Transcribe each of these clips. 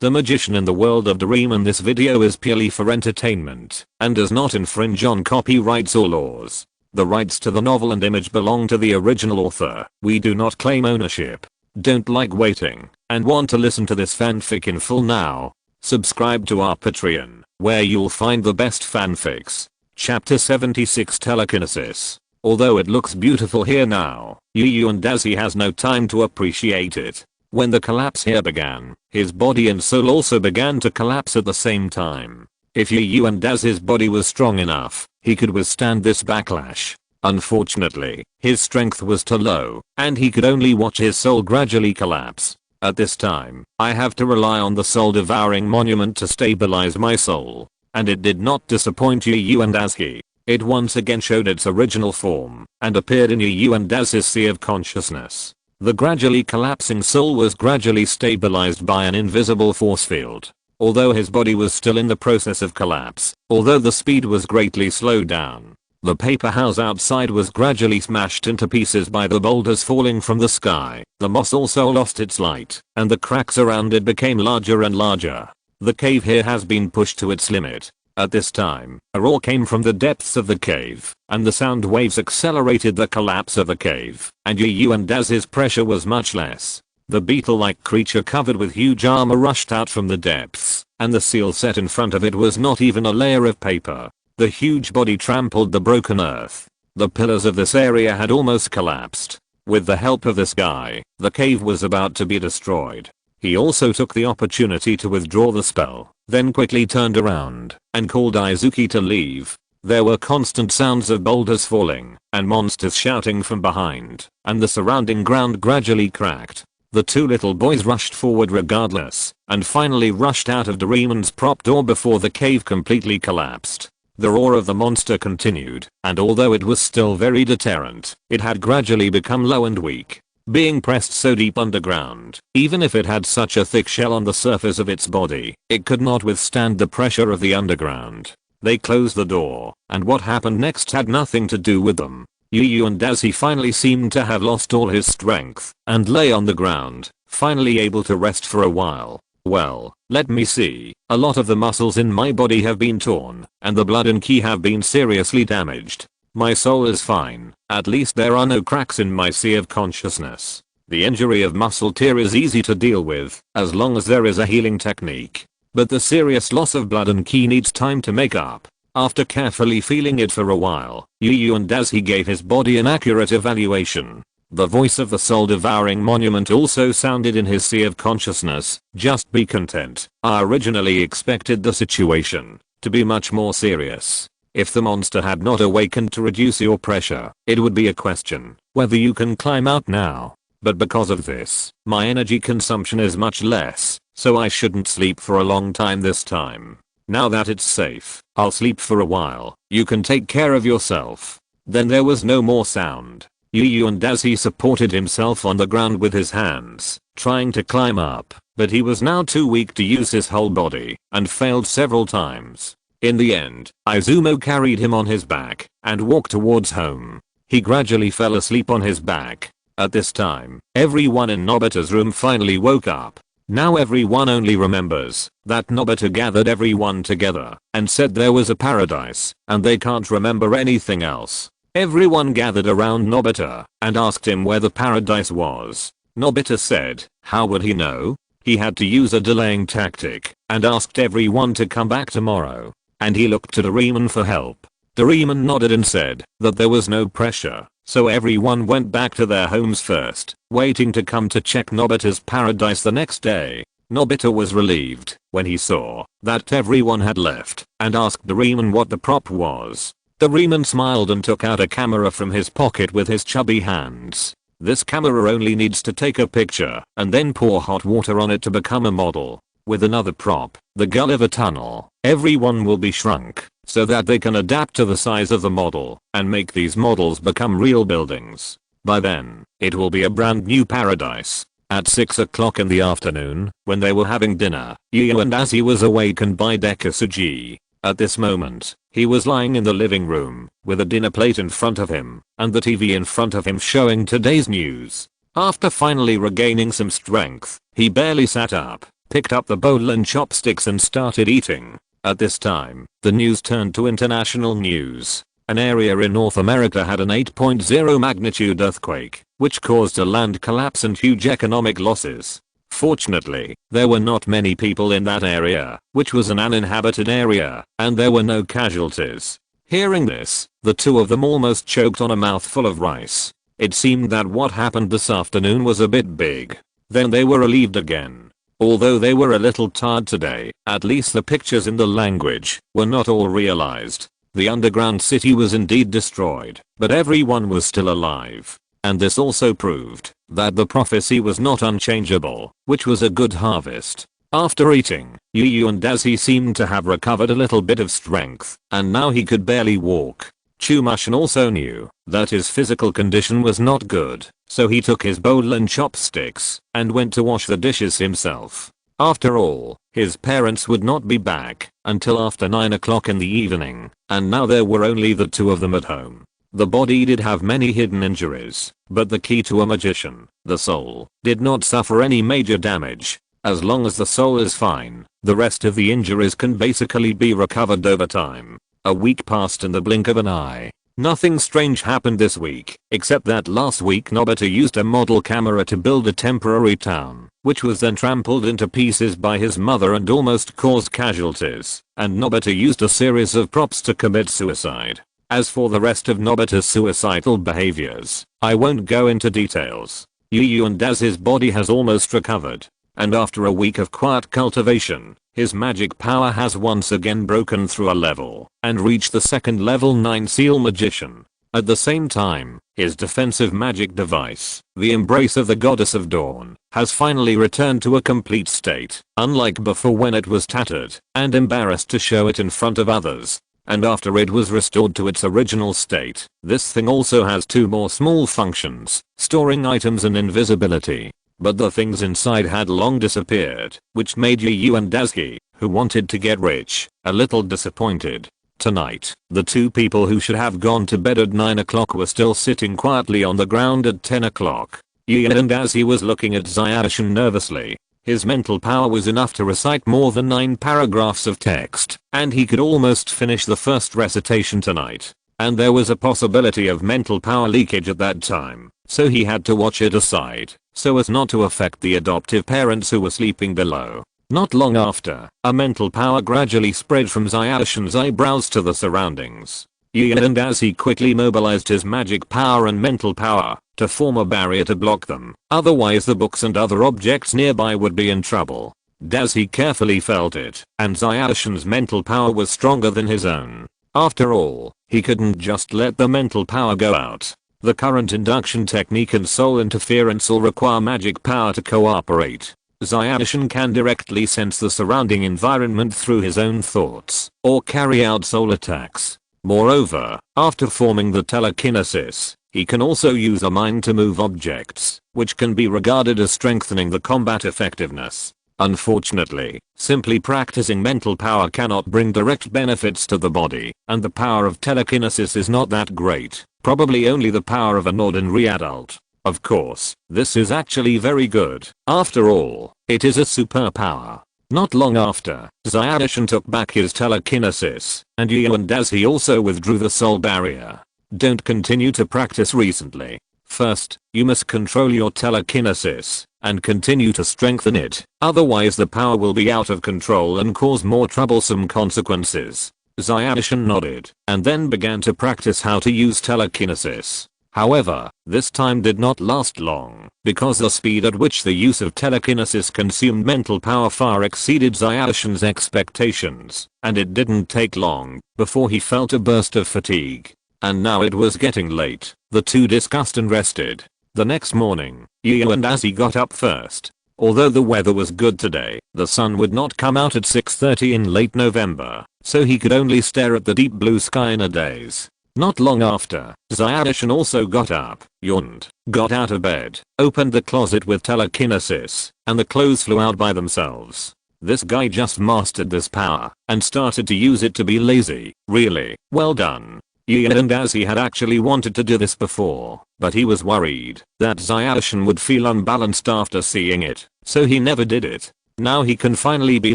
the magician in the world of Doraemon. This video is purely for entertainment and does not infringe on copyrights or laws. The rights to the novel and image belong to the original author. We do not claim ownership. Don't like waiting and want to listen to this fanfic in full now? Subscribe to our Patreon, where you'll find the best fanfics. Chapter 76, Telekinesis. Although it looks beautiful here now, Yu and Dazi has no time to appreciate it. When the collapse here began, his body and soul also began to collapse at the same time. If Yu and Dazi's body was strong enough, he could withstand this backlash. Unfortunately, his strength was too low, and he could only watch his soul gradually collapse. At this time, I have to rely on the soul-devouring monument to stabilize my soul. And it did not disappoint Yu and Dazi. It once again showed its original form, and appeared in Yu and Dazi's sea of consciousness. The gradually collapsing soul was gradually stabilized by an invisible force field. Although his body was still in the process of collapse, although the speed was greatly slowed down, the paper house outside was gradually smashed into pieces by the boulders falling from the sky. The moss also lost its light, and the cracks around it became larger and larger. The cave here has been pushed to its limit. At this time, a roar came from the depths of the cave, and the sound waves accelerated the collapse of the cave, and Yu and Dazi's pressure was much less. The beetle-like creature covered with huge armor rushed out from the depths, and the seal set in front of it was not even a layer of paper. The huge body trampled the broken earth. The pillars of this area had almost collapsed. With the help of this guy, the cave was about to be destroyed. He also took the opportunity to withdraw the spell, then quickly turned around and called Izuki to leave. There were constant sounds of boulders falling and monsters shouting from behind, and the surrounding ground gradually cracked. The two little boys rushed forward regardless, and finally rushed out of Doraemon's prop door before the cave completely collapsed. The roar of the monster continued, and although it was still very deterrent, it had gradually become low and weak. Being pressed so deep underground, even if it had such a thick shell on the surface of its body, it could not withstand the pressure of the underground. They closed the door, and what happened next had nothing to do with them. Yu and Dazi finally seemed to have lost all his strength, and lay on the ground, finally able to rest for a while. Well, let me see. A lot of the muscles in my body have been torn, and the blood and ki have been seriously damaged. My soul is fine. At least there are no cracks in my sea of consciousness. The injury of muscle tear is easy to deal with, as long as there is a healing technique. But the serious loss of blood and ki needs time to make up. After carefully feeling it for a while, Yu and Dazi gave his body an accurate evaluation. The voice of the soul-devouring monument also sounded in his sea of consciousness. Just be content. I originally expected the situation to be much more serious. If the monster had not awakened to reduce your pressure, it would be a question whether you can climb out now. But because of this, my energy consumption is much less, so I shouldn't sleep for a long time this time. Now that it's safe, I'll sleep for a while. You can take care of yourself. Then there was no more sound. Yu and Dazi supported himself on the ground with his hands, trying to climb up, but he was now too weak to use his whole body, and failed several times. In the end, Izumo carried him on his back and walked towards home. He gradually fell asleep on his back. At this time, everyone in Nobita's room finally woke up. Now everyone only remembers that Nobita gathered everyone together and said there was a paradise, and they can't remember anything else. Everyone gathered around Nobita and asked him where the paradise was. Nobita said, how would he know? He had to use a delaying tactic and asked everyone to come back tomorrow. And he looked to Doraemon for help. Doraemon nodded and said that there was no pressure, so everyone went back to their homes first, waiting to come to check Nobita's paradise the next day. Nobita was relieved when he saw that everyone had left and asked Doraemon what the prop was. Doraemon smiled and took out a camera from his pocket with his chubby hands. This camera only needs to take a picture and then pour hot water on it to become a model. With another prop, the Gulliver Tunnel, everyone will be shrunk so that they can adapt to the size of the model and make these models become real buildings. By then, it will be a brand new paradise. At 6 o'clock in the afternoon, when they were having dinner, Yu and Dazi was awakened by Dekisugi. At this moment, he was lying in the living room with a dinner plate in front of him and the TV in front of him showing today's news. After finally regaining some strength, he barely sat up, picked up the bowl and chopsticks and started eating. At this time, the news turned to international news. An area in North America had an 8.0 magnitude earthquake, which caused a land collapse and huge economic losses. Fortunately, there were not many people in that area, which was an uninhabited area, and there were no casualties. Hearing this, the two of them almost choked on a mouthful of rice. It seemed that what happened this afternoon was a bit big. Then they were relieved again. Although they were a little tired today, at least the pictures in the language were not all realized. The underground city was indeed destroyed, but everyone was still alive. And this also proved that the prophecy was not unchangeable, which was a good harvest. After eating, Yu and Dazi seemed to have recovered a little bit of strength, and now he could barely walk. Chumushin also knew that his physical condition was not good, so he took his bowl and chopsticks and went to wash the dishes himself. After all, his parents would not be back until after 9 o'clock in the evening, and now there were only the two of them at home. The body did have many hidden injuries, but the key to a magician, the soul, did not suffer any major damage. As long as the soul is fine, the rest of the injuries can basically be recovered over time. A week passed in the blink of an eye. Nothing strange happened this week, except that last week Nobita used a model camera to build a temporary town, which was then trampled into pieces by his mother and almost caused casualties, and Nobita used a series of props to commit suicide. As for the rest of Nobita's suicidal behaviors, I won't go into details. Yu and Dazi's body has almost recovered, and after a week of quiet cultivation, his magic power has once again broken through a level and reached the second level 9 seal magician. At the same time, his defensive magic device, the embrace of the goddess of dawn, has finally returned to a complete state, unlike before when it was tattered and embarrassed to show it in front of others. And after it was restored to its original state, this thing also has 2 more small functions, storing items and invisibility. But the things inside had long disappeared, which made Yu and Dazi, who wanted to get rich, a little disappointed. Tonight, the two people who should have gone to bed at 9 o'clock were still sitting quietly on the ground at 10 o'clock. Yu and Dazi was looking at Zyashin nervously. His mental power was enough to recite more than 9 paragraphs of text, and he could almost finish the first recitation tonight. And there was a possibility of mental power leakage at that time, so he had to watch it aside, so as not to affect the adoptive parents who were sleeping below. Not long after, a mental power gradually spread from Zyashin's eyebrows to the surroundings. Yu and Dazi quickly mobilized his magic power and mental power to form a barrier to block them, otherwise the books and other objects nearby would be in trouble. Dazi carefully felt it, and Zyashin's mental power was stronger than his own. After all, he couldn't just let the mental power go out. The current induction technique and soul interference all require magic power to cooperate. Zyashin can directly sense the surrounding environment through his own thoughts, or carry out soul attacks. Moreover, after forming the telekinesis, he can also use a mind to move objects, which can be regarded as strengthening the combat effectiveness. Unfortunately, simply practicing mental power cannot bring direct benefits to the body, and the power of telekinesis is not that great, probably only the power of an ordinary adult. Of course, this is actually very good. After all, it is a superpower. Not long after, Zyashin took back his telekinesis, and Yu and Dazi also withdrew the soul barrier. Don't continue to practice recently. First, you must control your telekinesis, and continue to strengthen it, otherwise the power will be out of control and cause more troublesome consequences. Zyashin nodded, and then began to practice how to use telekinesis. However, this time did not last long, because the speed at which the use of telekinesis consumed mental power far exceeded Zyashin's expectations, and it didn't take long before he felt a burst of fatigue. And now it was getting late. The two discussed and rested. The next morning, Yu and Dazi got up first. Although the weather was good today, the sun would not come out at 6:30 in late November, so he could only stare at the deep blue sky in a daze. Not long after, Zyashin also got up, yawned, got out of bed, opened the closet with telekinesis, and the clothes flew out by themselves. This guy just mastered this power, and started to use it to be lazy. Really, well done. Yu and Dazi had actually wanted to do this before, but he was worried that Zyashin would feel unbalanced after seeing it, so he never did it. Now he can finally be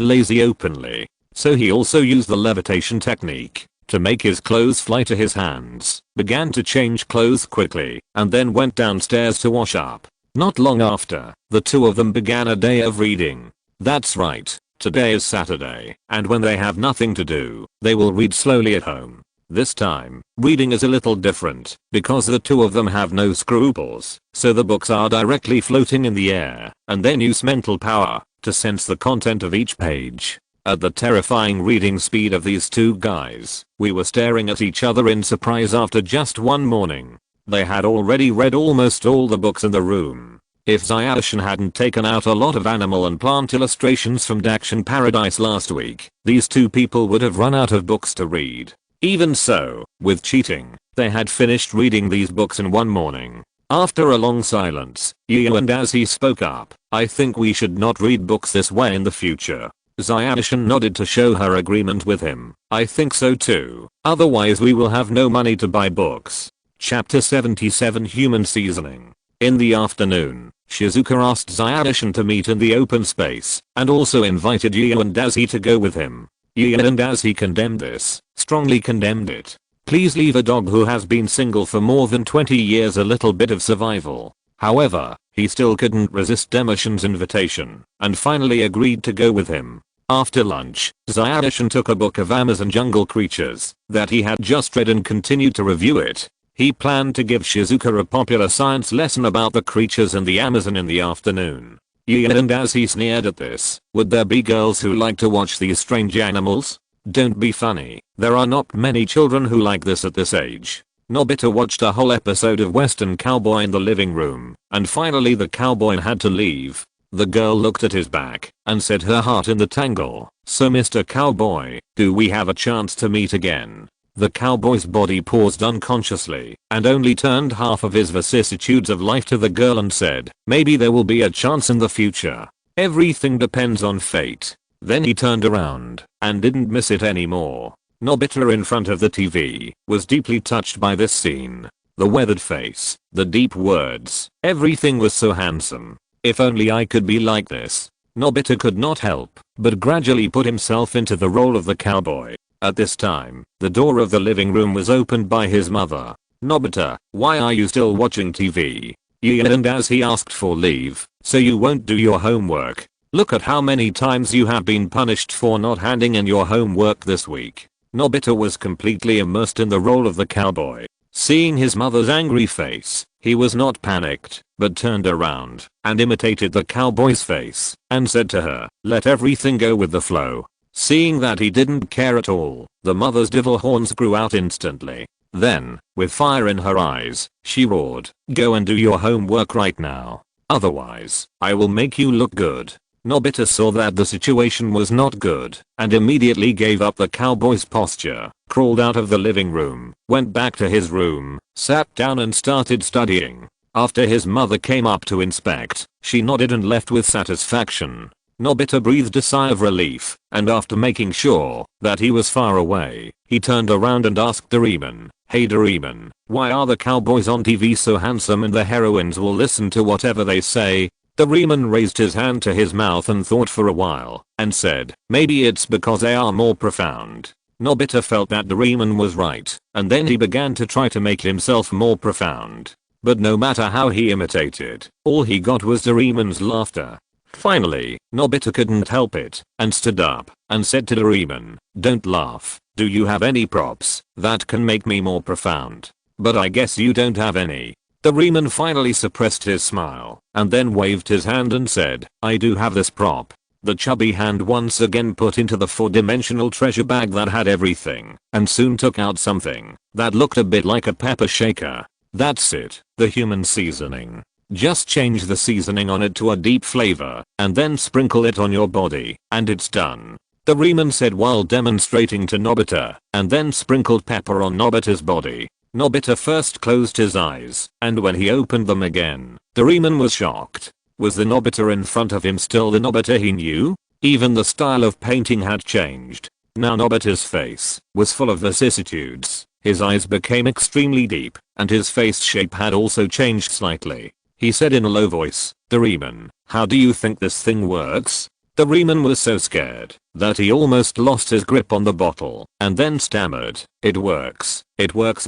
lazy openly. So he also used the levitation technique to make his clothes fly to his hands, began to change clothes quickly, and then went downstairs to wash up. Not long after, the two of them began a day of reading. That's right, today is Saturday, and when they have nothing to do, they will read slowly at home. This time, reading is a little different, because the two of them have no scruples, so the books are directly floating in the air, and then use mental power to sense the content of each page. At the terrifying reading speed of these two guys, we were staring at each other in surprise after just one morning. They had already read almost all the books in the room. If Zyashin hadn't taken out a lot of animal and plant illustrations from Dakshin Paradise last week, these two people would have run out of books to read. Even so, with cheating, they had finished reading these books in one morning. After a long silence, Yu and as he spoke up, I think we should not read books this way in the future. Zyashin nodded to show her agreement with him. I think so too. Otherwise we will have no money to buy books. Chapter 77 Human Seasoning. In the afternoon, Shizuka asked Zyashin to meet in the open space, and also invited Yu and Dazi to go with him. Yu and Dazi condemned this, strongly condemned it. Please leave a dog who has been single for more than 20 years a little bit of survival. However, he still couldn't resist Demishin's invitation, and finally agreed to go with him. After lunch, Zyashin took a book of Amazon jungle creatures that he had just read and continued to review it. He planned to give Shizuka a popular science lesson about the creatures in the Amazon in the afternoon. And as he sneered at this, would there be girls who like to watch these strange animals? Don't be funny, there are not many children who like this at this age. Nobita watched a whole episode of Western Cowboy in the living room, and finally the cowboy had to leave. The girl looked at his back and said her heart in the tangle. So Mr. Cowboy, do we have a chance to meet again? The cowboy's body paused unconsciously and only turned half of his vicissitudes of life to the girl and said, maybe there will be a chance in the future. Everything depends on fate. Then he turned around and didn't miss it anymore. Nobita in front of the TV was deeply touched by this scene. The weathered face, the deep words, everything was so handsome. If only I could be like this. Nobita could not help but gradually put himself into the role of the cowboy. At this time, the door of the living room was opened by his mother. Nobita, why are you still watching TV? And as he asked for leave, so you won't do your homework. Look at how many times you have been punished for not handing in your homework this week. Nobita was completely immersed in the role of the cowboy. Seeing his mother's angry face, he was not panicked, but turned around and imitated the cowboy's face and said to her, let everything go with the flow. Seeing that he didn't care at all, the mother's devil horns grew out instantly. Then, with fire in her eyes, she roared, go and do your homework right now. Otherwise, I will make you look good. Nobita saw that the situation was not good and immediately gave up the cowboy's posture, crawled out of the living room, went back to his room, sat down and started studying. After his mother came up to inspect, she nodded and left with satisfaction. Nobita breathed a sigh of relief, and after making sure that he was far away, he turned around and asked Doraemon, hey Doraemon, why are the cowboys on TV so handsome and the heroines will listen to whatever they say? Doraemon raised his hand to his mouth and thought for a while, and said, maybe it's because they are more profound. Nobita felt that Doraemon was right, and then he began to try to make himself more profound. But no matter how he imitated, all he got was Doraemon's laughter. Finally, Nobita couldn't help it, and stood up, and said to Doraemon, don't laugh, do you have any props that can make me more profound? But I guess you don't have any. Doraemon finally suppressed his smile, and then waved his hand and said, I do have this prop. The chubby hand once again put into the 4-dimensional treasure bag that had everything, and soon took out something that looked a bit like a pepper shaker. That's it, the human seasoning. Just change the seasoning on it to a deep flavor, and then sprinkle it on your body, and it's done. Doraemon said while demonstrating to Nobita, and then sprinkled pepper on Nobita's body. Nobita first closed his eyes, and when he opened them again, Doraemon was shocked. Was the Nobita in front of him still the Nobita he knew? Even the style of painting had changed. Now Nobita's face was full of vicissitudes. His eyes became extremely deep, and his face shape had also changed slightly. He said in a low voice, Doraemon, how do you think this thing works? Doraemon was so scared that he almost lost his grip on the bottle and then stammered, "It works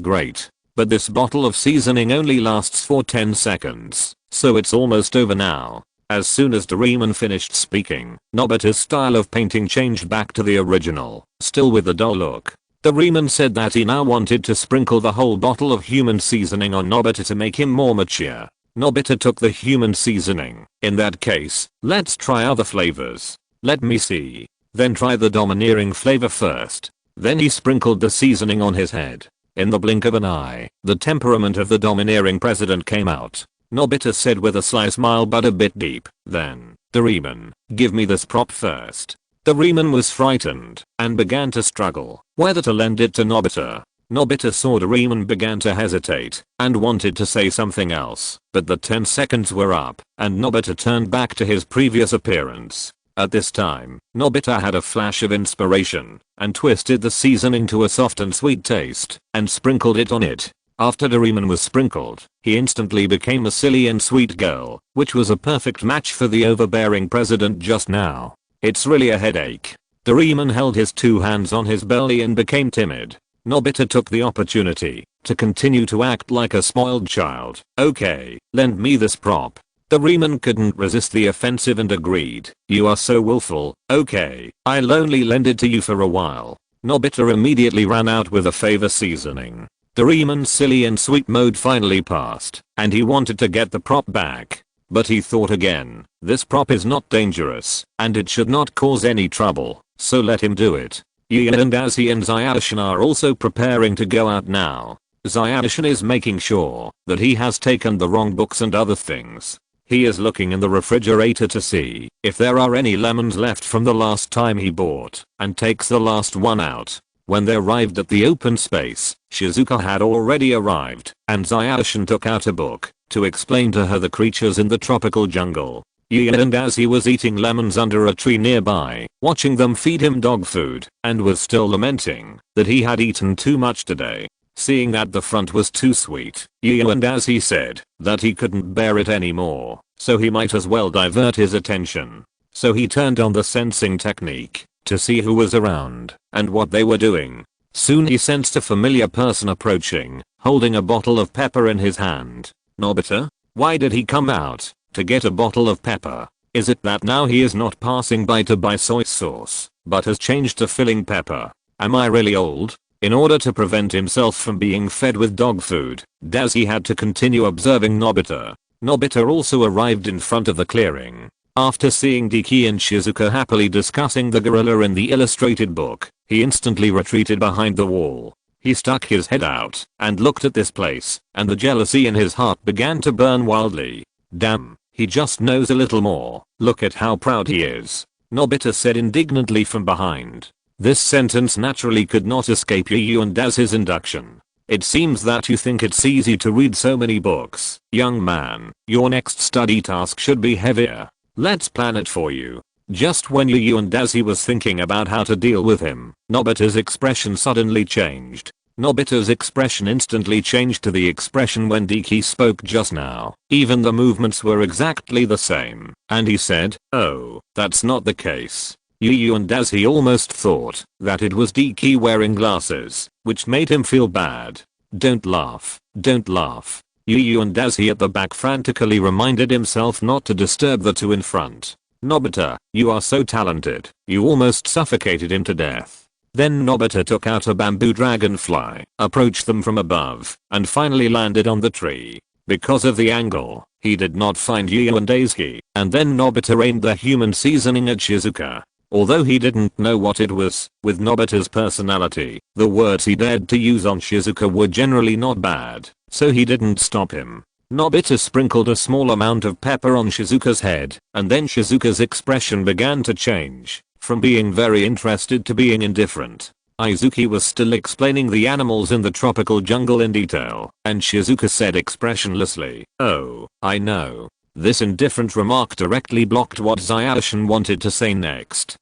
great. But this bottle of seasoning only lasts for 10 seconds, so it's almost over now." As soon as Doraemon finished speaking, Nobita's style of painting changed back to the original, still with the dull look. Doraemon said that he now wanted to sprinkle the whole bottle of human seasoning on Nobita to make him more mature. Nobita took the human seasoning. "In that case, let's try other flavors. Let me see." Then try the domineering flavor first. Then he sprinkled the seasoning on his head. In the blink of an eye, the temperament of the domineering president came out. Nobita said with a sly smile but a bit deep, "Then, Doraemon, give me this prop first." Doraemon was frightened and began to struggle whether to lend it to Nobita. Nobita saw Doraemon began to hesitate and wanted to say something else, but the 10 seconds were up and Nobita turned back to his previous appearance. At this time, Nobita had a flash of inspiration and twisted the seasoning to a soft and sweet taste and sprinkled it on it. After Doraemon was sprinkled, he instantly became a silly and sweet girl, which was a perfect match for the overbearing president just now. "It's really a headache." Doraemon held his 2 hands on his belly and became timid. Nobita took the opportunity to continue to act like a spoiled child. "Okay, lend me this prop." Doraemon couldn't resist the offensive and agreed. "You are so willful. Okay, I'll only lend it to you for a while." Nobita immediately ran out with a favor seasoning. Doraemon's silly and sweet mode finally passed, and he wanted to get the prop back. But he thought again, this prop is not dangerous, and it should not cause any trouble, so let him do it. Gian and Azzy and Zyashin are also preparing to go out now. Zyashin is making sure that he has taken the wrong books and other things. He is looking in the refrigerator to see if there are any lemons left from the last time he bought, and takes the last one out. When they arrived at the open space, Shizuka had already arrived, and Zyashin took out a book to explain to her the creatures in the tropical jungle. Gian and Azzy was eating lemons under a tree nearby, watching them feed him dog food, and was still lamenting that he had eaten too much today. Seeing that the front was too sweet, Gian and Azzy said that he couldn't bear it anymore, so he might as well divert his attention. So he turned on the sensing technique to see who was around and what they were doing. Soon he sensed a familiar person approaching, holding a bottle of pepper in his hand. Nobita? Why did he come out to get a bottle of pepper? Is it that now he is not passing by to buy soy sauce, but has changed to filling pepper? Am I really old? In order to prevent himself from being fed with dog food, Dazzy had to continue observing Nobita. Nobita also arrived in front of the clearing. After seeing Deki and Shizuka happily discussing the gorilla in the illustrated book, he instantly retreated behind the wall. He stuck his head out and looked at this place, and the jealousy in his heart began to burn wildly. Damn, he just knows a little more. Look at how proud he is. Nobita said indignantly from behind. This sentence naturally could not escape you and Daz's induction. It seems that you think it's easy to read so many books. Young man, your next study task should be heavier. Let's plan it for you. Just when you and Dazzy was thinking about how to deal with him, Nobita's expression suddenly changed. Nobita's expression instantly changed to the expression when Deki spoke just now. Even the movements were exactly the same, and he said, "Oh, that's not the case." You and Dazzy almost thought that it was Deki wearing glasses, which made him feel bad. Don't laugh, don't laugh. You and Dazzy at the back frantically reminded himself not to disturb the two in front. Nobita, you are so talented, you almost suffocated him to death. Then Nobita took out a bamboo dragonfly, approached them from above, and finally landed on the tree. Because of the angle, he did not find Yu and Daisuke, and then Nobita aimed the human seasoning at Shizuka. Although he didn't know what it was, with Nobita's personality, the words he dared to use on Shizuka were generally not bad, so he didn't stop him. Nobita sprinkled a small amount of pepper on Shizuka's head, and then Shizuka's expression began to change, from being very interested to being indifferent. Izuki was still explaining the animals in the tropical jungle in detail, and Shizuka said expressionlessly, "Oh, I know." This indifferent remark directly blocked what Zyashin wanted to say next.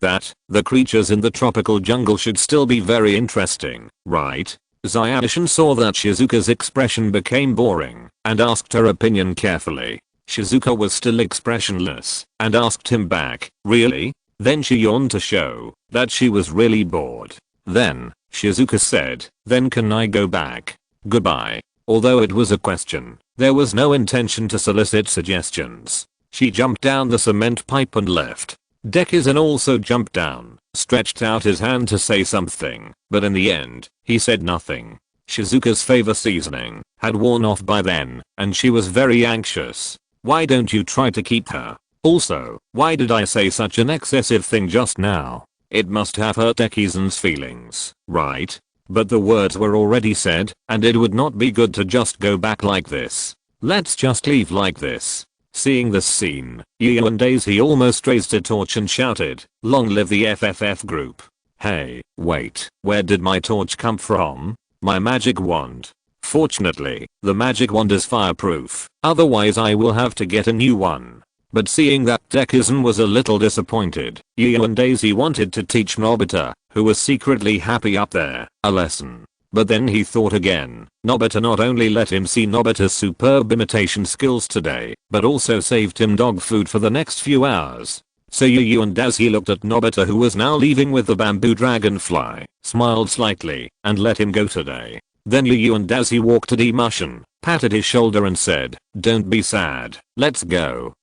That the creatures in the tropical jungle should still be very interesting, right? Zyashin saw that Shizuka's expression became boring and asked her opinion carefully. Shizuka was still expressionless and asked him back, "Really?" Then she yawned to show that she was really bored. Then, Shizuka said, "Then can I go back? Goodbye." Although it was a question, there was no intention to solicit suggestions. She jumped down the cement pipe and left. Dekisugi also jumped down, stretched out his hand to say something, but in the end, he said nothing. Shizuka's favor seasoning had worn off by then, and she was very anxious. Why don't you try to keep her? Also, why did I say such an excessive thing just now? It must have hurt Dekisugi's feelings, right? But the words were already said, and it would not be good to just go back like this. Let's just leave like this. Seeing this scene, Yu and Daisy almost raised a torch and shouted, "Long live the FFF group." Hey, wait, where did my torch come from? My magic wand. Fortunately, the magic wand is fireproof, otherwise I will have to get a new one. But seeing that Dekisugi was a little disappointed, Yu and Daisy wanted to teach Nobita, who was secretly happy up there, a lesson. But then he thought again. Nobita not only let him see Nobita's superb imitation skills today, but also saved him dog food for the next few hours. So Yu and Daisy looked at Nobita, who was now leaving with the bamboo dragonfly, smiled slightly, and let him go today. Then Yu and Daisy walked to Demushin, patted his shoulder and said, "Don't be sad, let's go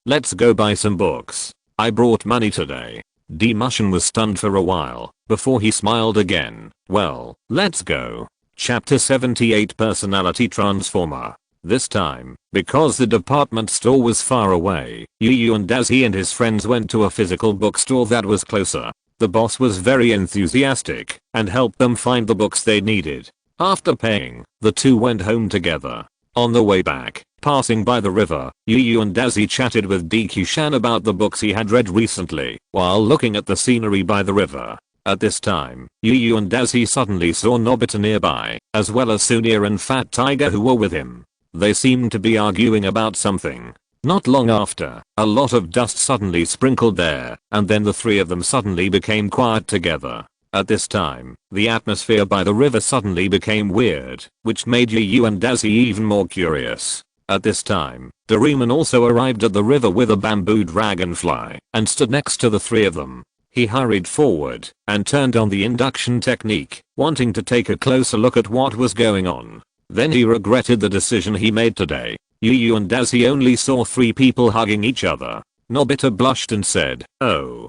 buy some books. I brought money today." Demushin was stunned for a while, before he smiled again. "Well, let's go." Chapter 78 Personality Transformer. This time, because the department store was far away, Yu and Daisy and his friends went to a physical bookstore that was closer. The boss was very enthusiastic and helped them find the books they needed. After paying, the two went home together. On the way back, passing by the river, Yu and Daisy chatted with Dekisugi about the books he had read recently, while looking at the scenery by the river. At this time, Yu and Daisy suddenly saw Nobita nearby, as well as Sunia and Fat Tiger who were with him. They seemed to be arguing about something. Not long after, a lot of dust suddenly sprinkled there, and then the three of them suddenly became quiet together. At this time, the atmosphere by the river suddenly became weird, which made Yu and Daisy even more curious. At this time, Doraemon also arrived at the river with a bamboo dragonfly, and stood next to the three of them. He hurried forward, and turned on the induction technique, wanting to take a closer look at what was going on. Then he regretted the decision he made today. Yu and Daisy only saw three people hugging each other. Nobita blushed and said, Oh,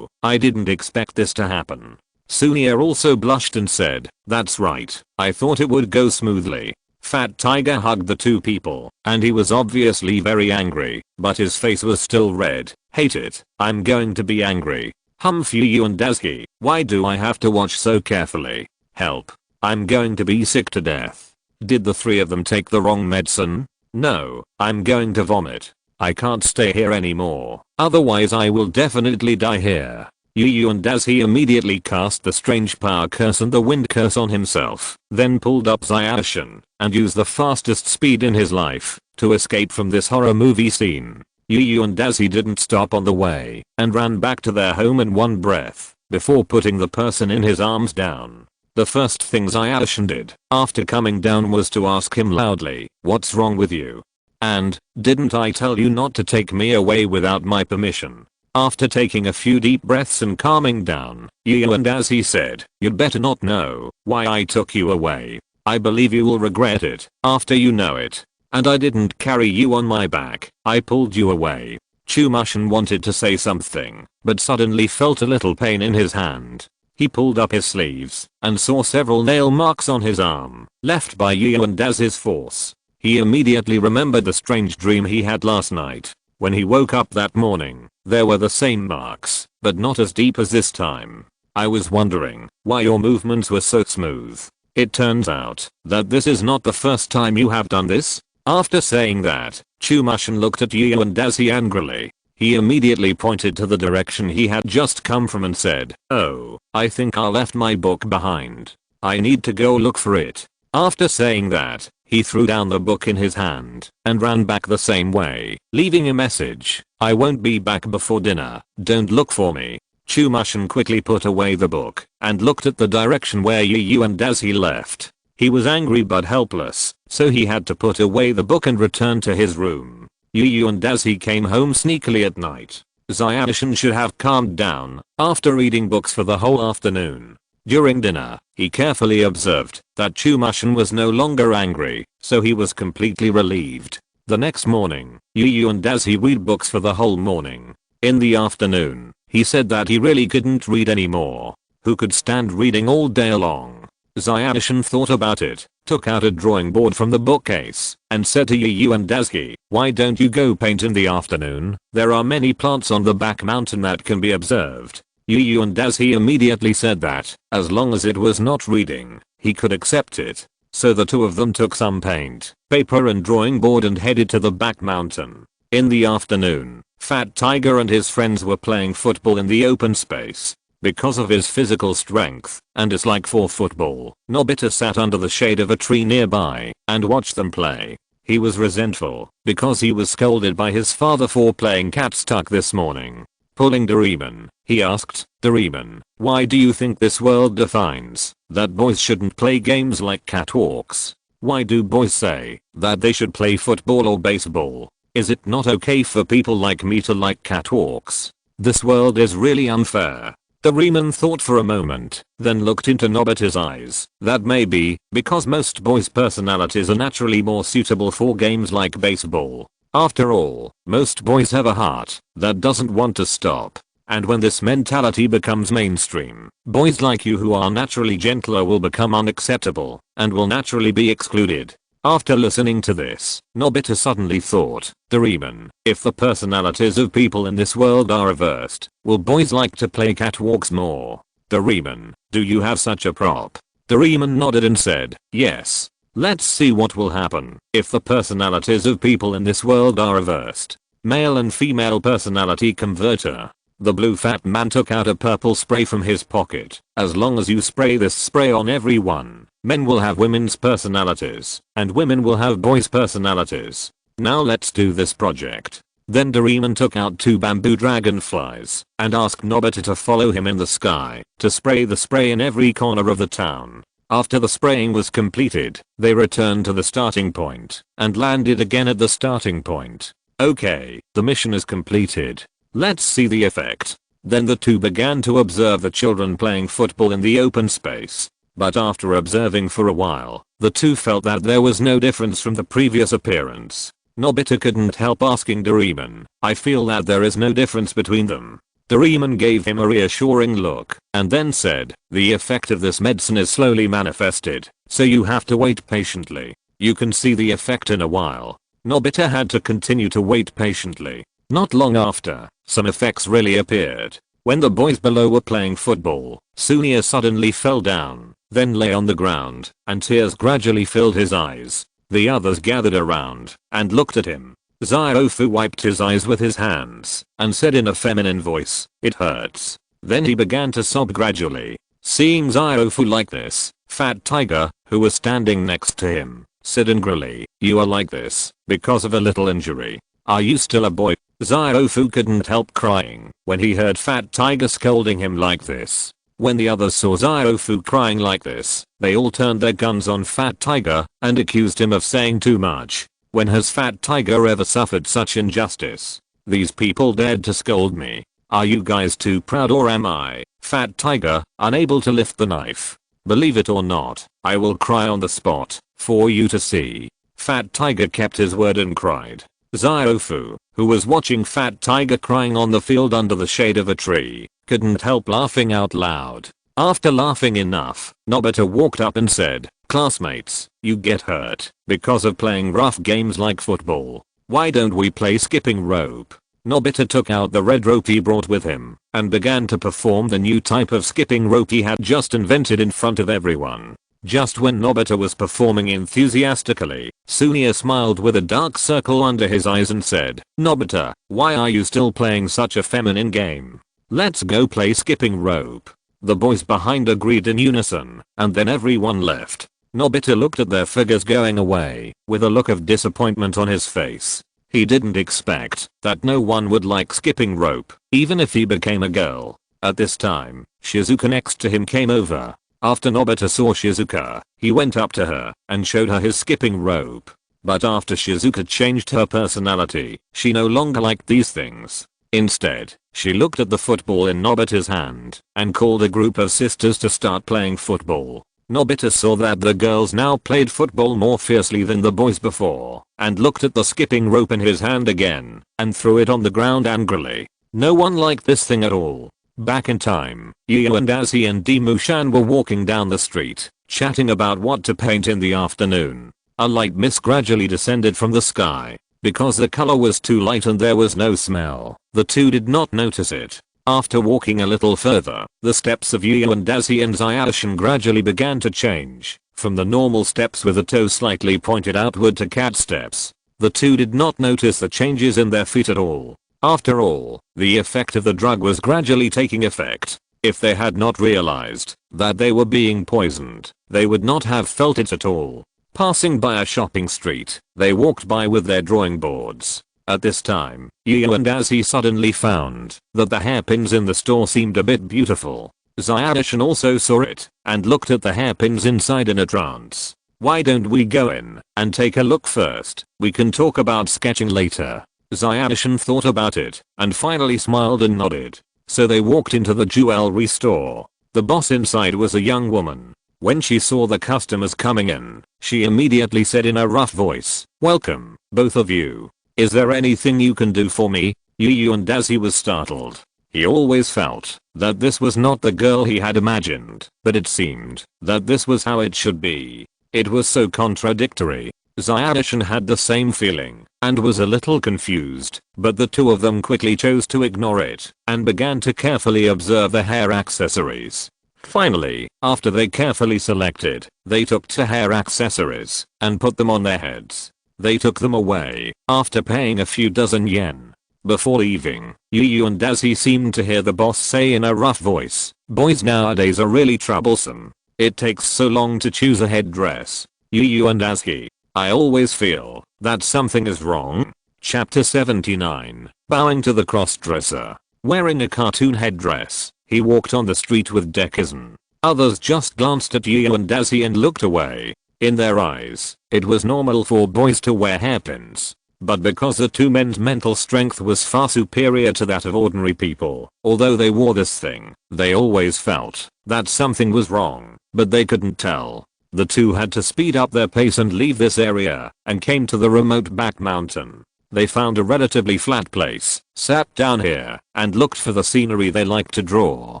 I didn't expect this to happen." Sunia also blushed and said, "That's right, I thought it would go smoothly." Fat Tiger hugged the two people, and he was obviously very angry, but his face was still red. "Hate it, I'm going to be angry. Humph, Yu and Daisy, why do I have to watch so carefully? Help, I'm going to be sick to death. Did the three of them take the wrong medicine? No, I'm going to vomit. I can't stay here anymore, otherwise I will definitely die here." Yu and Daisy immediately cast the strange power curse and the wind curse on himself, then pulled up Zaoshin, and used the fastest speed in his life to escape from this horror movie scene. Yu and Daisy didn't stop on the way, and ran back to their home in one breath, before putting the person in his arms down. The first thing Zaoshin did, after coming down, was to ask him loudly, "What's wrong with you? And, didn't I tell you not to take me away without my permission?" After taking a few deep breaths and calming down, Yu and Daisy said, "You'd better not know why I took you away. I believe you will regret it after you know it. And I didn't carry you on my back, I pulled you away." Chumushin wanted to say something, but suddenly felt a little pain in his hand. He pulled up his sleeves and saw several nail marks on his arm, left by Yu and Dais's force. He immediately remembered the strange dream he had last night. When he woke up that morning, there were the same marks, but not as deep as this time. "I was wondering why your movements were so smooth. It turns out that this is not the first time you have done this." After saying that, Chumushin looked at Yu and Daisy angrily. He immediately pointed to the direction he had just come from and said, "Oh, I think I left my book behind. I need to go look for it." After saying that, he threw down the book in his hand and ran back the same way, leaving a message, "I won't be back before dinner, don't look for me." Chumushin quickly put away the book and looked at the direction where Yu and Daisy left. He was angry but helpless, so he had to put away the book and return to his room. Yu and as he came home sneakily at night, Zayanishin should have calmed down after reading books for the whole afternoon. During dinner, he carefully observed that Chumashin was no longer angry, so he was completely relieved. The next morning, Yu and as he read books for the whole morning. In the afternoon, he said that he really couldn't read anymore. Who could stand reading all day long? Zayanishin thought about it, took out a drawing board from the bookcase, and said to Yu and Dazuki, "Why don't you go paint in the afternoon? There are many plants on the back mountain that can be observed." Yu and Dazuki immediately said that, as long as it was not reading, he could accept it. So the two of them took some paint, paper and drawing board and headed to the back mountain. In the afternoon, Fat Tiger and his friends were playing football in the open space. Because of his physical strength and dislike for football, Nobita sat under the shade of a tree nearby and watched them play. He was resentful because he was scolded by his father for playing cat's tuck this morning. Pulling Doraemon, he asked, "Doraemon, why do you think this world defines that boys shouldn't play games like catwalks? Why do boys say that they should play football or baseball? Is it not okay for people like me to like catwalks? This world is really unfair." Doraemon thought for a moment, then looked into Nobita's eyes. That may be because most boys' personalities are naturally more suitable for games like baseball. After all, most boys have a heart that doesn't want to stop. And when this mentality becomes mainstream, boys like you who are naturally gentler will become unacceptable and will naturally be excluded. After listening to this, Nobita suddenly thought, "Doraemon, if the personalities of people in this world are reversed, will boys like to play catwalks more? Doraemon, do you have such a prop?" Doraemon nodded and said, "Yes. Let's see what will happen if the personalities of people in this world are reversed." Male and female personality converter. The blue fat man took out a purple spray from his pocket. "As long as you spray this spray on everyone, men will have women's personalities, and women will have boys' personalities. Now let's do this project." Then Doraemon took out 2 bamboo dragonflies and asked Nobita to follow him in the sky to spray the spray in every corner of the town. After the spraying was completed, they returned to the starting point and landed again at the starting point. "Okay, the mission is completed. Let's see the effect." Then the two began to observe the children playing football in the open space. But after observing for a while, the two felt that there was no difference from the previous appearance. Nobita couldn't help asking Doraemon, "I feel that there is no difference between them." Doraemon gave him a reassuring look and then said, "The effect of this medicine is slowly manifested, so you have to wait patiently. You can see the effect in a while." Nobita had to continue to wait patiently. Not long after, some effects really appeared. When the boys below were playing football, Sunia suddenly fell down, then lay on the ground, and tears gradually filled his eyes. The others gathered around and looked at him. Zairofu wiped his eyes with his hands and said in a feminine voice, "It hurts." Then he began to sob gradually. Seeing Zairofu like this, Fat Tiger, who was standing next to him, said angrily, "You are like this because of a little injury. Are you still a boy?" Zairofu couldn't help crying when he heard Fat Tiger scolding him like this. When the others saw Zairofu crying like this, they all turned their guns on Fat Tiger and accused him of saying too much. When has Fat Tiger ever suffered such injustice? These people dared to scold me. Are you guys too proud or am I, Fat Tiger, unable to lift the knife? Believe it or not, I will cry on the spot for you to see. Fat Tiger kept his word and cried. Zairofu, who was watching Fat Tiger crying on the field under the shade of a tree, couldn't help laughing out loud. After laughing enough, Nobita walked up and said, "Classmates, you get hurt because of playing rough games like football. Why don't we play skipping rope?" Nobita took out the red rope he brought with him and began to perform the new type of skipping rope he had just invented in front of everyone. Just when Nobita was performing enthusiastically, Sunia smiled with a dark circle under his eyes and said, "Nobita, why are you still playing such a feminine game? Let's go play skipping rope." The boys behind agreed in unison, and then everyone left. Nobita looked at their figures going away with a look of disappointment on his face. He didn't expect that no one would like skipping rope, even if he became a girl. At this time, Shizuka next to him came over. After Nobita saw Shizuka, he went up to her and showed her his skipping rope. But after Shizuka changed her personality, she no longer liked these things. Instead, she looked at the football in Nobita's hand and called a group of sisters to start playing football. Nobita saw that the girls now played football more fiercely than the boys before and looked at the skipping rope in his hand again and threw it on the ground angrily. No one liked this thing at all. Back in time, Yu and Azi and Demushan were walking down the street, chatting about what to paint in the afternoon. A light mist gradually descended from the sky. Because the color was too light and there was no smell, the two did not notice it. After walking a little further, the steps of Yu and Dazi and Zyashin gradually began to change, from the normal steps with the toe slightly pointed outward to cat steps. The two did not notice the changes in their feet at all. After all, the effect of the drug was gradually taking effect. If they had not realized that they were being poisoned, they would not have felt it at all. Passing by a shopping street, they walked by with their drawing boards. At this time, Yu and Azi suddenly found that the hairpins in the store seemed a bit beautiful. Zyadishan also saw it and looked at the hairpins inside in a trance. Why don't we go in and take a look first? We can talk about sketching later. Zyadishan thought about it and finally smiled and nodded. So they walked into the jewelry store. The boss inside was a young woman. When she saw the customers coming in, she immediately said in a rough voice, "Welcome, both of you. Is there anything you can do for me?" Yu and Dazi was startled. He always felt that this was not the girl he had imagined, but it seemed that this was how it should be. It was so contradictory. Zyadishan had the same feeling and was a little confused, but the two of them quickly chose to ignore it and began to carefully observe the hair accessories. Finally, after they carefully selected, they took two hair accessories and put them on their heads. They took them away after paying a few dozen yen. Before leaving, Yu and Dazi seemed to hear the boss say in a rough voice, "Boys nowadays are really troublesome. It takes so long to choose a headdress." Yu and Dazi, I always feel that something is wrong. Chapter 79. Bowing to the crossdresser. Wearing a cartoon headdress, he walked on the street with Dekisugi. Others just glanced at Yu and Dazi and looked away. In their eyes, it was normal for boys to wear hairpins. But because the two men's mental strength was far superior to that of ordinary people, although they wore this thing, they always felt that something was wrong, but they couldn't tell. The two had to speed up their pace and leave this area, and came to the remote back mountain. They found a relatively flat place, sat down here, and looked for the scenery they liked to draw.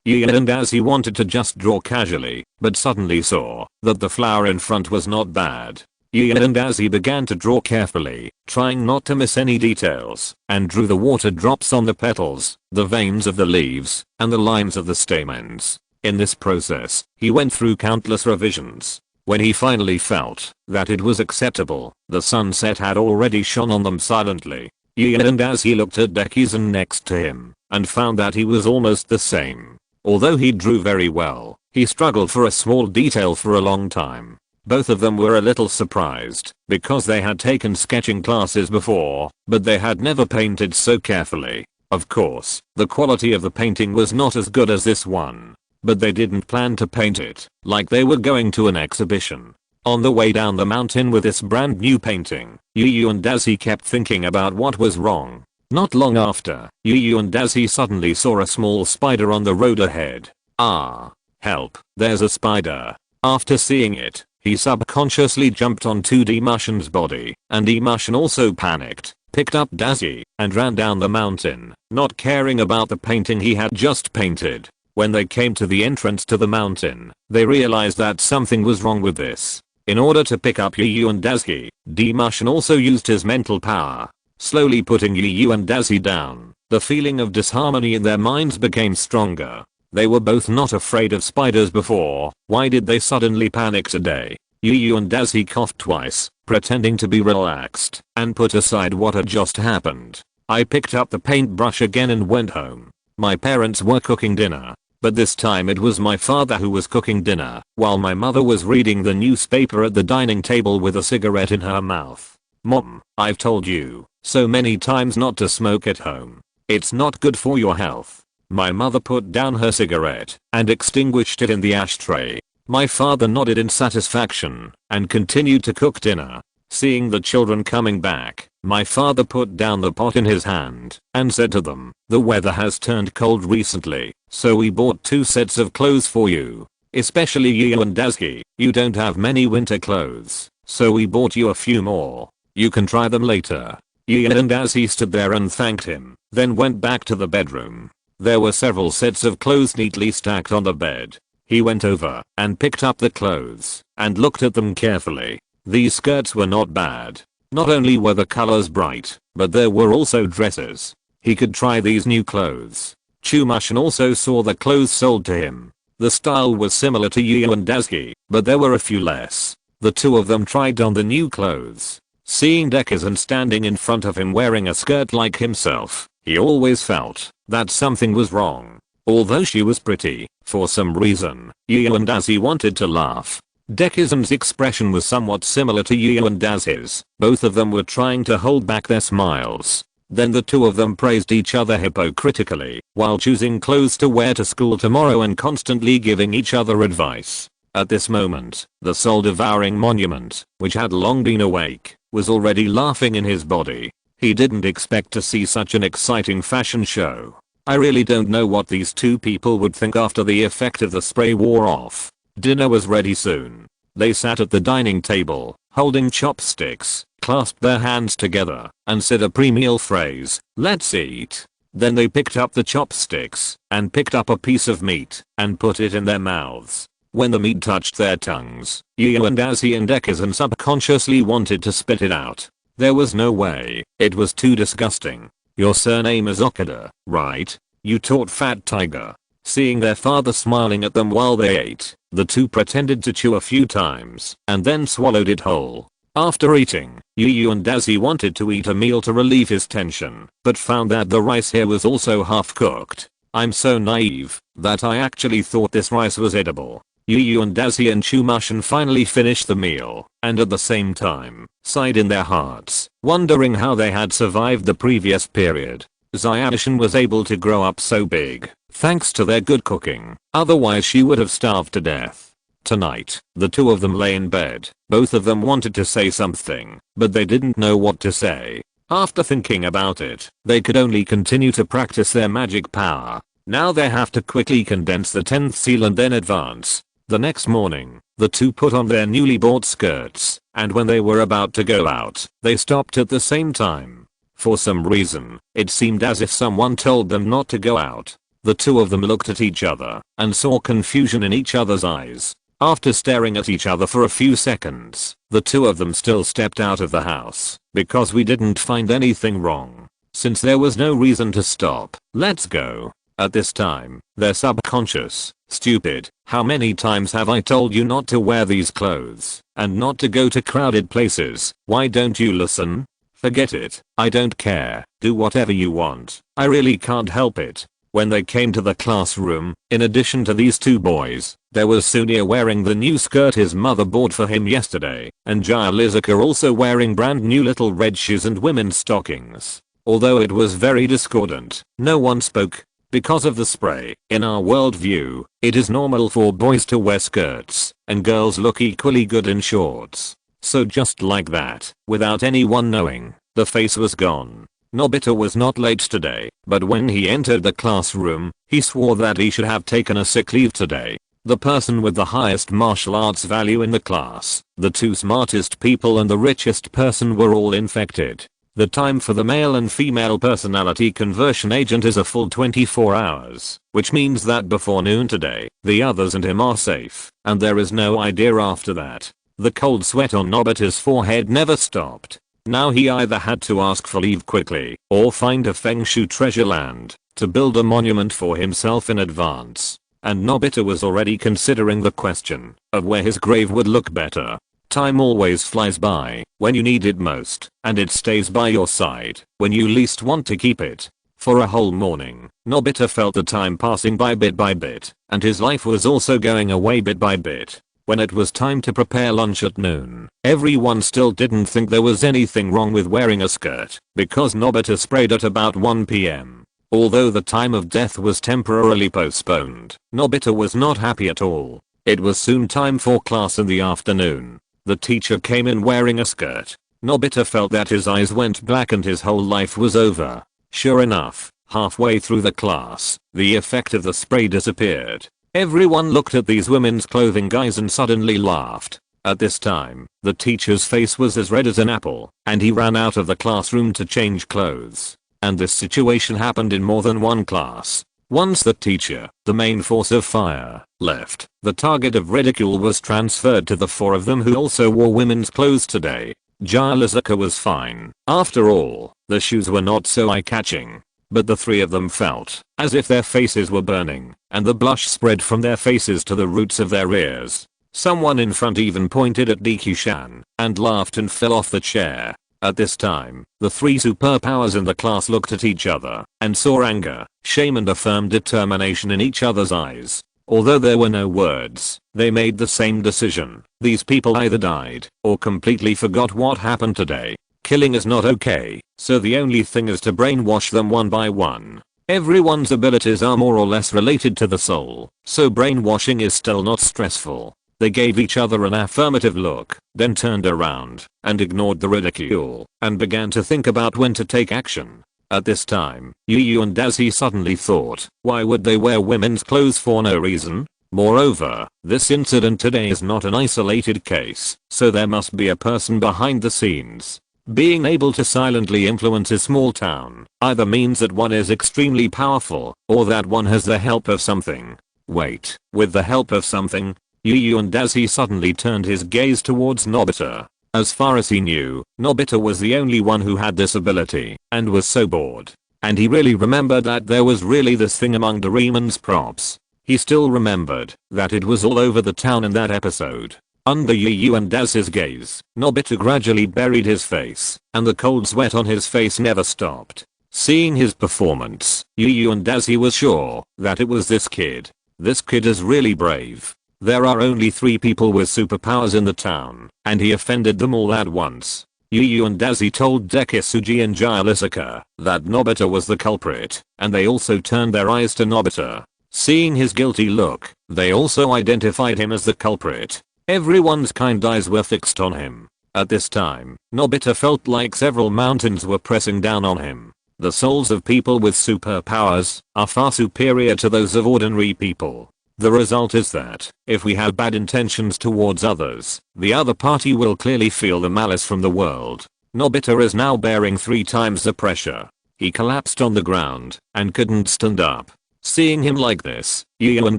Yu and Dazi wanted to just draw casually, but suddenly saw that the flower in front was not bad. Yu and Dazi began to draw carefully, trying not to miss any details, and drew the water drops on the petals, the veins of the leaves, and the lines of the stamens. In this process, he went through countless revisions. When he finally felt that it was acceptable, the sunset had already shone on them silently. Yu and Dazi looked at Dekisugi next to him, and found that he was almost the same. Although he drew very well, he struggled for a small detail for a long time. Both of them were a little surprised, because they had taken sketching classes before, but they had never painted so carefully. Of course, the quality of the painting was not as good as this one. But they didn't plan to paint it like they were going to an exhibition. On the way down the mountain with this brand new painting, Yu and Dazi kept thinking about what was wrong. Not long after, Yu and Dazi suddenly saw a small spider on the road ahead. Ah! Help, there's a spider. After seeing it, he subconsciously jumped onto Demushan's body, and Demushan also panicked, picked up Dazi, and ran down the mountain, not caring about the painting he had just painted. When they came to the entrance to the mountain, they realized that something was wrong with this. In order to pick up Yu and Dazi, Demushan also used his mental power, slowly putting Yu and Dazi down. The feeling of disharmony in their minds became stronger. They were both not afraid of spiders before. Why did they suddenly panic today? Yu and Dazi coughed twice, pretending to be relaxed, and put aside what had just happened. I picked up the paintbrush again and went home. My parents were cooking dinner. But this time it was my father who was cooking dinner, while my mother was reading the newspaper at the dining table with a cigarette in her mouth. Mom, I've told you so many times not to smoke at home. It's not good for your health. My mother put down her cigarette and extinguished it in the ashtray. My father nodded in satisfaction and continued to cook dinner. Seeing the children coming back, my father put down the pot in his hand and said to them, "The weather has turned cold recently, so we bought 2 sets of clothes for you. Especially you and Daisuke, you don't have many winter clothes, so we bought you a few more. You can try them later." Gian and Daisuke stood there and thanked him, then went back to the bedroom. There were several sets of clothes neatly stacked on the bed. He went over and picked up the clothes and looked at them carefully. These skirts were not bad. Not only were the colors bright, but there were also dresses. He could try these new clothes. Chumashin also saw the clothes sold to him. The style was similar to Yu and Daisuke, but there were a few less. The two of them tried on the new clothes. Seeing Dekisugi standing in front of him wearing a skirt like himself, he always felt that something was wrong. Although she was pretty, for some reason, Yu and Daisuke wanted to laugh. Dekisugi's expression was somewhat similar to Yu and Daisuke's. Both of them were trying to hold back their smiles. Then the two of them praised each other hypocritically while choosing clothes to wear to school tomorrow and constantly giving each other advice. At this moment, the soul-devouring monument, which had long been awake, was already laughing in his body. He didn't expect to see such an exciting fashion show. I really don't know what these two people would think after the effect of the spray wore off. Dinner was ready soon. They sat at the dining table, holding chopsticks, clasped their hands together, and said a pre-meal phrase, "Let's eat." Then they picked up the chopsticks, and picked up a piece of meat, and put it in their mouths. When the meat touched their tongues, Yu and Daisuke and Dekisugi subconsciously wanted to spit it out. There was no way, it was too disgusting. "Your surname is Okada, right? You taught Fat Tiger." Seeing their father smiling at them while they ate, the two pretended to chew a few times and then swallowed it whole. After eating, Yu and Daisuke wanted to eat a meal to relieve his tension, but found that the rice here was also half cooked. I'm so naive that I actually thought this rice was edible. Yu and Daisuke and Chumashin finally finished the meal, and at the same time, sighed in their hearts, wondering how they had survived the previous period. Zyashin was able to grow up so big, thanks to their good cooking, otherwise she would have starved to death. Tonight, the two of them lay in bed. Both of them wanted to say something, but they didn't know what to say. After thinking about it, they could only continue to practice their magic power. Now they have to quickly condense the 10th seal and then advance. The next morning, the two put on their newly bought skirts, and when they were about to go out, they stopped at the same time. For some reason, it seemed as if someone told them not to go out. The two of them looked at each other and saw confusion in each other's eyes. After staring at each other for a few seconds, the two of them still stepped out of the house because we didn't find anything wrong. Since there was no reason to stop, let's go. At this time, their subconscious, stupid, how many times have I told you not to wear these clothes and not to go to crowded places? Why don't you listen? Forget it, I don't care, do whatever you want, I really can't help it. When they came to the classroom, in addition to these two boys, there was Sunia wearing the new skirt his mother bought for him yesterday, and Shizuka also wearing brand new little red shoes and women's stockings. Although it was very discordant, no one spoke. Because of the spray, in our worldview, it is normal for boys to wear skirts, and girls look equally good in shorts. So just like that, without anyone knowing, the face was gone. Nobita was not late today, but when he entered the classroom, he swore that he should have taken a sick leave today. The person with the highest martial arts value in the class, the two smartest people and the richest person were all infected. The time for the male and female personality conversion agent is a full 24 hours, which means that before noon today, the others and him are safe, and there is no idea after that. The cold sweat on Nobita's forehead never stopped. Now he either had to ask for leave quickly, or find a Fengshu treasure land, to build a monument for himself in advance. And Nobita was already considering the question of where his grave would look better. Time always flies by when you need it most, and it stays by your side when you least want to keep it. For a whole morning, Nobita felt the time passing by bit, and his life was also going away bit by bit. When it was time to prepare lunch at noon, everyone still didn't think there was anything wrong with wearing a skirt, because Nobita sprayed at about 1 PM. Although the time of death was temporarily postponed, Nobita was not happy at all. It was soon time for class in the afternoon. The teacher came in wearing a skirt. Nobita felt that his eyes went black and his whole life was over. Sure enough, halfway through the class, the effect of the spray disappeared. Everyone looked at these women's clothing guys and suddenly laughed. At this time, the teacher's face was as red as an apple, and he ran out of the classroom to change clothes. And this situation happened in more than one class. Once the teacher, the main force of fire, left, the target of ridicule was transferred to the four of them who also wore women's clothes today. Shizuka was fine. After all, the shoes were not so eye-catching. But the three of them felt as if their faces were burning, and the blush spread from their faces to the roots of their ears. Someone in front even pointed at Dekisugi and laughed and fell off the chair. At this time, the three superpowers in the class looked at each other and saw anger, shame and a firm determination in each other's eyes. Although there were no words, they made the same decision. These people either died or completely forgot what happened today. Killing is not okay, so the only thing is to brainwash them one by one. Everyone's abilities are more or less related to the soul, so brainwashing is still not stressful. They gave each other an affirmative look, then turned around and ignored the ridicule and began to think about when to take action. At this time, Yu and Dazi suddenly thought, why would they wear women's clothes for no reason? Moreover, this incident today is not an isolated case, so there must be a person behind the scenes. Being able to silently influence a small town either means that one is extremely powerful or that one has the help of something. Wait, with the help of something? Yu and Dazi suddenly turned his gaze towards Nobita. As far as he knew, Nobita was the only one who had this ability and was so bored. And he really remembered that there was really this thing among Doraemon's props. He still remembered that it was all over the town in that episode. Under Yu and Dazi's gaze, Nobita gradually buried his face, and the cold sweat on his face never stopped. Seeing his performance, Yu and Dazi was sure that it was this kid. This kid is really brave. There are only 3 people with superpowers in the town, and he offended them all at once. Yu and Dazi told Dekisugi and Shizuka that Nobita was the culprit, and they also turned their eyes to Nobita. Seeing his guilty look, they also identified him as the culprit. Everyone's kind eyes were fixed on him. At this time, Nobita felt like several mountains were pressing down on him. The souls of people with superpowers are far superior to those of ordinary people. The result is that, if we have bad intentions towards others, the other party will clearly feel the malice from the world. Nobita is now bearing 3 times the pressure. He collapsed on the ground and couldn't stand up. Seeing him like this, Yu and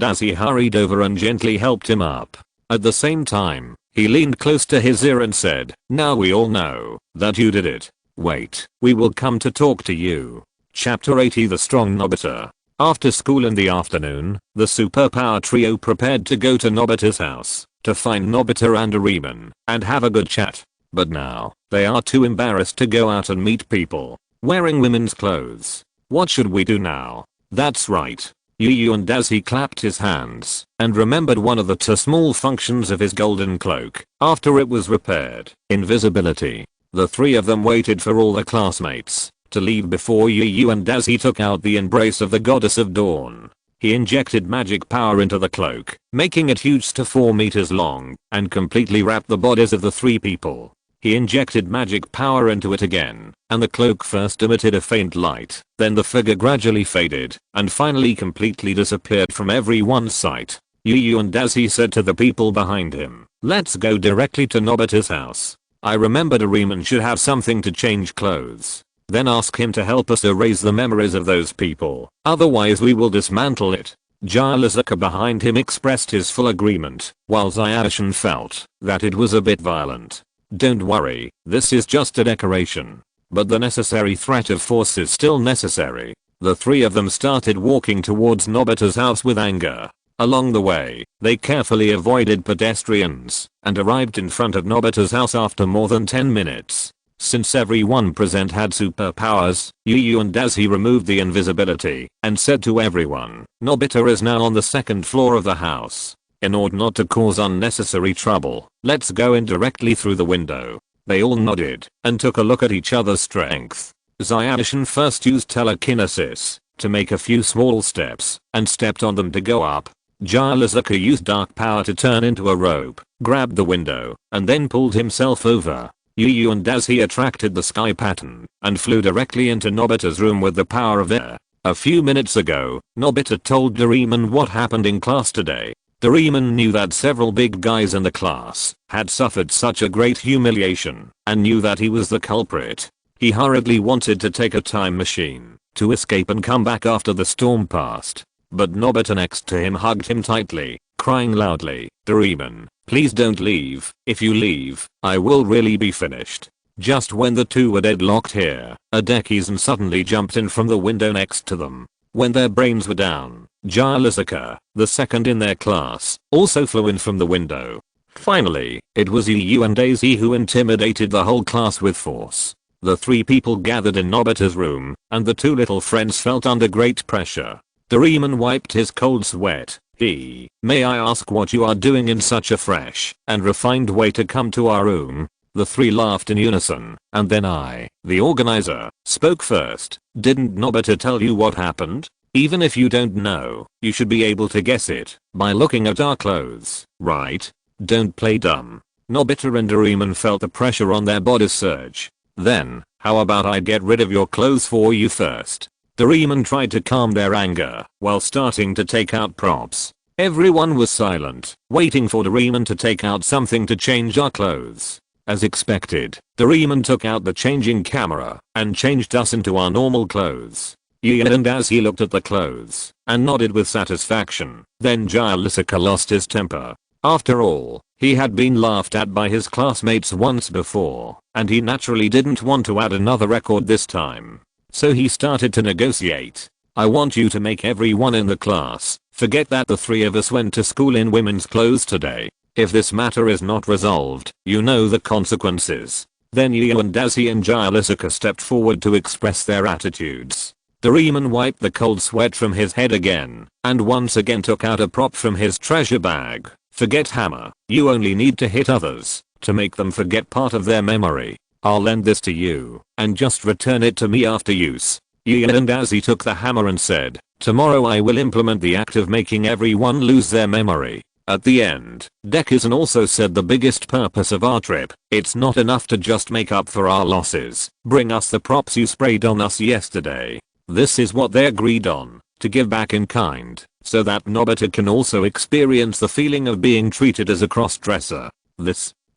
Dazi hurried over and gently helped him up. At the same time, he leaned close to his ear and said, "Now we all know that you did it. Wait, we will come to talk to you." Chapter 80 The Strong Nobita. After school in the afternoon, the superpower trio prepared to go to Nobita's house to find Nobita and Doraemon and have a good chat. But now, they are too embarrassed to go out and meet people wearing women's clothes. What should we do now? That's right. Yu and Dazi clapped his hands and remembered one of the 2 small functions of his golden cloak after it was repaired, invisibility. The 3 of them waited for all the classmates to leave before Yu and Dazi took out the embrace of the goddess of dawn. He injected magic power into the cloak, making it huge to 4 meters long, and completely wrapped the bodies of the 3 people. He injected magic power into it again, and the cloak first emitted a faint light, then the figure gradually faded, and finally completely disappeared from everyone's sight. Yu and Dazi said to the people behind him, "Let's go directly to Nobita's house. I remember Doraemon should have something to change clothes. Then ask him to help us erase the memories of those people, otherwise we will dismantle it." Shizuka behind him expressed his full agreement, while Shizuka felt that it was a bit violent. "Don't worry, this is just a decoration. But the necessary threat of force is still necessary." The 3 of them started walking towards Nobita's house with anger. Along the way, they carefully avoided pedestrians and arrived in front of Nobita's house after more than 10 minutes. Since everyone present had superpowers, Yu and Dazi removed the invisibility and said to everyone, "Nobita is now on the 2nd floor of the house. In order not to cause unnecessary trouble, let's go in directly through the window." They all nodded and took a look at each other's strength. Shizuka first used telekinesis to make a few small steps and stepped on them to go up. Shizuka used dark power to turn into a rope, grabbed the window, and then pulled himself over. Yu and as he attracted the sky pattern and flew directly into Nobita's room with the power of air. A few minutes ago, Nobita told Doraemon what happened in class today. Doraemon knew that several big guys in the class had suffered such a great humiliation and knew that he was the culprit. He hurriedly wanted to take a time machine to escape and come back after the storm passed. But Nobita next to him hugged him tightly, crying loudly, "Doraemon, please don't leave. If you leave, I will really be finished." Just when the two were deadlocked here, a Dekisugi suddenly jumped in from the window next to them. When their brains were down, Shizuka, the second in their class, also flew in from the window. Finally, it was Yu and Daisy who intimidated the whole class with force. The three people gathered in Nobita's room, and the two little friends felt under great pressure. Doraemon wiped his cold sweat. "May I ask what you are doing in such a fresh and refined way to come to our room?" The three laughed in unison, and then I, the organizer, spoke first. "Didn't Nobita tell you what happened? Even if you don't know, you should be able to guess it by looking at our clothes, right? Don't play dumb." Nobita and Doraemon felt the pressure on their bodies surge. "Then, how about I get rid of your clothes for you first?" Doraemon tried to calm their anger while starting to take out props. Everyone was silent, waiting for Doraemon to take out something to change our clothes. As expected, Doraemon took out the changing camera and changed us into our normal clothes. And as he looked at the clothes and nodded with satisfaction, then Shizuka lost his temper. After all, he had been laughed at by his classmates once before, and he naturally didn't want to add another record this time. So he started to negotiate. "I want you to make everyone in the class forget that the three of us went to school in women's clothes today. If this matter is not resolved, you know the consequences." Then Yu and Daisy and Shizuka stepped forward to express their attitudes. Doraemon wiped the cold sweat from his head again, and once again took out a prop from his treasure bag. "Forget hammer. You only need to hit others to make them forget part of their memory. I'll lend this to you, and just return it to me after use." Yu and Daisy took the hammer and said, "Tomorrow I will implement the act of making everyone lose their memory." At the end, Dekisugi also said the biggest purpose of our trip, it's not enough to just make up for our losses. Bring us the props you sprayed on us yesterday. This is what they agreed on, to give back in kind, so that Nobita can also experience the feeling of being treated as a cross-dresser.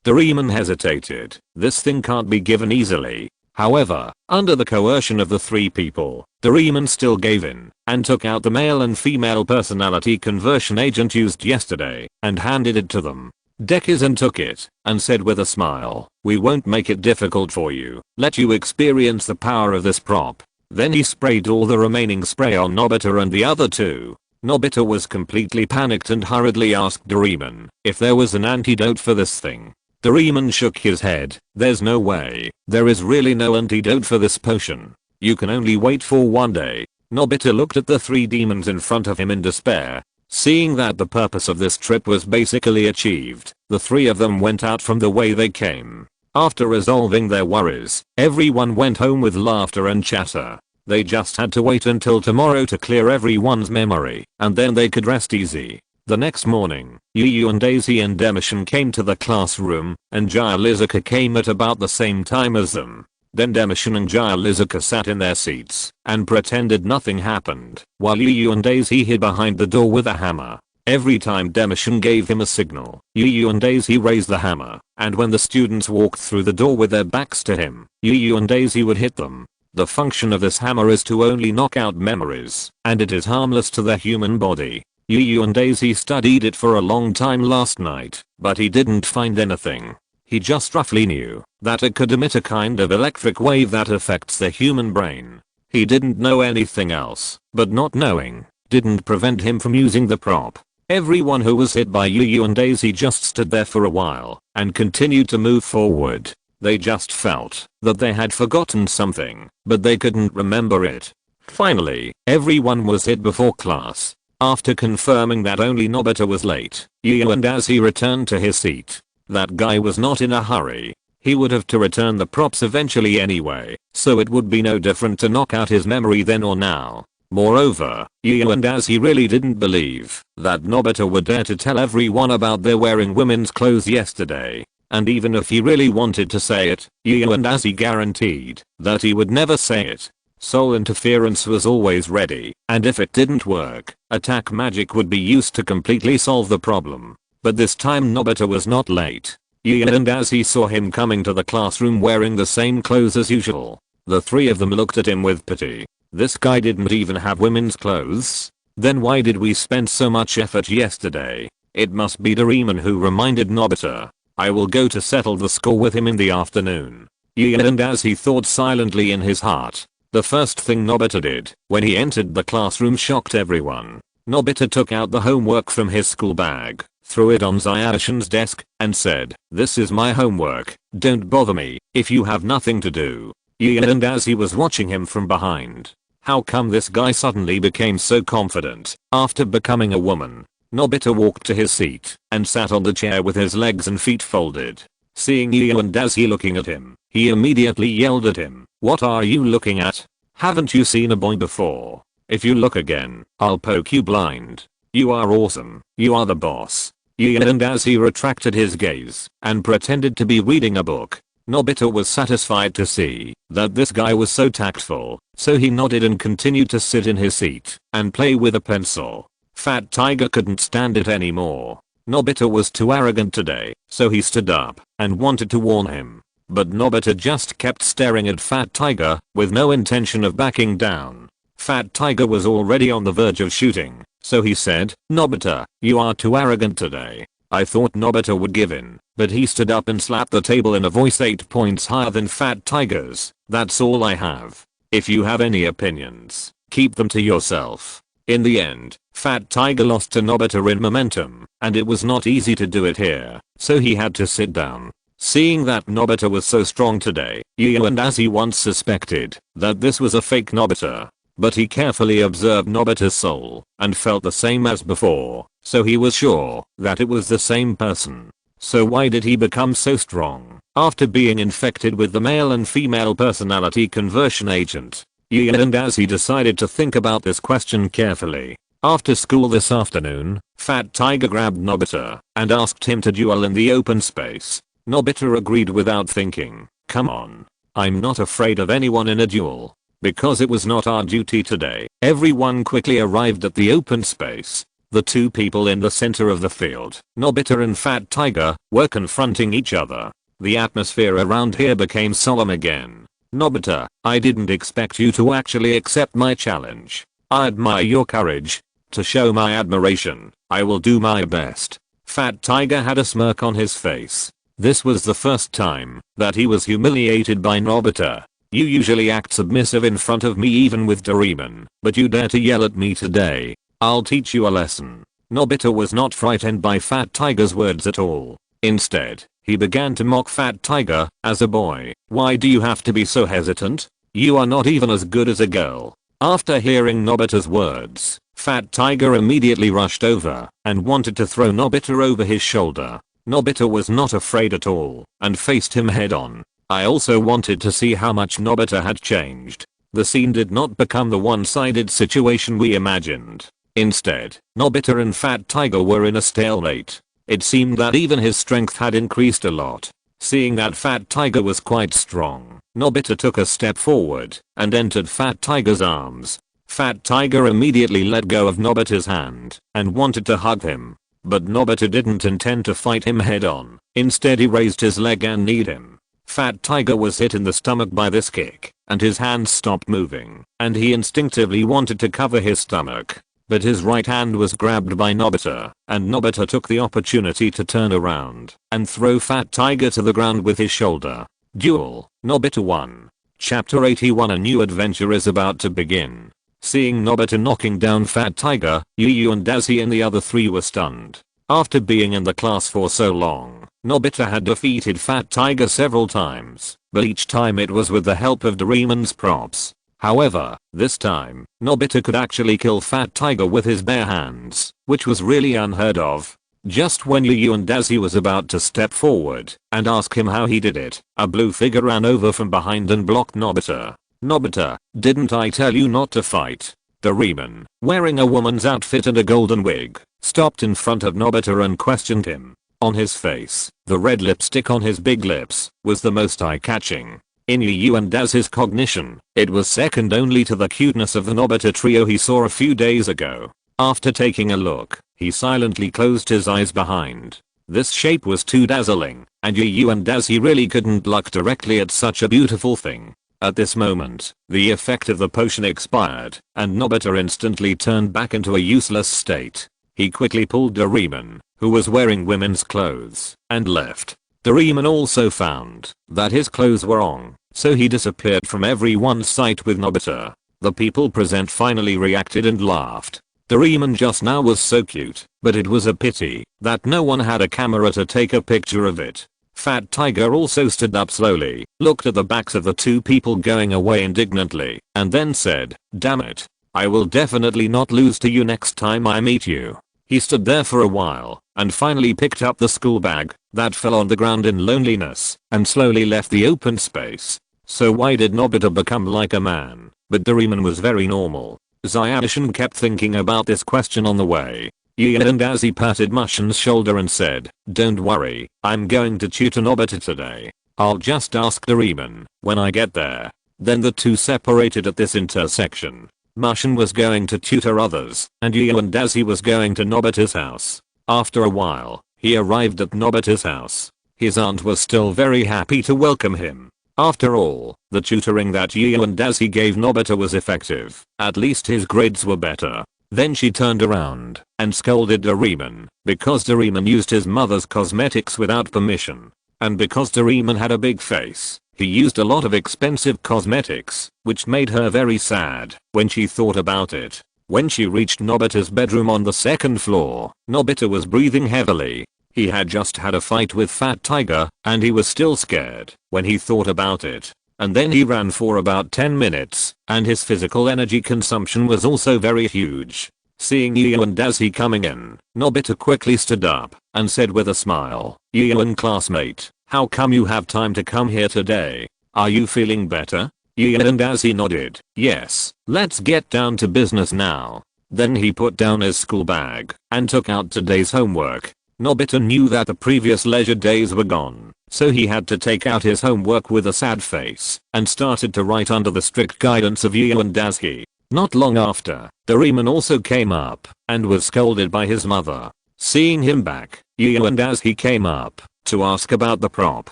Doraemon hesitated. This thing can't be given easily. However, under the coercion of the three people, Doraemon still gave in and took out the male and female personality conversion agent used yesterday and handed it to them. Dekisugi took it and said with a smile, "We won't make it difficult for you. Let you experience the power of this prop." Then he sprayed all the remaining spray on Nobita and the other two. Nobita was completely panicked and hurriedly asked Doraemon if there was an antidote for this thing. Doraemon shook his head. "There's no way. There is really no antidote for this potion. You can only wait for one day." Nobita looked at the three demons in front of him in despair. Seeing that the purpose of this trip was basically achieved, the three of them went out from the way they came. After resolving their worries, everyone went home with laughter and chatter. They just had to wait until tomorrow to clear everyone's memory, and then they could rest easy. The next morning, Yu and Daisy and Demission came to the classroom, and Shizuka came at about the same time as them. Then Demission and Shizuka sat in their seats and pretended nothing happened, while Yu and Daisy hid behind the door with a hammer. Every time Demission gave him a signal, Yu and Daisy raised the hammer, and when the students walked through the door with their backs to him, Yu and Daisy would hit them. The function of this hammer is to only knock out memories, and it is harmless to the human body. Yu and Daisy studied it for a long time last night, but he didn't find anything. He just roughly knew that it could emit a kind of electric wave that affects the human brain. He didn't know anything else, but not knowing didn't prevent him from using the prop. Everyone who was hit by Yu and Daisy just stood there for a while and continued to move forward. They just felt that they had forgotten something, but they couldn't remember it. Finally, everyone was hit before class. After confirming that only Nobita was late, Yu and as he returned to his seat. That guy was not in a hurry. He would have to return the props eventually anyway, so it would be no different to knock out his memory then or now. Moreover, Yu and as he really didn't believe that Nobita would dare to tell everyone about their wearing women's clothes yesterday. and even if he really wanted to say it, Yu and Azzy guaranteed that he would never say it. Soul interference was always ready, and if it didn't work, attack magic would be used to completely solve the problem. But this time Nobita was not late. Yu and Azzy saw him coming to the classroom wearing the same clothes as usual. The three of them looked at him with pity. This guy didn't even have women's clothes? Then why did we spend so much effort yesterday? It must be Doraemon who reminded Nobita. I will go to settle the score with him in the afternoon. Yu and Azzy thought silently in his heart. The first thing Nobita did when he entered the classroom shocked everyone. Nobita took out the homework from his school bag, threw it on Zayatashin's desk, and said, "This is my homework, don't bother me if you have nothing to do." Yu and Azzy was watching him from behind. How come this guy suddenly became so confident after becoming a woman? Nobita walked to his seat and sat on the chair with his legs and feet folded. Seeing Yu and Azzy looking at him, he immediately yelled at him, "What are you looking at? Haven't you seen a boy before? If you look again, I'll poke you blind. You are awesome, you are the boss." Yu and Azzy retracted his gaze and pretended to be reading a book. Nobita was satisfied to see that this guy was so tactful, so he nodded and continued to sit in his seat and play with a pencil. Fat Tiger couldn't stand it anymore. Nobita was too arrogant today, so he stood up and wanted to warn him. But Nobita just kept staring at Fat Tiger with no intention of backing down. Fat Tiger was already on the verge of shooting, so he said, "Nobita, you are too arrogant today." I thought Nobita would give in, but he stood up and slapped the table in a voice 8 points higher than Fat Tiger's. "That's all I have. If you have any opinions, keep them to yourself." In the end, Fat Tiger lost to Nobita in momentum, and it was not easy to do it here, so he had to sit down. Seeing that Nobita was so strong today, Yu and Azzy once suspected that this was a fake Nobita. But he carefully observed Nobita's soul and felt the same as before, so he was sure that it was the same person. So why did he become so strong after being infected with the male and female personality conversion agent? Yu and Azzy decided to think about this question carefully. After school this afternoon, Fat Tiger grabbed Nobita and asked him to duel in the open space. Nobita agreed without thinking. "Come on. I'm not afraid of anyone in a duel." Because it was not our duty today, everyone quickly arrived at the open space. The two people in the center of the field, Nobita and Fat Tiger, were confronting each other. The atmosphere around here became solemn again. "Nobita, I didn't expect you to actually accept my challenge. I admire your courage. To show my admiration, I will do my best." Fat Tiger had a smirk on his face. This was the first time that he was humiliated by Nobita. "You usually act submissive in front of me even with Doraemon, but you dare to yell at me today. I'll teach you a lesson." Nobita was not frightened by Fat Tiger's words at all. Instead, he began to mock Fat Tiger as a boy. "Why do you have to be so hesitant? You are not even as good as a girl." After hearing Nobita's words, Fat Tiger immediately rushed over and wanted to throw Nobita over his shoulder. Nobita was not afraid at all and faced him head on. I also wanted to see how much Nobita had changed. The scene did not become the one-sided situation we imagined. Instead, Nobita and Fat Tiger were in a stalemate. It seemed that even his strength had increased a lot. Seeing that Fat Tiger was quite strong, Nobita took a step forward and entered Fat Tiger's arms. Fat Tiger immediately let go of Nobita's hand and wanted to hug him. But Nobita didn't intend to fight him head on. Instead he raised his leg and kneed him. Fat Tiger was hit in the stomach by this kick, and his hands stopped moving, and he instinctively wanted to cover his stomach. But his right hand was grabbed by Nobita, and Nobita took the opportunity to turn around and throw Fat Tiger to the ground with his shoulder. Duel, Nobita 1. Chapter 81. A new adventure is about to begin. Seeing Nobita knocking down Fat Tiger, Yu and Azzy and the other three were stunned. After being in the class for so long, Nobita had defeated Fat Tiger several times, but each time it was with the help of Doraemon's props. However, this time, Nobita could actually kill Fat Tiger with his bare hands, which was really unheard of. Just when Yu and Azzy was about to step forward and ask him how he did it, a blue figure ran over from behind and blocked Nobita. "Nobita, didn't I tell you not to fight?" Doraemon, wearing a woman's outfit and a golden wig, stopped in front of Nobita and questioned him. on his face. The red lipstick on his big lips was the most eye-catching. In Yu and Daz's cognition, it was second only to the cuteness of the Nobita trio he saw a few days ago. After taking a look, he silently closed his eyes behind. This shape was too dazzling, and Yu and Daz he really couldn't look directly at such a beautiful thing. At this moment, the effect of the potion expired, and Nobita instantly turned back into a useless state. He quickly pulled Doraemon, who was wearing women's clothes, and left. Doraemon also found that his clothes were wrong, so he disappeared from everyone's sight with Nobita. The people present finally reacted and laughed. Doraemon just now was so cute, but it was a pity that no one had a camera to take a picture of it. Fat Tiger also stood up slowly, looked at the backs of the two people going away indignantly, and then said, "Damn it. I will definitely not lose to you next time I meet you." He stood there for a while, and finally picked up the school bag that fell on the ground in loneliness, and slowly left the open space. So why did Nobita become like a man, but Doraemon was very normal? Zyadishan kept thinking about this question on the way. And as he patted Mushin's shoulder and said, "Don't worry, I'm going to tutor Nobita today. I'll just ask Doraemon when I get there." Then the two separated at this intersection. Mushin was going to tutor others, and and Dazi was going to Nobita's house. After a while, he arrived at Nobita's house. His aunt was still very happy to welcome him. After all, the tutoring that and Dazi gave Nobita was effective. At least his grades were better. Then she turned around and scolded Doraemon because Doraemon used his mother's cosmetics without permission. And because Doraemon had a big face, he used a lot of expensive cosmetics, which made her very sad when she thought about it. When she reached Nobita's bedroom on the second floor, Nobita was breathing heavily. He had just had a fight with Fat Tiger, and he was still scared when he thought about it. And then he ran for about 10 minutes, and his physical energy consumption was also very huge. Seeing and Dazi coming in, Nobita quickly stood up and said with a smile, "And classmate, how come you have time to come here today? Are you feeling better?" And Dazi nodded, "Yes, let's get down to business now." Then he put down his school bag and took out today's homework. Nobita knew that the previous leisure days were gone, so he had to take out his homework with a sad face and started to write under the strict guidance of and Dazi. Not long after, Doraemon also came up and was scolded by his mother. Seeing him back, and Dazi came up to ask about the prop.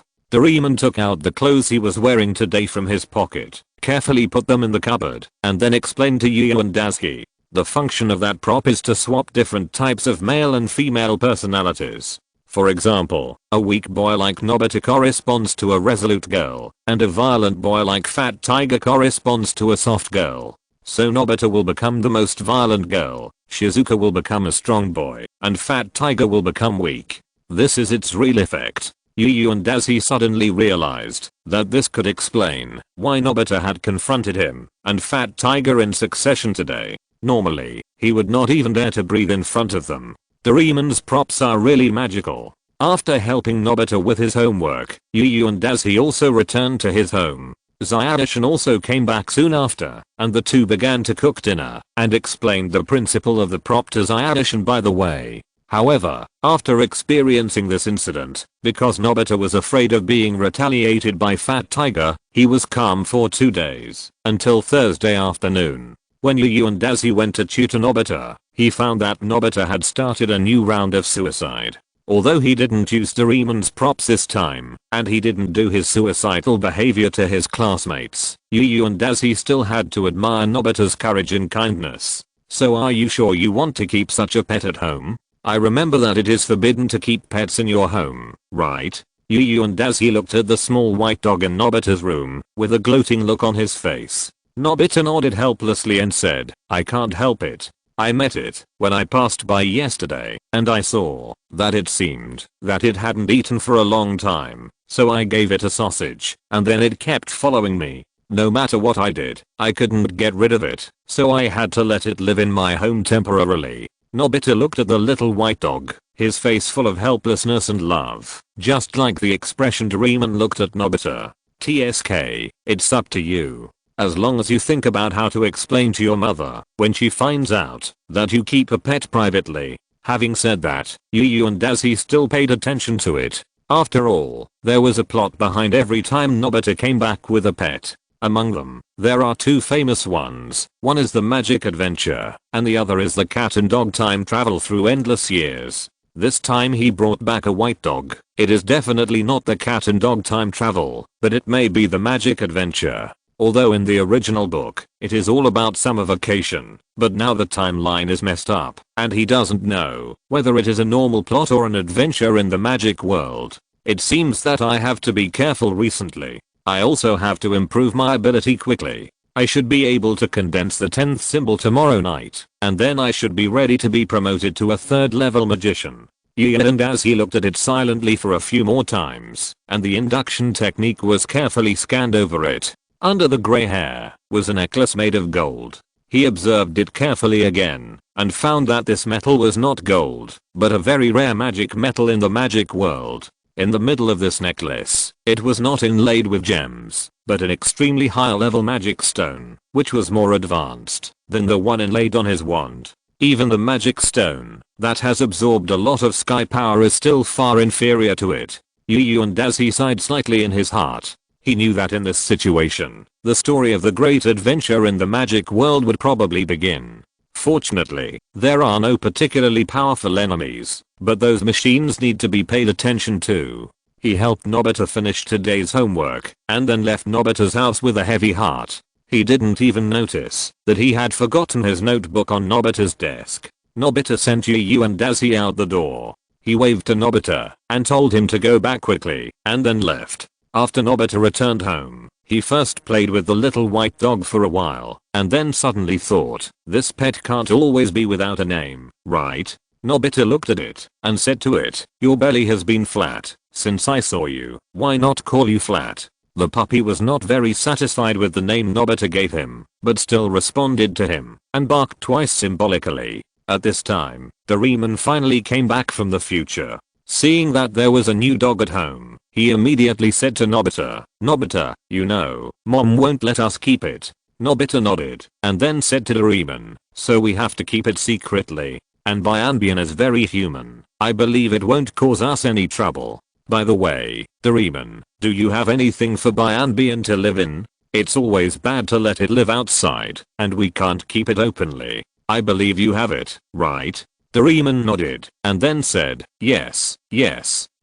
Doraemon took out the clothes he was wearing today from his pocket, carefully put them in the cupboard, and then explained to and Dazi. The function of that prop is to swap different types of male and female personalities. For example, a weak boy like Nobita corresponds to a resolute girl, and a violent boy like Fat Tiger corresponds to a soft girl. So Nobita will become the most violent girl, Shizuka will become a strong boy, and Fat Tiger will become weak. This is its real effect. and Dazi suddenly realized that this could explain why Nobita had confronted him and Fat Tiger in succession today. Normally, he would not even dare to breathe in front of them. Doraemon's props are really magical. After helping Nobita with his homework, and Dazi also returned to his home. Zyadishan also came back soon after, and the two began to cook dinner and explained the principle of the prop to Zyadishan by the way. However, after experiencing this incident, because Nobita was afraid of being retaliated by Fat Tiger, he was calm for 2 days, until Thursday afternoon. When and Dazi went to tutor Nobita, he found that Nobita had started a new round of suicide. Although he didn't use Doraemon's props this time, and he didn't do his suicidal behavior to his classmates, and Dazi still had to admire Nobita's courage and kindness. "So are you sure you want to keep such a pet at home? I remember that it is forbidden to keep pets in your home, right?" and Dazi looked at the small white dog in Nobita's room with a gloating look on his face. Nobita nodded helplessly and said, "I can't help it. I met it when I passed by yesterday, and I saw that it seemed that it hadn't eaten for a long time, so I gave it a sausage, and then it kept following me. No matter what I did, I couldn't get rid of it, so I had to let it live in my home temporarily." Nobita looked at the little white dog, his face full of helplessness and love, just like the expression Doraemon looked at Nobita. "TSK, it's up to you. As long as you think about how to explain to your mother when she finds out that you keep a pet privately, Having said that, Yu and Dazi still paid attention to it. After all, there was a plot behind every time Nobita came back with a pet. Among them, there are two famous ones. One is the magic adventure, and the other is the cat and dog time travel through endless years. This time he brought back a white dog. It is definitely not the cat and dog time travel, but it may be the magic adventure. Although in the original book, it is all about summer vacation, but now the timeline is messed up, and he doesn't know whether it is a normal plot or an adventure in the magic world. It seems that I have to be careful recently. I also have to improve my ability quickly. I should be able to condense the 10th symbol tomorrow night, and then I should be ready to be promoted to a 3rd level magician. And as he looked at it silently for a few more times, and the induction technique was carefully scanned over it. Under the grey hair was a necklace made of gold. He observed it carefully again, and found that this metal was not gold, but a very rare magic metal in the magic world. In the middle of this necklace, it was not inlaid with gems, but an extremely high level magic stone, which was more advanced than the one inlaid on his wand. Even the magic stone that has absorbed a lot of sky power is still far inferior to it. Yu and Dazi sighed slightly in his heart. He knew that in this situation, the story of the great adventure in the magic world would probably begin. Fortunately, there are no particularly powerful enemies, but those machines need to be paid attention to. He helped Nobita finish today's homework, and then left Nobita's house with a heavy heart. He didn't even notice that he had forgotten his notebook on Nobita's desk. Nobita sent Yu and Dazi out the door. He waved to Nobita and told him to go back quickly, and then left. After Nobita returned home, he first played with the little white dog for a while, and then suddenly thought, this pet can't always be without a name, right? Nobita looked at it, and said to it, your belly has been flat since I saw you, why not call you Flat? The puppy was not very satisfied with the name Nobita gave him, but still responded to him, and barked twice symbolically. At this time, Doraemon finally came back from the future. Seeing that there was a new dog at home, he immediately said to Nobita, Nobita, you know, Mom won't let us keep it. Nobita nodded, and then said to Doraemon, so we have to keep it secretly. And Bianbian is very human. I believe it won't cause us any trouble. By the way, Doraemon, do you have anything for Bianbian to live in? It's always bad to let it live outside, and we can't keep it openly. I believe you have it, right? Doraemon nodded, and then said, yes,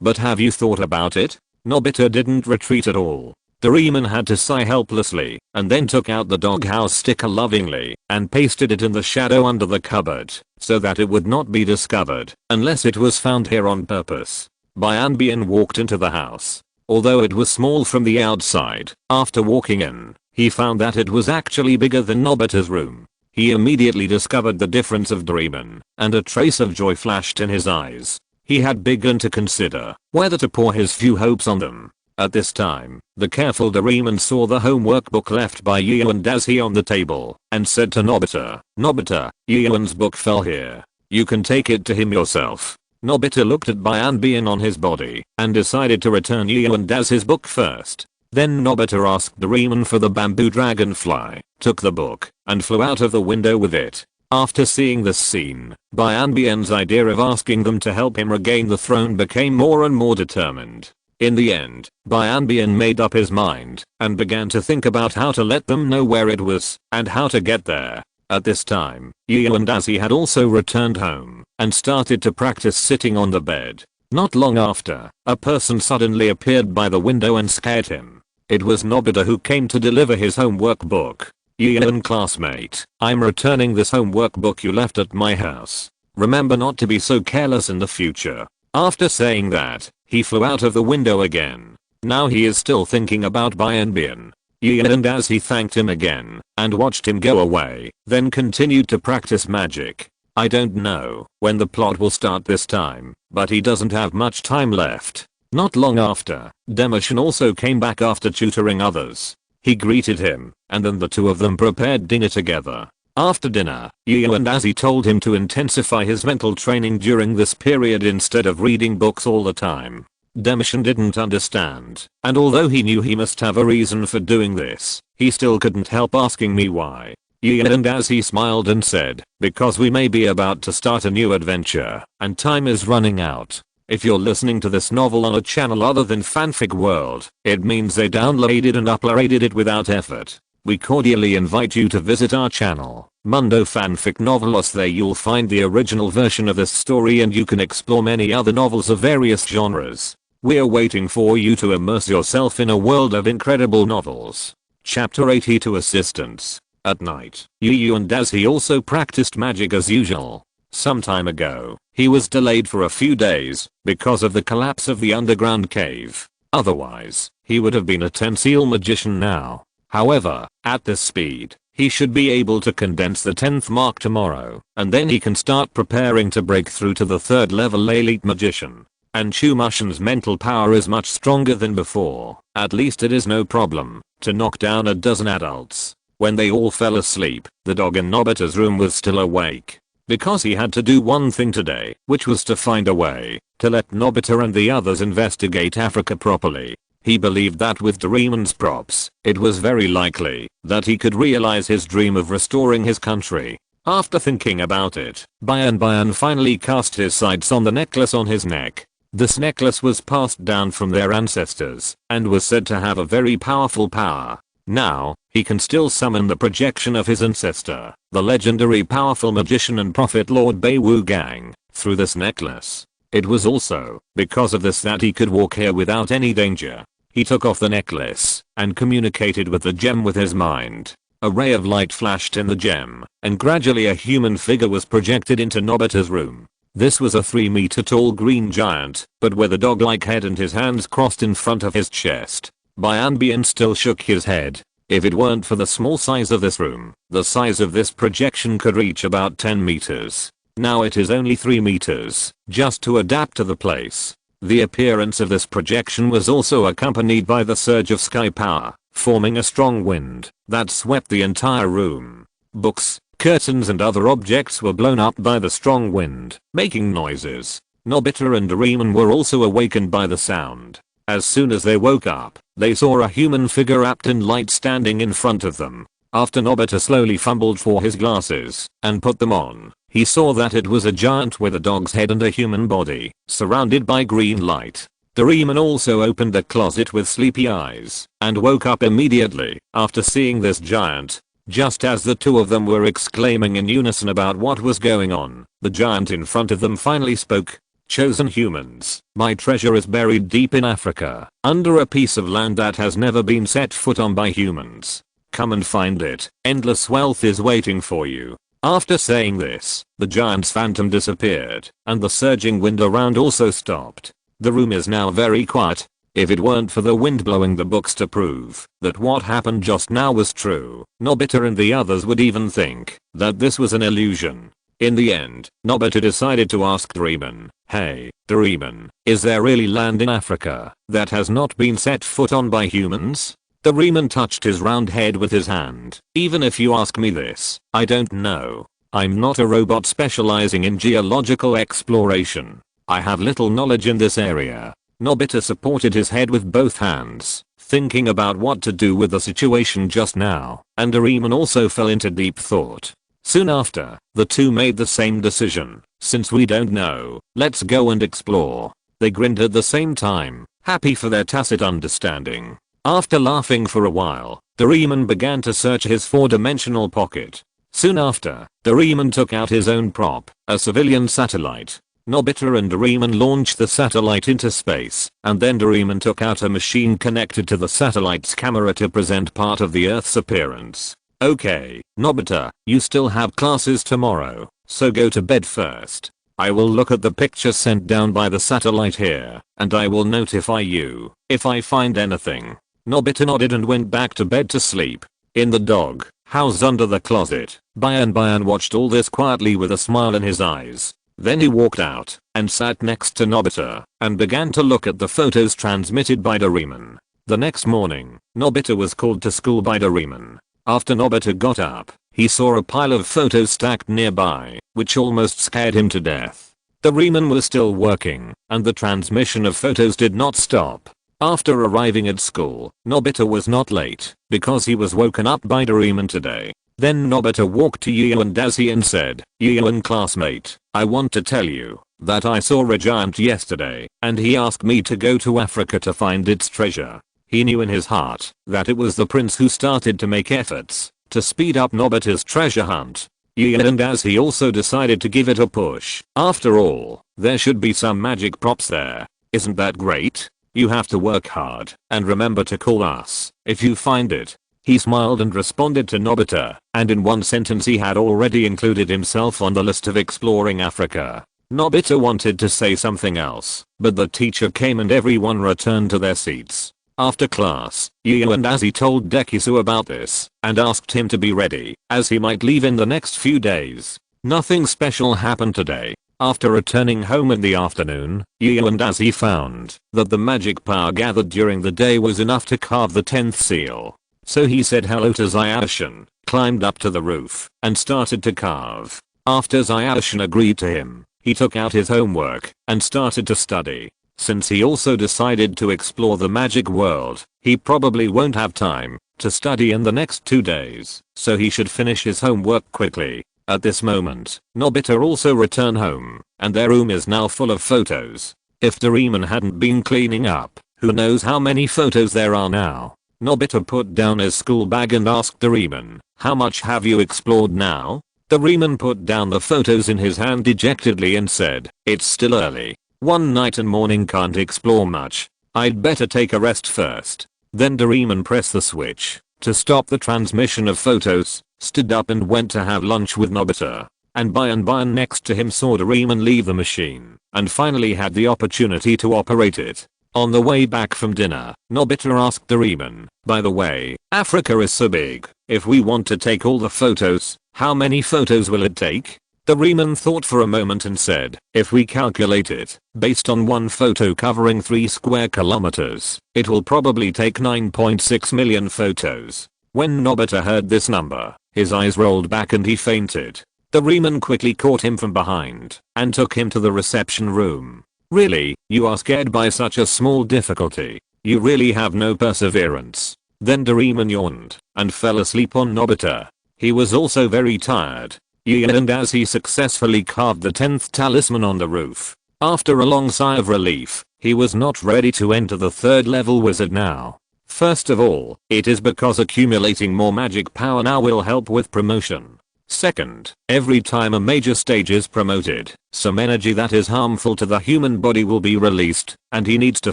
but have you thought about it? Nobita didn't retreat at all. Doraemon had to sigh helplessly, and then took out the doghouse sticker lovingly, and pasted it in the shadow under the cupboard, so that it would not be discovered, unless it was found here on purpose. Bianbian walked into the house. Although it was small from the outside, after walking in, he found that it was actually bigger than Nobita's room. He immediately discovered the difference of Doraemon, and a trace of joy flashed in his eyes. He had begun to consider whether to pour his few hopes on them. At this time, the careful Doraemon saw the homework book left by Yu and Dazi on the table, and said to Nobita, Nobita, Yuan's book fell here. You can take it to him yourself. Nobita looked at Bianbian on his body, and decided to return Yu and Dazi's book first. Then Nobita asked Doraemon for the bamboo dragonfly, took the book, and flew out of the window with it. After seeing this scene, Bianbian's idea of asking them to help him regain the throne became more and more determined. In the end, Bianbian made up his mind, and began to think about how to let them know where it was, and how to get there. At this time, Yu and Dazi had also returned home, and started to practice sitting on the bed. Not long after, a person suddenly appeared by the window and scared him. It was Nobita who came to deliver his homework book. Yuan classmate, I'm returning this homework book you left at my house. Remember not to be so careless in the future. After saying that, he flew out of the window again. Now he is still thinking about Bianbian. Yuan as he thanked him again, and watched him go away, then continued to practice magic. I don't know when the plot will start this time, but he doesn't have much time left. Not long after, Demoshin also came back after tutoring others. He greeted him, and then the two of them prepared dinner together. After dinner, Yu and Dazi told him to intensify his mental training during this period instead of reading books all the time. Demoshin didn't understand, and although he knew he must have a reason for doing this, he still couldn't help asking me why. And as he smiled and said, because we may be about to start a new adventure, and time is running out. If you're listening to this novel on a channel other than Fanfic World, it means they downloaded and uploaded it without effort. We cordially invite you to visit our channel, Mundo Fanfic Novelos. There you'll find the original version of this story and you can explore many other novels of various genres. We're waiting for you to immerse yourself in a world of incredible novels. Chapter 82 Assistance. At night, Yu and Dazi also practiced magic as usual. Some time ago, he was delayed for a few days because of the collapse of the underground cave. Otherwise, he would have been a tensile magician now. However, at this speed, he should be able to condense the 10th mark tomorrow, and then he can start preparing to break through to the 3rd level elite magician. And Chumushin's mental power is much stronger than before. At least it is no problem to knock down a dozen adults. When they all fell asleep, the dog in Nobita's room was still awake. Because he had to do one thing today, which was to find a way to let Nobita and the others investigate Africa properly. He believed that with Doraemon's props, it was very likely that he could realize his dream of restoring his country. After thinking about it, Bian finally cast his sights on the necklace on his neck. This necklace was passed down from their ancestors and was said to have a very powerful power. Now, he can still summon the projection of his ancestor, the legendary powerful magician and prophet Lord Beiwu Gang, through this necklace. It was also because of this that he could walk here without any danger. He took off the necklace and communicated with the gem with his mind. A ray of light flashed in the gem, and gradually a human figure was projected into Nobita's room. This was a 3-meter tall green giant, but with a dog-like head and his hands crossed in front of his chest. Bian still shook his head. If it weren't for the small size of this room, the size of this projection could reach about 10 meters. Now it is only 3 meters, just to adapt to the place. The appearance of this projection was also accompanied by the surge of sky power, forming a strong wind that swept the entire room. Books, curtains and other objects were blown up by the strong wind, making noises. Nobita and Doraemon were also awakened by the sound. As soon as they woke up, they saw a human figure wrapped in light standing in front of them. After Nobita slowly fumbled for his glasses and put them on, he saw that it was a giant with a dog's head and a human body, surrounded by green light. Doraemon also opened a closet with sleepy eyes and woke up immediately after seeing this giant. Just as the two of them were exclaiming in unison about what was going on, the giant in front of them finally spoke. Chosen humans, my treasure is buried deep in Africa, under a piece of land that has never been set foot on by humans. Come and find it, endless wealth is waiting for you. After saying this, the giant's phantom disappeared, and the surging wind around also stopped. The room is now very quiet. If it weren't for the wind blowing the books to prove that what happened just now was true, Nobita and the others would even think that this was an illusion. In the end, Nobita decided to ask Doraemon, "Hey, Doraemon, is there really land in Africa that has not been set foot on by humans?" Doraemon touched his round head with his hand. "Even if you ask me this, I don't know. I'm not a robot specializing in geological exploration. I have little knowledge in this area." Nobita supported his head with both hands, thinking about what to do with the situation just now, and Doraemon also fell into deep thought. Soon after, the two made the same decision. Since we don't know, let's go and explore. They grinned at the same time, happy for their tacit understanding. After laughing for a while, Doraemon began to search his 4-dimensional pocket. Soon after, Doraemon took out his own prop, a civilian satellite. Nobita and Doraemon launched the satellite into space, and then Doraemon took out a machine connected to the satellite's camera to present part of the Earth's appearance. "Okay, Nobita, you still have classes tomorrow, so go to bed first. I will look at the picture sent down by the satellite here, and I will notify you if I find anything." Nobita nodded and went back to bed to sleep. In the dog house under the closet, Bian watched all this quietly with a smile in his eyes. Then he walked out and sat next to Nobita and began to look at the photos transmitted by Doraemon. The next morning, Nobita was called to school by Doraemon. After Nobita got up, he saw a pile of photos stacked nearby, which almost scared him to death. Doraemon was still working, and the transmission of photos did not stop. After arriving at school, Nobita was not late, because he was woken up by Doraemon today. Then Nobita walked to Yu and Daisy and said, "Yu and classmate, I want to tell you that I saw a giant yesterday and he asked me to go to Africa to find its treasure." He knew in his heart that it was the prince who started to make efforts to speed up Nobita's treasure hunt. Yu and Daisy also decided to give it a push. After all, there should be some magic props there. Isn't that great? You have to work hard and remember to call us if you find it. He smiled and responded to Nobita, and in one sentence he had already included himself on the list of exploring Africa. Nobita wanted to say something else, but the teacher came and everyone returned to their seats. After class, Yu and Daisy told Dekisugi about this and asked him to be ready as he might leave in the next few days. Nothing special happened today. After returning home in the afternoon, Yu and Daisy found that the magic power gathered during the day was enough to carve the 10th seal. So he said hello to Zyashin, climbed up to the roof, and started to carve. After Zyashin agreed to him, he took out his homework and started to study. Since he also decided to explore the magic world, he probably won't have time to study in the next 2 days, so he should finish his homework quickly. At this moment, Nobita also returned home, and their room is now full of photos. If Doraemon hadn't been cleaning up, who knows how many photos there are now. Nobita put down his school bag and asked Doraemon, "How much have you explored now?" Doraemon put down the photos in his hand dejectedly and said, "It's still early. One night and morning can't explore much. I'd better take a rest first." Then Doraemon pressed the switch to stop the transmission of photos, stood up and went to have lunch with Nobita. And Bian next to him saw Doraemon leave the machine and finally had the opportunity to operate it. On the way back from dinner, Nobita asked Doraemon, "By the way, Africa is so big. If we want to take all the photos, how many photos will it take?" Doraemon thought for a moment and said, "If we calculate it, based on one photo covering 3 square kilometers, it will probably take 9.6 million photos." When Nobita heard this number, his eyes rolled back and he fainted. Doraemon quickly caught him from behind and took him to the reception room. "Really, you are scared by such a small difficulty? You really have no perseverance." Then Doraemon yawned and fell asleep on Nobita. He was also very tired. Yu and Daisy successfully carved the 10th talisman on the roof. After a long sigh of relief, he was not ready to enter the 3rd level wizard now. First of all, it is because accumulating more magic power now will help with promotion. Second, every time a major stage is promoted, some energy that is harmful to the human body will be released, and he needs to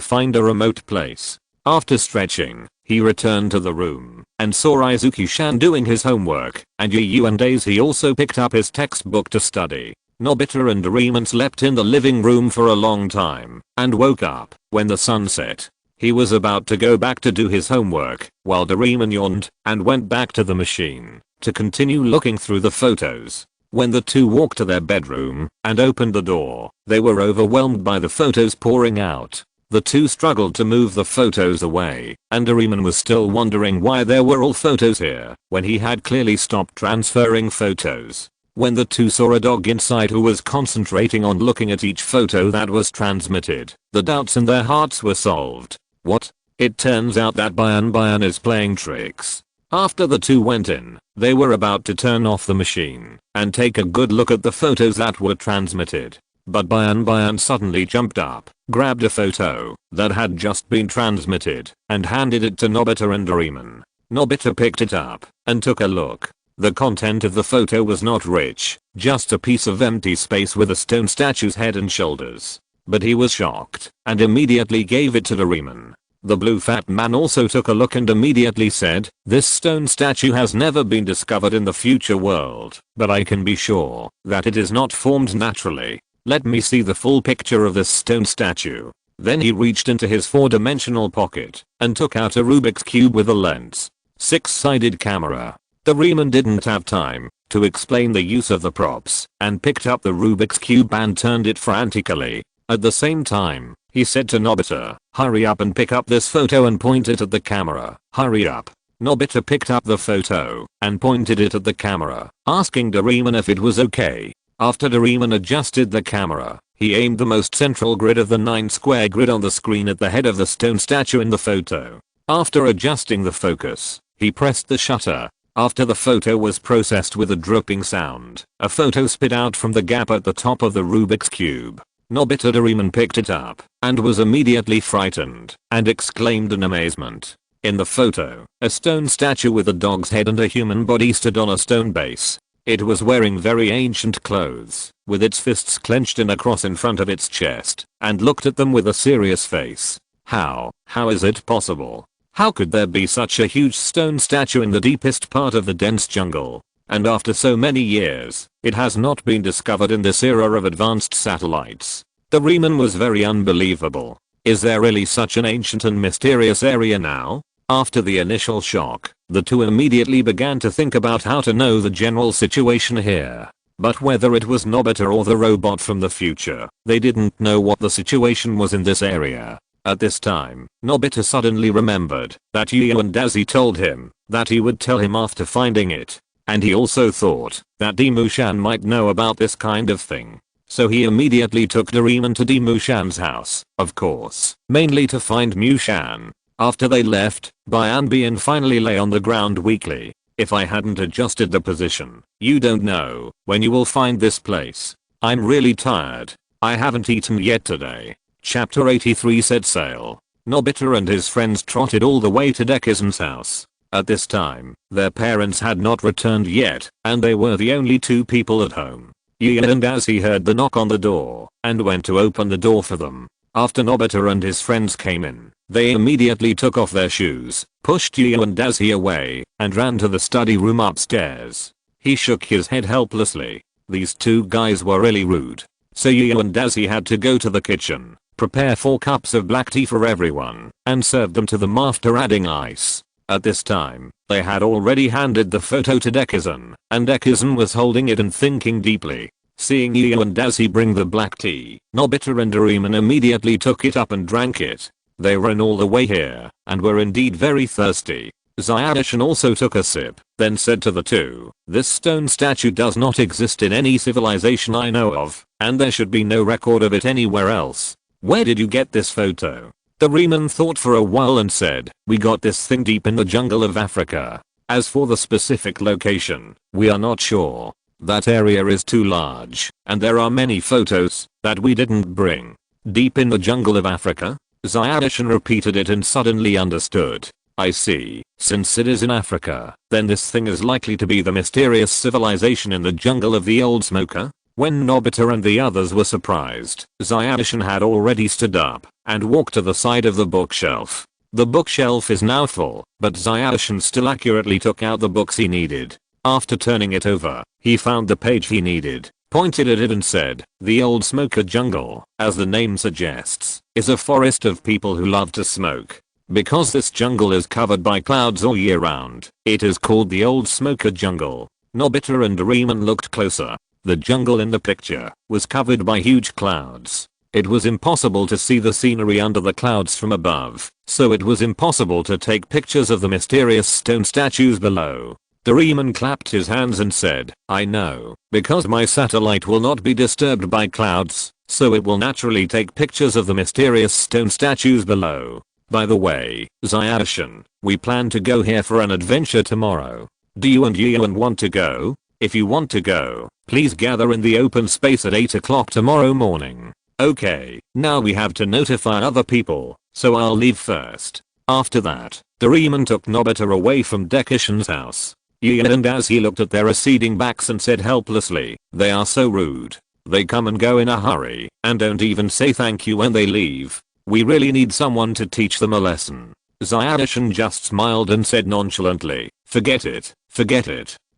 find a remote place. After stretching, he returned to the room and saw Izuki-chan doing his homework, and Yu and Daisy also picked up his textbook to study. Nobita and Doraemon slept in the living room for a long time and woke up when the sun set. He was about to go back to do his homework while Doraemon yawned and went back to the machine to continue looking through the photos. When the two walked to their bedroom and opened the door, they were overwhelmed by the photos pouring out. The two struggled to move the photos away, and Doraemon was still wondering why there were all photos here when he had clearly stopped transferring photos. When the two saw a dog inside who was concentrating on looking at each photo that was transmitted, the doubts in their hearts were solved. What? It turns out that Bian is playing tricks. After the two went in, they were about to turn off the machine and take a good look at the photos that were transmitted. But Bian suddenly jumped up, grabbed a photo that had just been transmitted, and handed it to Nobita and Doraemon. Nobita picked it up and took a look. The content of the photo was not rich, just a piece of empty space with a stone statue's head and shoulders. But he was shocked and immediately gave it to Doraemon. The blue fat man also took a look and immediately said, "This stone statue has never been discovered in the future world, but I can be sure that it is not formed naturally. Let me see the full picture of this stone statue." Then he reached into his 4-dimensional pocket and took out a Rubik's Cube with a lens. 6-sided camera. Doraemon didn't have time to explain the use of the props and picked up the Rubik's Cube and turned it frantically. At the same time, he said to Nobita, "Hurry up and pick up this photo and point it at the camera. Hurry up." Nobita picked up the photo and pointed it at the camera, asking Doraemon if it was okay. After Doraemon adjusted the camera, he aimed the most central grid of the 9-square grid on the screen at the head of the stone statue in the photo. After adjusting the focus, he pressed the shutter, After the photo was processed with a dripping sound, a photo spit out from the gap at the top of the Rubik's Cube. Nobita Doraemon picked it up and was immediately frightened and exclaimed in amazement. In the photo, a stone statue with a dog's head and a human body stood on a stone base. It was wearing very ancient clothes, with its fists clenched in a cross in front of its chest, and looked at them with a serious face. How is it possible? How could there be such a huge stone statue in the deepest part of the dense jungle? And after so many years, it has not been discovered in this era of advanced satellites. Doraemon was very unbelievable. Is there really such an ancient and mysterious area now? After the initial shock, the two immediately began to think about how to know the general situation here. But whether it was Nobita or the robot from the future, they didn't know what the situation was in this area. At this time, Nobita suddenly remembered that Yu and Dazi told him that he would tell him after finding it. And he also thought that Demushan might know about this kind of thing. So he immediately took Doraemon to Demushan's house, of course, mainly to find Mushan. After they left, Bian finally lay on the ground weakly. If I hadn't adjusted the position, you don't know when you will find this place. I'm really tired. I haven't eaten yet today. Chapter 83 set sail. Nobita and his friends trotted all the way to Dekisugi's house. At this time, their parents had not returned yet, and they were the only two people at home. Gian and Dazi heard the knock on the door, and went to open the door for them. After Nobita and his friends came in, they immediately took off their shoes, pushed Gian and Dazi away, and ran to the study room upstairs. He shook his head helplessly. These two guys were really rude. So Gian and Dazi had to go to the kitchen, prepare 4 cups of black tea for everyone, and serve them to them after adding ice. At this time, they had already handed the photo to Dekisugi, and Dekisugi was holding it and thinking deeply. Seeing Yu and Dazi bring the black tea, Nobita and Doraemon immediately took it up and drank it. They ran all the way here, and were indeed very thirsty. Zyadishan also took a sip, then said to the two, "This stone statue does not exist in any civilization I know of, and there should be no record of it anywhere else. Where did you get this photo?" Doraemon thought for a while and said, "We got this thing deep in the jungle of Africa. As for the specific location, we are not sure. That area is too large, and there are many photos that we didn't bring." Deep in the jungle of Africa? Zyadishan repeated it and suddenly understood. I see. Since it is in Africa, then this thing is likely to be the mysterious civilization in the jungle of the old smoker? When Nobita and the others were surprised, Zyadishan had already stood up and walked to the side of the bookshelf. The bookshelf is now full, but Zyadishan still accurately took out the books he needed. After turning it over, he found the page he needed, pointed at it and said, "The old smoker jungle, as the name suggests, is a forest of people who love to smoke. Because this jungle is covered by clouds all year round, it is called the old smoker jungle." Nobita and Doraemon looked closer. The jungle in the picture was covered by huge clouds. It was impossible to see the scenery under the clouds from above, so it was impossible to take pictures of the mysterious stone statues below. Doraemon clapped his hands and said, "I know, because my satellite will not be disturbed by clouds, so it will naturally take pictures of the mysterious stone statues below. By the way, Zyadishan, we plan to go here for an adventure tomorrow. Do you and Yuan want to go? If you want to go, please gather in the open space at 8 o'clock tomorrow morning." Okay, now we have to notify other people, so I'll leave first. After that, Doraemon took Nobita away from Dekisugi's house. Yuan and Dazi looked at their receding backs and said helplessly, "They are so rude. They come and go in a hurry, and don't even say thank you when they leave. We really need someone to teach them a lesson." Zyadishan just smiled and said nonchalantly, Forget it.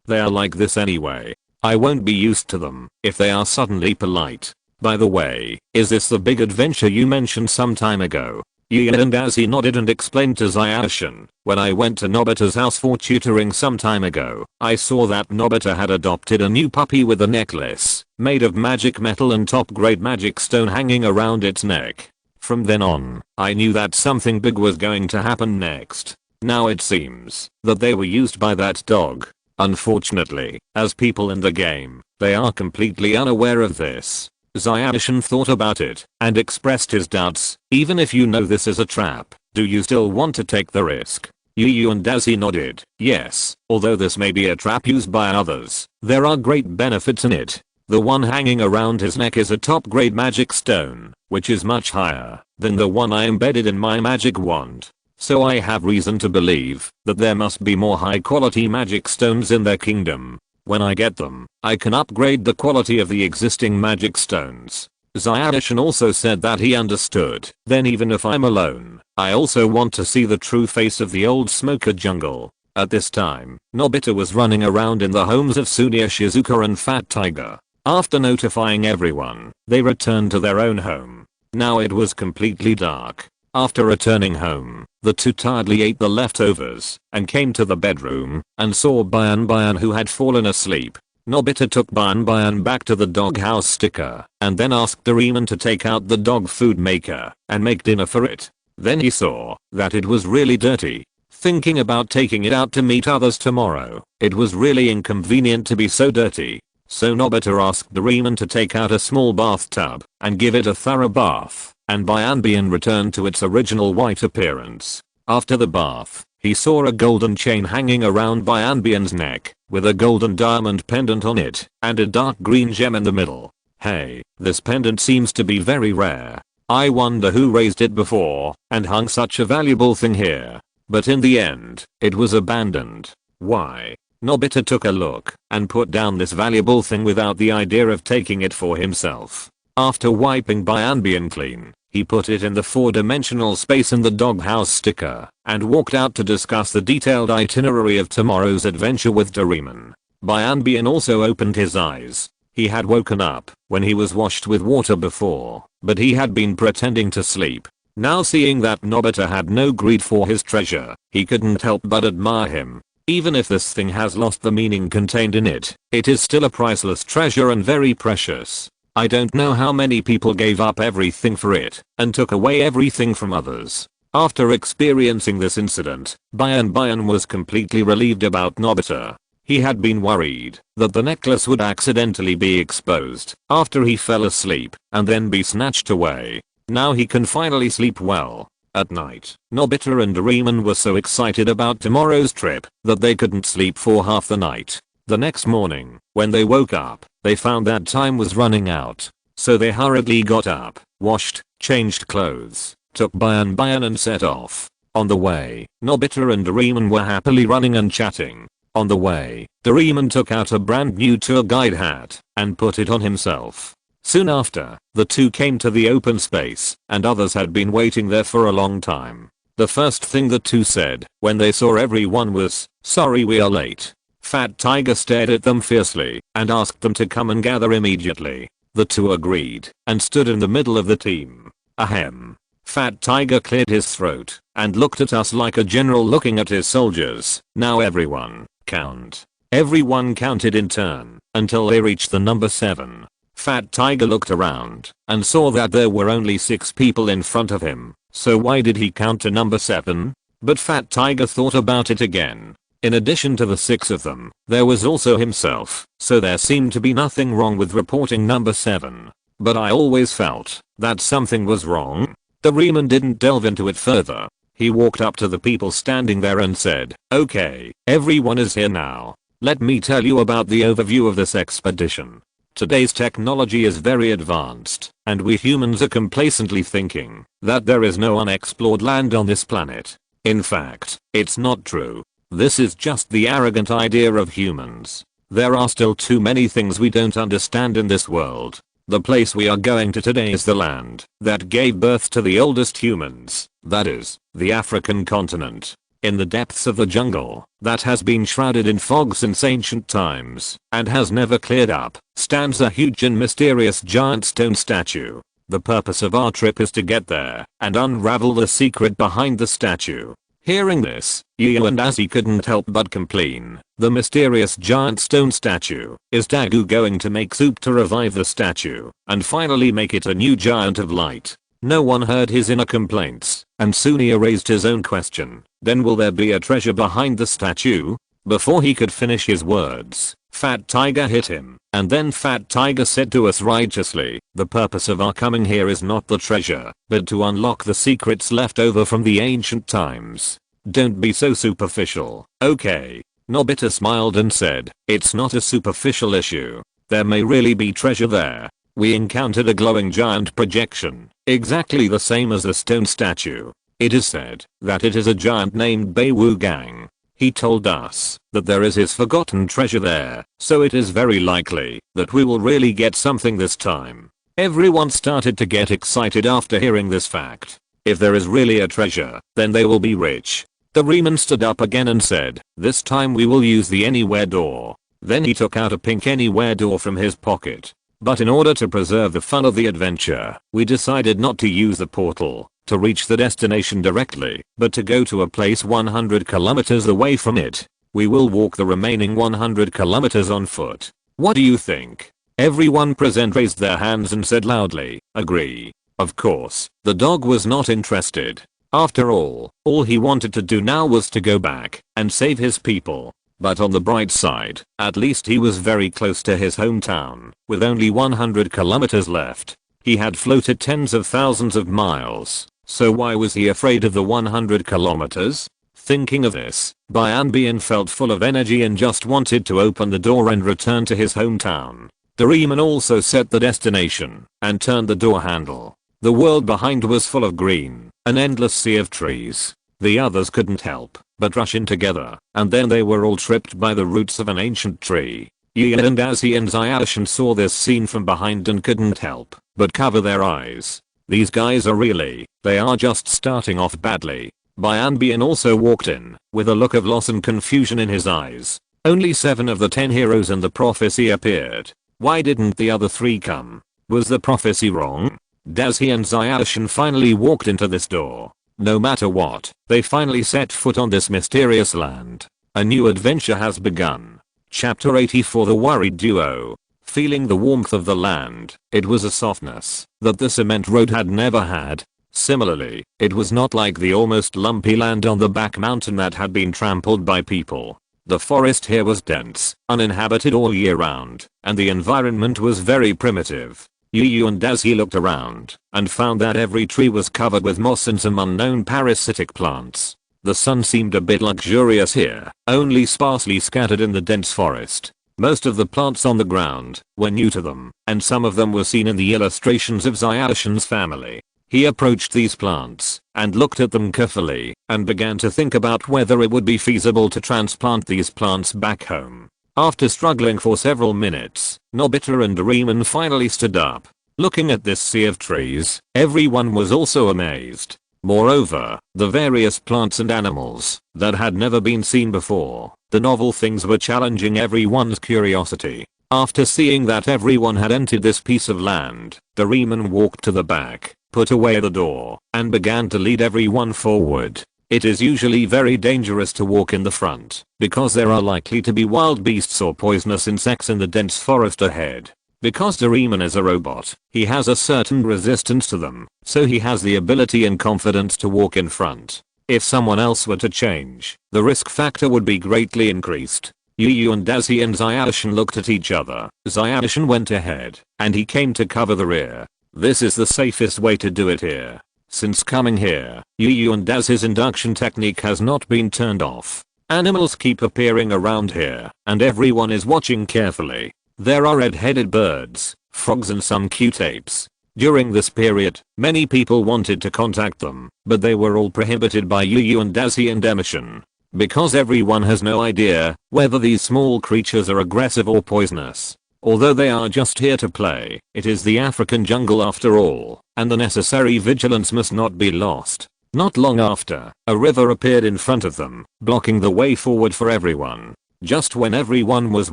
They are like this anyway. I won't be used to them if they are suddenly polite. By the way, is this the big adventure you mentioned some time ago?" Yuan and Dazi nodded and explained to Zyadishan, "When I went to Nobita's house for tutoring some time ago, I saw that Nobita had adopted a new puppy with a necklace made of magic metal and top grade magic stone hanging around its neck. From then on, I knew that something big was going to happen next. Now it seems that they were used by that dog. Unfortunately, as people in the game, they are completely unaware of this." Zyadishan thought about it and expressed his doubts. "Even if you know this is a trap, do you still want to take the risk?" Yu and Daisy nodded. Yes, although this may be a trap used by others, there are great benefits in it. The one hanging around his neck is a top grade magic stone, which is much higher than the one I embedded in my magic wand. So I have reason to believe that there must be more high quality magic stones in their kingdom. When I get them, I can upgrade the quality of the existing magic stones. Zyadishan also said that he understood. Then even if I'm alone, I also want to see the true face of the old smoker jungle. At this time, Nobita was running around in the homes of Sunia, Shizuka and Fat Tiger. After notifying everyone, they returned to their own home. Now it was completely dark. After returning home, the two tiredly ate the leftovers and came to the bedroom and saw Bayan who had fallen asleep. Nobita took Bayan back to the doghouse sticker and then asked Doraemon to take out the dog food maker and make dinner for it. Then he saw that it was really dirty. Thinking about taking it out to meet others tomorrow, it was really inconvenient to be so dirty. So Nobita asked Doraemon to take out a small bathtub and give it a thorough bath, and Bayan returned to its original white appearance. After the bath, he saw a golden chain hanging around Bayan's neck, with a golden diamond pendant on it, and a dark green gem in the middle. Hey, this pendant seems to be very rare. I wonder who raised it before, and hung such a valuable thing here. But in the end, it was abandoned. Why? Nobita took a look, and put down this valuable thing without the idea of taking it for himself. After wiping Bayan clean, he put it in the 4-dimensional space in the doghouse sticker, and walked out to discuss the detailed itinerary of tomorrow's adventure with Doraemon. Bayan also opened his eyes. He had woken up when he was washed with water before, but he had been pretending to sleep. Now seeing that Nobita had no greed for his treasure, he couldn't help but admire him. Even if this thing has lost the meaning contained in it, it is still a priceless treasure and very precious. I don't know how many people gave up everything for it and took away everything from others. After experiencing this incident, Bayan was completely relieved about Nobita. He had been worried that the necklace would accidentally be exposed after he fell asleep and then be snatched away. Now he can finally sleep well. At night, Nobita and Doraemon were so excited about tomorrow's trip that they couldn't sleep for half the night. The next morning, when they woke up, they found that time was running out. So they hurriedly got up, washed, changed clothes, took Bayan and set off. On the way, Nobita and Doraemon were happily running and chatting. On the way, Doraemon took out a brand new tour guide hat and put it on himself. Soon after, the two came to the open space, and others had been waiting there for a long time. The first thing the two said when they saw everyone was, "Sorry we are late." Fat Tiger stared at them fiercely and asked them to come and gather immediately. The two agreed and stood in the middle of the team. Ahem. Fat Tiger cleared his throat and looked at us like a general looking at his soldiers. Now everyone, count. Everyone counted in turn until they reached the number 7. Fat Tiger looked around and saw that there were only 6 people in front of him. So why did he count to number 7? But Fat Tiger thought about it again. In addition to the 6 of them, there was also himself, so there seemed to be nothing wrong with reporting number 7. But I always felt that something was wrong. Doraemon didn't delve into it further. He walked up to the people standing there and said, "Okay, everyone is here now. Let me tell you about the overview of this expedition. Today's technology is very advanced, and we humans are complacently thinking that there is no unexplored land on this planet. In fact, it's not true. This is just the arrogant idea of humans. There are still too many things we don't understand in this world. The place we are going to today is the land that gave birth to the oldest humans, that is, the African continent. In the depths of the jungle that has been shrouded in fog since ancient times and has never cleared up, stands a huge and mysterious giant stone statue. The purpose of our trip is to get there and unravel the secret behind the statue." Hearing this, Yu and Azzy couldn't help but complain. The mysterious giant stone statue. Is Dagu going to make soup to revive the statue and finally make it a new giant of light? No one heard his inner complaints, and Sunia raised his own question. Then will there be a treasure behind the statue? Before he could finish his words, Fat Tiger hit him, and then Fat Tiger said to us righteously, "The purpose of our coming here is not the treasure, but to unlock the secrets left over from the ancient times." Don't be so superficial, okay? Nobita smiled and said, it's not a superficial issue. There may really be treasure there. We encountered a glowing giant projection, exactly the same as the stone statue. It is said that it is a giant named Beiwu Gang. He told us that there is his forgotten treasure there, so it is very likely that we will really get something this time. Everyone started to get excited after hearing this fact. If there is really a treasure, then they will be rich. Doraemon stood up again and said, this time we will use the anywhere door. Then he took out a pink anywhere door from his pocket. But in order to preserve the fun of the adventure, we decided not to use the portal to reach the destination directly, but to go to a place 100 kilometers away from it. We will walk the remaining 100 kilometers on foot. What do you think? Everyone present raised their hands and said loudly, agree. Of course, the dog was not interested. After all he wanted to do now was to go back and save his people. But on the bright side, at least he was very close to his hometown, with only 100 kilometers left. He had floated tens of thousands of miles, so why was he afraid of the 100 kilometers? Thinking of this, Bien felt full of energy and just wanted to open the door and return to his hometown. Doraemon also set the destination and turned the door handle. The world behind was full of green, an endless sea of trees. The others couldn't help but rush in together, and then they were all tripped by the roots of an ancient tree. Gian and Dazi and Zyashin saw this scene from behind and couldn't help but cover their eyes. These guys they are just starting off badly. Bien also walked in with a look of loss and confusion in his eyes. Only 7 of the 10 heroes in the prophecy appeared. Why didn't the other 3 come? Was the prophecy wrong? Dazi and Zyashin finally walked into this door. No matter what, they finally set foot on this mysterious land. A new adventure has begun. Chapter 84. The worried duo. Feeling the warmth of the land, it was a softness that the cement road had never had. Similarly, it was not like the almost lumpy land on the back mountain that had been trampled by people. The forest here was dense, uninhabited all year round, and the environment was very primitive. Yu and Dazi looked around and found that every tree was covered with moss and some unknown parasitic plants. The sun seemed a bit luxurious here, only sparsely scattered in the dense forest. Most of the plants on the ground were new to them, and some of them were seen in the illustrations of Zyashin's family. He approached these plants and looked at them carefully and began to think about whether it would be feasible to transplant these plants back home. After struggling for several minutes, Nobita and Doraemon finally stood up. Looking at this sea of trees, everyone was also amazed. Moreover, the various plants and animals that had never been seen before, the novel things were challenging everyone's curiosity. After seeing that everyone had entered this piece of land, Doraemon walked to the back, put away the door, and began to lead everyone forward. It is usually very dangerous to walk in the front, because there are likely to be wild beasts or poisonous insects in the dense forest ahead. Because Doraemon is a robot, he has a certain resistance to them, so he has the ability and confidence to walk in front. If someone else were to change, the risk factor would be greatly increased. Yu and Dazi and Zyashin looked at each other. Zyashin went ahead, and he came to cover the rear. This is the safest way to do it here. Since coming here, Yu and Dazi's induction technique has not been turned off. Animals keep appearing around here, and everyone is watching carefully. There are red-headed birds, frogs and some cute apes. During this period, many people wanted to contact them, but they were all prohibited by Yu and Dazi and Emission. Because everyone has no idea whether these small creatures are aggressive or poisonous. Although they are just here to play, it is the African jungle after all, and the necessary vigilance must not be lost. Not long after, a river appeared in front of them, blocking the way forward for everyone. Just when everyone was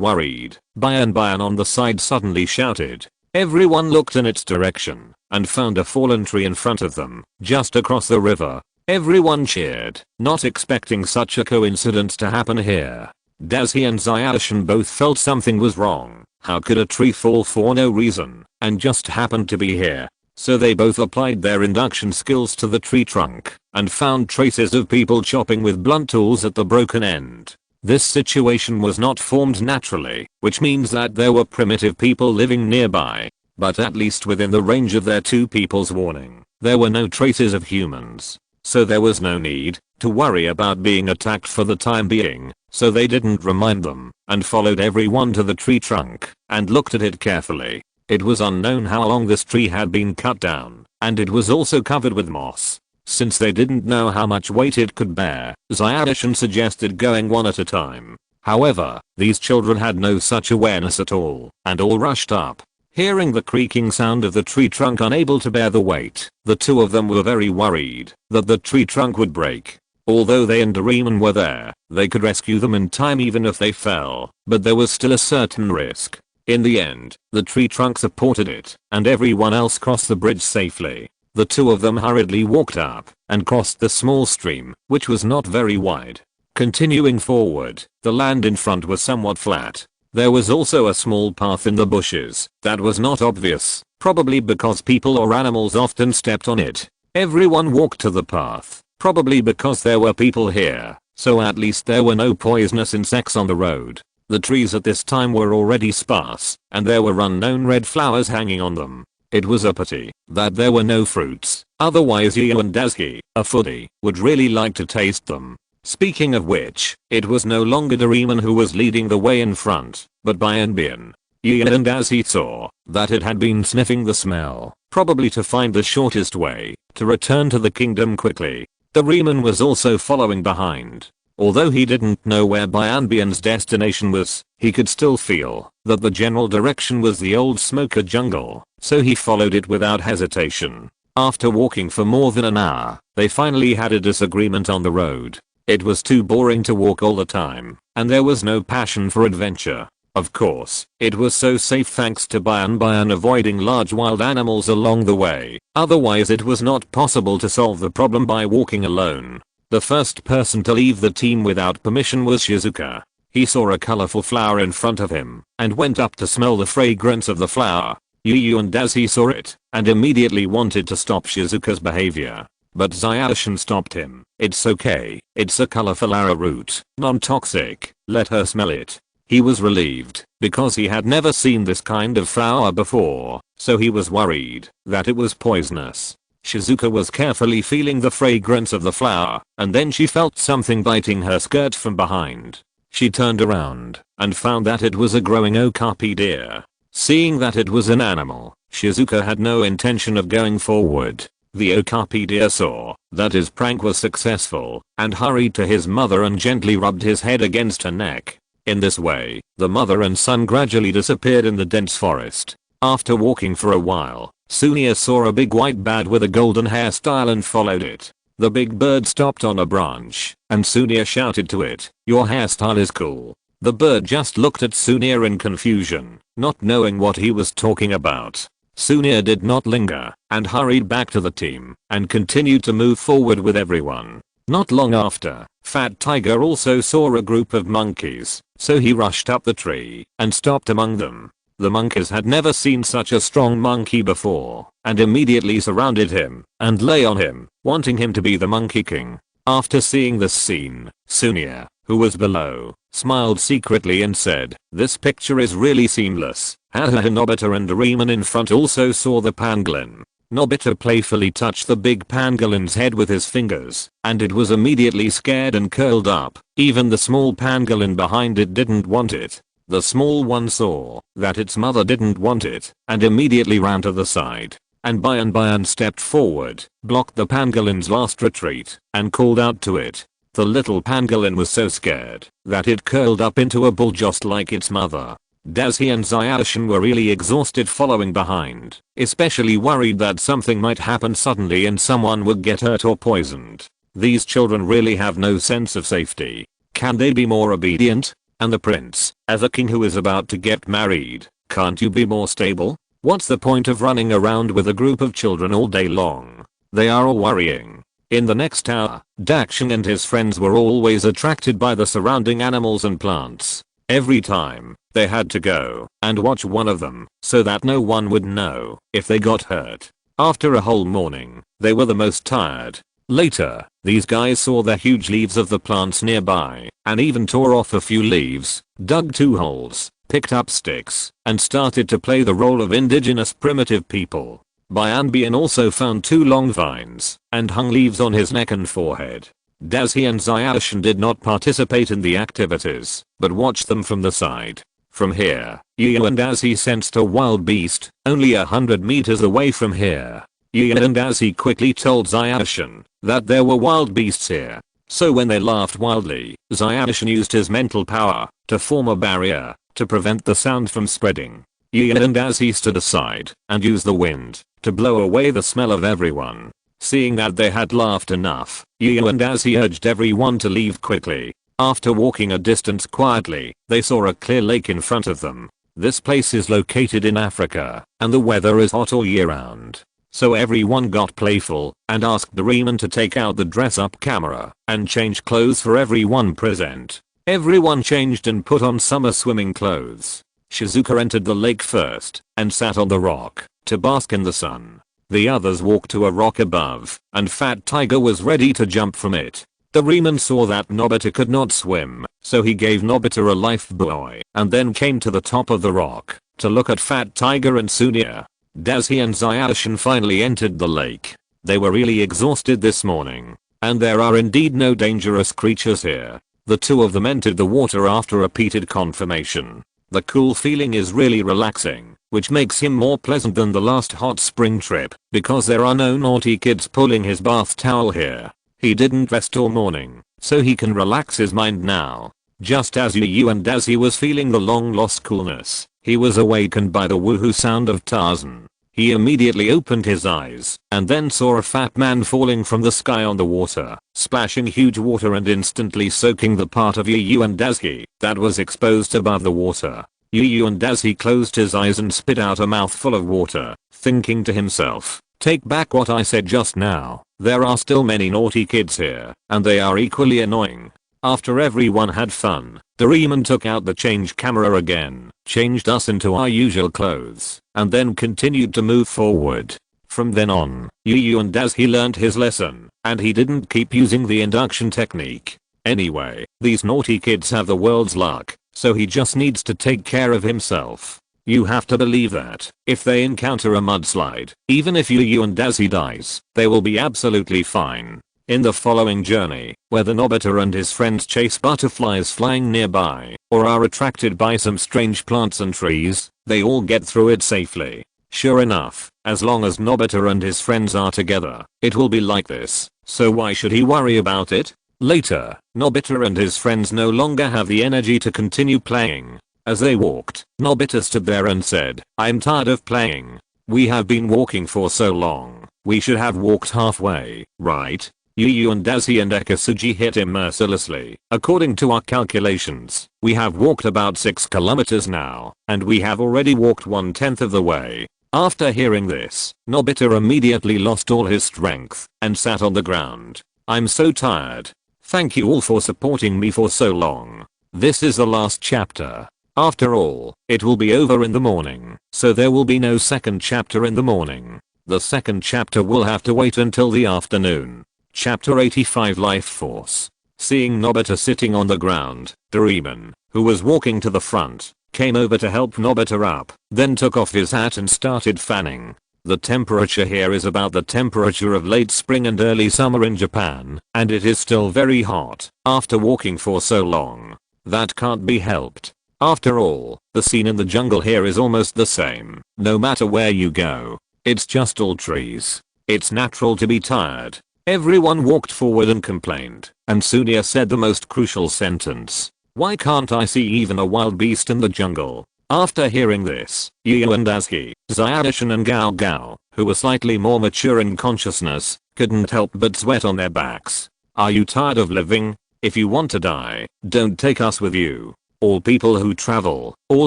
worried, Bien on the side suddenly shouted. Everyone looked in its direction, and found a fallen tree in front of them, just across the river. Everyone cheered, not expecting such a coincidence to happen here. Dazi and Zyashin both felt something was wrong. How could a tree fall for no reason, and just happen to be here? So they both applied their induction skills to the tree trunk, and found traces of people chopping with blunt tools at the broken end. This situation was not formed naturally, which means that there were primitive people living nearby. But at least within the range of their 2 people's warning, there were no traces of humans. so there was no need to worry about being attacked for the time being, so they didn't remind them and followed everyone to the tree trunk and looked at it carefully. It was unknown how long this tree had been cut down, and it was also covered with moss. Since they didn't know how much weight it could bear, Zyadishan suggested going one at a time. However, these children had no such awareness at all, and all rushed up. Hearing the creaking sound of the tree trunk unable to bear the weight, the two of them were very worried that the tree trunk would break. Although they and Doraemon were there, they could rescue them in time even if they fell, but there was still a certain risk. In the end, the tree trunk supported it, and everyone else crossed the bridge safely. The two of them hurriedly walked up and crossed the small stream, which was not very wide. Continuing forward, the land in front was somewhat flat. There was also a small path in the bushes that was not obvious, probably because people or animals often stepped on it. Everyone walked to the path, probably because there were people here, so at least there were no poisonous insects on the road. The trees at this time were already sparse, and there were unknown red flowers hanging on them. It was a pity that there were no fruits, otherwise you and Daisuke, a foodie, would really like to taste them. Speaking of which, it was no longer Doraemon who was leading the way in front, but Bian. And as he saw that it had been sniffing the smell, probably to find the shortest way to return to the kingdom quickly, Doraemon was also following behind. Although he didn't know where Bian's destination was, he could still feel that the general direction was the old smoker jungle, so he followed it without hesitation. After walking for more than an hour, they finally had a disagreement on the road. It was too boring to walk all the time, and there was no passion for adventure. Of course, it was so safe thanks to Bian avoiding large wild animals along the way, otherwise it was not possible to solve the problem by walking alone. The first person to leave the team without permission was Shizuka. He saw a colorful flower in front of him and went up to smell the fragrance of the flower. And as he saw it and immediately wanted to stop Shizuka's behavior. But Zyadishan stopped him. It's okay, it's a colorful arrowroot, non-toxic, let her smell it. He was relieved because he had never seen this kind of flower before, so he was worried that it was poisonous. Shizuka was carefully feeling the fragrance of the flower, and then she felt something biting her skirt from behind. She turned around and found that it was a growing okapi deer. Seeing that it was an animal, Shizuka had no intention of going forward. The okapi deer saw that his prank was successful and hurried to his mother and gently rubbed his head against her neck. In this way, the mother and son gradually disappeared in the dense forest. After walking for a while, Sunia saw a big white bat with a golden hairstyle and followed it. The big bird stopped on a branch, and Sunia shouted to it, "Your hairstyle is cool." The bird just looked at Sunia in confusion, not knowing what he was talking about. Sunia did not linger, and hurried back to the team, and continued to move forward with everyone. Not long after, Fat Tiger also saw a group of monkeys, so he rushed up the tree, and stopped among them. The monkeys had never seen such a strong monkey before, and immediately surrounded him, and lay on him, wanting him to be the Monkey King. After seeing this scene, Sunia, who was below, smiled secretly and said, "This picture is really seamless." Haha. Nobita and Doraemon in front also saw the pangolin. Nobita playfully touched the big pangolin's head with his fingers, and it was immediately scared and curled up. Even the small pangolin behind it didn't want it. The small one saw that its mother didn't want it, and immediately ran to the side. And Bian stepped forward, blocked the pangolin's last retreat, and called out to it. The little pangolin was so scared that it curled up into a ball just like its mother. Daisuke and Zyadishan were really exhausted following behind, especially worried that something might happen suddenly and someone would get hurt or poisoned. These children really have no sense of safety. Can they be more obedient? And the prince, as a king who is about to get married, can't you be more stable? What's the point of running around with a group of children all day long? They are all worrying. In the next hour, Dakshin and his friends were always attracted by the surrounding animals and plants. Every time, they had to go and watch one of them so that no one would know if they got hurt. After a whole morning, they were the most tired. Later, these guys saw the huge leaves of the plants nearby and even tore off a few leaves, dug 2 holes, picked up sticks, and started to play the role of indigenous primitive people. Bian also found 2 long vines and hung leaves on his neck and forehead. Dazi and Xiaoshan did not participate in the activities, but watched them from the side. From here, Yu and Dazi sensed a wild beast, only 100 meters away from here. Yu and Dazi quickly told Xiaoshan that there were wild beasts here. So when they laughed wildly, Xiaoshan used his mental power to form a barrier to prevent the sound from spreading. Yu and Dazi stood aside and used the wind to blow away the smell of everyone. Seeing that they had laughed enough, Yu and Dazi urged everyone to leave quickly. After walking a distance quietly, they saw a clear lake in front of them. This place is located in Africa, and the weather is hot all year round. So everyone got playful and asked Doraemon to take out the dress-up camera and change clothes for everyone present. Everyone changed and put on summer swimming clothes. Shizuka entered the lake first and sat on the rock to bask in the sun. The others walked to a rock above, and Fat Tiger was ready to jump from it. Doraemon saw that Nobita could not swim, so he gave Nobita a life buoy and then came to the top of the rock to look at Fat Tiger and Sunia. Dazi and Xiaoshan finally entered the lake. They were really exhausted this morning, and there are indeed no dangerous creatures here. The 2 of them entered the water after repeated confirmation. The cool feeling is really relaxing, which makes him more pleasant than the last hot spring trip, because there are no naughty kids pulling his bath towel here. He didn't rest all morning, so he can relax his mind now. Just as Yu and Dazi was feeling the long lost coolness, he was awakened by the woohoo sound of Tarzan. He immediately opened his eyes and then saw a fat man falling from the sky on the water, splashing huge water and instantly soaking the part of Yu and Dazi that was exposed above the water. Yu and Dazi closed his eyes and spit out a mouthful of water, thinking to himself, take back what I said just now. There are still many naughty kids here, and they are equally annoying. After everyone had fun, Doraemon took out the change camera again, changed us into our usual clothes, and then continued to move forward. From then on, Yu and Dazi learned his lesson, and he didn't keep using the induction technique. Anyway, these naughty kids have the world's luck, so he just needs to take care of himself. You have to believe that if they encounter a mudslide, even if Yu and Dazi dies, they will be absolutely fine. In the following journey, whether Nobita and his friends chase butterflies flying nearby, or are attracted by some strange plants and trees, they all get through it safely. Sure enough, as long as Nobita and his friends are together, it will be like this, so why should he worry about it? Later, Nobita and his friends no longer have the energy to continue playing. As they walked, Nobita stood there and said, I'm tired of playing. We have been walking for so long, we should have walked halfway, right? Yu and Dazi and Dekisugi hit him mercilessly. According to our calculations, we have walked about 6 kilometers now, and we have already walked 1/10 of the way. After hearing this, Nobita immediately lost all his strength and sat on the ground. I'm so tired. Thank you all for supporting me for so long. This is the last chapter. After all, it will be over in the morning, so there will be no second chapter in the morning. The second chapter will have to wait until the afternoon. Chapter 85 Life Force. Seeing Nobita sitting on the ground, Doraemon, who was walking to the front, came over to help Nobita up, then took off his hat and started fanning. The temperature here is about the temperature of late spring and early summer in Japan, and it is still very hot after walking for so long. That can't be helped. After all, the scene in the jungle here is almost the same, no matter where you go. It's just all trees. It's natural to be tired. Everyone walked forward and complained, and Sunia said the most crucial sentence. Why can't I see even a wild beast in the jungle? After hearing this, Yu and Dazi, Xiaoshan and Gao Gao, who were slightly more mature in consciousness, couldn't help but sweat on their backs. Are you tired of living? If you want to die, don't take us with you. All people who travel or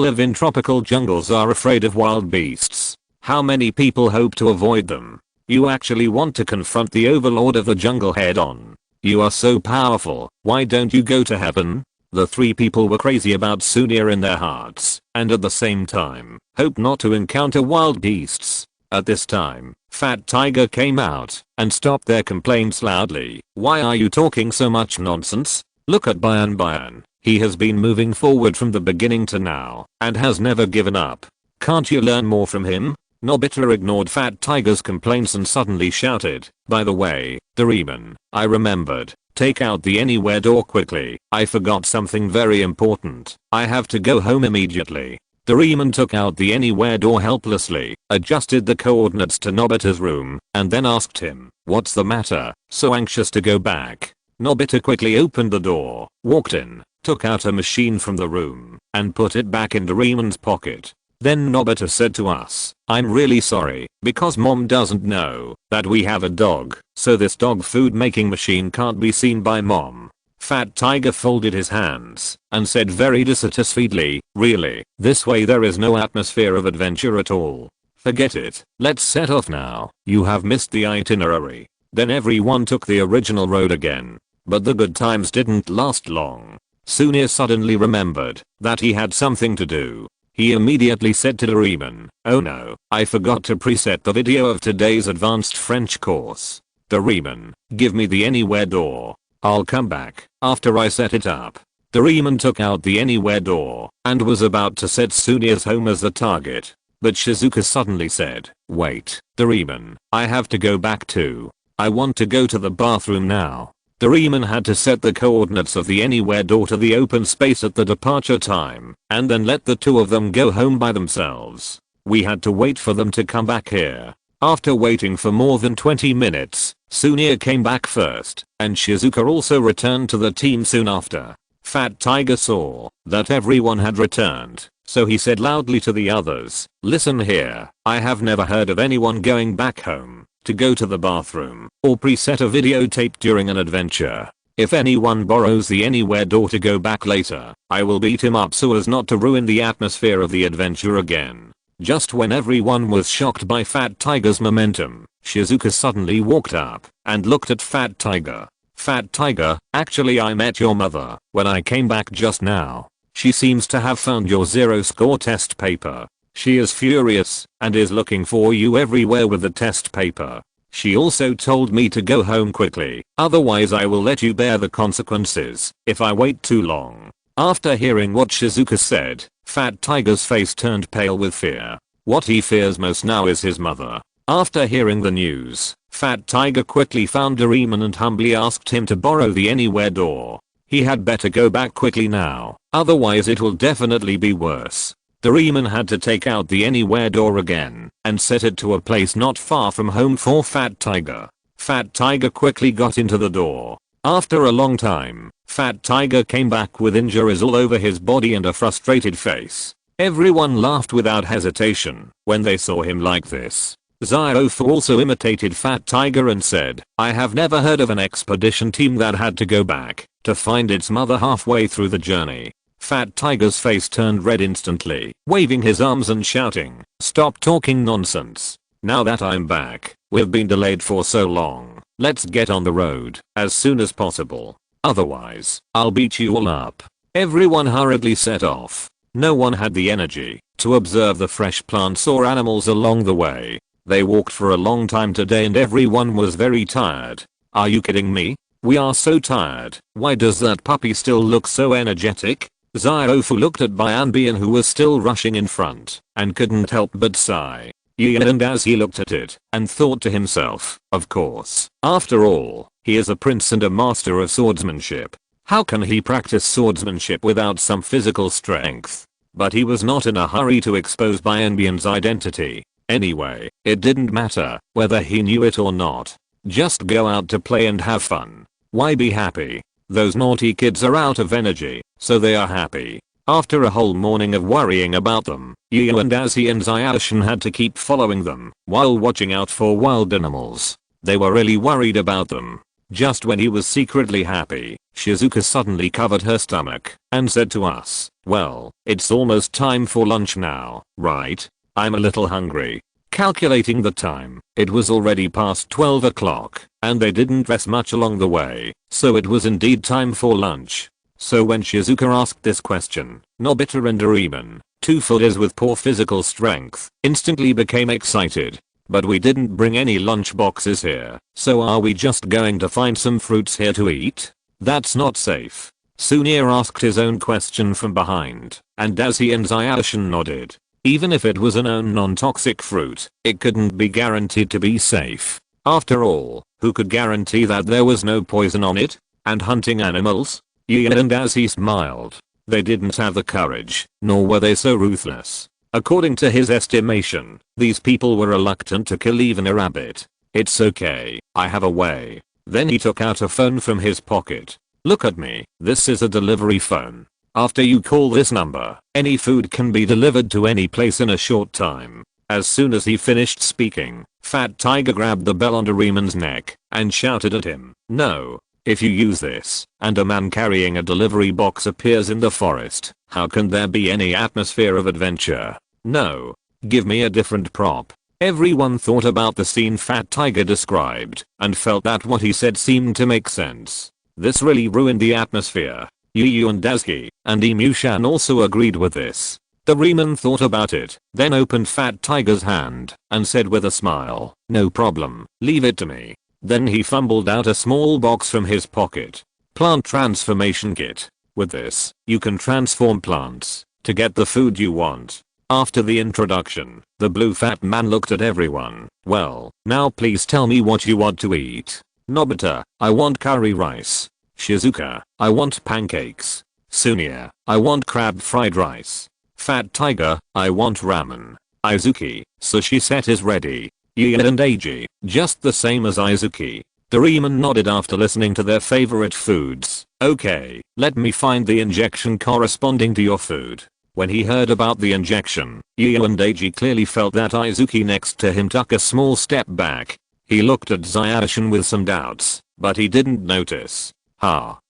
live in tropical jungles are afraid of wild beasts. How many people hope to avoid them? You actually want to confront the overlord of the jungle head on. You are so powerful, why don't you go to heaven? The 3 people were crazy about Sunia in their hearts, and at the same time, hope not to encounter wild beasts. At this time, Fat Tiger came out and stopped their complaints loudly. Why are you talking so much nonsense? Look at Bian. He has been moving forward from the beginning to now, and has never given up. Can't you learn more from him? Nobita ignored Fat Tiger's complaints and suddenly shouted, "By the way, Doraemon, I remembered. Take out the anywhere door quickly. I forgot something very important. I have to go home immediately." Doraemon took out the anywhere door helplessly, adjusted the coordinates to Nobita's room, and then asked him, "What's the matter? So anxious to go back?" Nobita quickly opened the door, walked in, took out a machine from the room, and put it back in Doraemon's pocket. Then Nobita said to us, "I'm really sorry, because mom doesn't know that we have a dog, so this dog food making machine can't be seen by mom." Fat Tiger folded his hands and said very dissatisfiedly, "Really, this way there is no atmosphere of adventure at all. Forget it, let's set off now, you have missed the itinerary." Then everyone took the original road again. But the good times didn't last long. Sunir suddenly remembered that he had something to do. He immediately said to Doraemon, "Oh no, I forgot to preset the video of today's advanced French course. Doraemon, give me the anywhere door. I'll come back after I set it up." Doraemon took out the anywhere door and was about to set Sunir's home as the target. But Shizuka suddenly said, "Wait, Doraemon, I have to go back too. I want to go to the bathroom now." Doraemon had to set the coordinates of the anywhere door to the open space at the departure time, and then let the two of them go home by themselves. We had to wait for them to come back here. After waiting for more than 20 minutes, Sunir came back first, and Shizuka also returned to the team soon after. Fat Tiger saw that everyone had returned, so he said loudly to the others, "Listen here, I have never heard of anyone going back home to go to the bathroom or preset a videotape during an adventure. If anyone borrows the anywhere door to go back later, I will beat him up so as not to ruin the atmosphere of the adventure again." Just when everyone was shocked by Fat Tiger's momentum, Shizuka suddenly walked up and looked at Fat Tiger. "Fat Tiger, actually I met your mother when I came back just now. She seems to have found your zero score test paper. She is furious and is looking for you everywhere with the test paper. She also told me to go home quickly, otherwise I will let you bear the consequences if I wait too long." After hearing what Shizuka said, Fat Tiger's face turned pale with fear. What he fears most now is his mother. After hearing the news, Fat Tiger quickly found Doraemon and humbly asked him to borrow the anywhere door. He had better go back quickly now, otherwise it will definitely be worse. Doraemon had to take out the anywhere door again and set it to a place not far from home for Fat Tiger. Fat Tiger quickly got into the door. After a long time, Fat Tiger came back with injuries all over his body and a frustrated face. Everyone laughed without hesitation when they saw him like this. Ziofu also imitated Fat Tiger and said, "I have never heard of an expedition team that had to go back to find its mother halfway through the journey." Fat Tiger's face turned red instantly, waving his arms and shouting, "Stop talking nonsense. Now that I'm back, we've been delayed for so long. Let's get on the road as soon as possible. Otherwise, I'll beat you all up." Everyone hurriedly set off. No one had the energy to observe the fresh plants or animals along the way. They walked for a long time today and everyone was very tired. Are you kidding me? We are so tired. Why does that puppy still look so energetic? Ziofu looked at Bianbian who was still rushing in front and couldn't help but sigh. And as he looked at it and thought to himself, of course, after all, he is a prince and a master of swordsmanship. How can he practice swordsmanship without some physical strength? But he was not in a hurry to expose Bianbian's identity. Anyway, it didn't matter whether he knew it or not. Just go out to play and have fun. Why be happy? Those naughty kids are out of energy, so they are happy. After a whole morning of worrying about them, Yu and Azi and Zyashin had to keep following them while watching out for wild animals. They were really worried about them. Just when he was secretly happy, Shizuka suddenly covered her stomach and said to us, "Well, it's almost time for lunch now, right? I'm a little hungry." Calculating the time, it was already past 12 o'clock, and they didn't rest much along the way, so it was indeed time for lunch. So when Shizuka asked this question, Nobita and Doraemon, two footers with poor physical strength, instantly became excited. "But we didn't bring any lunch boxes here, so are we just going to find some fruits here to eat? That's not safe." Sunir asked his own question from behind, and Dazi and Zyashin nodded. Even if it was a known non-toxic fruit, it couldn't be guaranteed to be safe. After all, who could guarantee that there was no poison on it? And hunting animals? And as he smiled, they didn't have the courage, nor were they so ruthless. According to his estimation, these people were reluctant to kill even a rabbit. It's okay, I have a way. Then he took out a phone from his pocket. Look at me, this is a delivery phone. After you call this number, any food can be delivered to any place in a short time. As soon as he finished speaking, Fat Tiger grabbed the bell on Doraemon's neck and shouted at him, "No. If you use this, and a man carrying a delivery box appears in the forest, how can there be any atmosphere of adventure? No. Give me a different prop." Everyone thought about the scene Fat Tiger described, and felt that what he said seemed to make sense. This really ruined the atmosphere. Yu and Daisuke and Emu-chan also agreed with this. Doraemon thought about it, then opened Fat Tiger's hand, and said with a smile, "No problem, leave it to me." Then he fumbled out a small box from his pocket. Plant transformation kit. With this, you can transform plants to get the food you want. After the introduction, the blue fat man looked at everyone. "Well, now please tell me what you want to eat." Nobita, "I want curry rice." Shizuka, "I want pancakes." Sunia, "I want crab fried rice." Fat Tiger, "I want ramen." Izuki, "Sushi set is ready." Gian and Eiji, "Just the same as Izuki." Doraemon nodded after listening to their favorite foods. "Okay, let me find the injection corresponding to your food." When he heard about the injection, Yu and Eiji clearly felt that Izuki next to him took a small step back. He looked at Zayashi with some doubts, but he didn't notice.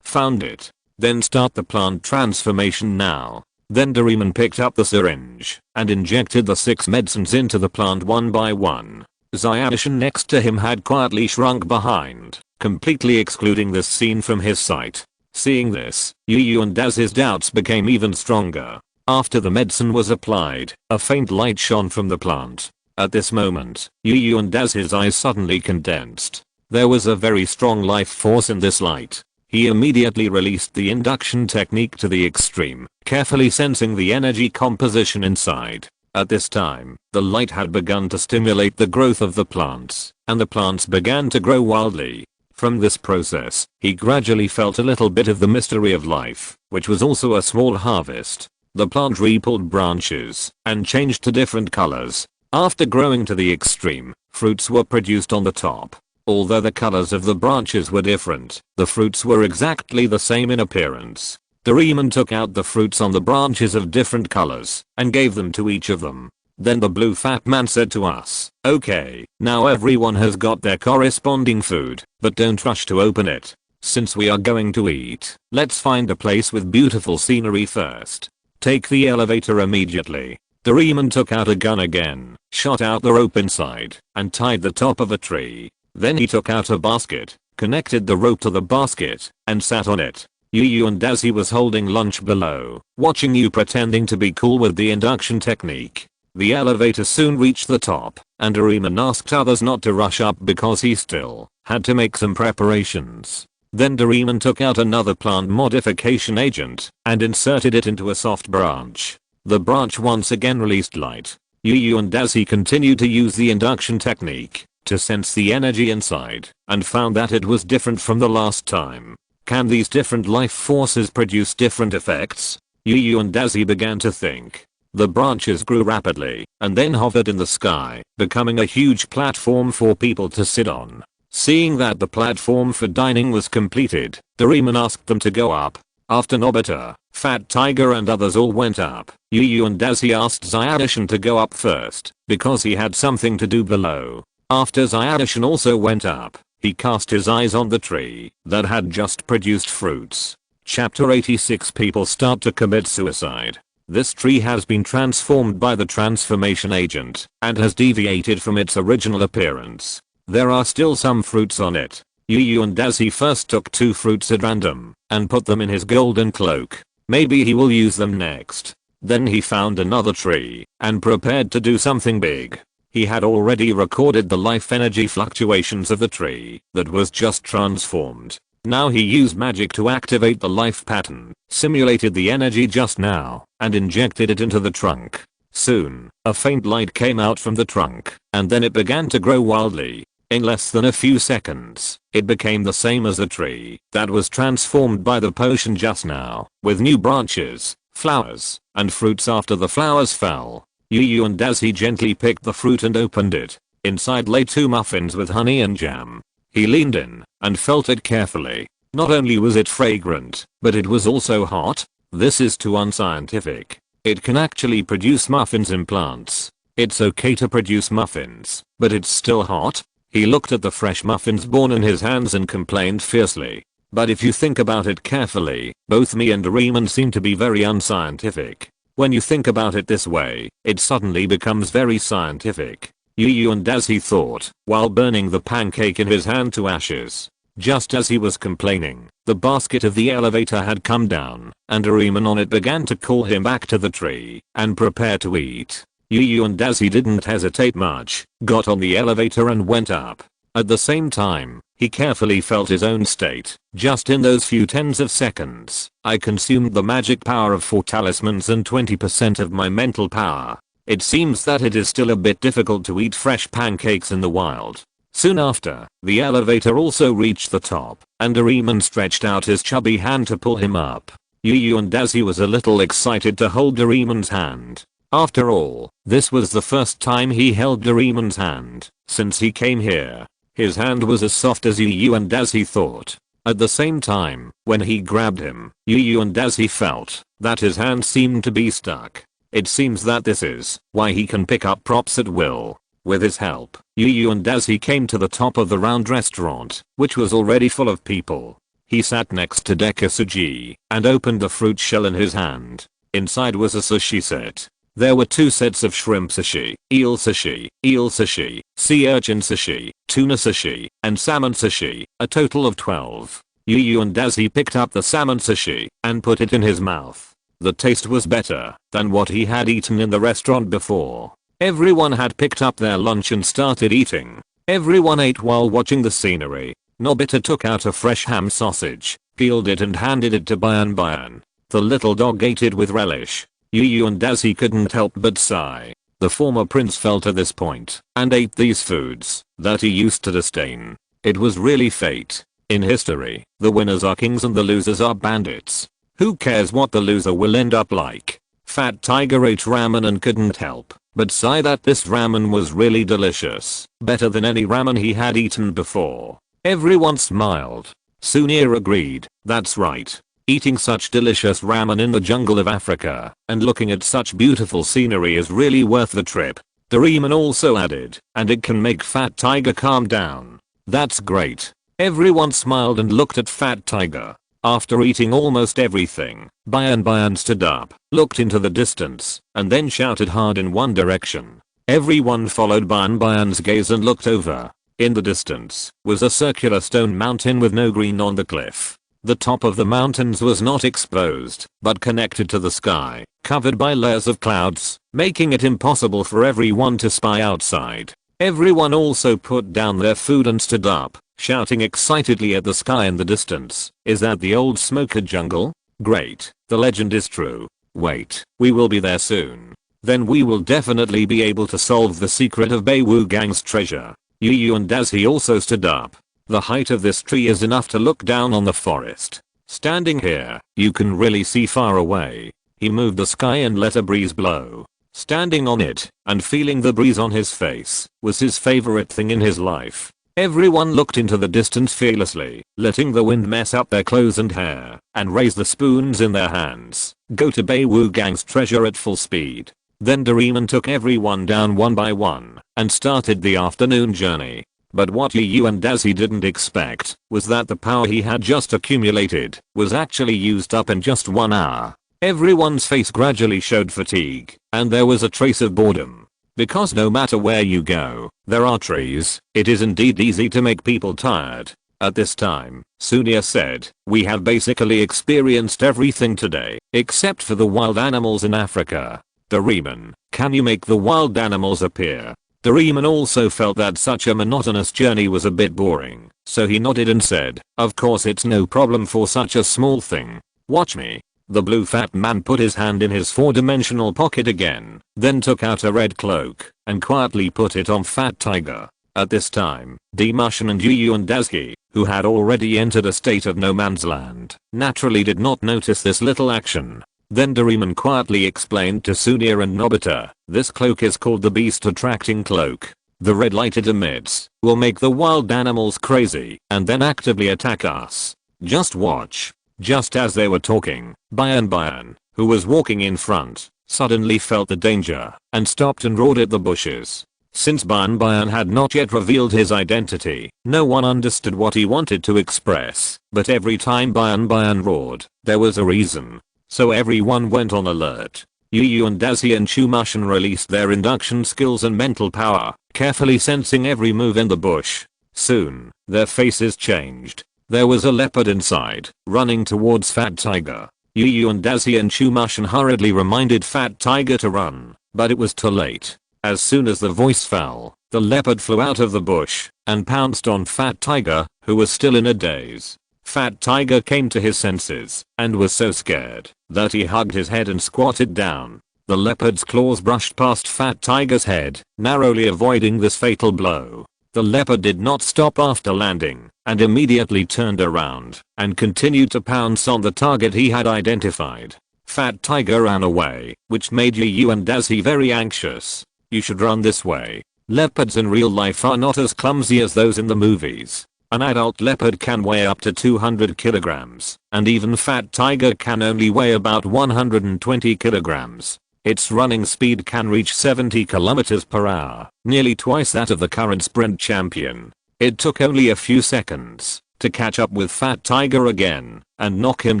Found it. Then start the plant transformation now. Then Doraemon picked up the syringe and injected the 6 medicines into the plant one by one. Zayashi next to him had quietly shrunk behind, completely excluding this scene from his sight. Seeing this, Yu and Daz's doubts became even stronger. After the medicine was applied, a faint light shone from the plant. At this moment, Yu and Daz's eyes suddenly condensed. There was a very strong life force in this light. He immediately released the induction technique to the extreme, carefully sensing the energy composition inside. At this time, the light had begun to stimulate the growth of the plants, and the plants began to grow wildly. From this process, he gradually felt a little bit of the mystery of life, which was also a small harvest. The plant repulled branches and changed to different colors. After growing to the extreme, fruits were produced on the top. Although the colors of the branches were different, the fruits were exactly the same in appearance. Doraemon took out the fruits on the branches of different colors and gave them to each of them. Then the blue fat man said to us, "Okay, now everyone has got their corresponding food, but don't rush to open it. Since we are going to eat, let's find a place with beautiful scenery first. Take the elevator immediately." Doraemon took out a gun again, shot out the rope inside, and tied the top of a tree. Then he took out a basket, connected the rope to the basket, and sat on it. Yu and Daisuke was holding lunch below, watching you pretending to be cool with the induction technique. The elevator soon reached the top, and Doraemon asked others not to rush up because he still had to make some preparations. Then Doraemon took out another plant modification agent and inserted it into a soft branch. The branch once again released light. Yu and Daisuke continued to use the induction technique to sense the energy inside, and found that it was different from the last time. Can these different life forces produce different effects? Yu and Daisuke began to think. The branches grew rapidly, and then hovered in the sky, becoming a huge platform for people to sit on. Seeing that the platform for dining was completed, Doraemon asked them to go up. After Nobita, Fat Tiger and others all went up, Yu and Daisuke asked Zayashi to go up first, because he had something to do below. After Zayashi also went up, he cast his eyes on the tree that had just produced fruits. Chapter 86. People start to commit suicide. This tree has been transformed by the transformation agent and has deviated from its original appearance. There are still some fruits on it. Yu and Daisuke first took 2 fruits at random and put them in his golden cloak. Maybe he will use them next. Then he found another tree and prepared to do something big. He had already recorded the life energy fluctuations of the tree that was just transformed. Now he used magic to activate the life pattern, simulated the energy just now, and injected it into the trunk. Soon, a faint light came out from the trunk, and then it began to grow wildly. In less than a few seconds, it became the same as the tree that was transformed by the potion just now, with new branches, flowers, and fruits after the flowers fell. Yu and Dazi gently picked the fruit and opened it. Inside lay 2 muffins with honey and jam. He leaned in and felt it carefully. Not only was it fragrant, but it was also hot. This is too unscientific. It can actually produce muffins in plants. It's okay to produce muffins, but it's still hot. He looked at the fresh muffins borne in his hands and complained fiercely. But if you think about it carefully, both me and Doraemon seem to be very unscientific. When you think about it this way, it suddenly becomes very scientific. Yu and Dazi thought, while burning the pancake in his hand to ashes. Just as he was complaining, the basket of the elevator had come down, and Doraemon on it began to call him back to the tree and prepare to eat. Yu and Dazi didn't hesitate much, got on the elevator and went up. At the same time, he carefully felt his own state. Just in those few tens of seconds, I consumed the magic power of 4 talismans and 20% of my mental power. It seems that it is still a bit difficult to eat fresh pancakes in the wild. Soon after, the elevator also reached the top, and Doraemon stretched out his chubby hand to pull him up. Yu and Dazi was a little excited to hold Doraemon's hand. After all, this was the first time he held Doraemon's hand since he came here. His hand was as soft as Yu and Dazi thought. At the same time, when he grabbed him, Yu and Dazi felt that his hand seemed to be stuck. It seems that this is why he can pick up props at will. With his help, Yu and Dazi came to the top of the round restaurant, which was already full of people. He sat next to Dekisugi and opened the fruit shell in his hand. Inside was a sushi set. There were 2 sets of shrimp sushi, eel sushi, sea urchin sushi, tuna sushi, and salmon sushi, a total of 12. Yu and Dazi picked up the salmon sushi and put it in his mouth. The taste was better than what he had eaten in the restaurant before. Everyone had picked up their lunch and started eating. Everyone ate while watching the scenery. Nobita took out a fresh ham sausage, peeled it and handed it to Gian. The little dog ate it with relish. Yu and Dazi couldn't help but sigh. The former prince felt at this point and ate these foods that he used to disdain. It was really fate. In history, the winners are kings and the losers are bandits. Who cares what the loser will end up like? Fat Tiger ate ramen and couldn't help but sigh that this ramen was really delicious. Better than any ramen he had eaten before. Everyone smiled. Sunir agreed. That's right. Eating such delicious ramen in the jungle of Africa and looking at such beautiful scenery is really worth the trip. Doraemon also added, and it can make Fat Tiger calm down. That's great. Everyone smiled and looked at Fat Tiger. After eating almost everything, Gian stood up, looked into the distance, and then shouted hard in one direction. Everyone followed Gian's gaze and looked over. In the distance was a circular stone mountain with no green on the cliff. The top of the mountains was not exposed, but connected to the sky, covered by layers of clouds, making it impossible for everyone to spy outside. Everyone also put down their food and stood up, shouting excitedly at the sky in the distance. Is that the old smoker jungle? Great, the legend is true. Wait, we will be there soon. Then we will definitely be able to solve the secret of Beiwu Gang's treasure. Yu and Dazi also stood up. The height of this tree is enough to look down on the forest. Standing here, you can really see far away. He moved the sky and let a breeze blow. Standing on it and feeling the breeze on his face was his favorite thing in his life. Everyone looked into the distance fearlessly, letting the wind mess up their clothes and hair, and raise the spoons in their hands. Go to Beiwu Gang's treasure at full speed. Then Doraemon took everyone down one by one and started the afternoon journey. But what Yu and Dazi didn't expect was that the power he had just accumulated was actually used up in just 1 hour. Everyone's face gradually showed fatigue, and there was a trace of boredom. Because no matter where you go, there are trees, it is indeed easy to make people tired. At this time, Sunir said, we have basically experienced everything today, except for the wild animals in Africa. Doraemon, can you make the wild animals appear? Doraemon also felt that such a monotonous journey was a bit boring, so he nodded and said, of course it's no problem for such a small thing. Watch me. The blue fat man put his hand in his 4-dimensional pocket again, then took out a red cloak and quietly put it on Fat Tiger. At this time, Demushin and Yu and Daisuke, who had already entered a state of no man's land, naturally did not notice this little action. Then Doraemon quietly explained to Sunia and Nobita, this cloak is called the beast attracting cloak. The red light it emits will make the wild animals crazy and then actively attack us. Just watch. Just as they were talking, Bian, who was walking in front, suddenly felt the danger and stopped and roared at the bushes. Since Bian had not yet revealed his identity, no one understood what he wanted to express, but every time Bian roared, there was a reason. So everyone went on alert. Yu and Daisuke and Shumushin released their induction skills and mental power, carefully sensing every move in the bush. Soon, their faces changed. There was a leopard inside, running towards Fat Tiger. Yu and Daisuke and Shumushin hurriedly reminded Fat Tiger to run, but it was too late. As soon as the voice fell, the leopard flew out of the bush and pounced on Fat Tiger, who was still in a daze. Fat Tiger came to his senses and was so scared that he hugged his head and squatted down. The leopard's claws brushed past Fat Tiger's head, narrowly avoiding this fatal blow. The leopard did not stop after landing and immediately turned around and continued to pounce on the target he had identified. Fat Tiger ran away, which made Yu and Daisuke very anxious. You should run this way. Leopards in real life are not as clumsy as those in the movies. An adult leopard can weigh up to 200 kilograms, and even Fat Tiger can only weigh about 120 kilograms. Its running speed can reach 70 kilometers per hour, nearly twice that of the current sprint champion. It took only a few seconds to catch up with Fat Tiger again and knock him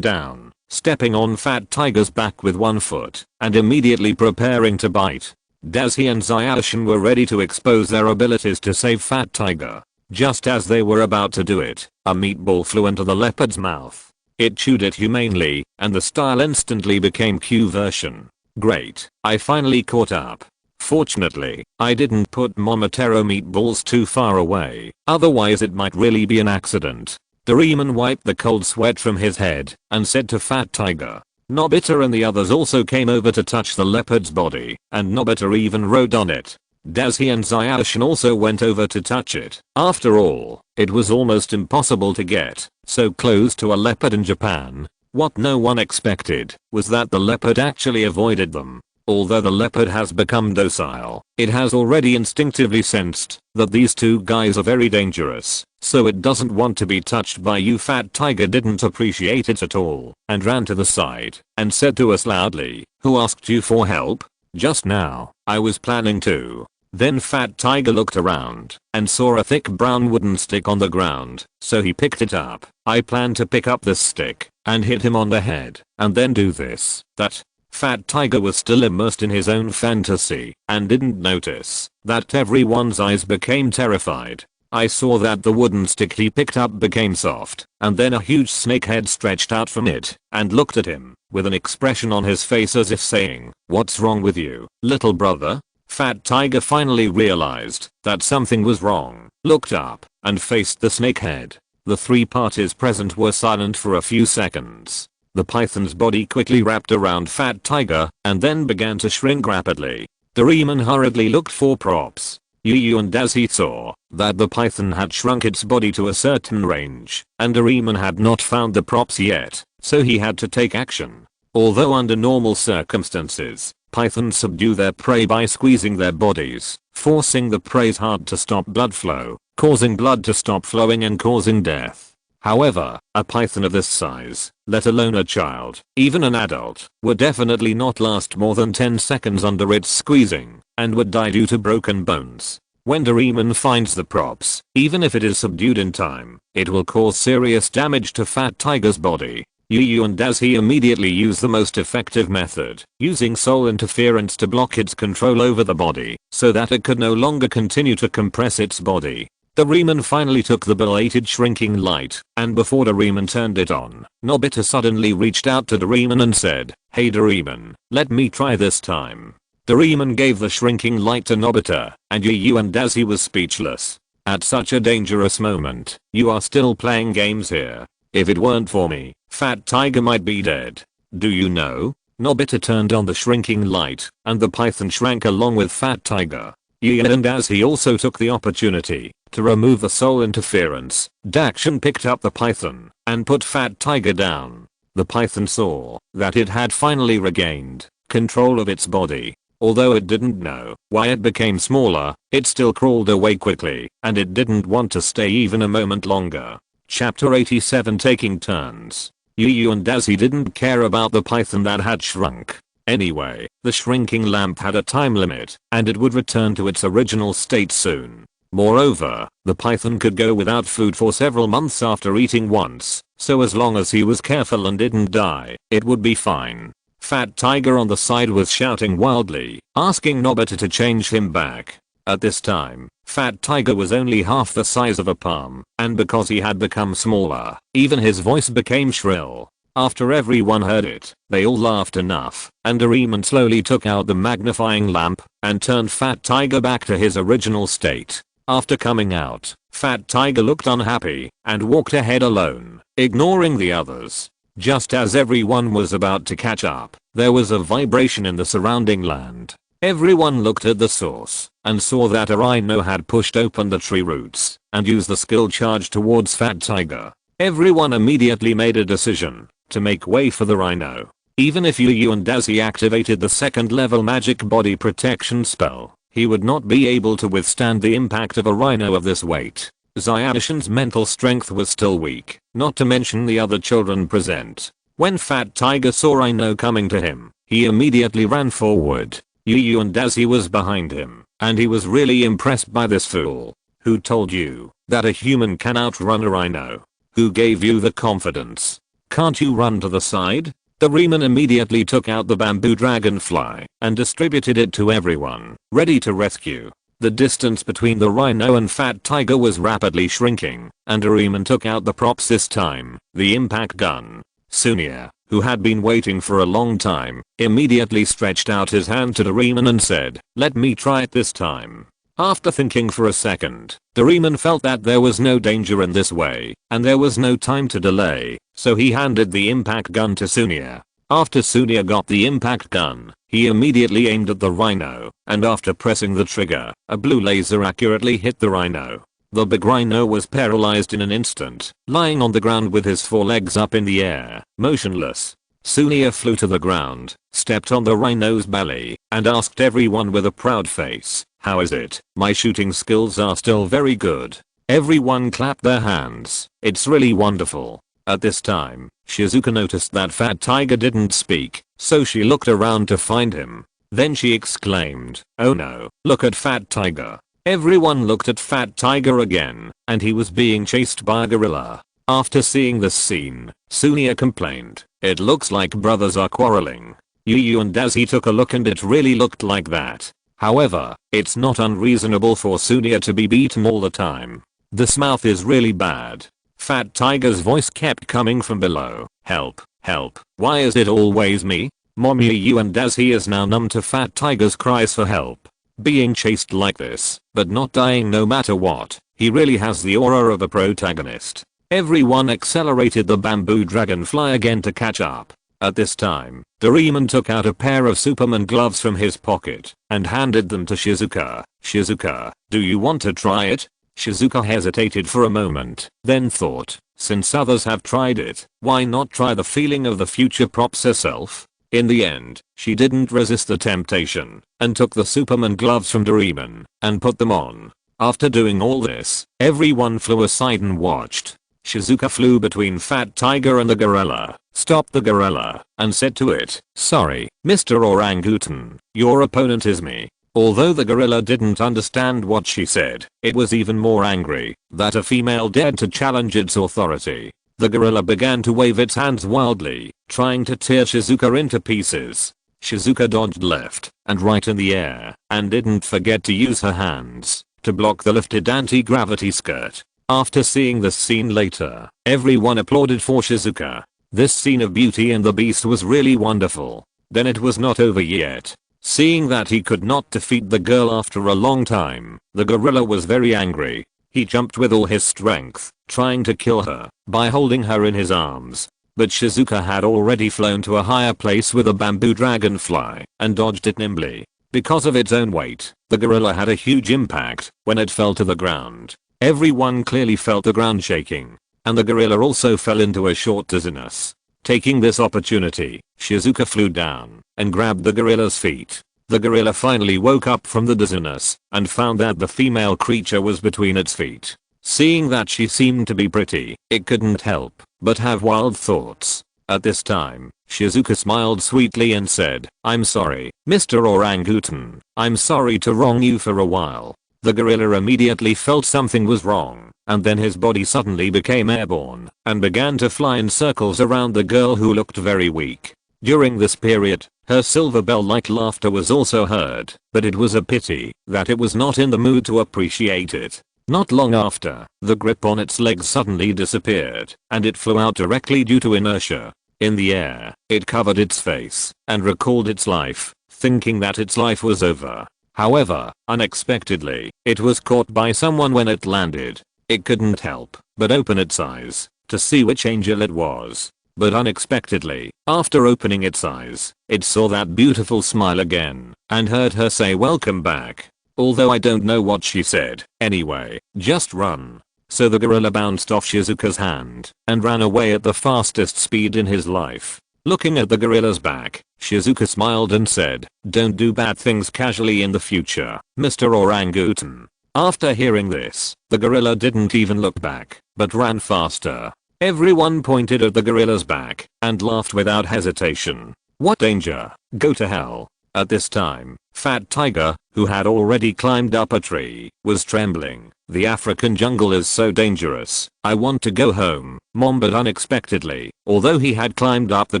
down, stepping on Fat Tiger's back with one foot and immediately preparing to bite. Daisuke and Zayashin were ready to expose their abilities to save Fat Tiger. Just as they were about to do it, a meatball flew into the leopard's mouth. It chewed it humanely, and the style instantly became Q version. Great, I finally caught up. Fortunately, I didn't put Momotaro meatballs too far away, otherwise it might really be an accident. Doraemon wiped the cold sweat from his head and said to Fat Tiger. Nobita and the others also came over to touch the leopard's body, and Nobita even rode on it. Daisuke and Zayashin also went over to touch it. After all, it was almost impossible to get so close to a leopard in Japan. What no one expected was that the leopard actually avoided them. Although the leopard has become docile, it has already instinctively sensed that these two guys are very dangerous, so it doesn't want to be touched by you. Fat Tiger didn't appreciate it at all and ran to the side and said to us loudly, "Who asked you for help?" "Just now, I was planning to." Then Fat Tiger looked around and saw a thick brown wooden stick on the ground, so he picked it up. "I plan to pick up this stick and hit him on the head and then do this, that." Fat Tiger was still immersed in his own fantasy and didn't notice that everyone's eyes became terrified. I saw that the wooden stick he picked up became soft, and then a huge snake head stretched out from it and looked at him with an expression on his face as if saying, "What's wrong with you, little brother?" Fat Tiger finally realized that something was wrong, looked up, and faced the snake head. The three parties present were silent for a few seconds. The python's body quickly wrapped around Fat Tiger and then began to shrink rapidly. Doraemon hurriedly looked for props. Yu and Daisuke saw that the python had shrunk its body to a certain range, and Doraemon had not found the props yet, so he had to take action. Although under normal circumstances, pythons subdue their prey by squeezing their bodies, forcing the prey's heart to stop blood flow, causing blood to stop flowing and causing death. However, a python of this size, let alone a child, even an adult, would definitely not last more than 10 seconds under its squeezing, and would die due to broken bones. When Doraemon finds the props, even if it is subdued in time, it will cause serious damage to Fat Tiger's body. Yu and Daisuke immediately use the most effective method, using soul interference to block its control over the body, so that it could no longer continue to compress its body. Doraemon finally took the belated shrinking light, and before Doraemon turned it on, Nobita suddenly reached out to Doraemon and said, "Hey Doraemon, let me try this time." Doraemon gave the shrinking light to Nobita, and Yu and Daisuke was speechless. At such a dangerous moment, you are still playing games here. If it weren't for me, Fat Tiger might be dead. Do you know? Nobita turned on the shrinking light, and the python shrank along with Fat Tiger. And as he also took the opportunity to remove the soul interference, Dakshin picked up the python and put Fat Tiger down. The python saw that it had finally regained control of its body. Although it didn't know why it became smaller, it still crawled away quickly, and it didn't want to stay even a moment longer. Chapter 87 Taking Turns. Yu and Daisy didn't care about the python that had shrunk. Anyway, the shrinking lamp had a time limit, and it would return to its original state soon. Moreover, the python could go without food for several months after eating once, so as long as he was careful and didn't die, it would be fine. Fat Tiger on the side was shouting wildly, asking Nobita to change him back. At this time, Fat Tiger was only half the size of a palm, and because he had become smaller, even his voice became shrill. After everyone heard it, they all laughed enough, and Doraemon slowly took out the magnifying lamp and turned Fat Tiger back to his original state. After coming out, Fat Tiger looked unhappy and walked ahead alone, ignoring the others. Just as everyone was about to catch up, there was a vibration in the surrounding land. Everyone looked at the source and saw that a rhino had pushed open the tree roots and used the skill charge towards Fat Tiger. Everyone immediately made a decision to make way for the rhino. Even if Yu and Daisy activated the second level magic body protection spell, he would not be able to withstand the impact of a rhino of this weight. Xiaoshan's mental strength was still weak, not to mention the other children present. When Fat Tiger saw Rhino coming to him, he immediately ran forward. Yu and Daisy was behind him, and he was really impressed by this fool. Who told you that a human can outrun a rhino? Who gave you the confidence? Can't you run to the side? Doraemon immediately took out the bamboo dragonfly and distributed it to everyone, ready to rescue. The distance between the rhino and Fat Tiger was rapidly shrinking, and Doraemon took out the props this time, the impact gun. Sunia, who had been waiting for a long time, immediately stretched out his hand to Doraemon and said, "Let me try it this time." After thinking for a second, Doraemon felt that there was no danger in this way, and there was no time to delay, so he handed the impact gun to Sunia. After Sunia got the impact gun, he immediately aimed at the rhino, and after pressing the trigger, a blue laser accurately hit the rhino. The big rhino was paralyzed in an instant, lying on the ground with his forelegs up in the air, motionless. Sunia flew to the ground, stepped on the rhino's belly, and asked everyone with a proud face, "How is it? My shooting skills are still very good." Everyone clapped their hands. "It's really wonderful." At this time, Shizuka noticed that Fat Tiger didn't speak, so she looked around to find him. Then she exclaimed, "Oh no, look at Fat Tiger." Everyone looked at Fat Tiger again, and he was being chased by a gorilla. After seeing this scene, Sunia complained, "It looks like brothers are quarreling." Yu and Daisy took a look and it really looked like that. However, it's not unreasonable for Sunia to be beaten all the time. This mouth is really bad. Fat Tiger's voice kept coming from below. "Help, help, why is it always me?" Mommy Yu and Daisy is now numb to Fat Tiger's cries for help. Being chased like this, but not dying no matter what, he really has the aura of a protagonist. Everyone accelerated the bamboo dragonfly again to catch up. At this time, Doraemon took out a pair of Superman gloves from his pocket and handed them to Shizuka. "Shizuka, do you want to try it?" Shizuka hesitated for a moment, then thought, since others have tried it, why not try the feeling of the future props herself? In the end, she didn't resist the temptation and took the Superman gloves from Doraemon and put them on. After doing all this, everyone flew aside and watched. Shizuka flew between Fat Tiger and the gorilla, stopped the gorilla, and said to it, "Sorry, Mr. Orangutan, your opponent is me." Although the gorilla didn't understand what she said, it was even more angry that a female dared to challenge its authority. The gorilla began to wave its hands wildly, trying to tear Shizuka into pieces. Shizuka dodged left and right in the air and didn't forget to use her hands to block the lifted anti-gravity skirt. After seeing this scene later, everyone applauded for Shizuka. This scene of Beauty and the Beast was really wonderful. Then it was not over yet. Seeing that he could not defeat the girl after a long time, the gorilla was very angry. He jumped with all his strength, trying to kill her by holding her in his arms. but Shizuka had already flown to a higher place with a bamboo dragonfly and dodged it nimbly. Because of its own weight, the gorilla had a huge impact when it fell to the ground. Everyone clearly felt the ground shaking, and the gorilla also fell into a short dizziness. Taking this opportunity, Shizuka flew down and grabbed the gorilla's feet. The gorilla finally woke up from the dizziness and found that the female creature was between its feet. Seeing that she seemed to be pretty, it couldn't help but have wild thoughts. At this time, Shizuka smiled sweetly and said, "I'm sorry, Mr. Orangutan. I'm sorry to wrong you for a while." The gorilla immediately felt something was wrong, and then his body suddenly became airborne and began to fly in circles around the girl who looked very weak. During this period, her silver bell-like laughter was also heard, but it was a pity that it was not in the mood to appreciate it. Not long after, the grip on its legs suddenly disappeared, and it flew out directly due to inertia. In the air, it covered its face and recalled its life, thinking that its life was over. However, unexpectedly, it was caught by someone when it landed. It couldn't help but open its eyes to see which angel it was. But unexpectedly, after opening its eyes, it saw that beautiful smile again and heard her say welcome back. Although I don't know what she said. Anyway, just run. So the gorilla bounced off Shizuka's hand and ran away at the fastest speed in his life. Looking at the gorilla's back, Shizuka smiled and said, "Don't do bad things casually in the future, Mr. Orangutan." After hearing this, the gorilla didn't even look back, but ran faster. Everyone pointed at the gorilla's back and laughed without hesitation. What danger? Go to hell. At this time, Fat Tiger, who had already climbed up a tree, was trembling. The African jungle is so dangerous. I want to go home, Mom, but unexpectedly, although he had climbed up the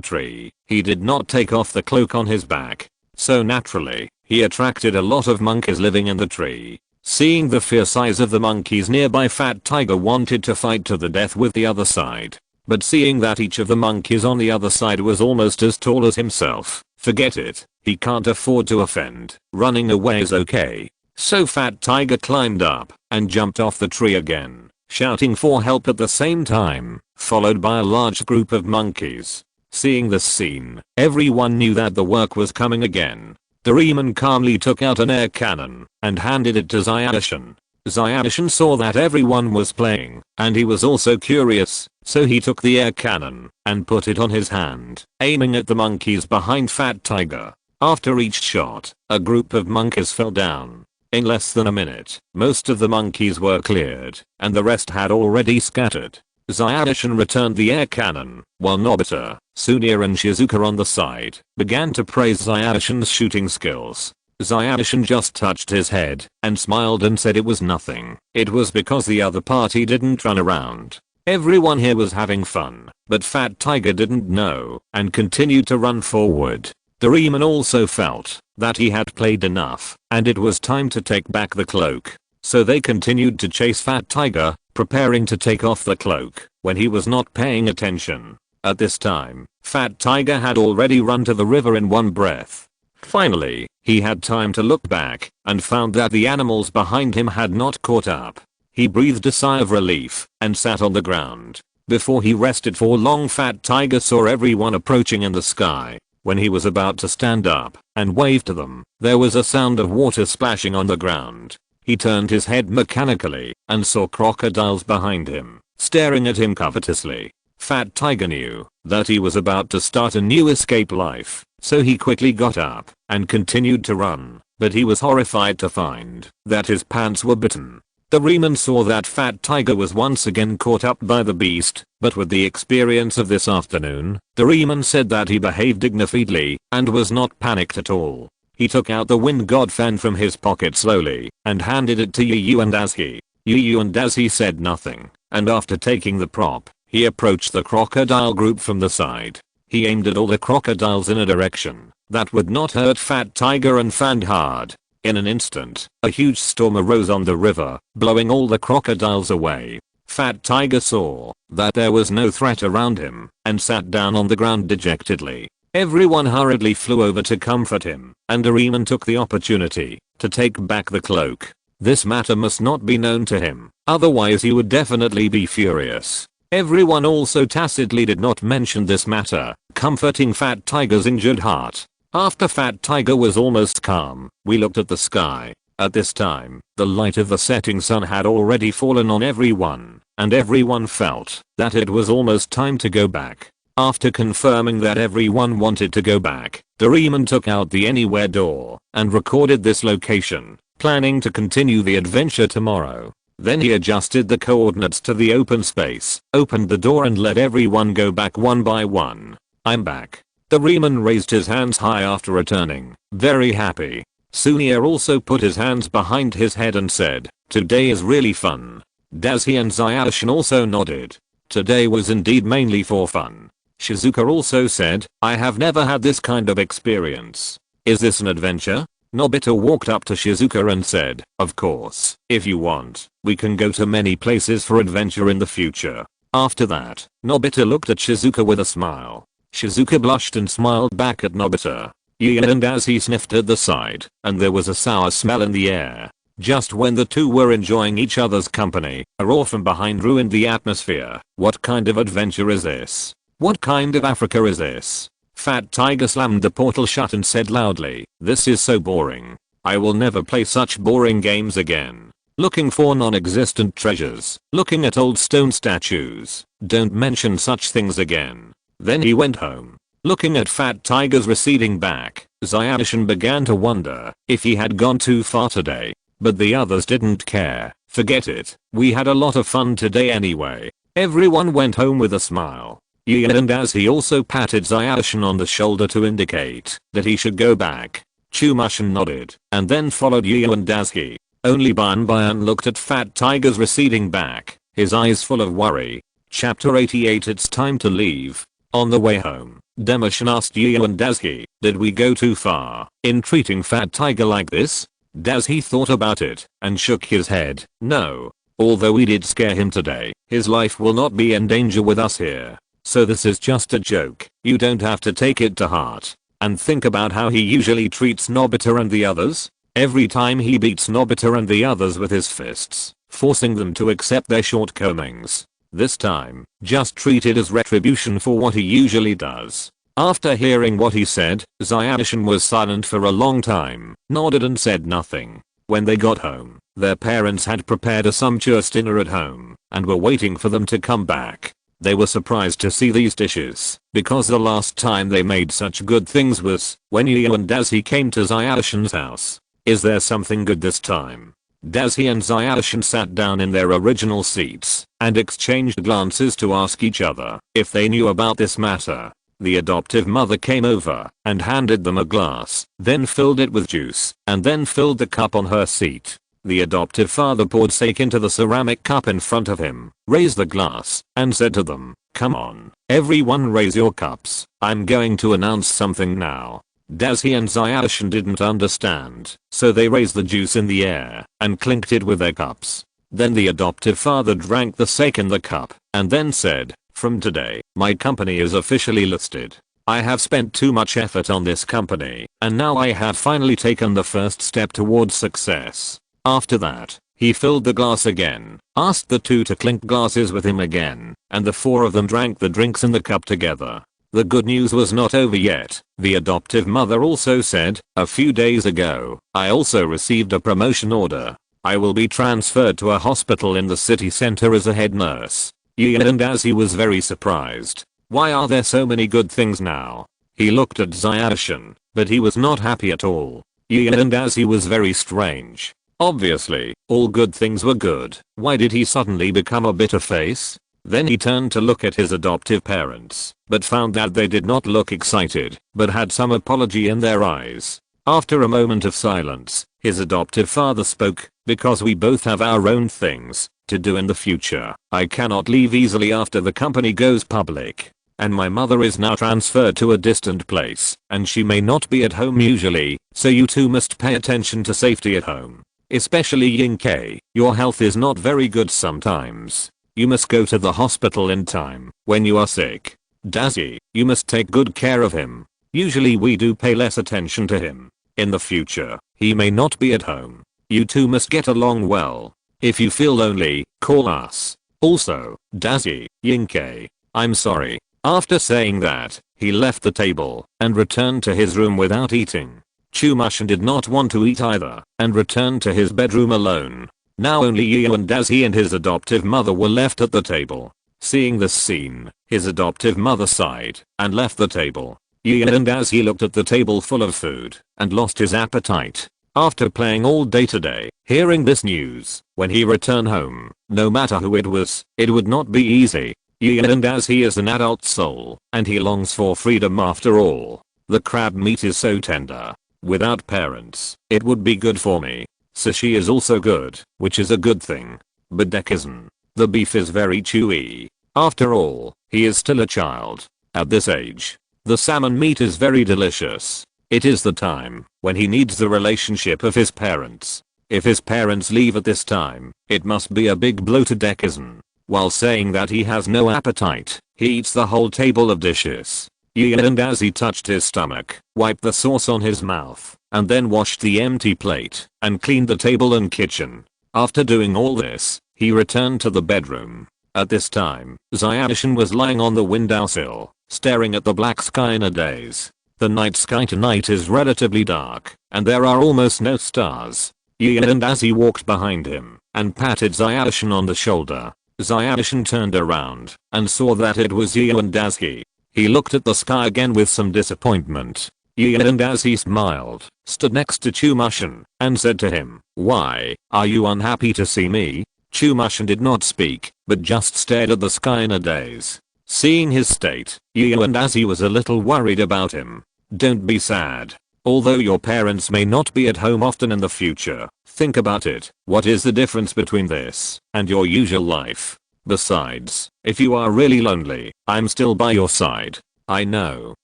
tree, he did not take off the cloak on his back. So naturally, he attracted a lot of monkeys living in the tree. Seeing the fierce size of the monkeys nearby, Fat Tiger wanted to fight to the death with the other side. But seeing that each of the monkeys on the other side was almost as tall as himself, forget it, he can't afford to offend. Running away is okay. So Fat Tiger climbed up and jumped off the tree again, shouting for help at the same time, followed by a large group of monkeys. Seeing this scene, everyone knew that the work was coming again. Doraemon calmly took out an air cannon and handed it to Zyashin. Zyashin saw that everyone was playing, and he was also curious, so he took the air cannon and put it on his hand, aiming at the monkeys behind Fat Tiger. After each shot, a group of monkeys fell down. In less than a minute, most of the monkeys were cleared, and the rest had already scattered. Zyashin returned the air cannon, while Nobita, Sunia and Shizuka on the side began to praise Zyashin's shooting skills. Zyashin just touched his head and smiled and said it was nothing. It was because the other party didn't run around. Everyone here was having fun, but Fat Tiger didn't know and continued to run forward. Doraemon also felt that he had played enough and it was time to take back the cloak. So they continued to chase Fat Tiger, preparing to take off the cloak when he was not paying attention. At this time, Fat Tiger had already run to the river in one breath. Finally, he had time to look back and found that the animals behind him had not caught up. He breathed a sigh of relief and sat on the ground. Before he rested for long, Fat Tiger saw everyone approaching in the sky. When he was about to stand up and wave to them, there was a sound of water splashing on the ground. He turned his head mechanically and saw crocodiles behind him, staring at him covetously. Fat Tiger knew that he was about to start a new escape life, so he quickly got up and continued to run, but he was horrified to find that his pants were bitten. Doraemon saw that Fat Tiger was once again caught up by the beast, but with the experience of this afternoon, Doraemon said that he behaved dignifiedly and was not panicked at all. He took out the wind god fan from his pocket slowly and handed it to Yu and Ashi. Yu and Ashi said nothing, and after taking the prop, he approached the crocodile group from the side. He aimed at all the crocodiles in a direction that would not hurt Fat Tiger and fanned hard. In an instant, a huge storm arose on the river, blowing all the crocodiles away. Fat Tiger saw that there was no threat around him and sat down on the ground dejectedly. Everyone hurriedly flew over to comfort him, and Doraemon took the opportunity to take back the cloak. This matter must not be known to him, otherwise he would definitely be furious. Everyone also tacitly did not mention this matter, comforting Fat Tiger's injured heart. After Fat Tiger was almost calm, we looked at the sky. At this time, the light of the setting sun had already fallen on everyone, and everyone felt that it was almost time to go back. After confirming that everyone wanted to go back, Doraemon took out the anywhere door and recorded this location, planning to continue the adventure tomorrow. Then he adjusted the coordinates to the open space, opened the door and let everyone go back one by one. I'm back. Doraemon raised his hands high after returning, very happy. Sunia also put his hands behind his head and said, "Today is really fun." Dazi and Zyashin also nodded. Today was indeed mainly for fun. Shizuka also said, "I have never had this kind of experience. Is this an adventure?" Nobita walked up to Shizuka and said, "Of course, if you want, we can go to many places for adventure in the future." After that, Nobita looked at Shizuka with a smile. Shizuka blushed and smiled back at Nobita. And as he sniffed at the side, and there was a sour smell in the air. Just when the two were enjoying each other's company, a roar from behind ruined the atmosphere. What kind of adventure is this? What kind of Africa is this? Fat Tiger slammed the portal shut and said loudly, "This is so boring. I will never play such boring games again. Looking for non-existent treasures, looking at old stone statues. Don't mention such things again." Then he went home. Looking at Fat Tiger's receding back, Zyashin began to wonder if he had gone too far today. But the others didn't care. Forget it. We had a lot of fun today anyway. Everyone went home with a smile. And as he also patted Zyashin on the shoulder to indicate that he should go back. Chumashin nodded and then followed Yu and Dazhi. Only Bayan looked at Fat Tiger's receding back, his eyes full of worry. Chapter 88. It's time to leave. On the way home, Demishin asked Yu and Dazhi, "Did we go too far in treating Fat Tiger like this?" Dazhi thought about it and shook his head. "No. Although we did scare him today, his life will not be in danger with us here. So this is just a joke. You don't have to take it to heart. And think about how he usually treats Nobita and the others. Every time he beats Nobita and the others with his fists, forcing them to accept their shortcomings. This time, just treat it as retribution for what he usually does." After hearing what he said, Zyashin was silent for a long time, nodded and said nothing. When they got home, their parents had prepared a sumptuous dinner at home and were waiting for them to come back. They were surprised to see these dishes, because the last time they made such good things was when Yu and Dazhi came to Zyashin's house. "Is there something good this time?" Dazhi and Zyashin sat down in their original seats and exchanged glances to ask each other if they knew about this matter. The adoptive mother came over and handed them a glass, then filled it with juice, and then filled the cup on her seat. The adoptive father poured sake into the ceramic cup in front of him, raised the glass, and said to them, "Come on, everyone raise your cups. I'm going to announce something now." Dazhi and Zyashin didn't understand, so they raised the juice in the air and clinked it with their cups. Then the adoptive father drank the sake in the cup and then said, "From today, my company is officially listed. I have spent too much effort on this company, and now I have finally taken the first step towards success." After that, he filled the glass again, asked the two to clink glasses with him again, and the four of them drank the drinks in the cup together. The good news was not over yet. The adoptive mother also said, "A few days ago, I also received a promotion order. I will be transferred to a hospital in the city center as a head nurse." And as he was very surprised. Why are there so many good things now? He looked at Zyashin, but he was not happy at all. And as he was very strange. Obviously, all good things were good. Why did he suddenly become a bitter face? Then he turned to look at his adoptive parents, but found that they did not look excited, but had some apology in their eyes. After a moment of silence, his adoptive father spoke, "Because we both have our own things to do in the future, I cannot leave easily after the company goes public. And my mother is now transferred to a distant place, and she may not be at home usually, so you two must pay attention to safety at home. Especially Yunkei, your health is not very good sometimes. You must go to the hospital in time when you are sick. Dazhi, you must take good care of him. Usually we do pay less attention to him. In the future, he may not be at home. You two must get along well. If you feel lonely, call us." Also, Dazi, Yinkei, I'm sorry. After saying that, he left the table and returned to his room without eating. Chumashin did not want to eat either and returned to his bedroom alone. Now only Yu and Dazi and his adoptive mother were left at the table. Seeing this scene, his adoptive mother sighed and left the table. Yu and Dazi looked at the table full of food and lost his appetite. After playing all day today, hearing this news, when he returned home, no matter who it was, it would not be easy. And as he is an adult soul, and he longs for freedom after all. The crab meat is so tender. Without parents, it would be good for me. Sushi is also good, which is a good thing. But Dek isn't. The beef is very chewy. After all, he is still a child. At this age, the salmon meat is very delicious. It is the time when he needs the relationship of his parents. If his parents leave at this time, it must be a big blow to Dek isn't. While saying that he has no appetite, he eats the whole table of dishes. And as he touched his stomach, wiped the sauce on his mouth, and then washed the empty plate, and cleaned the table and kitchen. After doing all this, he returned to the bedroom. At this time, Zyadishin was lying on the windowsill, staring at the black sky in a daze. The night sky tonight is relatively dark, and there are almost no stars. And as he walked behind him, and patted Zyadishin on the shoulder, Zyadishin turned around and saw that it was Yu and Dazi. He looked at the sky again with some disappointment. Yu and Dazi smiled, stood next to Chumashin, and said to him, "Why, are you unhappy to see me?" Chumashin did not speak, but just stared at the sky in a daze. Seeing his state, Yu and Dazi was a little worried about him. Don't be sad. Although your parents may not be at home often in the future, think about it. What is the difference between this and your usual life? Besides, if you are really lonely, I'm still by your side. I know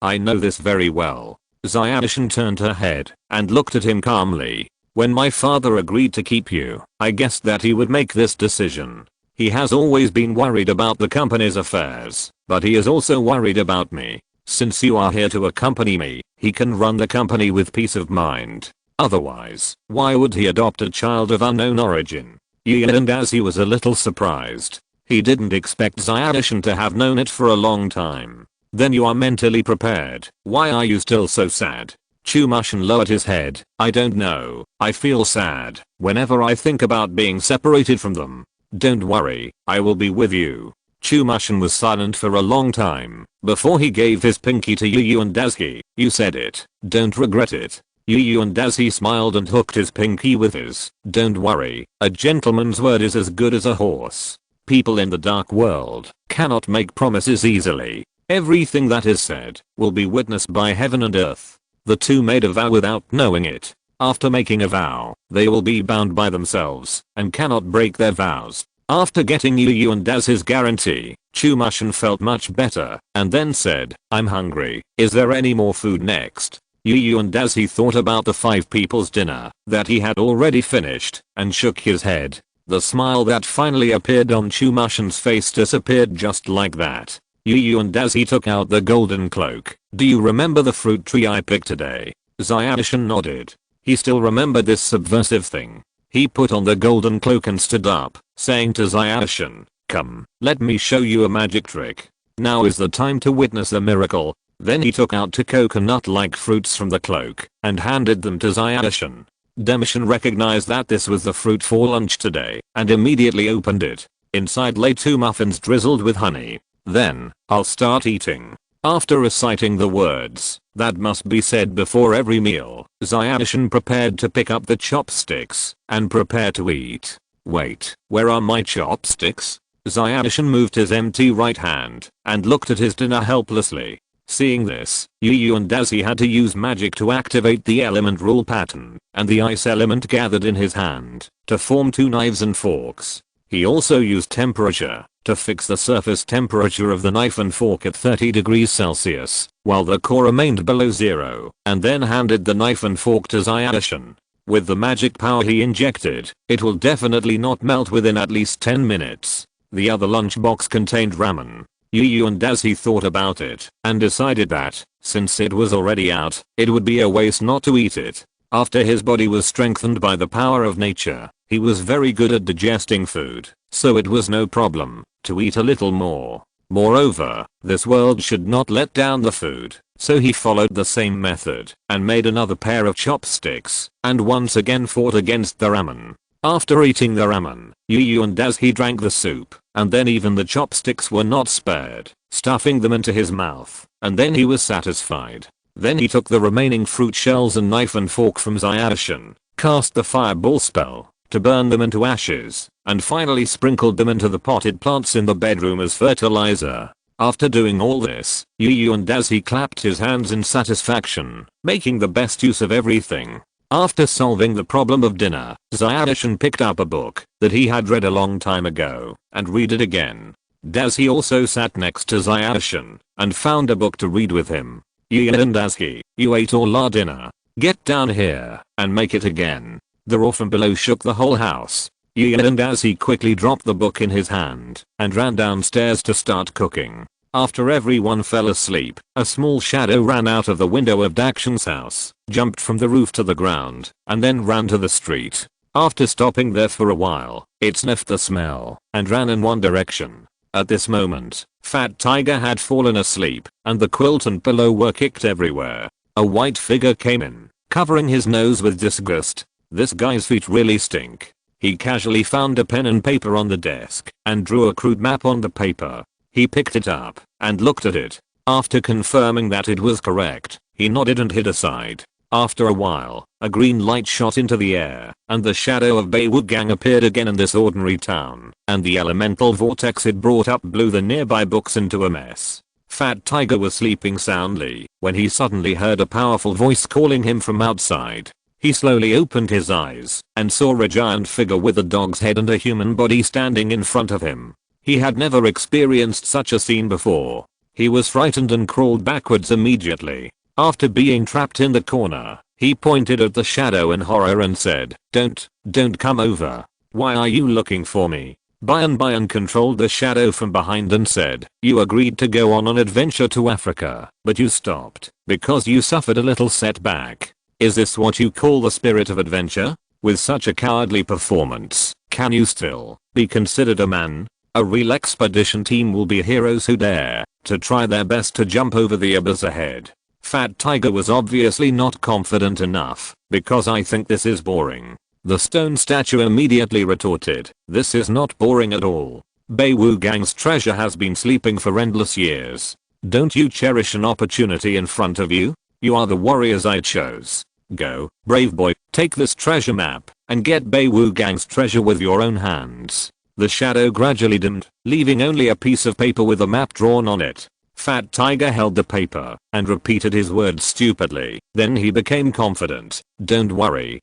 this very well. Zyadishin turned her head and looked at him calmly. When my father agreed to keep you, I guessed that he would make this decision. He has always been worried about the company's affairs, but he is also worried about me. Since you are here to accompany me, he can run the company with peace of mind. Otherwise, why would he adopt a child of unknown origin? And as he was a little surprised. He didn't expect Zyadishin to have known it for a long time. Then you are mentally prepared. Why are you still so sad? Chumashin lowered his head. I don't know. I feel sad whenever I think about being separated from them. Don't worry, I will be with you. Chumashin was silent for a long time before he gave his pinky to Yu and Dazi. You said it. Don't regret it. Yu and Dazi smiled and hooked his pinky with his. Don't worry, a gentleman's word is as good as a horse. People in the dark world cannot make promises easily. Everything that is said will be witnessed by heaven and earth. The two made a vow without knowing it. After making a vow, they will be bound by themselves and cannot break their vows. After getting Yu and Dazi's guarantee, Chumashin felt much better and then said, I'm hungry. Is there any more food next? Yu and Dazi thought about the 5 people's dinner that he had already finished and shook his head. The smile that finally appeared on Chumashin's face disappeared just like that. Yu and Dazi took out the golden cloak. Do you remember the fruit tree I picked today? Zyadishin nodded. He still remembered this subversive thing. He put on the golden cloak and stood up, saying to Zyadishin, come, let me show you a magic trick. Now is the time to witness a miracle. Then he took out 2 coconut-like fruits from the cloak and handed them to Zyadishin. Demishin recognized that this was the fruit for lunch today and immediately opened it. Inside lay 2 muffins drizzled with honey. Then, I'll start eating. After reciting the words that must be said before every meal, Zyadishin prepared to pick up the chopsticks and prepare to eat. Wait, where are my chopsticks? Zyadishin moved his empty right hand and looked at his dinner helplessly. Seeing this, Yu and Dazi had to use magic to activate the element rule pattern, and the ice element gathered in his hand to form 2 knives and forks. He also used temperature to fix the surface temperature of the knife and fork at 30 degrees Celsius, while the core remained below 0, and then handed the knife and fork to Zyadishin. With the magic power he injected, it will definitely not melt within at least 10 minutes. The other lunchbox contained ramen. Yu and Dazi thought about it and decided that, since it was already out, it would be a waste not to eat it. After his body was strengthened by the power of nature, he was very good at digesting food. so it was no problem to eat a little more. Moreover, this world should not let down the food, so he followed the same method and made another pair of chopsticks and once again fought against the ramen. After eating the ramen, Yu and as he drank the soup, and then even the chopsticks were not spared, stuffing them into his mouth, and then he was satisfied. Then he took the remaining fruit shells and knife and fork from Zyashin, cast the fireball spell to burn them into ashes, and finally sprinkled them into the potted plants in the bedroom as fertilizer. After doing all this, Yu and as he clapped his hands in satisfaction, making the best use of everything. After solving the problem of dinner, Zyashin picked up a book that he had read a long time ago and read it again. Dazzy also sat next to Zyashin and found a book to read with him. Yu and Dazzy, you ate all our dinner. Get down here and make it again. The roar from below shook the whole house. Yu and Dazzy quickly dropped the book in his hand and ran downstairs to start cooking. After everyone fell asleep, a small shadow ran out of the window of Dakshin's house, jumped from the roof to the ground, and then ran to the street. After stopping there for a while, it sniffed the smell and ran in one direction. At this moment, Fat Tiger had fallen asleep, and the quilt and pillow were kicked everywhere. A white figure came in, covering his nose with disgust. This guy's feet really stink. He casually found a pen and paper on the desk and drew a crude map on the paper. He picked it up and looked at it. After confirming that it was correct, he nodded and hid aside. After a while, a green light shot into the air, and the shadow of Baywood Gang appeared again in this ordinary town, and the elemental vortex it brought up blew the nearby books into a mess. Fat Tiger was sleeping soundly when he suddenly heard a powerful voice calling him from outside. He slowly opened his eyes and saw a giant figure with a dog's head and a human body standing in front of him. He had never experienced such a scene before. He was frightened and crawled backwards immediately. After being trapped in the corner, he pointed at the shadow in horror and said, Don't come over. Why are you looking for me? Bayan controlled the shadow from behind and said, You agreed to go on an adventure to Africa, but you stopped because you suffered a little setback. Is this what you call the spirit of adventure? With such a cowardly performance, can you still be considered a man? A real expedition team will be heroes who dare to try their best to jump over the abyss ahead. Fat Tiger was obviously not confident enough, because I think this is boring. The stone statue immediately retorted, This is not boring at all. Baywu Gang's treasure has been sleeping for endless years. Don't you cherish an opportunity in front of you? You are the warriors I chose. Go, brave boy, take this treasure map and get Baywu Gang's treasure with your own hands. The shadow gradually dimmed, leaving only a piece of paper with a map drawn on it. Fat Tiger held the paper and repeated his words stupidly. Then he became confident. Don't worry,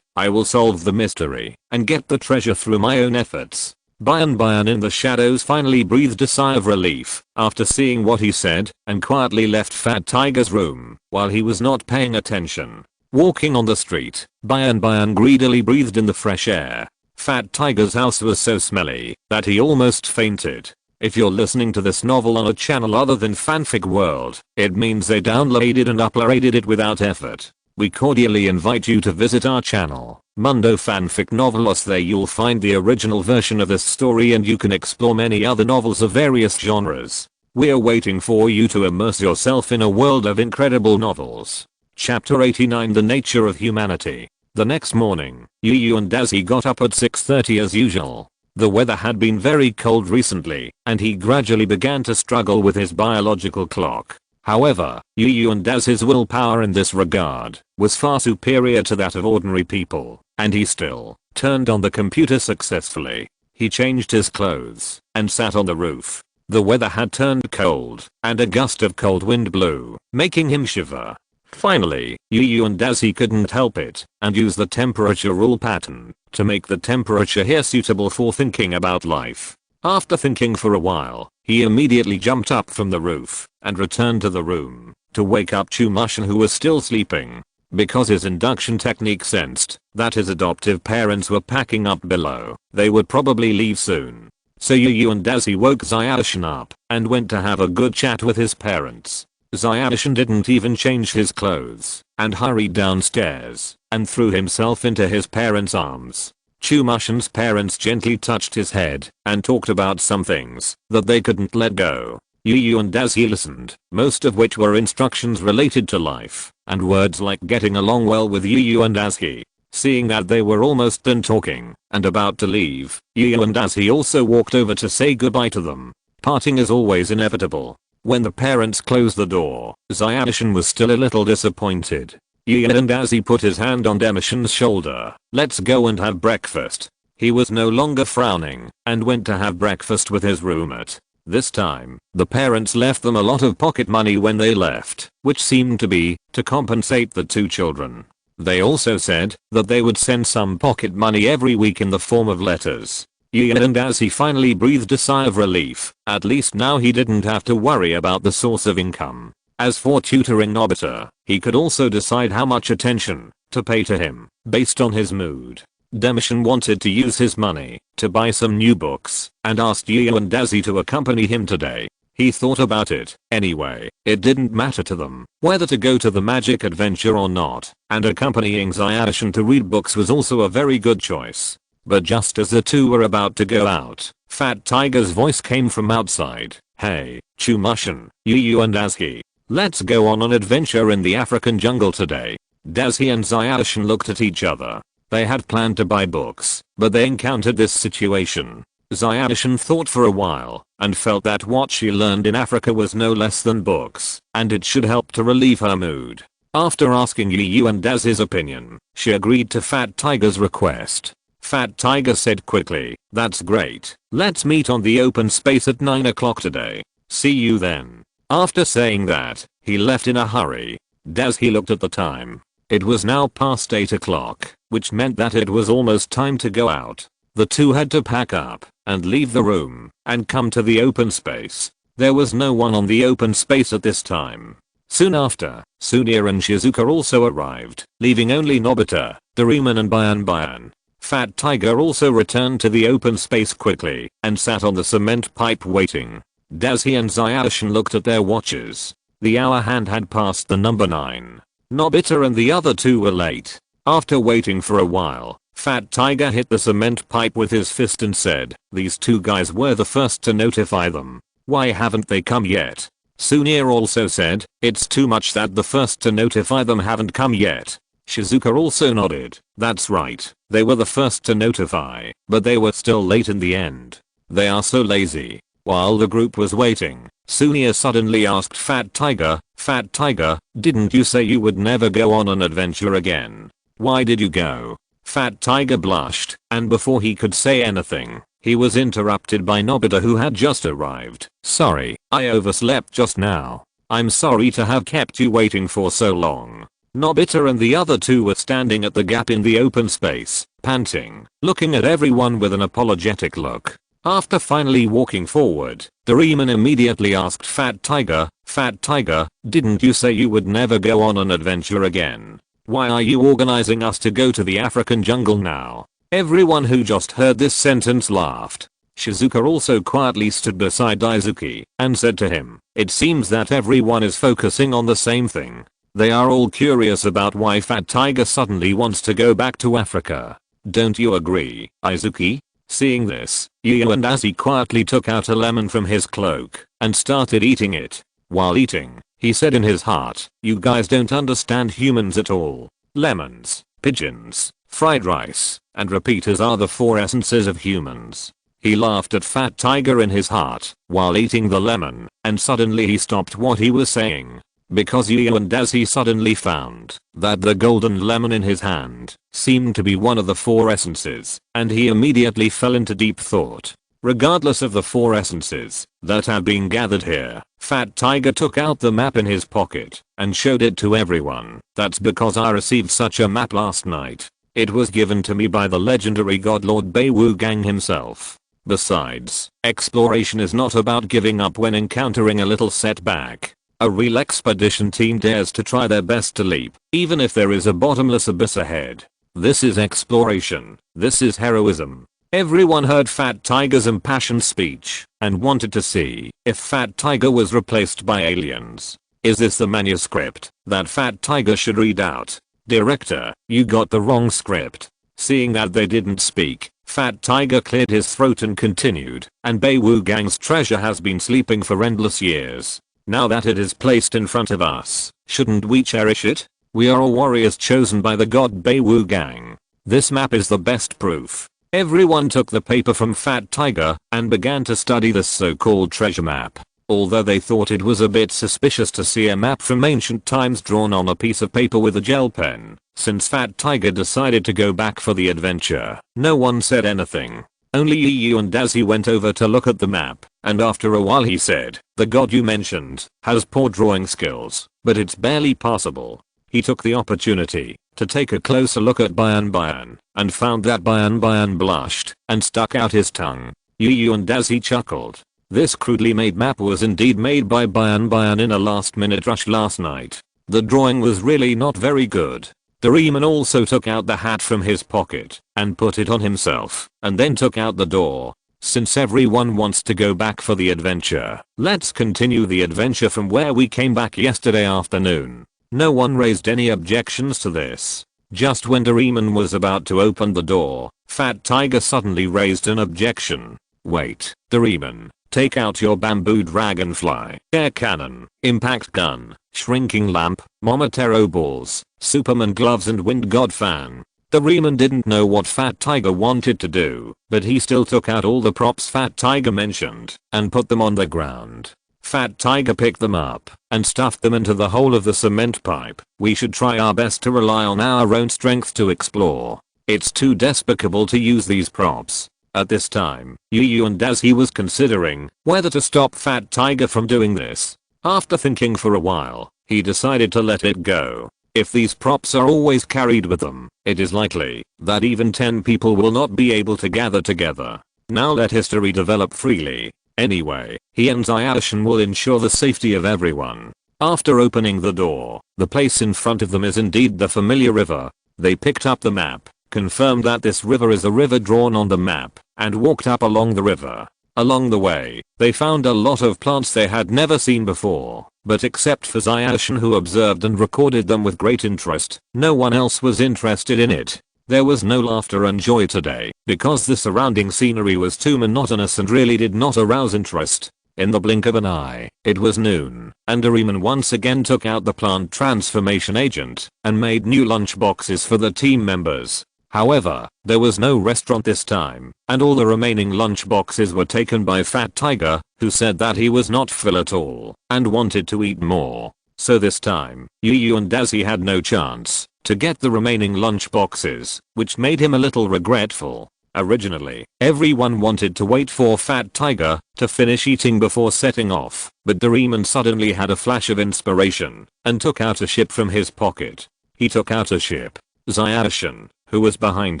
I will solve the mystery and get the treasure through my own efforts. Bayan in the shadows finally breathed a sigh of relief after seeing what he said and quietly left Fat Tiger's room while he was not paying attention. Walking on the street, Bayan greedily breathed in the fresh air. Fat Tiger's house was so smelly that he almost fainted. If you're listening to this novel on a channel other than Fanfic World, it means they downloaded and uploaded it without effort. We cordially invite you to visit our channel, Mundo Fanfic Novelos. There you'll find the original version of this story and you can explore many other novels of various genres. We're waiting for you to immerse yourself in a world of incredible novels. Chapter 89, The Nature of Humanity. The next morning, Yu and Dazzy got up at 6:30 as usual. The weather had been very cold recently, and he gradually began to struggle with his biological clock. However, Yu and Dazzy's willpower in this regard was far superior to that of ordinary people, and he still turned on the computer successfully. He changed his clothes and sat on the roof. The weather had turned cold, and a gust of cold wind blew, making him shiver. Finally, Yu and Dazzy couldn't help it and used the temperature rule pattern to make the temperature here suitable for thinking about life. After thinking for a while, he immediately jumped up from the roof and returned to the room to wake up Chumushin, who was still sleeping. Because his induction technique sensed that his adoptive parents were packing up below, they would probably leave soon. So Yu and Dazzy woke Zyashin up and went to have a good chat with his parents. Zyashin didn't even change his clothes and hurried downstairs and threw himself into his parents' arms. Chumushin's parents gently touched his head and talked about some things that they couldn't let go. Yu and Dazi listened, most of which were instructions related to life, and words like getting along well with Yu and Dazi. Seeing that they were almost done talking and about to leave, Yu and Dazi also walked over to say goodbye to them. Parting is always inevitable. When the parents closed the door, Zayanshin was still a little disappointed. Yu and Dazi put his hand on Demishin's shoulder. Let's go and have breakfast. He was no longer frowning and went to have breakfast with his roommate. This time, the parents left them a lot of pocket money when they left, which seemed to be to compensate the two children. They also said that they would send some pocket money every week in the form of letters. Yu and Dazi finally breathed a sigh of relief. At least now he didn't have to worry about the source of income. As for tutoring Nobita, he could also decide how much attention to pay to him based on his mood. Demishin wanted to use his money to buy some new books and asked Yu and Dazi to accompany him today. He thought about it. Anyway, it didn't matter to them whether to go to the magic adventure or not, and accompanying Zayanshin to read books was also a very good choice. But just as the two were about to go out, Fat Tiger's voice came from outside. Hey, Chumushin, Yu and Dazi. Let's go on an adventure in the African jungle today. Dazi and Zayanshin looked at each other. They had planned to buy books, but they encountered this situation. Zayanshin thought for a while and felt that what she learned in Africa was no less than books, and it should help to relieve her mood. After asking Yu and Dazi's opinion, she agreed to Fat Tiger's request. Fat Tiger said quickly, "That's great. Let's meet on the open space at 9 o'clock today. See you then." After saying that, he left in a hurry. Dazi looked at the time. It was now past 8 o'clock, which meant that it was almost time to go out. The two had to pack up and leave the room and come to the open space. There was no one on the open space at this time. Soon after, Sunia and Shizuka also arrived, leaving only Nobita, Doraemon and Bian. Fat Tiger also returned to the open space quickly and sat on the cement pipe waiting. Dazi and Zayanshin looked at their watches. The hour hand had passed the number 9. Nobita and the other two were late. After waiting for a while, Fat Tiger hit the cement pipe with his fist and said, "These two guys were the first to notify them. Why haven't they come yet?" Sunia also said, "It's too much that the first to notify them haven't come yet." Shizuka also nodded. "That's right. They were the first to notify, but they were still late in the end. They are so lazy." While the group was waiting, Sunia suddenly asked Fat Tiger, "Fat Tiger, didn't you say you would never go on an adventure again? Why did you go?" Fat Tiger blushed, and before he could say anything, he was interrupted by Nobita who had just arrived. "Sorry, I overslept just now. I'm sorry to have kept you waiting for so long." Nobita and the other two were standing at the gap in the open space, panting, looking at everyone with an apologetic look. After finally walking forward, Doraemon immediately asked Fat Tiger, "Fat Tiger, didn't you say you would never go on an adventure again? Why are you organizing us to go to the African jungle now?" Everyone who just heard this sentence laughed. Shizuka also quietly stood beside Daisuke and said to him, "It seems that everyone is focusing on the same thing. They are all curious about why Fat Tiger suddenly wants to go back to Africa. Don't you agree, Daisuke?" Seeing this, Yu and Dazi quietly took out a lemon from his cloak and started eating it. While eating, he said in his heart, "You guys don't understand humans at all. Lemons, pigeons, fried rice, and repeaters are the 4 essences of humans." He laughed at Fat Tiger in his heart while eating the lemon, and suddenly he stopped what he was saying. Because Yu and Dazi suddenly found that the golden lemon in his hand seemed to be one of the 4 essences, and he immediately fell into deep thought. Regardless of the 4 essences that had been gathered here, Fat Tiger took out the map in his pocket and showed it to everyone. "That's because I received such a map last night. It was given to me by the legendary god Lord Beiwu Gang himself. Besides, exploration is not about giving up when encountering a little setback. A real expedition team dares to try their best to leap, even if there is a bottomless abyss ahead. This is exploration. This is heroism." Everyone heard Fat Tiger's impassioned speech and wanted to see if Fat Tiger was replaced by aliens. Is this the manuscript that Fat Tiger should read out? Director, you got the wrong script. Seeing that they didn't speak, Fat Tiger cleared his throat and continued, and Beiwu Gang's treasure has been sleeping for endless years. Now that it is placed in front of us, shouldn't we cherish it? We are all warriors chosen by the god Beiwu Gang. This map is the best proof. Everyone took the paper from Fat Tiger and began to study this so-called treasure map. Although they thought it was a bit suspicious to see a map from ancient times drawn on a piece of paper with a gel pen, since Fat Tiger decided to go back for the adventure, no one said anything. Only Yu and Dazzy went over to look at the map, and after a while he said, "The god you mentioned has poor drawing skills, but it's barely passable." He took the opportunity to take a closer look at Bayan and found that Bayan blushed and stuck out his tongue. Yu and Dazzy chuckled. This crudely made map was indeed made by Bayan in a last-minute rush last night. The drawing was really not very good. Doraemon also took out the hat from his pocket and put it on himself, and then took out the door. Since everyone wants to go back for the adventure, let's continue the adventure from where we came back yesterday afternoon. No one raised any objections to this. Just when Doraemon was about to open the door, Fat Tiger suddenly raised an objection. "Wait, Doraemon. Take out your bamboo dragonfly, air cannon, impact gun, shrinking lamp, Momotaro balls, Superman gloves and wind god fan." Doraemon didn't know what Fat Tiger wanted to do, but he still took out all the props Fat Tiger mentioned and put them on the ground. Fat Tiger picked them up and stuffed them into the hole of the cement pipe. "We should try our best to rely on our own strength to explore. It's too despicable to use these props." At this time, Yu and Dazzy was considering whether to stop Fat Tiger from doing this. After thinking for a while, he decided to let it go. If these props are always carried with them, it is likely that even 10 people will not be able to gather together. Now let history develop freely. Anyway, he and Zayarshan will ensure the safety of everyone. After opening the door, the place in front of them is indeed the familiar river. They picked up the map, confirmed that this river is a river drawn on the map, and walked up along the river. Along the way, they found a lot of plants they had never seen before, but except for Zayarshan, who observed and recorded them with great interest, no one else was interested in it. There was no laughter and joy today, because the surrounding scenery was too monotonous and really did not arouse interest. In the blink of an eye, it was noon, and Doraemon once again took out the plant transformation agent and made new lunch boxes for the team members. However, there was no restaurant this time, and all the remaining lunch boxes were taken by Fat Tiger, who said that he was not full at all and wanted to eat more. So this time, Yu and Dazzy had no chance to get the remaining lunch boxes, which made him a little regretful. Originally, everyone wanted to wait for Fat Tiger to finish eating before setting off, but Doraemon suddenly had a flash of inspiration and took out a ship from his pocket. He took out a ship. Zayarshan, who was behind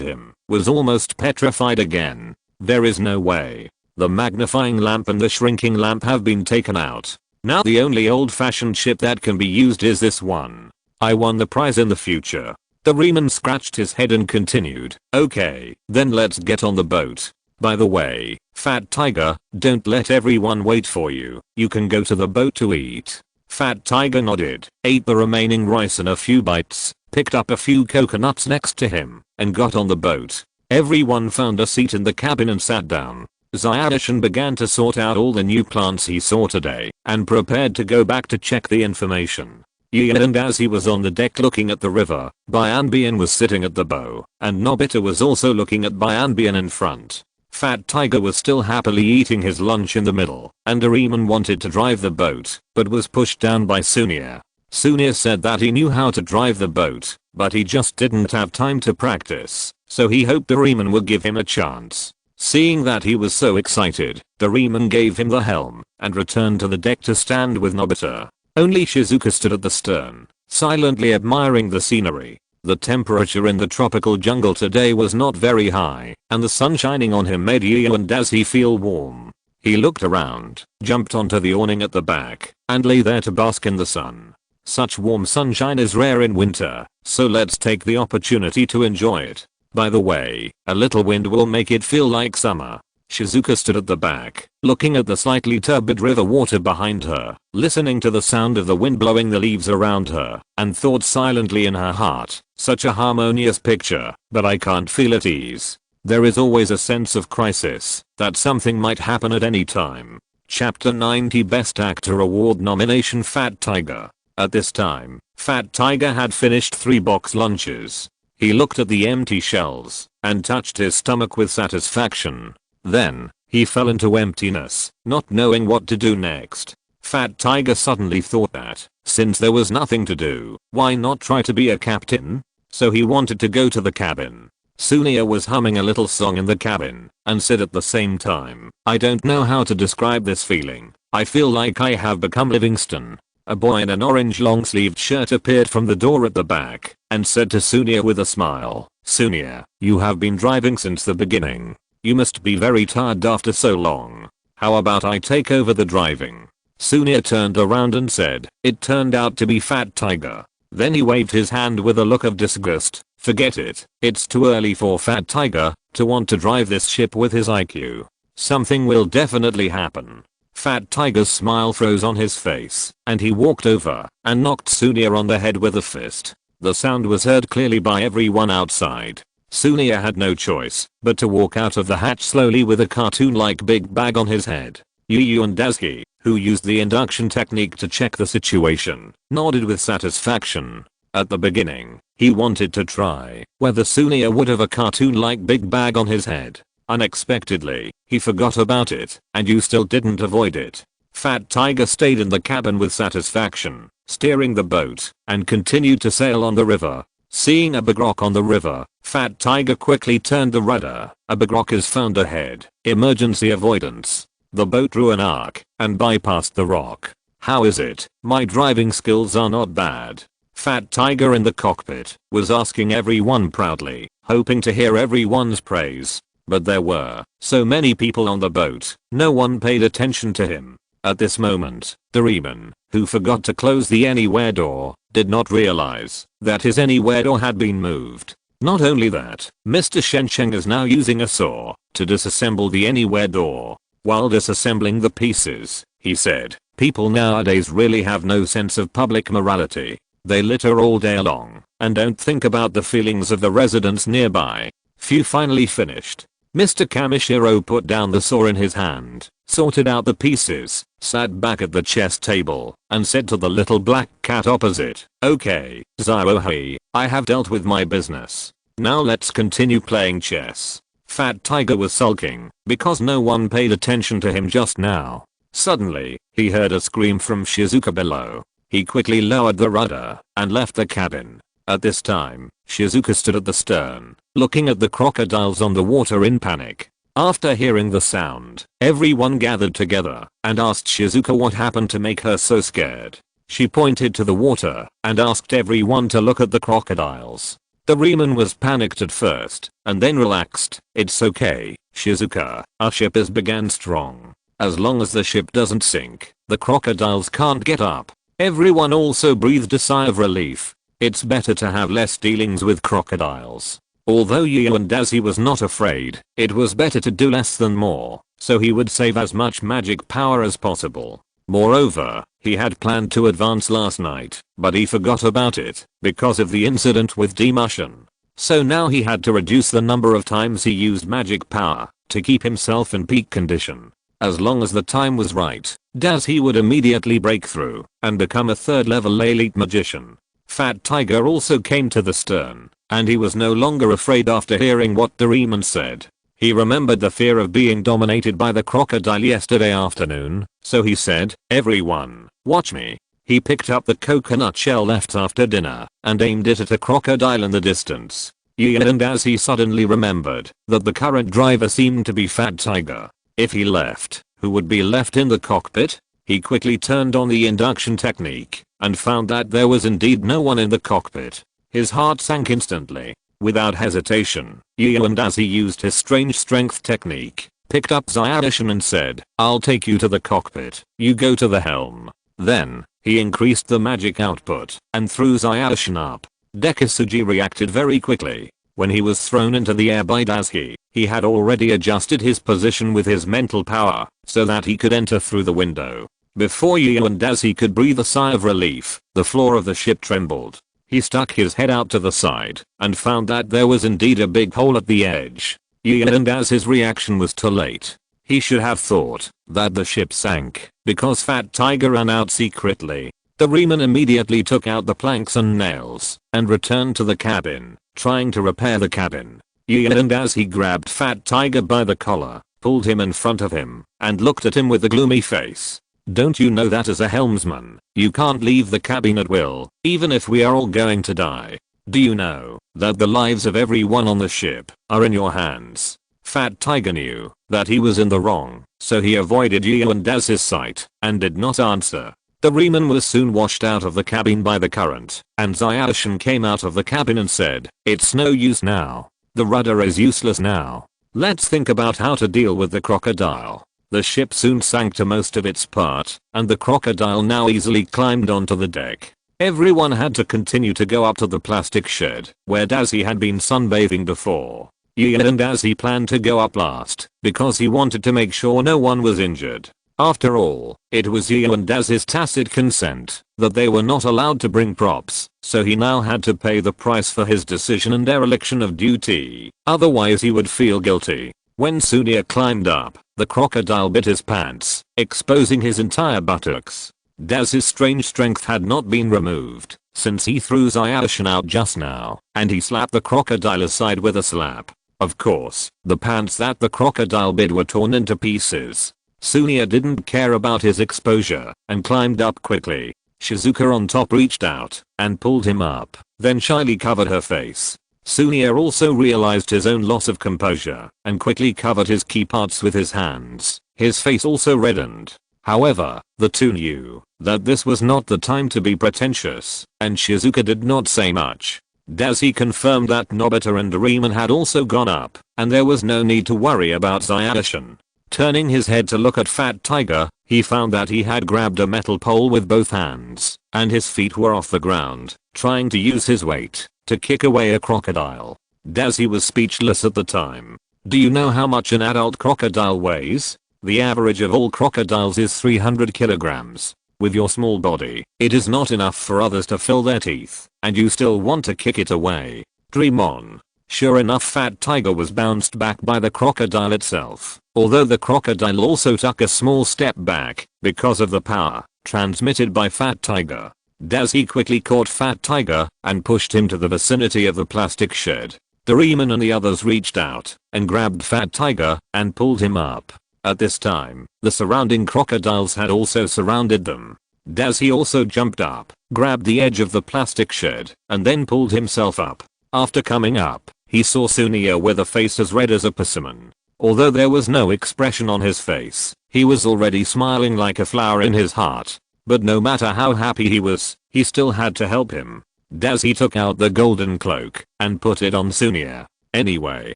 him, was almost petrified again. There is no way. The magnifying lamp and the shrinking lamp have been taken out. Now the only old-fashioned ship that can be used is this one. I won the prize in the future. Doraemon scratched his head and continued, "Okay, then let's get on the boat. By the way, Fat Tiger, don't let everyone wait for you. You can go to the boat to eat." Fat Tiger nodded, ate the remaining rice in a few bites, picked up a few coconuts next to him, and got on the boat. Everyone found a seat in the cabin and sat down. Zayarshan began to sort out all the new plants he saw today, and prepared to go back to check the information. And as he was on the deck looking at the river, Bayan was sitting at the bow, and Nobita was also looking at Bayan in front. Fat Tiger was still happily eating his lunch in the middle, and Doraemon wanted to drive the boat, but was pushed down by Sunia. Sunia said that he knew how to drive the boat, but he just didn't have time to practice, so he hoped Doraemon would give him a chance. Seeing that he was so excited, Doraemon gave him the helm and returned to the deck to stand with Nobita. Only Shizuka stood at the stern, silently admiring the scenery. The temperature in the tropical jungle today was not very high, and the sun shining on him made Yu and Dazzy feel warm. He looked around, jumped onto the awning at the back, and lay there to bask in the sun. Such warm sunshine is rare in winter, so let's take the opportunity to enjoy it. By the way, a little wind will make it feel like summer. Shizuka stood at the back, looking at the slightly turbid river water behind her, listening to the sound of the wind blowing the leaves around her, and thought silently in her heart, such a harmonious picture, but I can't feel at ease. There is always a sense of crisis, that something might happen at any time. Chapter 90 Best Actor Award Nomination Fat Tiger. At this time, Fat Tiger had finished 3 box lunches. He looked at the empty shells, and touched his stomach with satisfaction. Then, he fell into emptiness, not knowing what to do next. Fat Tiger suddenly thought that, since there was nothing to do, why not try to be a captain? So he wanted to go to the cabin. Sunia was humming a little song in the cabin, and said at the same time, I don't know how to describe this feeling. I feel like I have become Livingston. A boy in an orange long-sleeved shirt appeared from the door at the back, and said to Sunia with a smile, Sunia, you have been driving since the beginning. You must be very tired after so long. How about I take over the driving? Sunia turned around and said, it turned out to be Fat Tiger. Then he waved his hand with a look of disgust. Forget it, it's too early for Fat Tiger to want to drive this ship with his IQ. Something will definitely happen. Fat Tiger's smile froze on his face, and he walked over and knocked Sunia on the head with a fist. The sound was heard clearly by everyone outside. Sunia had no choice but to walk out of the hatch slowly with a cartoon-like big bag on his head. Yu and Daisuke, who used the induction technique to check the situation, nodded with satisfaction. At the beginning, he wanted to try whether Sunia would have a cartoon-like big bag on his head. Unexpectedly, he forgot about it, and you still didn't avoid it. Fat Tiger stayed in the cabin with satisfaction, steering the boat, and continued to sail on the river. Seeing a big rock on the river, Fat Tiger quickly turned the rudder. A big rock is found ahead. Emergency avoidance. The boat drew an arc and bypassed the rock. How is it? My driving skills are not bad. Fat Tiger in the cockpit was asking everyone proudly, hoping to hear everyone's praise. But there were so many people on the boat, no one paid attention to him. At this moment, Doraemon, who forgot to close the anywhere door, did not realize that his anywhere door had been moved. Not only that, Mr. Shensheng is now using a saw to disassemble the anywhere door. While disassembling the pieces, he said, people nowadays really have no sense of public morality. They litter all day long and don't think about the feelings of the residents nearby. Phew, finally finished. Mr. Kamishiro put down the saw in his hand, sorted out the pieces, sat back at the chess table, and said to the little black cat opposite, okay, Zairohi, I have dealt with my business. Now let's continue playing chess. Fat Tiger was sulking because no one paid attention to him just now. Suddenly, he heard a scream from Shizuka below. He quickly lowered the rudder and left the cabin. At this time, Shizuka stood at the stern, looking at the crocodiles on the water in panic. After hearing the sound, everyone gathered together and asked Shizuka what happened to make her so scared. She pointed to the water and asked everyone to look at the crocodiles. Doraemon was panicked at first, and then relaxed. It's okay, Shizuka, our ship is big and strong. As long as the ship doesn't sink, the crocodiles can't get up. Everyone also breathed a sigh of relief. It's better to have less dealings with crocodiles. Although Yu and Daisuke was not afraid, it was better to do less than more, so he would save as much magic power as possible. Moreover, he had planned to advance last night, but he forgot about it because of the incident with Demushin. So now he had to reduce the number of times he used magic power to keep himself in peak condition. As long as the time was right, Daisuke would immediately break through and become a 3rd level elite magician. Fat Tiger also came to the stern, and he was no longer afraid after hearing what Doraemon said. He remembered the fear of being dominated by the crocodile yesterday afternoon, so he said, everyone, watch me. He picked up the coconut shell left after dinner and aimed it at a crocodile in the distance. And as he suddenly remembered that the current driver seemed to be Fat Tiger. If he left, who would be left in the cockpit? He quickly turned on the induction technique and found that there was indeed no one in the cockpit. His heart sank instantly. Without hesitation, and as he used his strange strength technique, picked up Zairohi and said, I'll take you to the cockpit, you go to the helm. Then, he increased the magic output and threw Zairohi up. Dekisugi reacted very quickly. When he was thrown into the air by Daisuke, he had already adjusted his position with his mental power so that he could enter through the window. Before Yu and Daisuke could breathe a sigh of relief, the floor of the ship trembled. He stuck his head out to the side and found that there was indeed a big hole at the edge. Yu and Daisuke's reaction was too late. He should have thought that the ship sank because Fat Tiger ran out secretly. Doraemon immediately took out the planks and nails and returned to the cabin, trying to repair the cabin. Yu and Daisuke grabbed Fat Tiger by the collar, pulled him in front of him, and looked at him with a gloomy face. Don't you know that as a helmsman, you can't leave the cabin at will, even if we are all going to die? Do you know that the lives of everyone on the ship are in your hands? Fat Tiger knew that he was in the wrong, so he avoided Yu and Daisuke's sight and did not answer. Doraemon was soon washed out of the cabin by the current, and Zayashi came out of the cabin and said, "It's no use now. The rudder is useless now. Let's think about how to deal with the crocodile." The ship soon sank to most of its part, and the crocodile now easily climbed onto the deck. Everyone had to continue to go up to the plastic shed, where Daisuke had been sunbathing before. Yu and Daisuke planned to go up last, because he wanted to make sure no one was injured. After all, it was Yu and Daisuke's tacit consent that they were not allowed to bring props, so he now had to pay the price for his decision and dereliction of duty, otherwise he would feel guilty. When Sunia climbed up, the crocodile bit his pants, exposing his entire buttocks. Daisuke's strange strength had not been removed, since he threw Zayashi out just now, and he slapped the crocodile aside with a slap. Of course, the pants that the crocodile bit were torn into pieces. Sunia didn't care about his exposure and climbed up quickly. Shizuka on top reached out and pulled him up, then shyly covered her face. Sunia also realized his own loss of composure and quickly covered his key parts with his hands. His face also reddened. However, the two knew that this was not the time to be pretentious, and Shizuka did not say much. Daisuke confirmed that Nobita and Doraemon had also gone up, and there was no need to worry about Zayashi. Turning his head to look at Fat Tiger, he found that he had grabbed a metal pole with both hands, and his feet were off the ground, trying to use his weight to kick away a crocodile. Daisuke was speechless at the time. Do you know how much an adult crocodile weighs? The average of all crocodiles is 300 kilograms. With your small body, it is not enough for others to fill their teeth, and you still want to kick it away. Dream on. Sure enough, Fat Tiger was bounced back by the crocodile itself, although the crocodile also took a small step back because of the power transmitted by Fat Tiger. Daisuke quickly caught Fat Tiger and pushed him to the vicinity of the plastic shed. Doraemon and the others reached out and grabbed Fat Tiger and pulled him up. At this time, the surrounding crocodiles had also surrounded them. Daisuke also jumped up, grabbed the edge of the plastic shed, and then pulled himself up. After coming up, he saw Sunia with a face as red as a persimmon. Although there was no expression on his face, he was already smiling like a flower in his heart. But no matter how happy he was, he still had to help him. Daisuke took out the golden cloak and put it on Sunia. Anyway,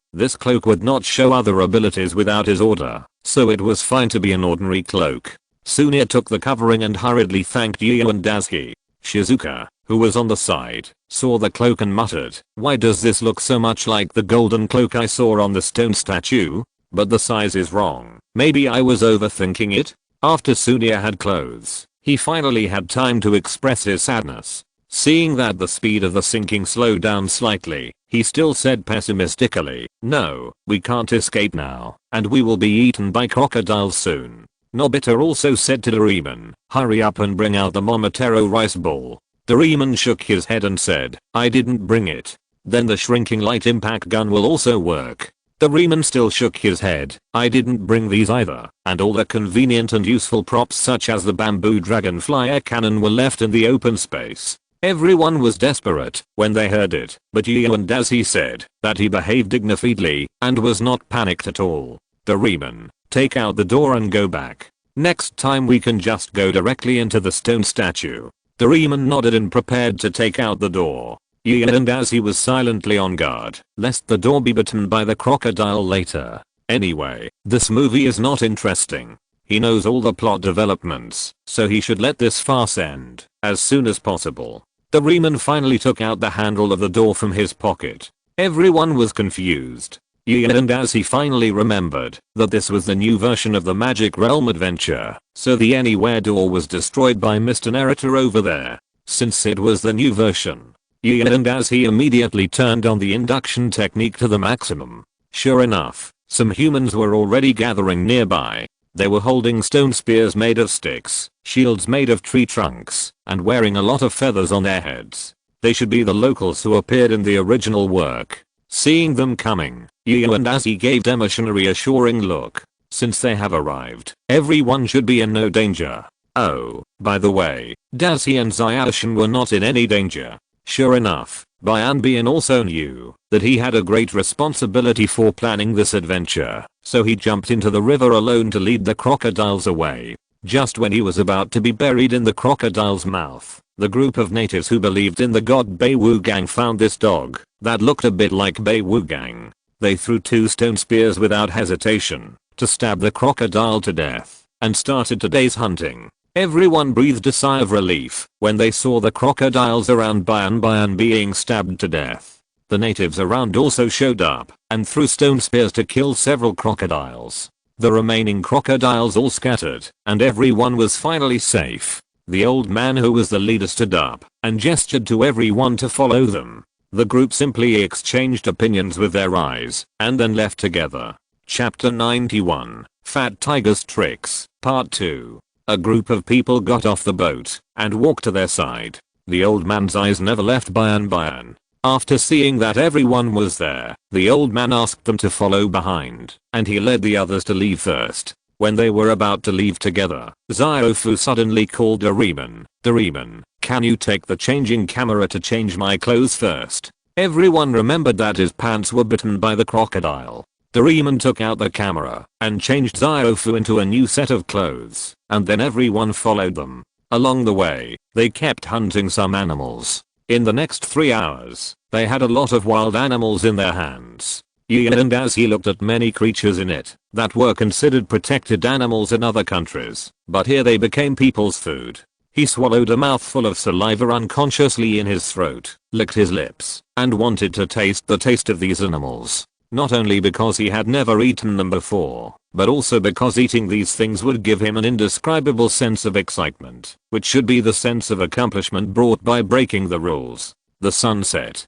this cloak would not show other abilities without his order, so it was fine to be an ordinary cloak. Sunia took the covering and hurriedly thanked Yu and Daisuke. Shizuka, who was on the side, saw the cloak and muttered, "Why does this look so much like the golden cloak I saw on the stone statue? But the size is wrong. Maybe I was overthinking it?" After Sunia had clothes, he finally had time to express his sadness. Seeing that the speed of the sinking slowed down slightly, he still said pessimistically, "No, we can't escape now, and we will be eaten by crocodiles soon." Nobita also said to Doraemon, "Hurry up and bring out the Momotaro rice ball." Doraemon shook his head and said, "I didn't bring it." "Then the shrinking light impact gun will also work." Doraemon still shook his head. "I didn't bring these either," and all the convenient and useful props such as the bamboo dragonfly air cannon were left in the open space. Everyone was desperate when they heard it, but Yu and Daisuke said that he behaved dignifiedly and was not panicked at all. "Doraemon, take out the door and go back. Next time we can just go directly into the stone statue." Doraemon nodded and prepared to take out the door. Yu and Daisuke was silently on guard, lest the door be bitten by the crocodile later. Anyway, this movie is not interesting. He knows all the plot developments, so he should let this farce end as soon as possible. Doraemon finally took out the handle of the door from his pocket. Everyone was confused. And as he finally remembered that this was the new version of the Magic Realm adventure, so the Anywhere door was destroyed by Mr. Narrator over there. Since it was the new version. And as he immediately turned on the induction technique to the maximum. Sure enough, some humans were already gathering nearby. They were holding stone spears made of sticks, shields made of tree trunks, and wearing a lot of feathers on their heads. They should be the locals who appeared in the original work. Seeing them coming, and as he gave them a reassuring look. Since they have arrived, everyone should be in no danger. Oh, by the way, Dazi and Zyashin were not in any danger. Sure enough, Bian also knew that he had a great responsibility for planning this adventure, so he jumped into the river alone to lead the crocodiles away. Just when he was about to be buried in the crocodile's mouth, the group of natives who believed in the god Beiwugang found this dog that looked a bit like Beiwugang. They threw 2 stone spears without hesitation to stab the crocodile to death and started today's hunting. Everyone breathed a sigh of relief when they saw the crocodiles around Bian being stabbed to death. The natives around also showed up and threw stone spears to kill several crocodiles. The remaining crocodiles all scattered and everyone was finally safe. The old man who was the leader stood up and gestured to everyone to follow them. The group simply exchanged opinions with their eyes and then left together. Chapter 91, Fat Tiger's Tricks, Part 2. A group of people got off the boat and walked to their side. The old man's eyes never left Bian. After seeing that everyone was there, the old man asked them to follow behind, and he led the others to leave first. When they were about to leave together, Ziofu suddenly called Doraemon. Doraemon, can you take the changing camera to change my clothes first? Everyone remembered that his pants were bitten by the crocodile. Doraemon took out the camera and changed Ziofu into a new set of clothes, and then everyone followed them. Along the way, they kept hunting some animals. In the next 3 hours, they had a lot of wild animals in their hands. And as he looked at many creatures in it that were considered protected animals in other countries, but here they became people's food. He swallowed a mouthful of saliva unconsciously in his throat, licked his lips, and wanted to taste the taste of these animals. Not only because he had never eaten them before, but also because eating these things would give him an indescribable sense of excitement, which should be the sense of accomplishment brought by breaking the rules. The sunset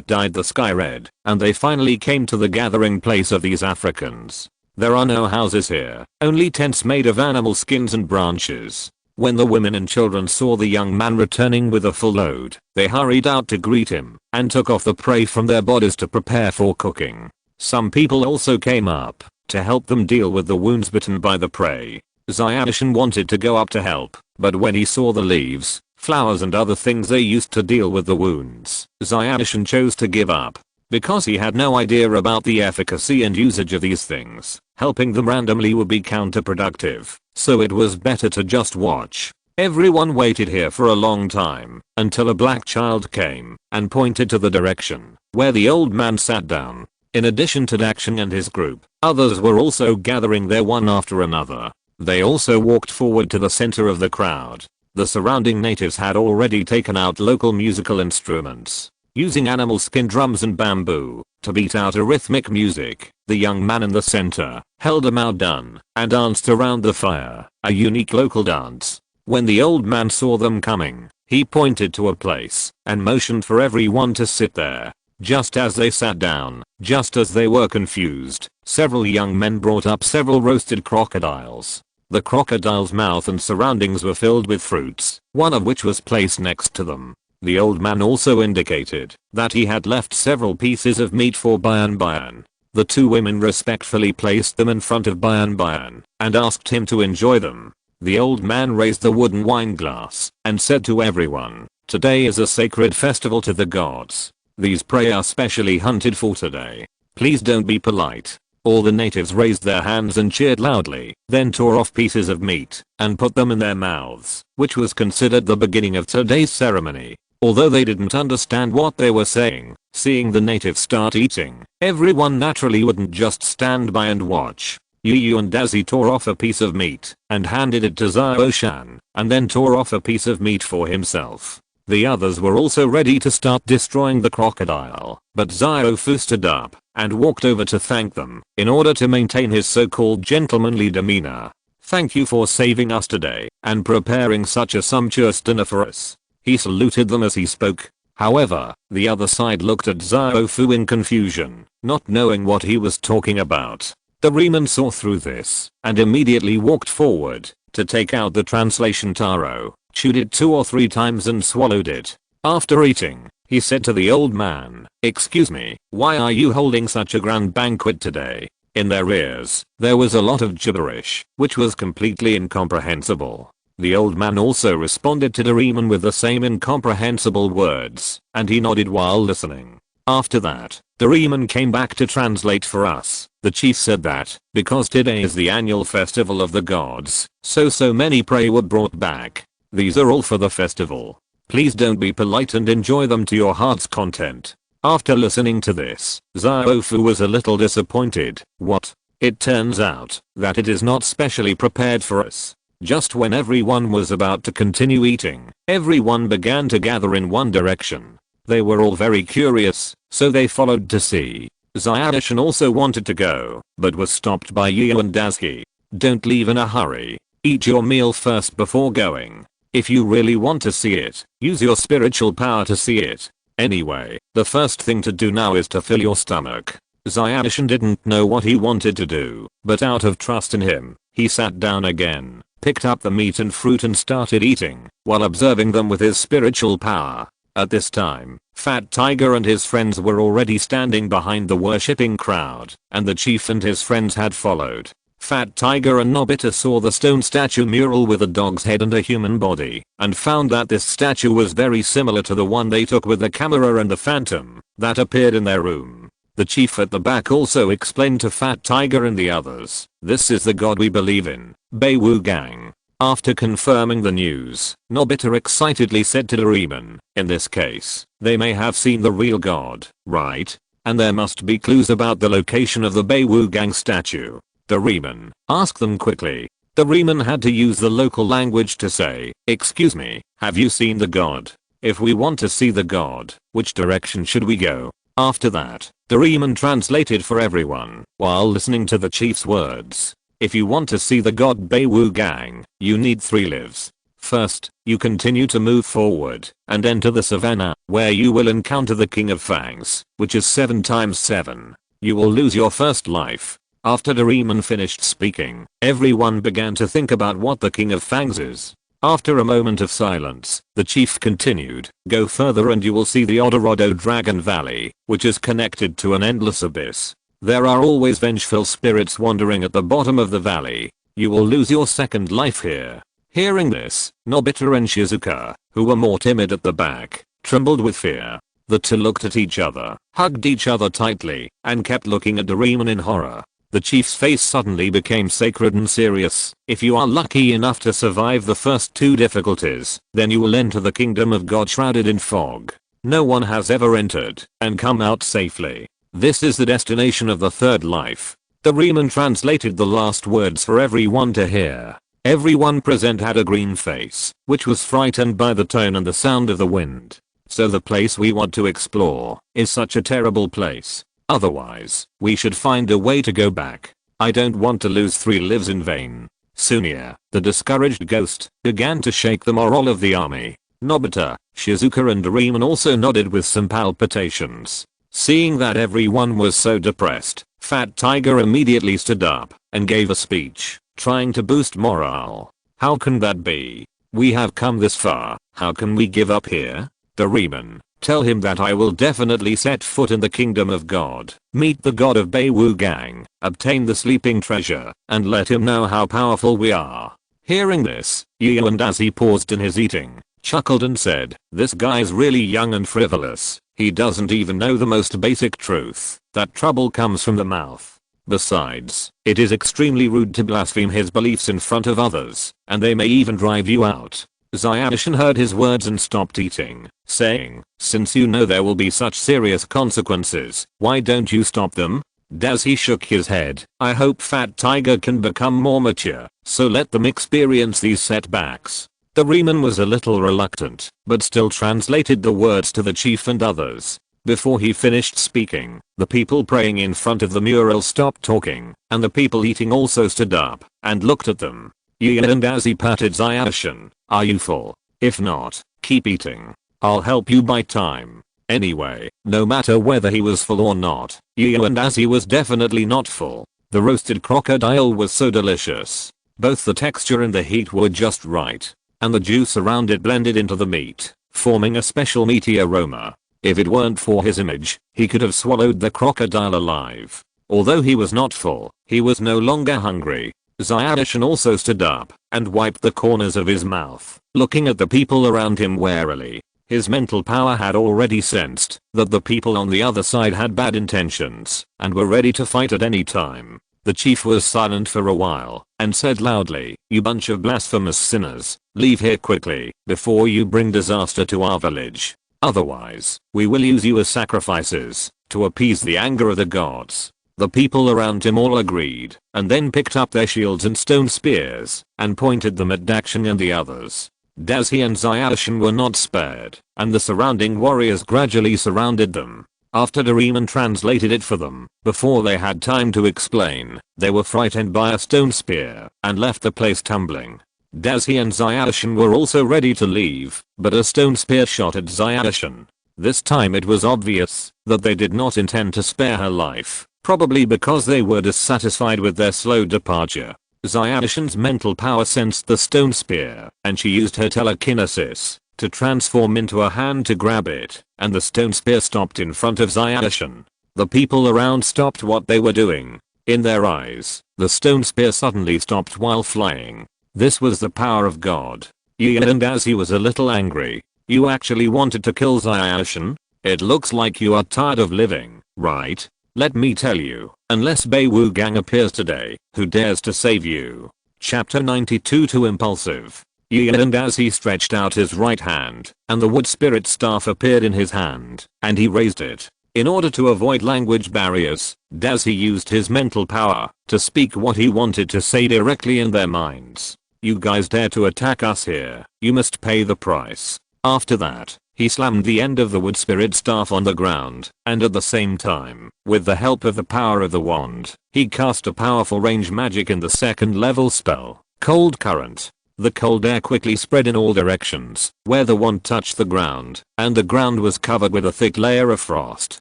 dyed the sky red, and they finally came to the gathering place of these Africans. There are no houses here, only tents made of animal skins and branches. When the women and children saw the young man returning with a full load, they hurried out to greet him and took off the prey from their bodies to prepare for cooking. Some people also came up to help them deal with the wounds bitten by the prey. Zyashin wanted to go up to help, but when he saw the leaves, flowers and other things they used to deal with the wounds, Zyashin chose to give up. Because he had no idea about the efficacy and usage of these things, helping them randomly would be counterproductive, so it was better to just watch. Everyone waited here for a long time, until a black child came and pointed to the direction where the old man sat down. In addition to Dakshin and his group, others were also gathering there one after another. They also walked forward to the center of the crowd. The surrounding natives had already taken out local musical instruments, using animal skin drums and bamboo to beat out a rhythmic music. The young man in the center held a maudun and danced around the fire, a unique local dance. When the old man saw them coming, he pointed to a place and motioned for everyone to sit there. Just as they sat down, just as they were confused, several young men brought up several roasted crocodiles. The crocodile's mouth and surroundings were filled with fruits, one of which was placed next to them. The old man also indicated that he had left several pieces of meat for Bian. The 2 women respectfully placed them in front of Bian and asked him to enjoy them. The old man raised the wooden wine glass and said to everyone, "Today is a sacred festival to the gods. These prey are specially hunted for today. Please don't be polite." All the natives raised their hands and cheered loudly, then tore off pieces of meat and put them in their mouths, which was considered the beginning of today's ceremony. Although they didn't understand what they were saying, seeing the natives start eating, everyone naturally wouldn't just stand by and watch. Yu and Dazi tore off a piece of meat and handed it to Zio-shan, and then tore off a piece of meat for himself. The others were also ready to start destroying the crocodile, but Xiaofu stood up and walked over to thank them in order to maintain his so-called gentlemanly demeanor. "Thank you for saving us today and preparing such a sumptuous dinner for us." He saluted them as he spoke. However, the other side looked at Xiaofu in confusion, not knowing what he was talking about. Doraemon saw through this and immediately walked forward to take out the translation taro, chewed it 2 or 3 times and swallowed it. After eating, he said to the old man, "Excuse me, why are you holding such a grand banquet today?" In their ears, there was a lot of gibberish, which was completely incomprehensible. The old man also responded to Doraemon with the same incomprehensible words, and he nodded while listening. After that, Doraemon came back to translate for us. The chief said that, because today is the annual festival of the gods, so many prey were brought back. These are all for the festival. Please don't be polite and enjoy them to your heart's content. After listening to this, Xiaofu was a little disappointed. What? It turns out that it is not specially prepared for us. Just when everyone was about to continue eating, everyone began to gather in one direction. They were all very curious, so they followed to see. Xiaodan also wanted to go, but was stopped by Yu and Daisuke. "Don't leave in a hurry. Eat your meal first before going. If you really want to see it, use your spiritual power to see it. Anyway, the first thing to do now is to fill your stomach." Xiaodan didn't know what he wanted to do, but out of trust in him, he sat down again, picked up the meat and fruit and started eating, while observing them with his spiritual power. At this time, Fat Tiger and his friends were already standing behind the worshipping crowd, and the chief and his friends had followed. Fat Tiger and Nobita saw the stone statue mural with a dog's head and a human body, and found that this statue was very similar to the one they took with the camera and the phantom that appeared in their room. The chief at the back also explained to Fat Tiger and the others, "This is the god we believe in, Beiwu Gang." After confirming the news, Nobita excitedly said to Doraemon, "In this case, they may have seen the real god, right? And there must be clues about the location of the Beiwu Gang statue." Doraemon, ask them quickly. Doraemon had to use the local language to say, "Excuse me, have you seen the god? If we want to see the god, which direction should we go?" After that, Doraemon translated for everyone while listening to the chief's words. "If you want to see the god Beiwu Gang, you need 3 lives. First, you continue to move forward and enter the savannah, where you will encounter the King of Fangs, which is 7 times 7. You will lose your first life." After Doraemon finished speaking, everyone began to think about what the King of Fangs is. After a moment of silence, the chief continued, "Go further and you will see the Odorodo Dragon Valley, which is connected to an endless abyss. There are always vengeful spirits wandering at the bottom of the valley. You will lose your second life here." Hearing this, Nobita and Shizuka, who were more timid at the back, trembled with fear. The two looked at each other, hugged each other tightly, and kept looking at Doraemon in horror. The chief's face suddenly became sacred and serious. "If you are lucky enough to survive the first 2 difficulties, then you will enter the kingdom of God shrouded in fog. No one has ever entered and come out safely. This is the destination of the third life." Doraemon translated the last words for everyone to hear. Everyone present had a green face, which was frightened by the tone and the sound of the wind. "So the place we want to explore is such a terrible place. Otherwise, we should find a way to go back. I don't want to lose 3 lives in vain." Sunya, the discouraged ghost, began to shake the morale of the army. Nobita, Shizuka and Doraemon also nodded with some palpitations. Seeing that everyone was so depressed, Fat Tiger immediately stood up and gave a speech, trying to boost morale. "How can that be? We have come this far, how can we give up here? Doraemon, tell him that I will definitely set foot in the kingdom of God, meet the god of Beiwu Gang, obtain the sleeping treasure, and let him know how powerful we are." Hearing this, Yu and as he paused in his eating, chuckled and said, "This guy's really young and frivolous. He doesn't even know the most basic truth, that trouble comes from the mouth. Besides, it is extremely rude to blaspheme his beliefs in front of others, and they may even drive you out." Xiaodan heard his words and stopped eating, saying, "Since you know there will be such serious consequences, why don't you stop them?" Daisuke shook his head. "I hope Fat Tiger can become more mature, so let them experience these setbacks." Doraemon was a little reluctant, but still translated the words to the chief and others. Before he finished speaking, the people praying in front of the mural stopped talking, and the people eating also stood up and looked at them. Gian and as he patted Zayashi, "Are you full? If not, keep eating. I'll help you buy time." Anyway, no matter whether he was full or not, Gian and as he was definitely not full. The roasted crocodile was so delicious. Both the texture and the heat were just right, and the juice around it blended into the meat, forming a special meaty aroma. If it weren't for his image, he could have swallowed the crocodile alive. Although he was not full, he was no longer hungry. Zayashi also stood up and wiped the corners of his mouth, looking at the people around him warily. His mental power had already sensed that the people on the other side had bad intentions and were ready to fight at any time. The chief was silent for a while and said loudly, "You bunch of blasphemous sinners, leave here quickly before you bring disaster to our village. Otherwise, we will use you as sacrifices to appease the anger of the gods." The people around him all agreed and then picked up their shields and stone spears and pointed them at Dakshin and the others. Dazi and Zayashi were not spared, and the surrounding warriors gradually surrounded them. After Doraemon translated it for them, before they had time to explain, they were frightened by a stone spear and left the place tumbling. Dazi and Zayashi were also ready to leave, but a stone spear shot at Zayashi. This time it was obvious that they did not intend to spare her life, probably because they were dissatisfied with their slow departure. Zayashin's mental power sensed the stone spear, and she used her telekinesis to transform into a hand to grab it, and the stone spear stopped in front of Zayashi. The people around stopped what they were doing. In their eyes, the stone spear suddenly stopped while flying. This was the power of God. Gian and as he was a little angry. "You actually wanted to kill Zayashi? It looks like you are tired of living, right? Let me tell you, unless Beiwu Gang appears today, who dares to save you?" Chapter 92 Too impulsive. Gian and as he stretched out his right hand, and the wood spirit staff appeared in his hand, and he raised it. In order to avoid language barriers, Dazi used his mental power to speak what he wanted to say directly in their minds. "You guys dare to attack us here, you must pay the price." After that, he slammed the end of the wood spirit staff on the ground, and at the same time, with the help of the power of the wand, he cast a powerful range magic in the second level spell, Cold Current. The cold air quickly spread in all directions, where the wand touched the ground, and the ground was covered with a thick layer of frost.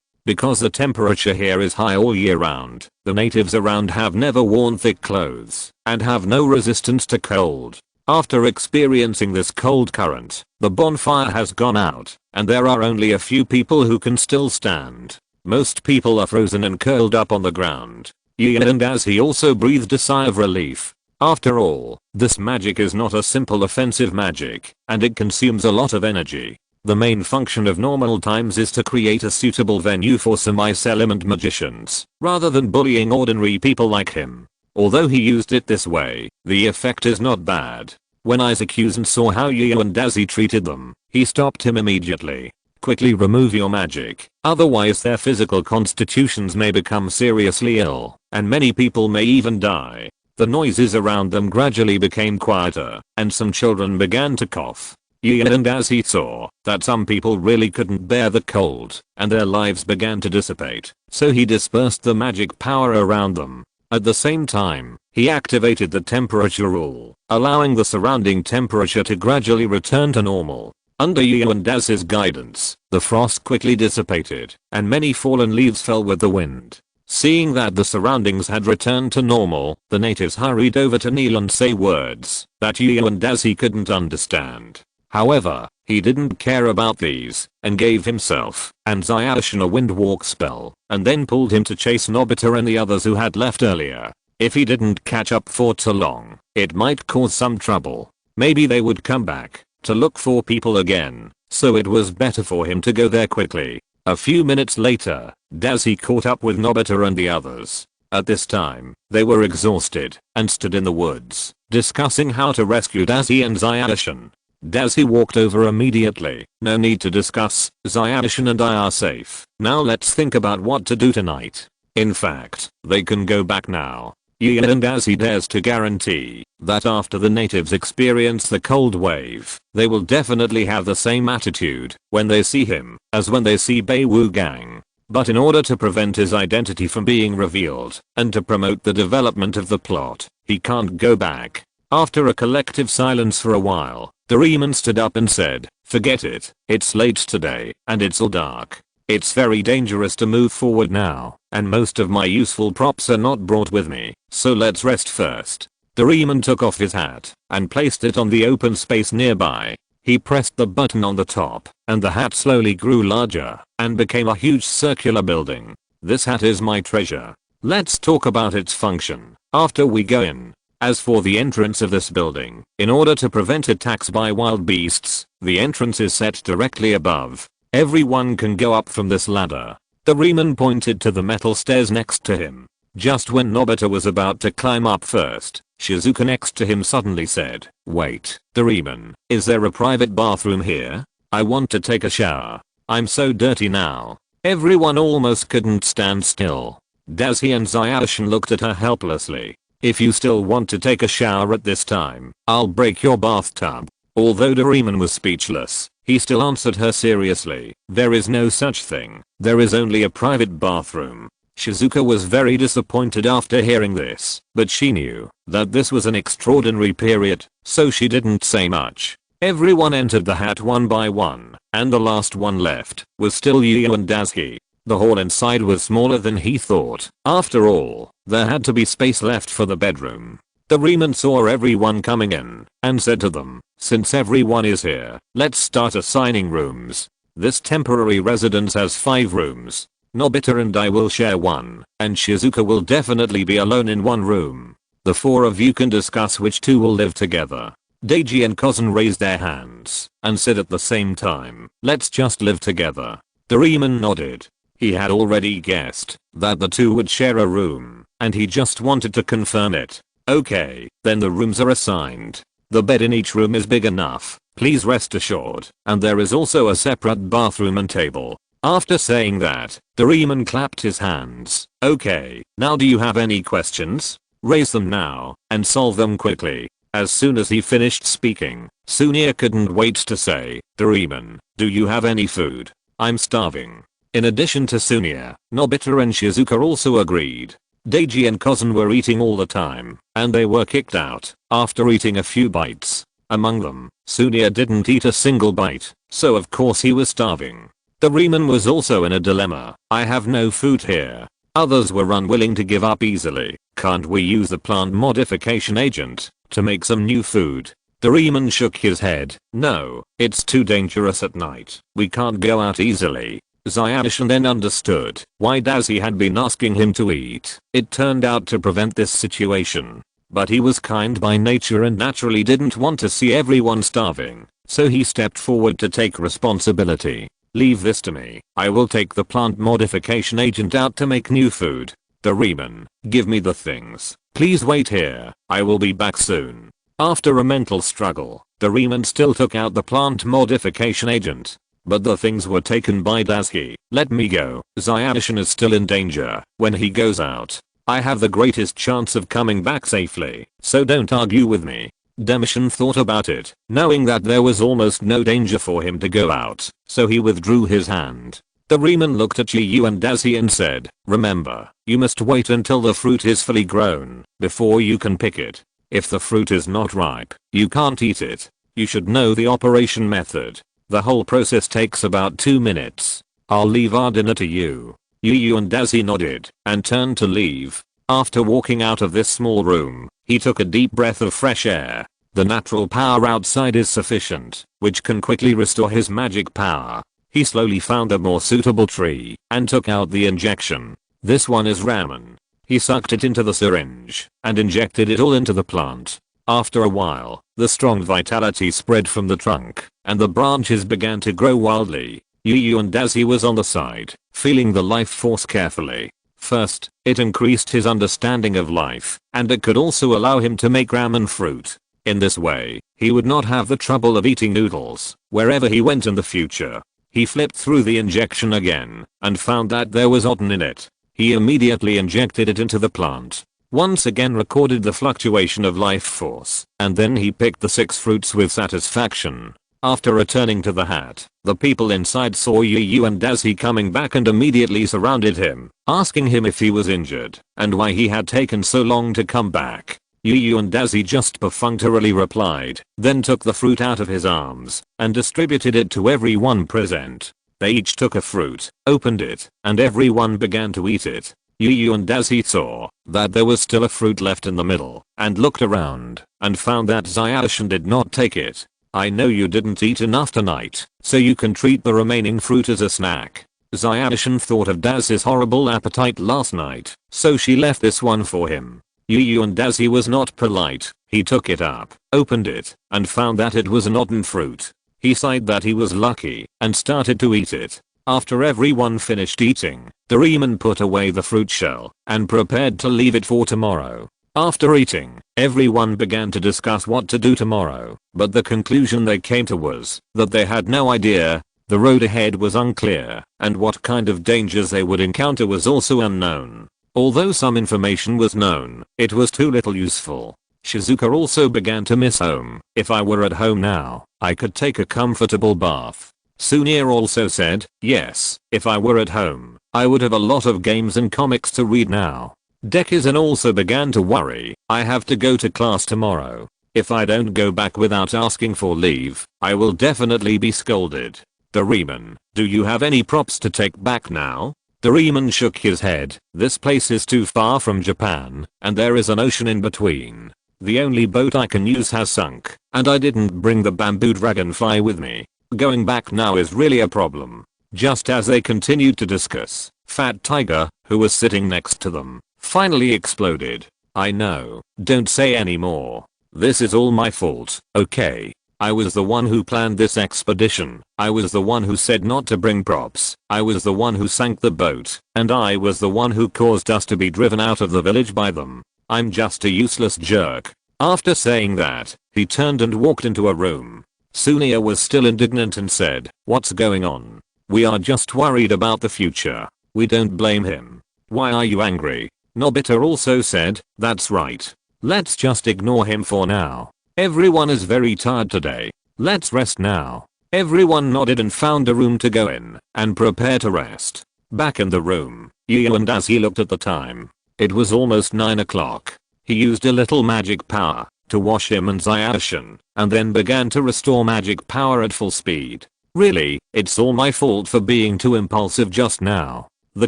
Because the temperature here is high all year round, the natives around have never worn thick clothes, and have no resistance to cold. After experiencing this cold current, the bonfire has gone out, and there are only a few people who can still stand. Most people are frozen and curled up on the ground. Gian and as he also breathed a sigh of relief. After all, this magic is not a simple offensive magic, and it consumes a lot of energy. The main function of normal times is to create a suitable venue for some ice element magicians, rather than bullying ordinary people like him. Although he used it this way, the effect is not bad. When Isaac saw how Yu and Dazi treated them, he stopped him immediately. "Quickly remove your magic, otherwise their physical constitutions may become seriously ill, and many people may even die." The noises around them gradually became quieter, and some children began to cough. Yu and Dazi saw that some people really couldn't bear the cold, and their lives began to dissipate, so he dispersed the magic power around them. At the same time, he activated the temperature rule, allowing the surrounding temperature to gradually return to normal. Under Yu and Dazi's guidance, the frost quickly dissipated, and many fallen leaves fell with the wind. Seeing that the surroundings had returned to normal, the natives hurried over to kneel and say words that Yu and Dazi couldn't understand. However, he didn't care about these, and gave himself and Zayashi a wind walk spell, and then pulled him to chase Nobita and the others who had left earlier. If he didn't catch up for too long, it might cause some trouble. Maybe they would come back to look for people again, so it was better for him to go there quickly. A few minutes later, Dazi caught up with Nobita and the others. At this time, they were exhausted and stood in the woods, discussing how to rescue Dazi and Zayashi. Dazi walked over immediately. "No need to discuss, Zayashi and I are safe. Now let's think about what to do tonight." In fact, they can go back now. Gian and as he dares to guarantee that after the natives experience the cold wave, they will definitely have the same attitude when they see him as when they see Beiwu Gang. But in order to prevent his identity from being revealed and to promote the development of the plot, he can't go back. After a collective silence for a while, Doraemon stood up and said, "Forget it, it's late today and it's all dark. It's very dangerous to move forward now, and most of my useful props are not brought with me, so let's rest first." Doraemon took off his hat and placed it on the open space nearby. He pressed the button on the top, and the hat slowly grew larger and became a huge circular building. "This hat is my treasure. Let's talk about its function after we go in. As for the entrance of this building, in order to prevent attacks by wild beasts, the entrance is set directly above. Everyone can go up from this ladder." Doraemon pointed to the metal stairs next to him. Just when Nobita was about to climb up first, Shizuka next to him suddenly said, "Wait, Doraemon, is there a private bathroom here? I want to take a shower. I'm so dirty now." Everyone almost couldn't stand still. Dazi and Zyashin looked at her helplessly. "If you still want to take a shower at this time, I'll break your bathtub." Although Doraemon was speechless, he still answered her seriously, "There is no such thing. There is only a private bathroom." Shizuka was very disappointed after hearing this, but she knew that this was an extraordinary period, so she didn't say much. Everyone entered the hat one by one, and the last one left was still Yu and Dazi. The hall inside was smaller than he thought. After all, there had to be space left for the bedroom. Doraemon saw everyone coming in and said to them, "Since everyone is here, let's start assigning rooms. This temporary residence has 5 rooms. Nobita and I will share one, and Shizuka will definitely be alone in one room. The 4 of you can discuss which 2 will live together." Deiji and Cousin raised their hands and said at the same time, "Let's just live together." Doraemon nodded. He had already guessed that the 2 would share a room, and he just wanted to confirm it. "Okay, then the rooms are assigned. The bed in each room is big enough, please rest assured, and there is also a separate bathroom and table." After saying that, Doraemon clapped his hands. "Okay, now do you have any questions? Raise them now, and solve them quickly." As soon as he finished speaking, Sunia couldn't wait to say, "Doraemon, do you have any food? I'm starving." In addition to Sunia, Nobita and Shizuka also agreed. Deiji and Cousin were eating all the time, and they were kicked out after eating a few bites. Among them, Sunia didn't eat a single bite, so of course he was starving. Doraemon was also in a dilemma. "I have no food here." Others were unwilling to give up easily. "Can't we use the plant modification agent to make some new food?" Doraemon shook his head. "No, it's too dangerous at night. We can't go out easily." Zyashin then understood why Dazi had been asking him to eat. It turned out to prevent this situation. But he was kind by nature and naturally didn't want to see everyone starving, so he stepped forward to take responsibility. "Leave this to me. I will take the plant modification agent out to make new food. Doraemon, give me the things. Please wait here. I will be back soon." After a mental struggle, Doraemon still took out the plant modification agent. But the things were taken by Dazi. "Let me go. Zyashin is still in danger when he goes out. I have the greatest chance of coming back safely, so don't argue with me." Demishin thought about it, knowing that there was almost no danger for him to go out, so he withdrew his hand. Doraemon looked at Yu and Dazi and said, "Remember, you must wait until the fruit is fully grown before you can pick it. If the fruit is not ripe, you can't eat it. You should know the operation method. The whole process takes about 2 minutes. I'll leave our dinner to you." Yu and Dazi nodded and turned to leave. After walking out of this small room, he took a deep breath of fresh air. The natural power outside is sufficient, which can quickly restore his magic power. He slowly found a more suitable tree and took out the injection. "This one is ramen." He sucked it into the syringe and injected it all into the plant. After a while, the strong vitality spread from the trunk, and the branches began to grow wildly. Yu and Dazi was on the side, feeling the life force carefully. First, it increased his understanding of life, and it could also allow him to make ramen fruit. In this way, he would not have the trouble of eating noodles wherever he went in the future. He flipped through the injection again, and found that there was oten in it. He immediately injected it into the plant. once again recorded the fluctuation of life force, and then he picked the 6 fruits with satisfaction. After returning to the hat, the people inside saw Yu and Dazi coming back and immediately surrounded him, asking him if he was injured and why he had taken so long to come back. Yu and Dazi just perfunctorily replied, then took the fruit out of his arms and distributed it to everyone present. They each took a fruit, opened it, and everyone began to eat it. Yu and Dazi saw that there was still a fruit left in the middle and looked around and found that Xiaoshan did not take it. I know you didn't eat enough tonight, so you can treat the remaining fruit as a snack. Xiaoshan thought of Daz's horrible appetite last night, so she left this one for him. Yu and Dazi was not polite. He took it up, opened it, and found that it was an rotten fruit. He sighed that he was lucky and started to eat it. After everyone finished eating, Doraemon put away the fruit shell and prepared to leave it for tomorrow. After eating, everyone began to discuss what to do tomorrow, but the conclusion they came to was that they had no idea. The road ahead was unclear, and what kind of dangers they would encounter was also unknown. Although some information was known, it was too little useful. Shizuka also began to miss home. If I were at home now, I could take a comfortable bath. Sunia also said, yes, if I were at home, I would have a lot of games and comics to read now. Dekisugi also began to worry, I have to go to class tomorrow. If I don't go back without asking for leave, I will definitely be scolded. Doraemon, do you have any props to take back now? Doraemon shook his head. This place is too far from Japan, and there is an ocean in between. The only boat I can use has sunk, and I didn't bring the bamboo dragonfly with me. Going back now is really a problem. Just as they continued to discuss, Fat Tiger, who was sitting next to them, finally exploded. I know, don't say any more. This is all my fault, okay? I was the one who planned this expedition. I was the one who said not to bring props. I was the one who sank the boat, and I was the one who caused us to be driven out of the village by them. I'm just a useless jerk. After saying that, he turned and walked into a room. Sunia was still indignant and said, what's going on? We are just worried about the future. We don't blame him. Why are you angry? Nobita also said, that's right. Let's just ignore him for now. Everyone is very tired today. Let's rest now. Everyone nodded and found a room to go in and prepare to rest. Back in the room, Yu and Dazi looked at the time. It was almost 9 o'clock. He used a little magic power to wash him and Xiaoshan, and then began to restore magic power at full speed. Really, it's all my fault for being too impulsive just now. The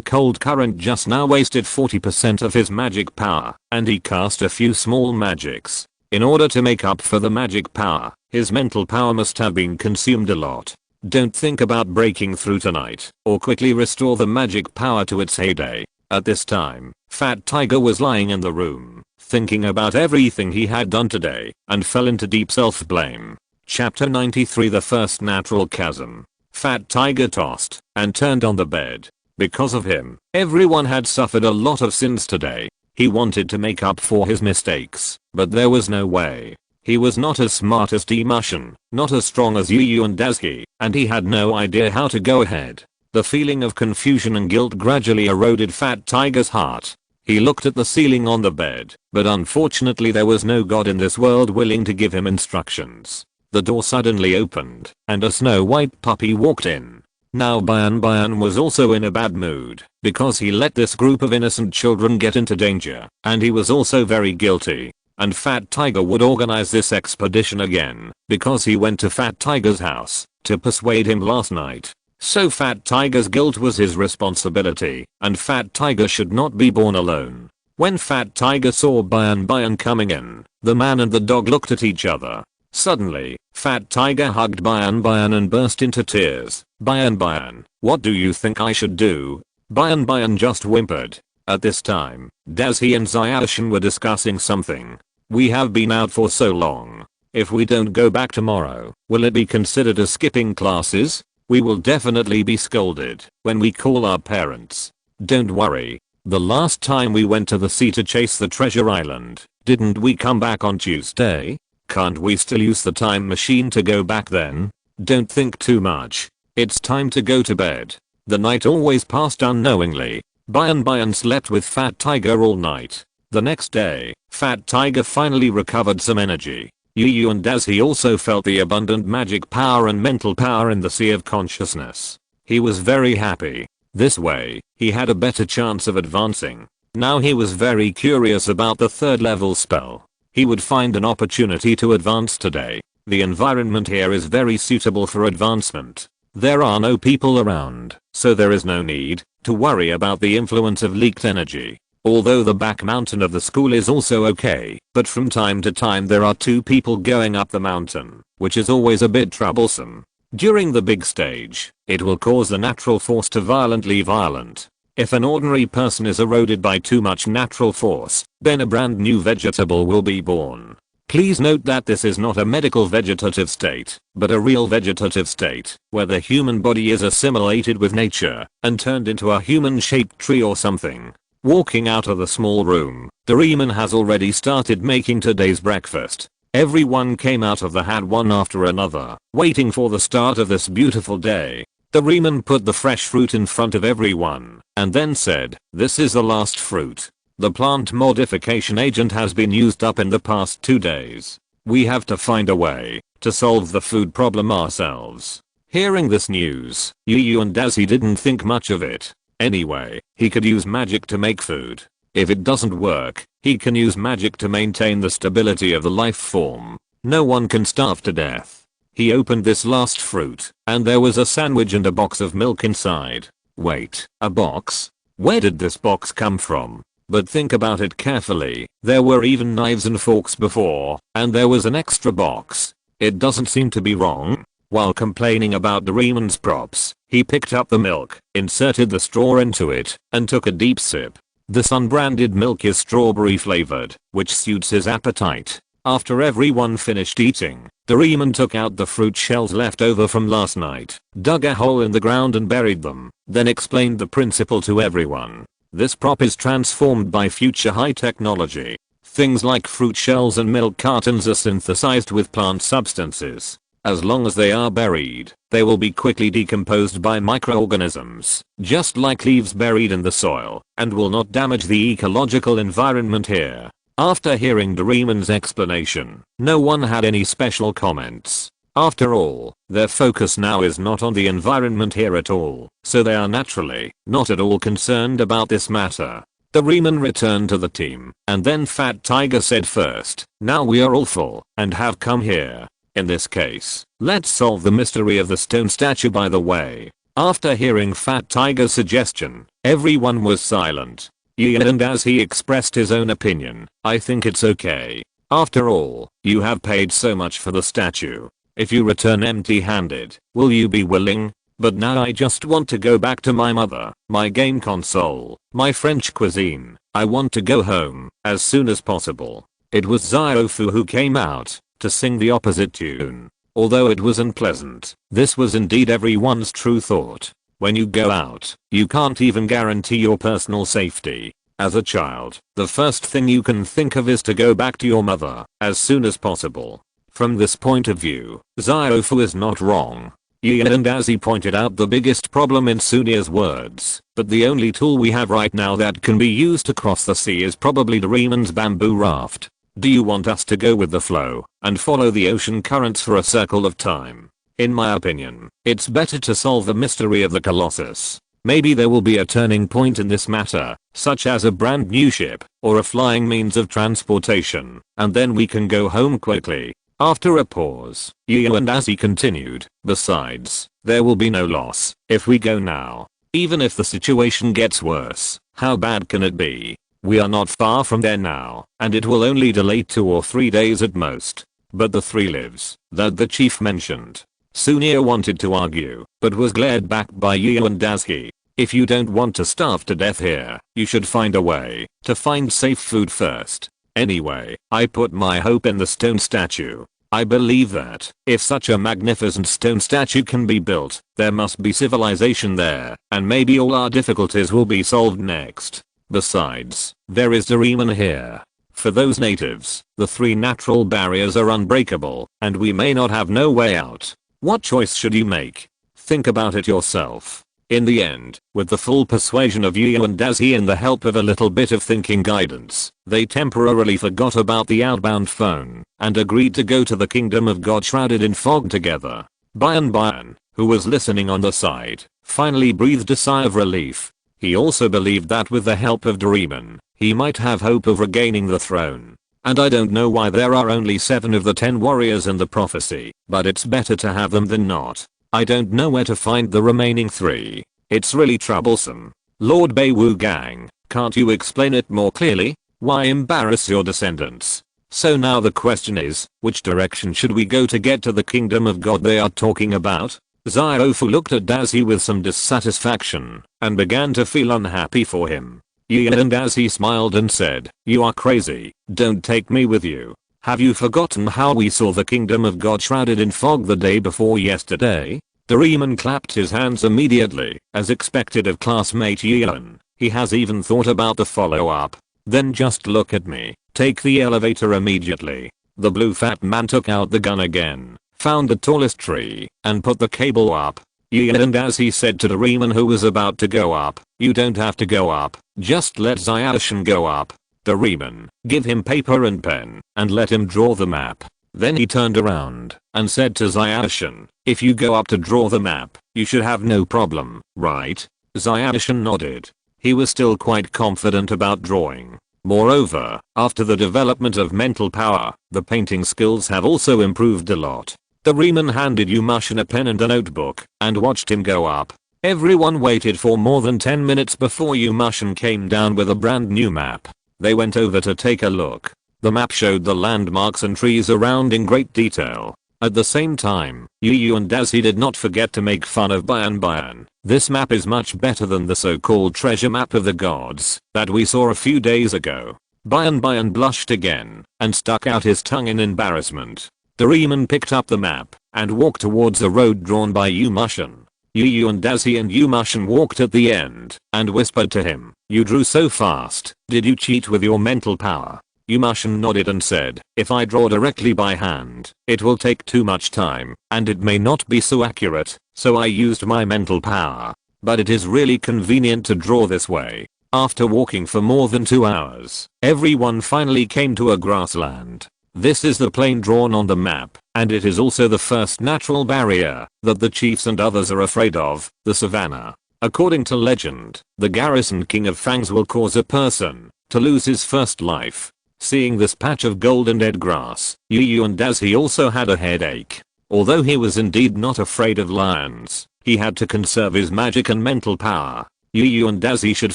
cold current just now wasted 40% of his magic power, and he cast a few small magics. In order to make up for the magic power, his mental power must have been consumed a lot. Don't think about breaking through tonight, or quickly restore the magic power to its heyday. At this time, Fat Tiger was lying in the room, thinking about everything he had done today, and fell into deep self-blame. Chapter 93 The First Natural Chasm. Fat Tiger tossed and turned on the bed. Because of him, everyone had suffered a lot of sins today. He wanted to make up for his mistakes, but there was no way. He was not as smart as Demushin, not as strong as Yu and Dazi, and he had no idea how to go ahead. The feeling of confusion and guilt gradually eroded Fat Tiger's heart. He looked at the ceiling on the bed, but unfortunately there was no god in this world willing to give him instructions. The door suddenly opened, and a snow white puppy walked in. Now Bian was also in a bad mood, because he let this group of innocent children get into danger, and he was also very guilty. And Fat Tiger would organize this expedition again, because he went to Fat Tiger's house to persuade him last night. So Fat Tiger's guilt was his responsibility, and Fat Tiger should not be born alone. When Fat Tiger saw Bian coming in, the man and the dog looked at each other. Suddenly, Fat Tiger hugged Bian and burst into tears. Bian, what do you think I should do? Bian just whimpered. At this time, Dazi and Xiaoshan were discussing something. We have been out for so long. If we don't go back tomorrow, will it be considered as skipping classes? We will definitely be scolded when we call our parents. Don't worry. The last time we went to the sea to chase the treasure island, didn't we come back on Tuesday? Can't we still use the time machine to go back then? Don't think too much. It's time to go to bed. The night always passed unknowingly. Bian slept with Fat Tiger all night. The next day, Fat Tiger finally recovered some energy. Yu and Dazi also felt the abundant magic power and mental power in the sea of consciousness. He was very happy. This way, he had a better chance of advancing. Now he was very curious about the third level spell. He would find an opportunity to advance today. The environment here is very suitable for advancement. There are no people around, so there is no need to worry about the influence of leaked energy. Although the back mountain of the school is also okay, but from time to time there are two people going up the mountain, which is always a bit troublesome. During the big stage, it will cause the natural force to violently violent. If an ordinary person is eroded by too much natural force, then a brand new vegetable will be born. Please note that this is not a medical vegetative state, but a real vegetative state, where the human body is assimilated with nature and turned into a human-shaped tree or something. Walking out of the small room, Doraemon has already started making today's breakfast. Everyone came out of the hat one after another, waiting for the start of this beautiful day. Doraemon put the fresh fruit in front of everyone, and then said, "This is the last fruit. The plant modification agent has been used up in the past 2 days. We have to find a way to solve the food problem ourselves." Hearing this news, Yu and Dazi didn't think much of it. Anyway, he could use magic to make food. If it doesn't work, he can use magic to maintain the stability of the life form. No one can starve to death. He opened this last fruit, and there was a sandwich and a box of milk inside. Wait, a box? Where did this box come from? But think about it carefully, there were even knives and forks before, and there was an extra box. It doesn't seem to be wrong. While complaining about Doraemon's props, he picked up the milk, inserted the straw into it, and took a deep sip. This unbranded milk is strawberry flavored, which suits his appetite. After everyone finished eating, Doraemon took out the fruit shells left over from last night, dug a hole in the ground and buried them, then explained the principle to everyone. This prop is transformed by future high technology. Things like fruit shells and milk cartons are synthesized with plant substances. As long as they are buried, they will be quickly decomposed by microorganisms, just like leaves buried in the soil, and will not damage the ecological environment here. After hearing Doraemon's explanation, no one had any special comments. After all, their focus now is not on the environment here at all, so they are naturally not at all concerned about this matter. Doraemon returned to the team, and then Fat Tiger said first, "Now we are all full and have come here. In this case, let's solve the mystery of the stone statue by the way." After hearing Fat Tiger's suggestion, everyone was silent. And as he expressed his own opinion, "I think it's okay. After all, you have paid so much for the statue. If you return empty-handed, will you be willing? But now I just want to go back to my mother, my game console, my French cuisine. I want to go home as soon as possible." It was Xiaofu who came out to sing the opposite tune. Although it was unpleasant, this was indeed everyone's true thought. When you go out, you can't even guarantee your personal safety. As a child, the first thing you can think of is to go back to your mother as soon as possible. From this point of view, Xiaofu is not wrong. And as he pointed out the biggest problem in Sunia's words, but the only tool we have right now that can be used to cross the sea is probably Doraemon's bamboo raft. Do you want us to go with the flow and follow the ocean currents for a circle of time? In my opinion, it's better to solve the mystery of the Colossus. Maybe there will be a turning point in this matter, such as a brand new ship or a flying means of transportation, and then we can go home quickly. After a pause, and as he continued, "Besides, there will be no loss if we go now. Even if the situation gets worse, how bad can it be? We are not far from there now, and it will only delay 2 or 3 days at most." But the 3 lives that the chief mentioned. Sunia wanted to argue, but was glared back by Yu and Dazi. "If you don't want to starve to death here, you should find a way to find safe food first. Anyway, I put my hope in the stone statue. I believe that if such a magnificent stone statue can be built, there must be civilization there, and maybe all our difficulties will be solved next. Besides, there is Doraemon here. For those natives, the 3 natural barriers are unbreakable, and we may not have no way out. What choice should you make? Think about it yourself." In the end, with the full persuasion of Yu and Dazi and the help of a little bit of thinking guidance, they temporarily forgot about the outbound phone and agreed to go to the kingdom of God shrouded in fog together. Bian, who was listening on the side, finally breathed a sigh of relief. He also believed that with the help of Doraemon, he might have hope of regaining the throne. And I don't know why there are only 7 of the 10 warriors in the prophecy, but it's better to have them than not. I don't know where to find the remaining 3. It's really troublesome. Lord Beiwu Gang, can't you explain it more clearly? Why embarrass your descendants? So now the question is, which direction should we go to get to the kingdom of God they are talking about? Ziofu looked at Dazi with some dissatisfaction and began to feel unhappy for him. And Dazi smiled and said, "You are crazy, don't take me with you. Have you forgotten how we saw the kingdom of God shrouded in fog the day before yesterday?" Doraemon clapped his hands immediately, as expected of classmate Gian. He has even thought about the follow-up. Then just look at me, take the elevator immediately. The blue fat man took out the gun again, found the tallest tree, and put the cable up. And as he said to Doraemon who was about to go up, "You don't have to go up, just let Zayashin go up. Doraemon, give him paper and pen, and let him draw the map." Then he turned around and said to Zayashin, "If you go up to draw the map, you should have no problem, right?" Zayashin nodded. He was still quite confident about drawing. Moreover, after the development of mental power, the painting skills have also improved a lot. Doraemon handed Yumashin a pen and a notebook and watched him go up. Everyone waited for more than 10 minutes before Yumashin came down with a brand new map. They went over to take a look. The map showed the landmarks and trees around in great detail. At the same time, Yu and Dazi did not forget to make fun of Bian. "This map is much better than the so-called treasure map of the gods that we saw a few days ago." Bian blushed again and stuck out his tongue in embarrassment. Doraemon picked up the map and walked towards the road drawn by Yumashin. Yu and Dazi and Yumashin walked at the end and whispered to him, "You drew so fast, did you cheat with your mental power?" Yumashin nodded and said, "If I draw directly by hand, it will take too much time, and it may not be so accurate, so I used my mental power. But it is really convenient to draw this way." After walking for more than 2 hours, everyone finally came to a grassland. This is the plain drawn on the map, and it is also the first natural barrier that the chiefs and others are afraid of, the savannah. According to legend, the garrison king of Fangs will cause a person to lose his first life. Seeing this patch of golden dead grass, Yu and Dazi also had a headache. Although he was indeed not afraid of lions, he had to conserve his magic and mental power. Yu and Dazi should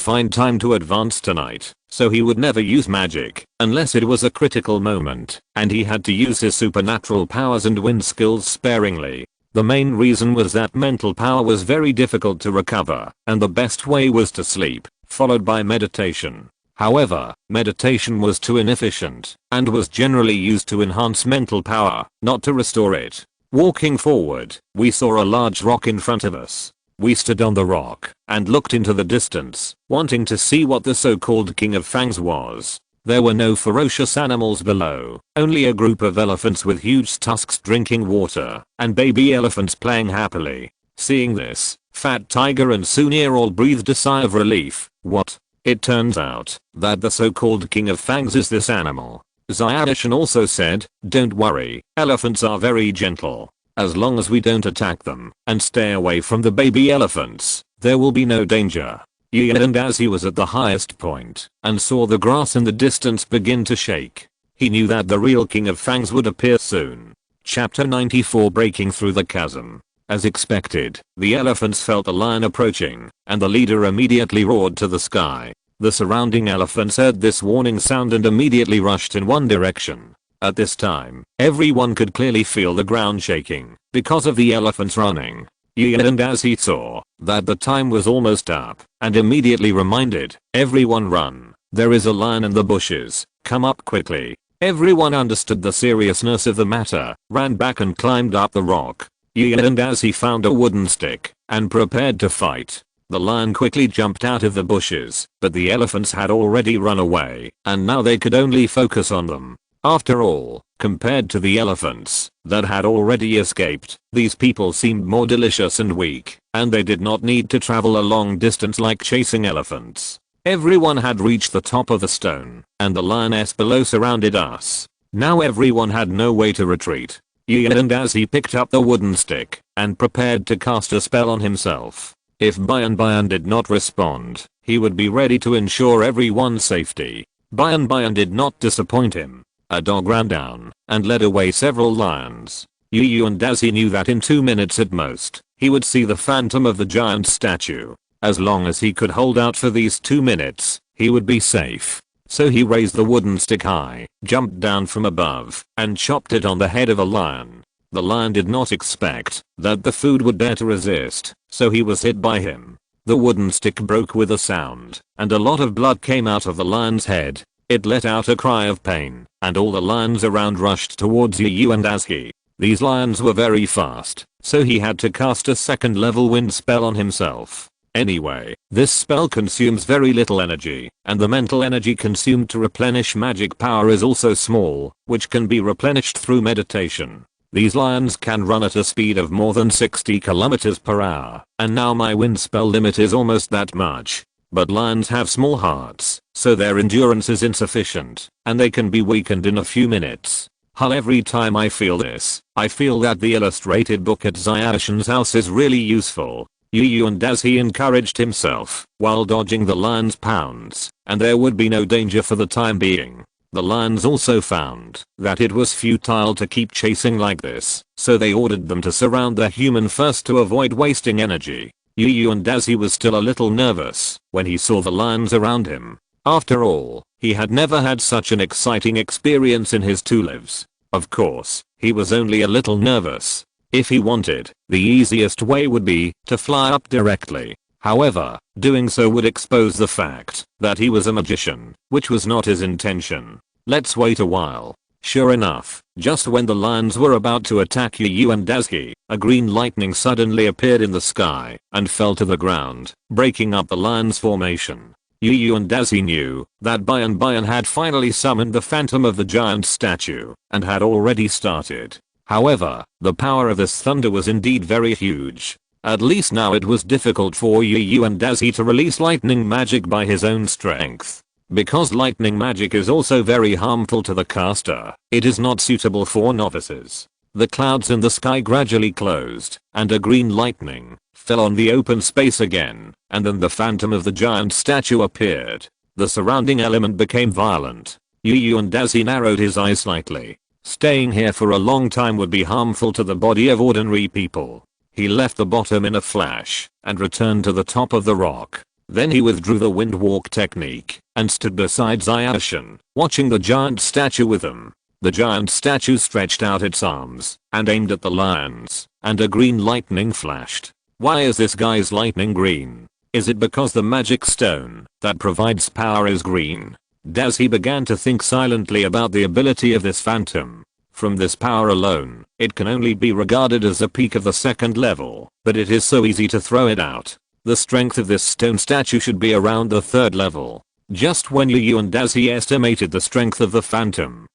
find time to advance tonight, so he would never use magic unless it was a critical moment, and he had to use his supernatural powers and wind skills sparingly. The main reason was that mental power was very difficult to recover, and the best way was to sleep, followed by meditation. However, meditation was too inefficient and was generally used to enhance mental power, not to restore it. Walking forward, we saw a large rock in front of us. We stood on the rock and looked into the distance, wanting to see what the so-called King of Fangs was. There were no ferocious animals below, only a group of elephants with huge tusks drinking water, and baby elephants playing happily. Seeing this, Fat Tiger and Sunir all breathed a sigh of relief. What? It turns out that the so-called King of Fangs is this animal. Zayashin also said, "Don't worry, elephants are very gentle. As long as we don't attack them and stay away from the baby elephants, there will be no danger." And as he was at the highest point and saw the grass in the distance begin to shake, he knew that the real King of Fangs would appear soon. Chapter 94 Breaking Through the Chasm. As expected, the elephants felt a lion approaching, and the leader immediately roared to the sky. The surrounding elephants heard this warning sound and immediately rushed in one direction. At this time, everyone could clearly feel the ground shaking because of the elephants running. And as he saw that the time was almost up, and immediately reminded everyone, "Run, there is a lion in the bushes, come up quickly." Everyone understood the seriousness of the matter, ran back and climbed up the rock. And as he found a wooden stick and prepared to fight, the lion quickly jumped out of the bushes, but the elephants had already run away, and now they could only focus on them. After all, Compared to the elephants that had already escaped, these people seemed more delicious and weak, and they did not need to travel a long distance like chasing elephants. Everyone had reached the top of the stone, and the lioness below surrounded us. Now everyone had no way to retreat. And as he picked up the wooden stick and prepared to cast a spell on himself, if Bayan did not respond, he would be ready to ensure everyone's safety. Bayan did not disappoint him. A dog ran down and led away several lions. And as he knew that in 2 minutes at most, he would see the phantom of the giant statue. As long as he could hold out for these 2 minutes, he would be safe. So he raised the wooden stick high, jumped down from above, and chopped it on the head of a lion. The lion did not expect that the food would dare to resist, so he was hit by him. The wooden stick broke with a sound, and a lot of blood came out of the lion's head. It let out a cry of pain, and all the lions around rushed towards and as he. These lions were very fast, so he had to cast a 2nd level wind spell on himself. Anyway, this spell consumes very little energy, and the mental energy consumed to replenish magic power is also small, which can be replenished through meditation. These lions can run at a speed of more than 60 km per hour, and now my wind spell limit is almost that much. But lions have small hearts, so their endurance is insufficient, and they can be weakened in a few minutes. Every time I feel this, I feel that the illustrated book at Zyashin's house is really useful. And as he encouraged himself, while dodging the lion's pounds, and there would be no danger for the time being. The lions also found that it was futile to keep chasing like this, so they ordered them to surround the human first to avoid wasting energy. And as he was still a little nervous when he saw the lions around him. After all, he had never had such an exciting experience in his 2 lives. Of course, he was only a little nervous. If he wanted, the easiest way would be to fly up directly. However, doing so would expose the fact that he was a magician, which was not his intention. Let's wait a while. Sure enough, just when the lions were about to attack and as a green lightning suddenly appeared in the sky and fell to the ground, breaking up the lions' formation. And as he knew that Bayan had finally summoned the phantom of the giant statue and had already started. However, the power of this thunder was indeed very huge. At least now it was difficult for and as to release lightning magic by his own strength. Because lightning magic is also very harmful to the caster, it is not suitable for novices. The clouds in the sky gradually closed, and a green lightning fell on the open space again, and then the phantom of the giant statue appeared. The surrounding element became violent. And as he narrowed his eyes slightly. Staying here for a long time would be harmful to the body of ordinary people. He left the bottom in a flash, and returned to the top of the rock. Then he withdrew the wind walk technique, and stood beside Zyashin, watching the giant statue with him. The giant statue stretched out its arms, and aimed at the lions, and a green lightning flashed. Why is this guy's lightning green? Is it because the magic stone that provides power is green? As he began to think silently about the ability of this phantom. From this power alone, it can only be regarded as a peak of the 2nd level, but it is so easy to throw it out. The strength of this stone statue should be around the 3rd level. Just when and as he estimated the strength of the phantom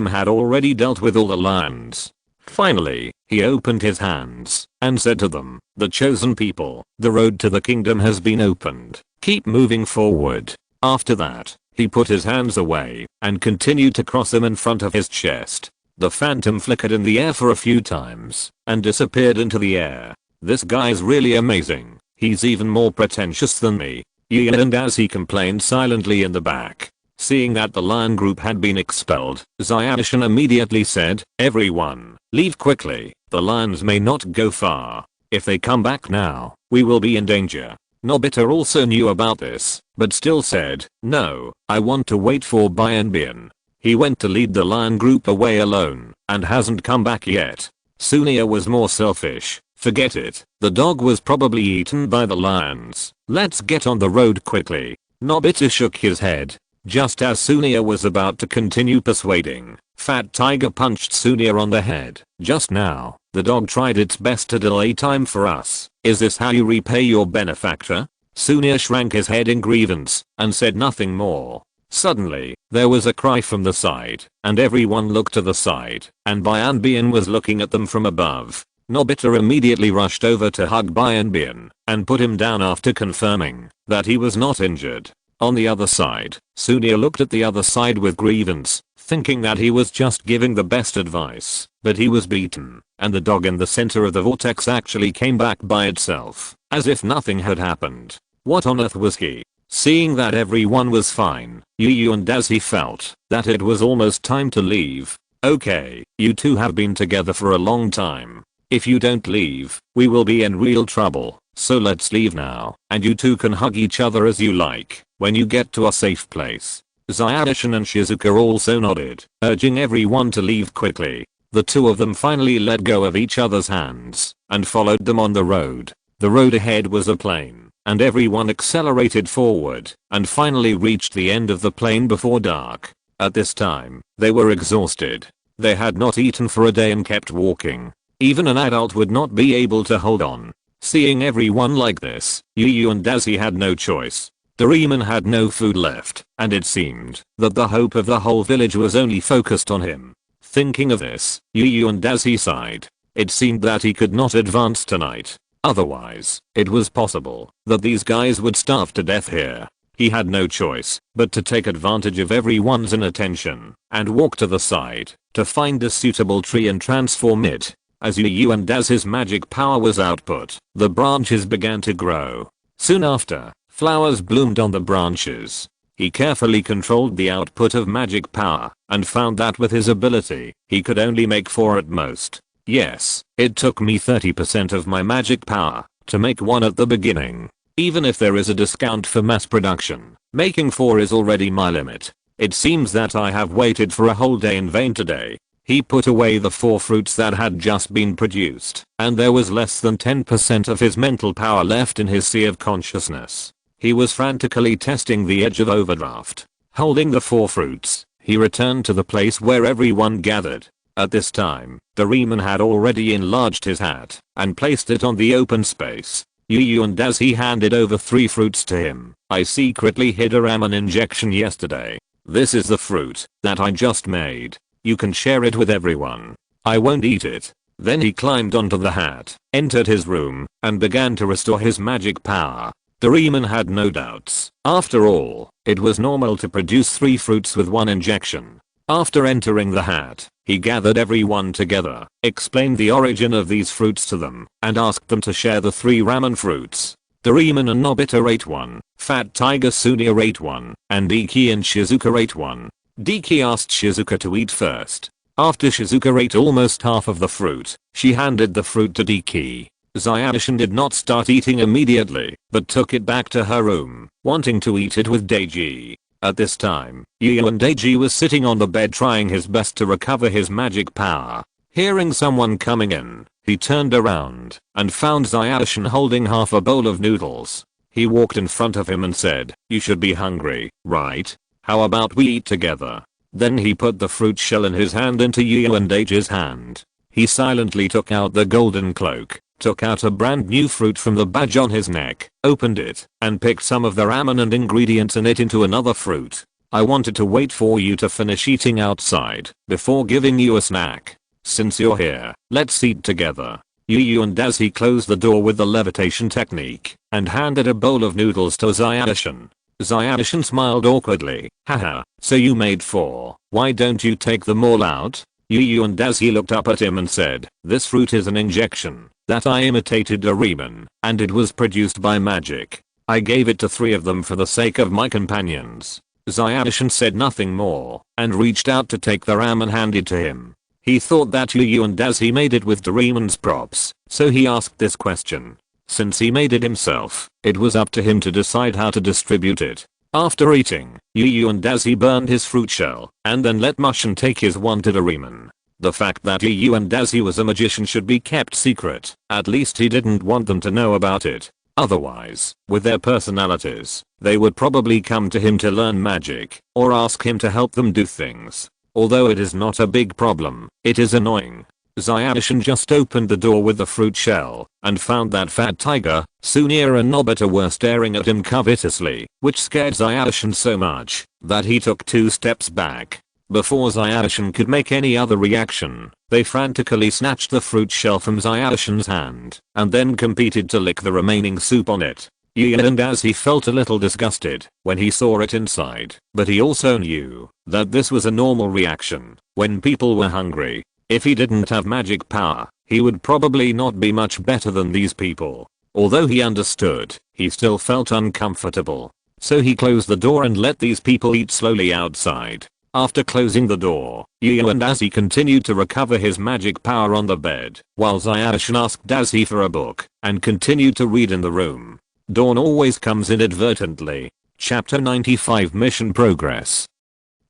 had already dealt with all the lions. Finally, he opened his hands and said to them, "The chosen people, the road to the kingdom has been opened. Keep moving forward." After that, he put his hands away and continued to cross them in front of his chest. The phantom flickered in the air for a few times and disappeared into the air. This guy's really amazing. He's even more pretentious than me. And as he complained silently in the back, seeing that the lion group had been expelled, Zyashin immediately said, "Everyone, leave quickly. The lions may not go far. If they come back now, we will be in danger." Nobita also knew about this, but still said, "No, I want to wait for Bayan. He went to lead the lion group away alone, and hasn't come back yet." Sunia was more selfish. Forget it, the dog was probably eaten by the lions. Let's get on the road quickly. Nobita shook his head. Just as Sunia was about to continue persuading, Fat Tiger punched Sunia on the head. "Just now, the dog tried its best to delay time for us. Is this how you repay your benefactor?" Sunia shrank his head in grievance and said nothing more. Suddenly, there was a cry from the side, and everyone looked to the side, and Bian was looking at them from above. Nobita immediately rushed over to hug Bian and put him down after confirming that he was not injured. On the other side, Sunia looked at the other side with grievance, thinking that he was just giving the best advice, but he was beaten, and the dog in the center of the vortex actually came back by itself, as if nothing had happened. What on earth was he? Seeing that everyone was fine, Yu and Dazi felt that it was almost time to leave. Okay, you two have been together for a long time. If you don't leave, we will be in real trouble, so let's leave now, and you two can hug each other as you like when you get to a safe place. Zyadishin and Shizuka also nodded, urging everyone to leave quickly. The two of them finally let go of each other's hands and followed them on the road. The road ahead was a plain, and everyone accelerated forward and finally reached the end of the plain before dark. At this time, they were exhausted. They had not eaten for a day and kept walking. Even an adult would not be able to hold on. Seeing everyone like this, Yu and Dazi had no choice. Doraemon had no food left, and it seemed that the hope of the whole village was only focused on him. Thinking of this, Yu and Dazi sighed. It seemed that he could not advance tonight. Otherwise, it was possible that these guys would starve to death here. He had no choice but to take advantage of everyone's inattention and walk to the side to find a suitable tree and transform it. As Yu and Dazi's magic power was output, the branches began to grow. Soon after, flowers bloomed on the branches. He carefully controlled the output of magic power and found that with his ability, he could only make 4 at most. Yes, it took me 30% of my magic power to make 1 at the beginning. Even if there is a discount for mass production, making 4 is already my limit. It seems that I have waited for a whole day in vain today. He put away the 4 fruits that had just been produced, and there was less than 10% of his mental power left in his sea of consciousness. He was frantically testing the edge of overdraft. Holding the 4 fruits, he returned to the place where everyone gathered. At this time, Doraemon had already enlarged his hat and placed it on the open space. Yu and Dazi handed over 3 fruits to him. I secretly hid a ramen injection yesterday. This is the fruit that I just made. You can share it with everyone. I won't eat it. Then he climbed onto the hat, entered his room, and began to restore his magic power. Doraemon had no doubts. After all, it was normal to produce 3 fruits with 1 injection. After entering the hat, he gathered everyone together, explained the origin of these fruits to them, and asked them to share the 3 ramen fruits. Doraemon and Nobita ate 1, Fat Tiger Sunia ate 1, and Deki and Shizuka ate 1. Deki asked Shizuka to eat first. After Shizuka ate almost half of the fruit, she handed the fruit to Deki. Zyadishin did not start eating immediately, but took it back to her room, wanting to eat it with Deiji. At this time, Yu and Deiji was sitting on the bed trying his best to recover his magic power. Hearing someone coming in, he turned around and found Zyadishin holding half a bowl of noodles. He walked in front of him and said, "You should be hungry, right? How about we eat together?" Then he put the fruit shell in his hand into Yu and Deiji's hand. He silently took out the golden cloak, took out a brand new fruit from the badge on his neck, opened it, and picked some of the ramen and ingredients in it into another fruit. "I wanted to wait for you to finish eating outside before giving you a snack. Since you're here, let's eat together." Yu and Dazi closed the door with the levitation technique and handed a bowl of noodles to Zyadishin. Zyadishin smiled awkwardly. "Haha, so you made 4. Why don't you take them all out?" Yu and Dazi looked up at him and said, "This fruit is an injection that I imitated Doraemon, and it was produced by magic. I gave it to 3 of them for the sake of my companions." Zyadishin said nothing more and reached out to take the ramen handed to him. He thought that Yu and Dazi made it with Doraemon's props, so he asked this question. Since he made it himself, it was up to him to decide how to distribute it. After eating, Yu and Dazi burned his fruit shell and then let Mushin take his one to Doraemon. The fact that Yu and Dazi was a magician should be kept secret. At least he didn't want them to know about it. Otherwise, with their personalities, they would probably come to him to learn magic or ask him to help them do things. Although it is not a big problem, it is annoying. Zayashin just opened the door with the fruit shell and found that Fat Tiger, Sunia and Nobita were staring at him covetously, which scared Zayashin so much that he took 2 steps back. Before Zayashin could make any other reaction, they frantically snatched the fruit shell from Zayashin's hand and then competed to lick the remaining soup on it. And as he felt a little disgusted when he saw it inside, but he also knew that this was a normal reaction when people were hungry. If he didn't have magic power, he would probably not be much better than these people. Although he understood, he still felt uncomfortable. So he closed the door and let these people eat slowly outside. After closing the door, and as he continued to recover his magic power on the bed, while Zayashin asked Dazi for a book and continued to read in the room. Dawn always comes inadvertently. Chapter 95 Mission Progress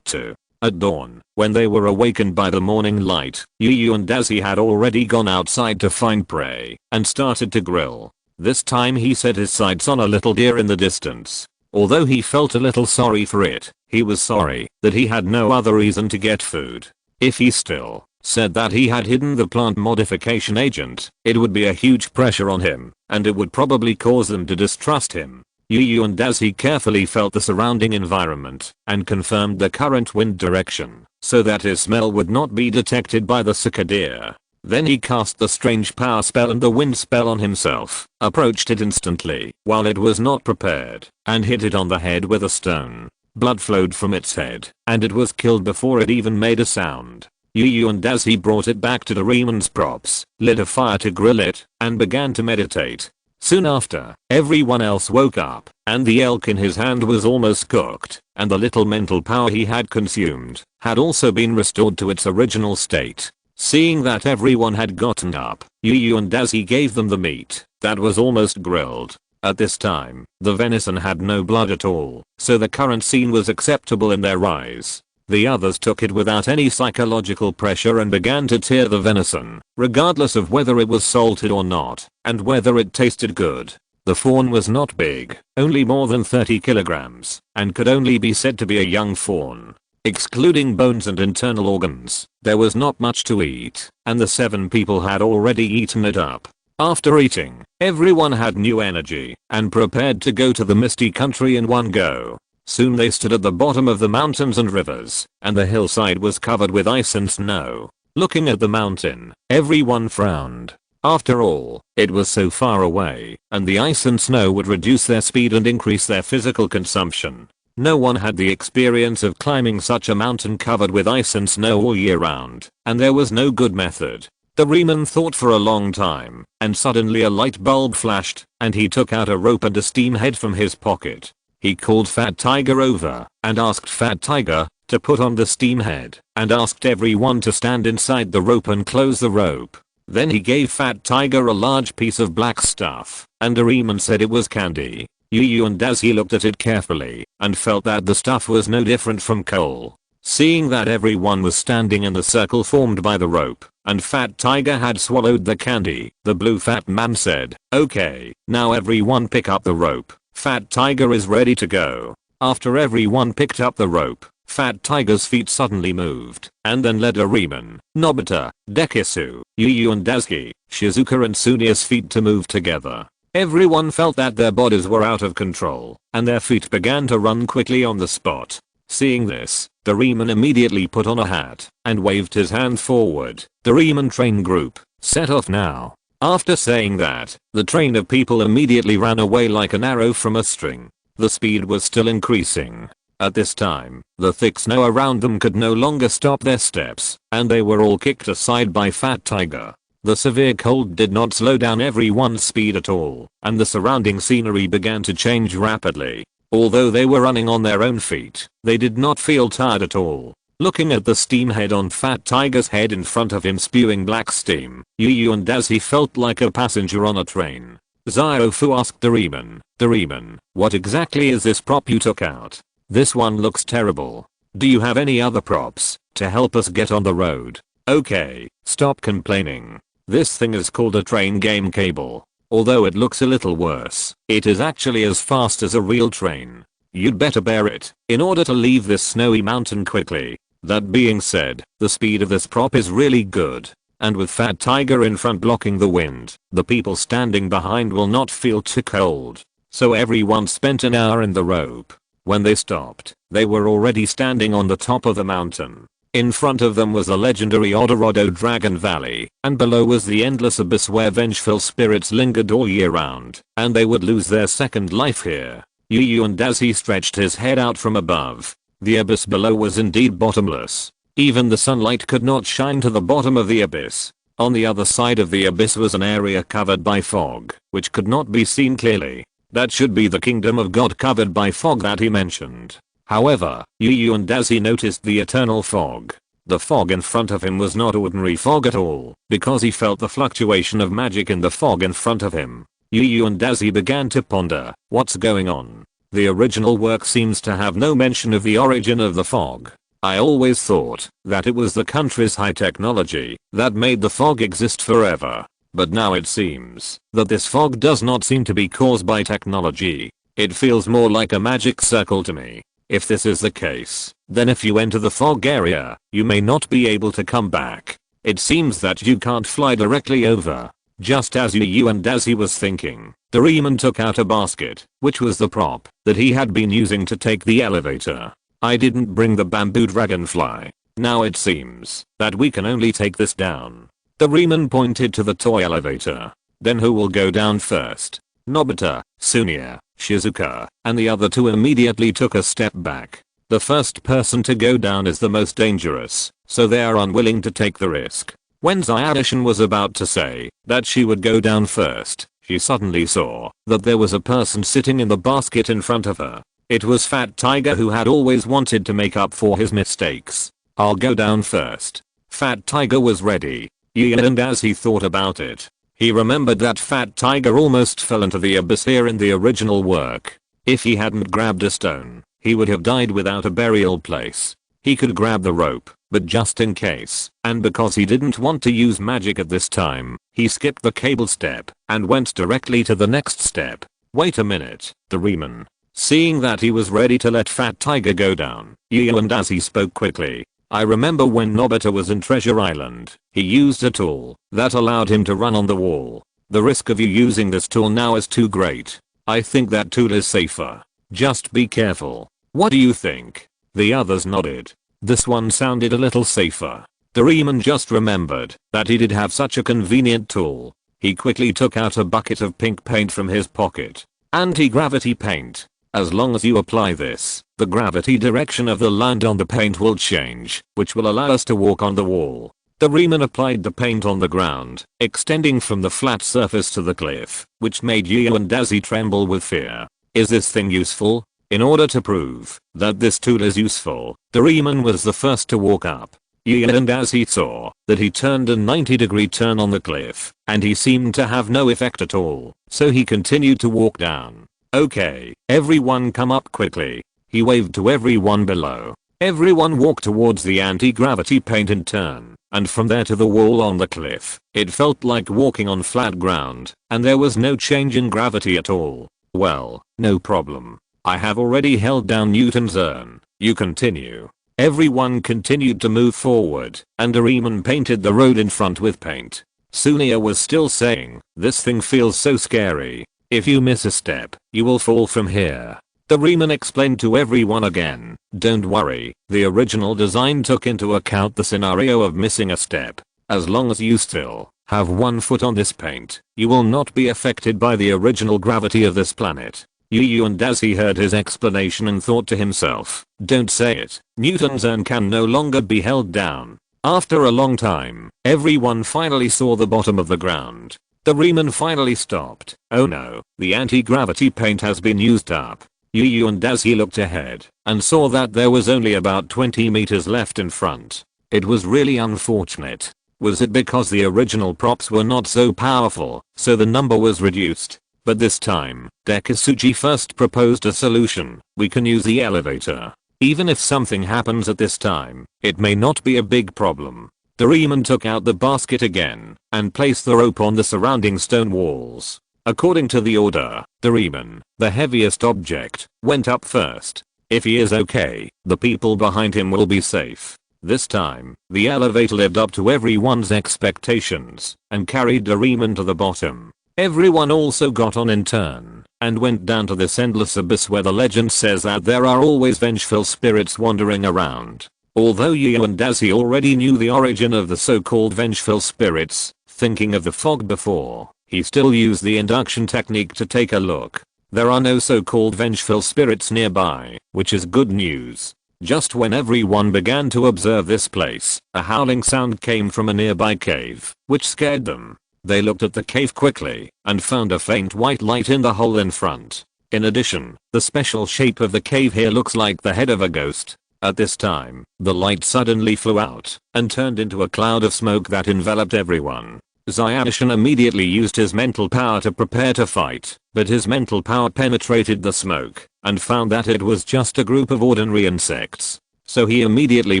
2. At dawn, when they were awakened by the morning light, Yu and Dazi had already gone outside to find prey and started to grill. This time he set his sights on a little deer in the distance. Although he felt a little sorry for it, he was sorry that he had no other reason to get food. If he still said that he had hidden the plant modification agent, it would be a huge pressure on him, and it would probably cause them to distrust him. Yu and Dazi carefully felt the surrounding environment and confirmed the current wind direction so that his smell would not be detected by the cicadea. Then he cast the strange power spell and the wind spell on himself, approached it instantly while it was not prepared, and hit it on the head with a stone. Blood flowed from its head, and it was killed before it even made a sound. Yu and Dazi brought it back to Doraemon's props, lit a fire to grill it, and began to meditate. Soon after, everyone else woke up, and the elk in his hand was almost cooked, and the little mental power he had consumed had also been restored to its original state. Seeing that everyone had gotten up, Yu and Dazi gave them the meat that was almost grilled. At this time, the venison had no blood at all, so the current scene was acceptable in their eyes. The others took it without any psychological pressure and began to tear the venison, regardless of whether it was salted or not, and whether it tasted good. The fawn was not big, only more than 30 kilograms, and could only be said to be a young fawn. Excluding bones and internal organs, there was not much to eat, and the 7 people had already eaten it up. After eating, everyone had new energy and prepared to go to the misty country in one go. Soon they stood at the bottom of the mountains and rivers, and the hillside was covered with ice and snow. Looking at the mountain, everyone frowned. After all, it was so far away, and the ice and snow would reduce their speed and increase their physical consumption. No one had the experience of climbing such a mountain covered with ice and snow all year round, and there was no good method. Doraemon thought for a long time, and suddenly a light bulb flashed, and he took out a rope and a steam head from his pocket. He called Fat Tiger over and asked Fat Tiger to put on the steam head and asked everyone to stand inside the rope and close the rope. Then he gave Fat Tiger a large piece of black stuff, and Doraemon said it was candy. Yu and Dazi looked at it carefully and felt that the stuff was no different from coal. Seeing that everyone was standing in the circle formed by the rope, and Fat Tiger had swallowed the candy, the blue fat man said, "Okay, now everyone pick up the rope. Fat Tiger is ready to go." After everyone picked up the rope, Fat Tiger's feet suddenly moved, and then led Doraemon, Nobita, Dekisugi, Yu and Dazi, Shizuka and Sunia's feet to move together. Everyone felt that their bodies were out of control, and their feet began to run quickly on the spot. Seeing this, Doraemon immediately put on a hat and waved his hand forward. Doraemon train group, set off now. After saying that, the train of people immediately ran away like an arrow from a string. The speed was still increasing. At this time, the thick snow around them could no longer stop their steps, and they were all kicked aside by Fat Tiger. The severe cold did not slow down everyone's speed at all, and the surrounding scenery began to change rapidly. Although they were running on their own feet, they did not feel tired at all. Looking at the steam head on Fat Tiger's head in front of him spewing black steam, Yu and Dazi felt like a passenger on a train. Ziofu asked Doraemon, "Doraemon, what exactly is this prop you took out? This one looks terrible. Do you have any other props to help us get on the road?" "Okay, stop complaining. This thing is called a train game cable. Although it looks a little worse, it is actually as fast as a real train. You'd better bear it in order to leave this snowy mountain quickly. That being said, the speed of this prop is really good. and with Fat Tiger in front blocking the wind, the people standing behind will not feel too cold. So everyone spent an hour in the rope. When they stopped, they were already standing on the top of the mountain. In front of them was the legendary Odorado Dragon Valley, and below was the endless abyss where vengeful spirits lingered all year round, and they would lose their second life here. Yu and as he stretched his head out from above, the abyss below was indeed bottomless. Even the sunlight could not shine to the bottom of the abyss. On the other side of the abyss was an area covered by fog, which could not be seen clearly. That should be the kingdom of God covered by fog that he mentioned. However, Yu and as he noticed the eternal fog, the fog in front of him was not ordinary fog at all, because he felt the fluctuation of magic in the fog in front of him. Yu and as he began to ponder, what's going on? The original work seems to have no mention of the origin of the fog. I always thought that it was the country's high technology that made the fog exist forever. But now it seems that this fog does not seem to be caused by technology. It feels more like a magic circle to me. If this is the case, then if you enter the fog area, you may not be able to come back. It seems that you can't fly directly over. Just as Yu and as he was thinking, Doraemon took out a basket, which was the prop that he had been using to take the elevator. I didn't bring the bamboo dragonfly. Now it seems that we can only take this down. Doraemon pointed to the toy elevator. Then who will go down first? Nobita, Sunia, Shizuka, and the other two immediately took a step back. The first person to go down is the most dangerous, so they are unwilling to take the risk. When Zyadishan was about to say that she would go down first, she suddenly saw that there was a person sitting in the basket in front of her. It was Fat Tiger, who had always wanted to make up for his mistakes. I'll go down first. Fat Tiger was ready. And as he thought about it, he remembered that Fat Tiger almost fell into the abyss here in the original work. If he hadn't grabbed a stone, he would have died without a burial place. He could grab the rope, but just in case, and because he didn't want to use magic at this time, he skipped the cable step and went directly to the next step. Wait a minute, Doraemon. Seeing that he was ready to let Fat Tiger go down, and as he spoke quickly, I remember when Nobita was in Treasure Island, he used a tool that allowed him to run on the wall. The risk of you using this tool now is too great. I think that tool is safer. Just be careful. What do you think? The others nodded. This one sounded a little safer. Doraemon just remembered that he did have such a convenient tool. He quickly took out a bucket of pink paint from his pocket. Anti-gravity paint. As long as you apply this, the gravity direction of the land on the paint will change, which will allow us to walk on the wall. Doraemon applied the paint on the ground, extending from the flat surface to the cliff, which made Yu and Daisy tremble with fear. Is this thing useful? In order to prove that this tool is useful, Doraemon was the first to walk up. Yu and as he saw that he turned a 90-degree turn on the cliff, and he seemed to have no effect at all, so he continued to walk down. Okay, everyone come up quickly. He waved to everyone below. Everyone walked towards the anti-gravity paint and turn, and from there to the wall on the cliff. It felt like walking on flat ground, and there was no change in gravity at all. Well, no problem. I have already held down Newton's urn. You continue. Everyone continued to move forward, and Doraemon painted the road in front with paint. Sunia was still saying, this thing feels so scary. If you miss a step, you will fall from here. Doraemon explained to everyone again, don't worry, the original design took into account the scenario of missing a step. As long as you still have one foot on this paint, you will not be affected by the original gravity of this planet. Yu and as he heard his explanation and thought to himself, don't say it, Newton's urn can no longer be held down. After a long time, everyone finally saw the bottom of the ground. Doraemon finally stopped. Oh no, the anti-gravity paint has been used up. Yu and as he looked ahead and saw that there was only about 20 meters left in front. It was really unfortunate. Was it because the original props were not so powerful, so the number was reduced? But this time, Dekisugi first proposed a solution. We can use the elevator. Even if something happens at this time, it may not be a big problem. Doraemon took out the basket again and placed the rope on the surrounding stone walls. According to the order, Doraemon, the heaviest object, went up first. If he is okay, the people behind him will be safe. This time, the elevator lived up to everyone's expectations and carried Doraemon to the bottom. Everyone also got on in turn and went down to this endless abyss where the legend says that there are always vengeful spirits wandering around. Although Yu and Dazi already knew the origin of the so-called vengeful spirits, thinking of the fog before, he still used the induction technique to take a look. There are no so-called vengeful spirits nearby, which is good news. Just when everyone began to observe this place, a howling sound came from a nearby cave, which scared them. They looked at the cave quickly and found a faint white light in the hole in front. In addition, the special shape of the cave here looks like the head of a ghost. At this time, the light suddenly flew out and turned into a cloud of smoke that enveloped everyone. Xiaoshan immediately used his mental power to prepare to fight, but his mental power penetrated the smoke and found that it was just a group of ordinary insects. So he immediately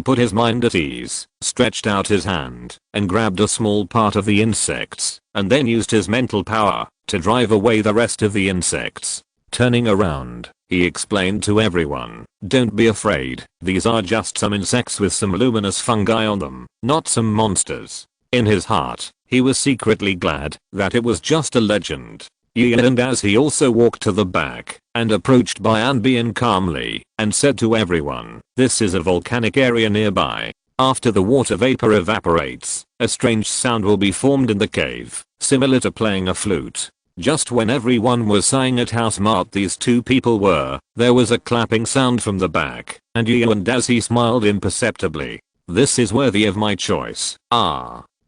put his mind at ease, stretched out his hand, and grabbed a small part of the insects, and then used his mental power to drive away the rest of the insects. Turning around, he explained to everyone, "Don't be afraid, these are just some insects with some luminous fungi on them, not some monsters." In his heart, he was secretly glad that it was just a legend. And as he also walked to the back and approached Bian calmly and said to everyone, "This is a volcanic area nearby. After the water vapor evaporates, a strange sound will be formed in the cave, similar to playing a flute." Just when everyone was sighing at how smart these two people were, there was a clapping sound from the back, and Yu and Dazi smiled imperceptibly. "This is worthy of my choice."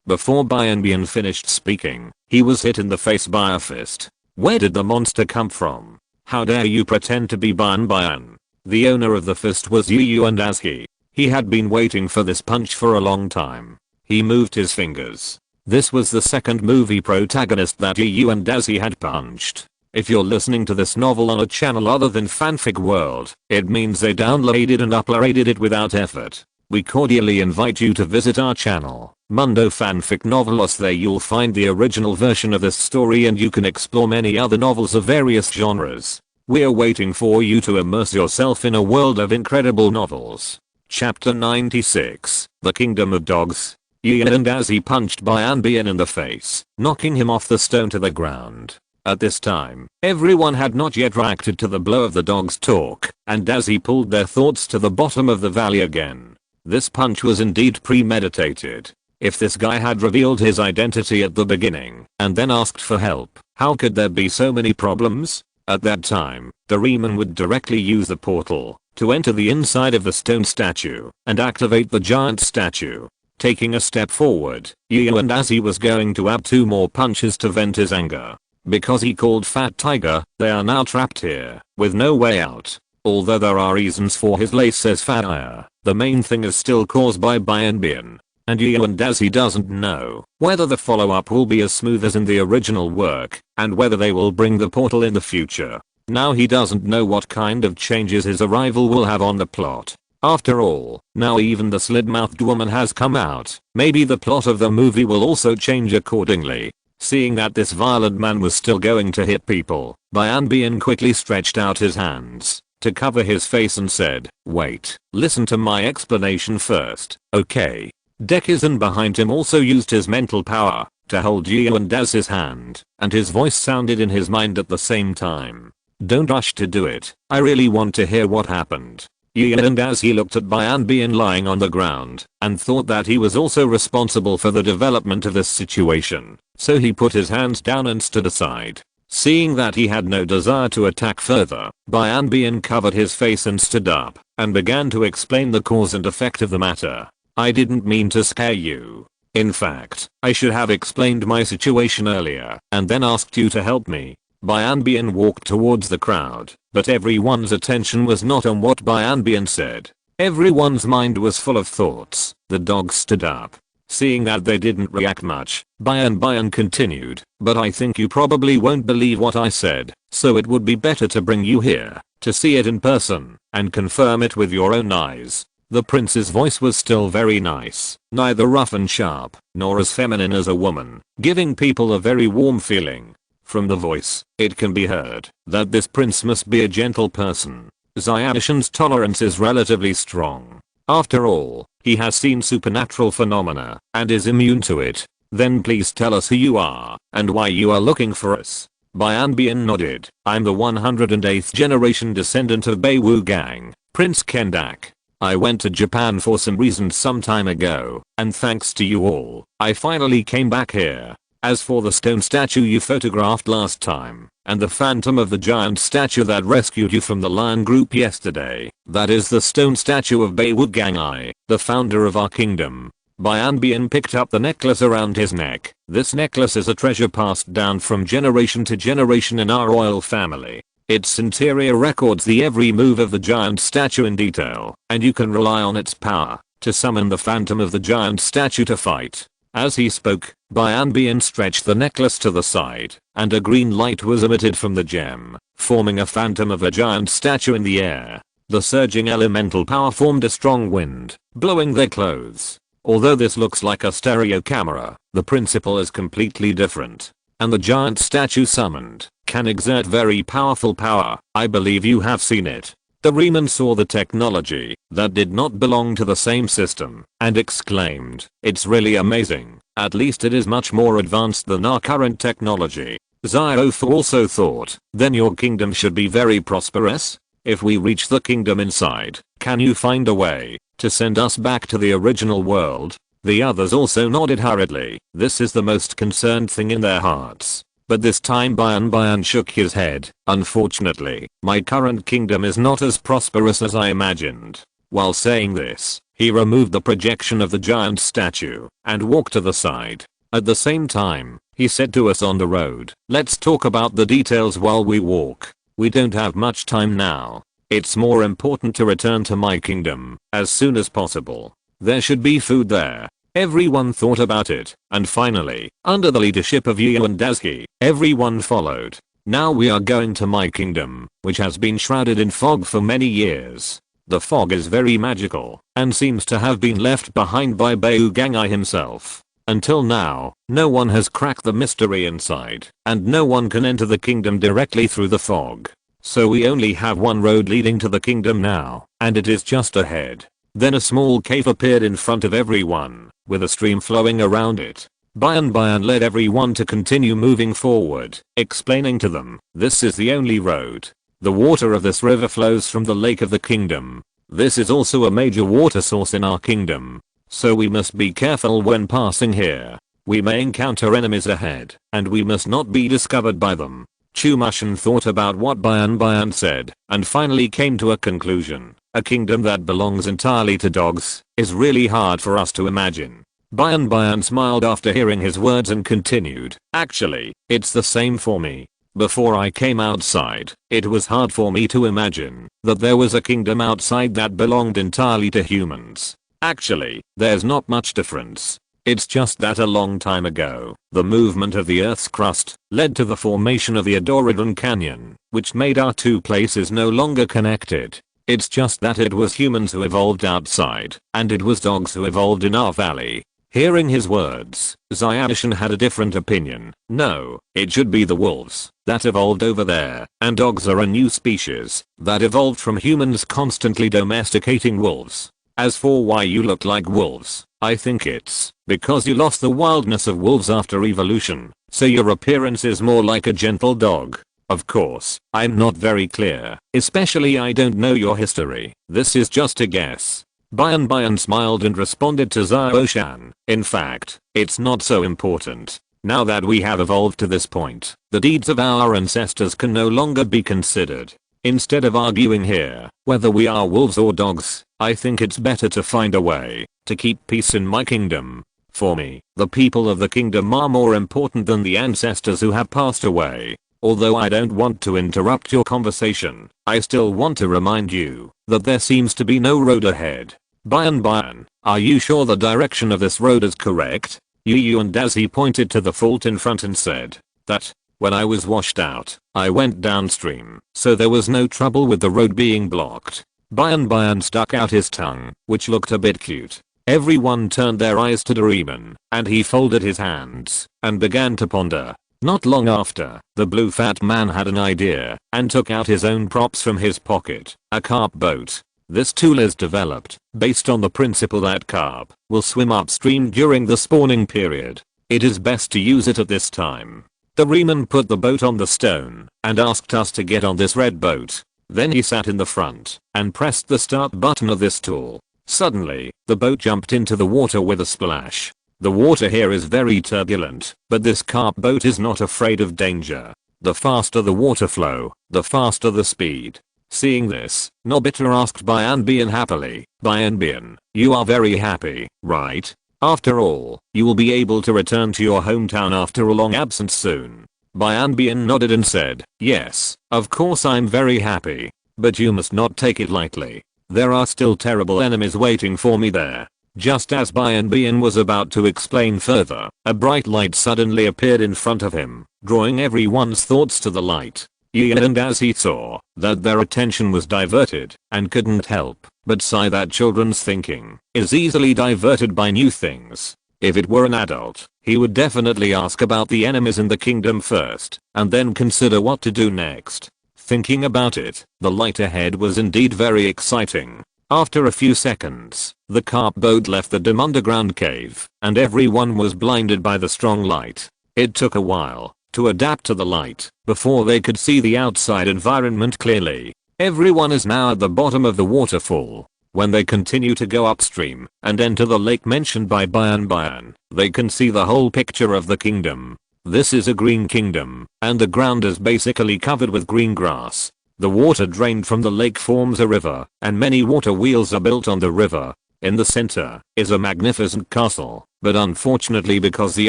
Before Bian finished speaking, he was hit in the face by a fist. "Where did the monster come from? How dare you pretend to be Bian?" The owner of the fist was Yu and Dazi. He had been waiting for this punch for a long time. He moved his fingers. This was the second movie protagonist that Yu and Dazi had punched. If you're listening to this novel on a channel other than Fanfic World, it means they downloaded and uploaded it without effort. We cordially invite you to visit our channel, Mundo Fanfic Novelos. There you'll find the original version of this story and you can explore many other novels of various genres. We're waiting for you to immerse yourself in a world of incredible novels. Chapter 96, The Kingdom of Dogs. Yu and Dazi punched Bian in the face, knocking him off the stone to the ground. At this time, everyone had not yet reacted to the blow of the dog's talk, and Dazi pulled their thoughts to the bottom of the valley again. This punch was indeed premeditated. If this guy had revealed his identity at the beginning and then asked for help, how could there be so many problems? At that time, Doraemon would directly use the portal to enter the inside of the stone statue and activate the giant statue. Taking a step forward, Yu and Dazi was going to add 2 more punches to vent his anger. Because he called Fat Tiger, they are now trapped here, with no way out. Although there are reasons for his laissez faire, the main thing is still caused by Bian. And Yu and Dazi doesn't know whether the follow-up will be as smooth as in the original work, and whether they will bring the portal in the future. Now he doesn't know what kind of changes his arrival will have on the plot. After all, now even the slit-mouthed woman has come out. Maybe the plot of the movie will also change accordingly. Seeing that this violent man was still going to hit people, Bian quickly stretched out his hands to cover his face and said, "Wait, listen to my explanation first, okay?" Dekisugi behind him also used his mental power to hold Yu and Dazi's hand, and his voice sounded in his mind at the same time. "Don't rush to do it, I really want to hear what happened." Yu and Dazi looked at Bian lying on the ground and thought that he was also responsible for the development of this situation, so he put his hands down and stood aside. Seeing that he had no desire to attack further, Bian covered his face and stood up and began to explain the cause and effect of the matter. "I didn't mean to scare you. In fact, I should have explained my situation earlier and then asked you to help me." Bian walked towards the crowd, but everyone's attention was not on what Bian said. Everyone's mind was full of thoughts. The dogs stood up. Seeing that they didn't react much, Bian continued, "But I think you probably won't believe what I said, so it would be better to bring you here to see it in person and confirm it with your own eyes." The prince's voice was still very nice, neither rough and sharp, nor as feminine as a woman, giving people a very warm feeling. From the voice, it can be heard that this prince must be a gentle person. Xiaoshan's tolerance is relatively strong. After all, He has seen supernatural phenomena and is immune to it. Then please tell us who you are and why you are looking for us. Bian nodded. I'm the 108th generation descendant of Beiwu gang, Prince Kendak. I went to Japan for some reasons some time ago, and thanks to you all, I finally came back here. As for the stone statue you photographed last time, and the phantom of the giant statue that rescued you from the lion group yesterday, that is the stone statue of Beiwu gang, the founder of our kingdom. Bian picked up the necklace around his neck. This necklace is a treasure passed down from generation to generation in our royal family. Its interior records the every move of the giant statue in detail, and you can rely on its power to summon the phantom of the giant statue to fight. As he spoke, Bian stretched the necklace to the side, and a green light was emitted from the gem, forming a phantom of a giant statue in the air. The surging elemental power formed a strong wind, blowing their clothes. Although this looks like a stereo camera, the principle is completely different. And the giant statue summoned can exert very powerful power. I believe you have seen it. Doraemon saw the technology that did not belong to the same system and exclaimed, "It's really amazing. At least it is much more advanced than our current technology." Ziofu also thought, "Then your kingdom should be very prosperous? If we reach the kingdom inside, can you find a way to send us back to the original world?" The others also nodded hurriedly. This is the most concerned thing in their hearts. But this time Bian shook his head. "Unfortunately, my current kingdom is not as prosperous as I imagined." While saying this, he removed the projection of the giant statue and walked to the side. At the same time, he said to us on the road, "Let's talk about the details while we walk. We don't have much time now. It's more important to return to my kingdom as soon as possible. There should be food there." Everyone thought about it, and finally, under the leadership of Yu and Daisuke, everyone followed. Now we are going to my kingdom, which has been shrouded in fog for many years. The fog is very magical, and seems to have been left behind by Beiwu Gangai himself. Until now, no one has cracked the mystery inside, and no one can enter the kingdom directly through the fog. So we only have one road leading to the kingdom now, and it is just ahead. Then a small cave appeared in front of everyone, with a stream flowing around it. Bian led everyone to continue moving forward, explaining to them, "This is the only road. The water of this river flows from the lake of the kingdom. This is also a major water source in our kingdom. So we must be careful when passing here. We may encounter enemies ahead, and we must not be discovered by them." Chumashin thought about what Bian said, and finally came to a conclusion. A kingdom that belongs entirely to dogs is really hard for us to imagine. Bian smiled after hearing his words and continued, "Actually, it's the same for me. Before I came outside, it was hard for me to imagine that there was a kingdom outside that belonged entirely to humans. Actually, there's not much difference. It's just that a long time ago, the movement of the Earth's crust led to the formation of the Adoradon Canyon, which made our two places no longer connected. It's just that it was humans who evolved outside, and it was dogs who evolved in our valley." Hearing his words, Ziofu had a different opinion. "No, it should be the wolves that evolved over there, and dogs are a new species that evolved from humans constantly domesticating wolves. As for why you look like wolves, I think it's because you lost the wildness of wolves after evolution, so your appearance is more like a gentle dog. Of course, I'm not very clear, especially I don't know your history. This is just a guess." Bian smiled and responded to Ziofu. "In fact, it's not so important. Now that we have evolved to this point, the deeds of our ancestors can no longer be considered. Instead of arguing here, whether we are wolves or dogs, I think it's better to find a way to keep peace in my kingdom. For me, the people of the kingdom are more important than the ancestors who have passed away. Although I don't want to interrupt your conversation, I still want to remind you that there seems to be no road ahead. Bian, are you sure the direction of this road is correct?" Yu and Daisuke pointed to the fault in front and said that, "When I was washed out, I went downstream, so there was no trouble with the road being blocked." Bian stuck out his tongue, which looked a bit cute. Everyone turned their eyes to Doraemon, and he folded his hands and began to ponder. Not long after, the blue fat man had an idea and took out his own props from his pocket, a carp boat. This tool is developed based on the principle that carp will swim upstream during the spawning period. It is best to use it at this time. Doraemon put the boat on the stone and asked us to get on this red boat. Then he sat in the front and pressed the start button of this tool. Suddenly, the boat jumped into the water with a splash. The water here is very turbulent, but this carp boat is not afraid of danger. The faster the water flow, the faster the speed. Seeing this, Nobita asked Bian happily, Bian, you are very happy, right? After all, you will be able to return to your hometown after a long absence soon. Bian nodded and said, yes, of course I'm very happy. But you must not take it lightly. There are still terrible enemies waiting for me there. Just as Bian was about to explain further, a bright light suddenly appeared in front of him, drawing everyone's thoughts to the light. And as he saw that their attention was diverted and couldn't help but sigh that children's thinking is easily diverted by new things. If it were an adult, he would definitely ask about the enemies in the kingdom first and then consider what to do next. Thinking about it, the light ahead was indeed very exciting. After a few seconds, the carp boat left the dim underground cave and everyone was blinded by the strong light. It took a while to adapt to the light before they could see the outside environment clearly. Everyone is now at the bottom of the waterfall. When they continue to go upstream and enter the lake mentioned by Bian, they can see the whole picture of the kingdom. This is a green kingdom, and the ground is basically covered with green grass. The water drained from the lake forms a river, and many water wheels are built on the river. In the center is a magnificent castle, but unfortunately because the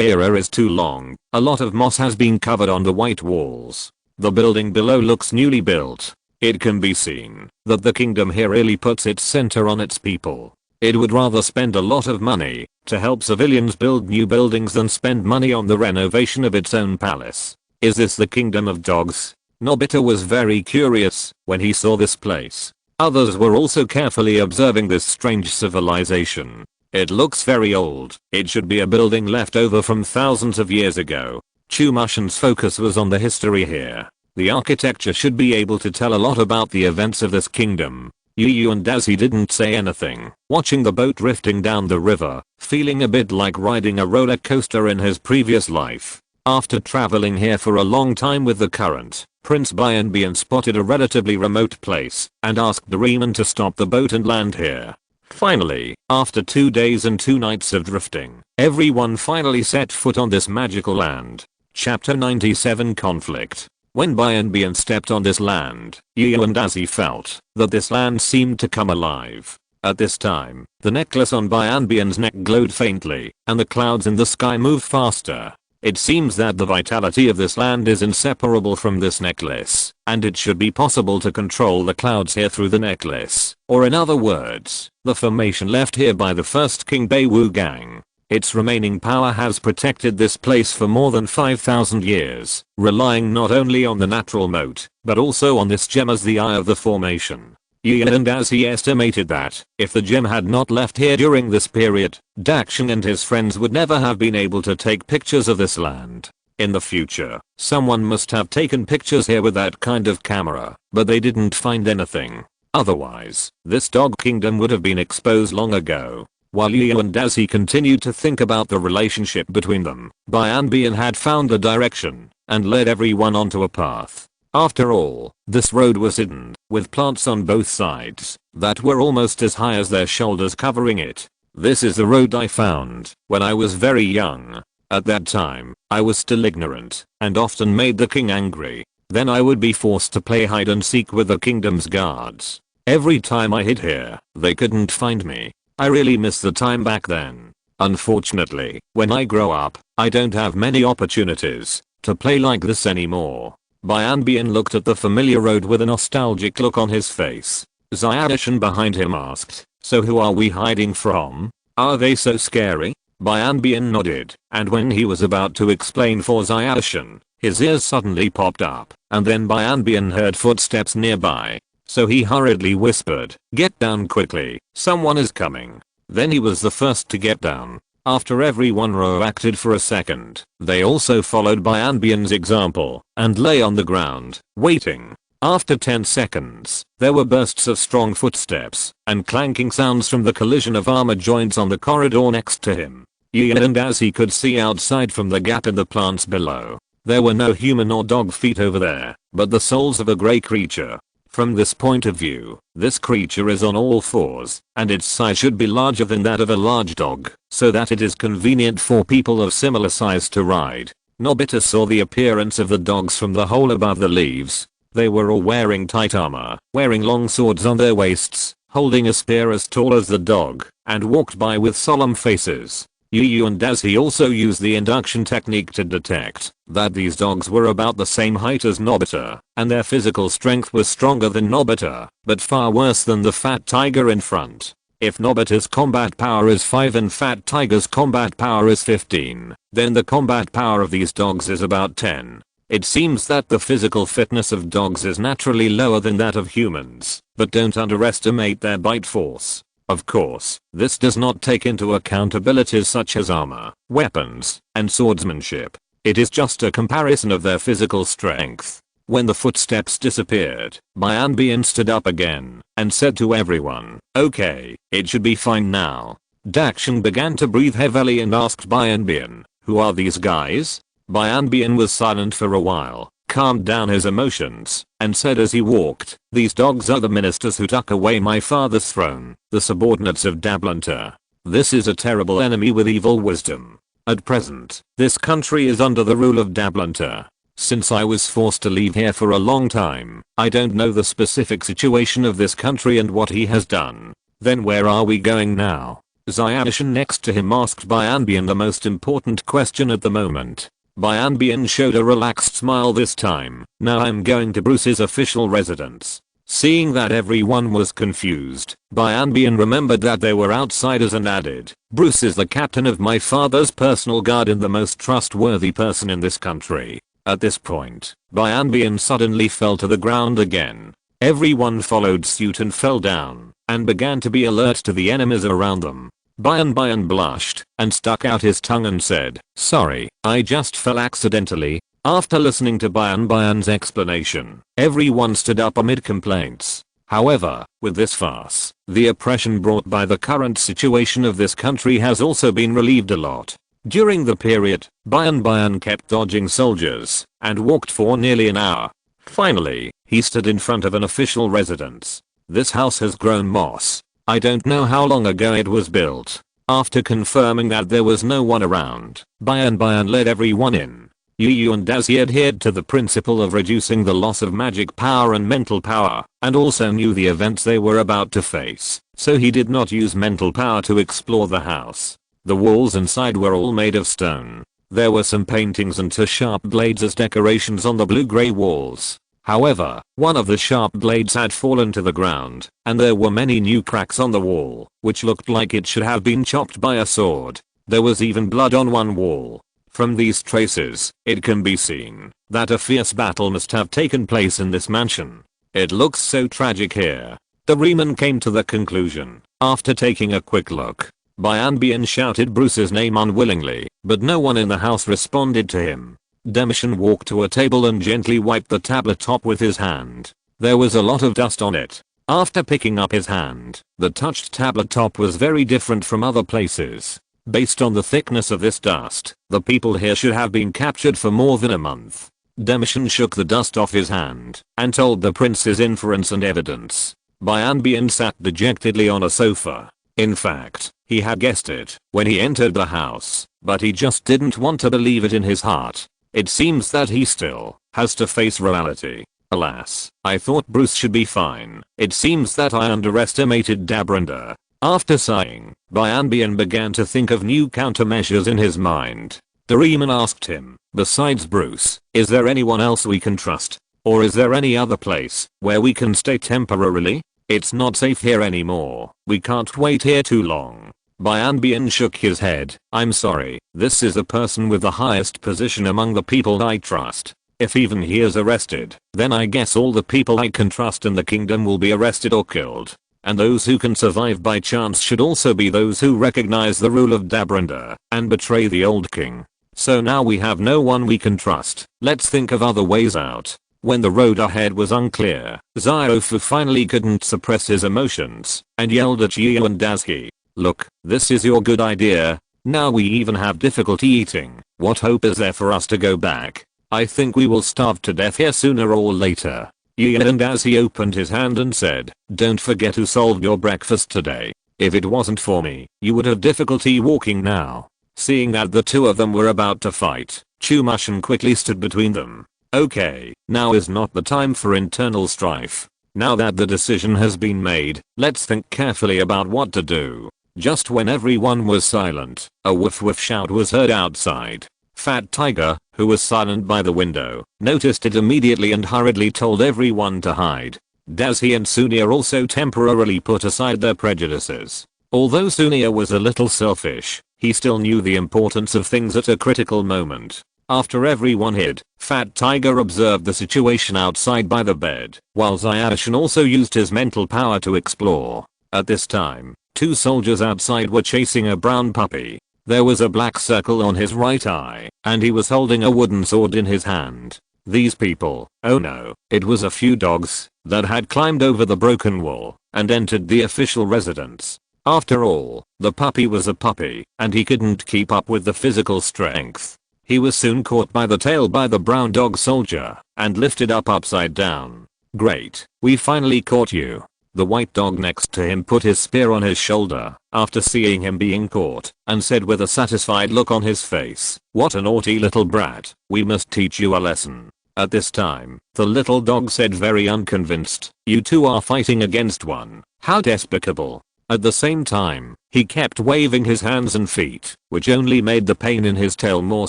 era is too long, a lot of moss has been covered on the white walls. The building below looks newly built. It can be seen that the kingdom here really puts its center on its people. It would rather spend a lot of money to help civilians build new buildings than spend money on the renovation of its own palace. Is this the kingdom of dogs? Nobita was very curious when he saw this place. Others were also carefully observing this strange civilization. It looks very old. It should be a building left over from thousands of years ago. Chumushin's focus was on the history here. The architecture should be able to tell a lot about the events of this kingdom. Yu and Daisy didn't say anything, watching the boat drifting down the river, feeling a bit like riding a roller coaster in his previous life. After traveling here for a long time with the current, Prince Bian spotted a relatively remote place and asked Doraemon to stop the boat and land here. Finally, after 2 days and 2 nights of drifting, everyone finally set foot on this magical land. Chapter 97 Conflict. When Bian stepped on this land, Yu and Daisy felt that this land seemed to come alive. At this time, the necklace on Bian's neck glowed faintly, and the clouds in the sky moved faster. It seems that the vitality of this land is inseparable from this necklace, and it should be possible to control the clouds here through the necklace, or in other words, the formation left here by the first King Beiwu gang. Its remaining power has protected this place for more than 5,000 years, relying not only on the natural moat, but also on this gem as the eye of the formation. And as he estimated that, if the gem had not left here during this period, Dakshin and his friends would never have been able to take pictures of this land. In the future, someone must have taken pictures here with that kind of camera, but they didn't find anything. Otherwise, this dog kingdom would have been exposed long ago. While Yu and Daisy continued to think about the relationship between them, Bian had found the direction and led everyone onto a path. After all, this road was hidden, with plants on both sides that were almost as high as their shoulders covering it. This is the road I found when I was very young. At that time, I was still ignorant and often made the king angry. Then I would be forced to play hide and seek with the kingdom's guards. Every time I hid here, they couldn't find me. I really miss the time back then. Unfortunately, when I grow up, I don't have many opportunities to play like this anymore. Bian looked at the familiar road with a nostalgic look on his face. Zyadishan behind him asked, so who are we hiding from? Are they so scary? Bian nodded, and when he was about to explain for Zyadishan, his ears suddenly popped up, and then Bian heard footsteps nearby. So he hurriedly whispered, get down quickly, someone is coming. Then he was the first to get down. After everyone reacted for a second, they also followed Bian's example and lay on the ground, waiting. After 10 seconds, there were bursts of strong footsteps and clanking sounds from the collision of armor joints on the corridor next to him. And as he could see outside from the gap in the plants below, there were no human or dog feet over there, but the soles of a grey creature. From this point of view, this creature is on all fours, and its size should be larger than that of a large dog, so that it is convenient for people of similar size to ride. Nobita saw the appearance of the dogs from the hole above the leaves. They were all wearing tight armor, wearing long swords on their waists, holding a spear as tall as the dog, and walked by with solemn faces. And as he also used the induction technique to detect that these dogs were about the same height as Nobita, and their physical strength was stronger than Nobita, but far worse than the fat tiger in front. If Nobita's combat power is 5 and Fat Tiger's combat power is 15, then the combat power of these dogs is about 10. It seems that the physical fitness of dogs is naturally lower than that of humans, but don't underestimate their bite force. Of course, this does not take into account abilities such as armor, weapons, and swordsmanship. It is just a comparison of their physical strength. When the footsteps disappeared, Gian stood up again and said to everyone, "Okay, it should be fine now." Dakshin began to breathe heavily and asked Gian, "Who are these guys?" Gian was silent for a while, calmed down his emotions, and said as he walked, "These dogs are the ministers who took away my father's throne, the subordinates of Dablunta. This is a terrible enemy with evil wisdom. At present, this country is under the rule of Dablunta. Since I was forced to leave here for a long time, I don't know the specific situation of this country and what he has done." "Then where are we going now?" Xiaoshan next to him asked Gian the most important question at the moment. Gian showed a relaxed smile this time. "Now I'm going to Bruce's official residence." Seeing that everyone was confused, Gian remembered that they were outsiders and added, "Bruce is the captain of my father's personal guard and the most trustworthy person in this country." At this point, Gian suddenly fell to the ground again. Everyone followed suit and fell down, and began to be alert to the enemies around them. Gian blushed, and stuck out his tongue and said, "Sorry, I just fell accidentally." After listening to Bian's explanation, everyone stood up amid complaints. However, with this farce, the oppression brought by the current situation of this country has also been relieved a lot. During the period, Bian kept dodging soldiers, and walked for nearly an hour. Finally, he stood in front of an official residence. This house has grown moss. I don't know how long ago it was built. After confirming that there was no one around, Bian led everyone in. And as he adhered to the principle of reducing the loss of magic power and mental power, and also knew the events they were about to face, so he did not use mental power to explore the house. The walls inside were all made of stone. There were some paintings and two sharp blades as decorations on the blue-grey walls. However, one of the sharp blades had fallen to the ground, and there were many new cracks on the wall, which looked like it should have been chopped by a sword. There was even blood on one wall. From these traces, it can be seen that a fierce battle must have taken place in this mansion. It looks so tragic here. Doraemon came to the conclusion, after taking a quick look. Bian shouted Bruce's name unwillingly, but no one in the house responded to him. Demishan walked to a table and gently wiped the tablet top with his hand. There was a lot of dust on it. After picking up his hand, the touched tablet top was very different from other places. Based on the thickness of this dust, the people here should have been captured for more than a month. Demishan shook the dust off his hand and told the prince his inference and evidence. Bian sat dejectedly on a sofa. In fact, he had guessed it when he entered the house, but he just didn't want to believe it in his heart. It seems that he still has to face reality. Alas, I thought Bruce should be fine. It seems that I underestimated Dablunta. After sighing, Bian began to think of new countermeasures in his mind. Doraemon asked him, "Besides Bruce, is there anyone else we can trust? Or is there any other place where we can stay temporarily? It's not safe here anymore. We can't wait here too long." Bian shook his head. "I'm sorry, this is the person with the highest position among the people I trust. If even he is arrested, then I guess all the people I can trust in the kingdom will be arrested or killed. And those who can survive by chance should also be those who recognize the rule of Dablunta and betray the old king. So now we have no one we can trust. Let's think of other ways out." When the road ahead was unclear, Ziofu finally couldn't suppress his emotions and yelled at Yu and Daisuke. Look, this is your good idea. Now we even have difficulty eating. What hope is there for us to go back? I think we will starve to death here sooner or later. Yu and Daisuke opened his hand and said, don't forget who solved your breakfast today. If it wasn't for me, you would have difficulty walking now. Seeing that the two of them were about to fight, Chumashin quickly stood between them. Okay, now is not the time for internal strife. Now that the decision has been made, let's think carefully about what to do. Just when everyone was silent, a woof woof shout was heard outside. Fat Tiger, who was silent by the window, noticed it immediately and hurriedly told everyone to hide. Daisuke and Sunia also temporarily put aside their prejudices. Although Sunia was a little selfish, he still knew the importance of things at a critical moment. After everyone hid, Fat Tiger observed the situation outside by the bed, while Zayashin also used his mental power to explore. At this time, two soldiers outside were chasing a brown puppy. There was a black circle on his right eye, and he was holding a wooden sword in his hand. These people, oh no, it was a few dogs, that had climbed over the broken wall, and entered the official residence. After all, the puppy was a puppy, and he couldn't keep up with the physical strength. He was soon caught by the tail by the brown dog soldier, and lifted up upside down. Great, we finally caught you. The white dog next to him put his spear on his shoulder, after seeing him being caught, and said with a satisfied look on his face, what a naughty little brat, we must teach you a lesson. At this time, the little dog said very unconvinced, you two are fighting against one, how despicable. At the same time, he kept waving his hands and feet, which only made the pain in his tail more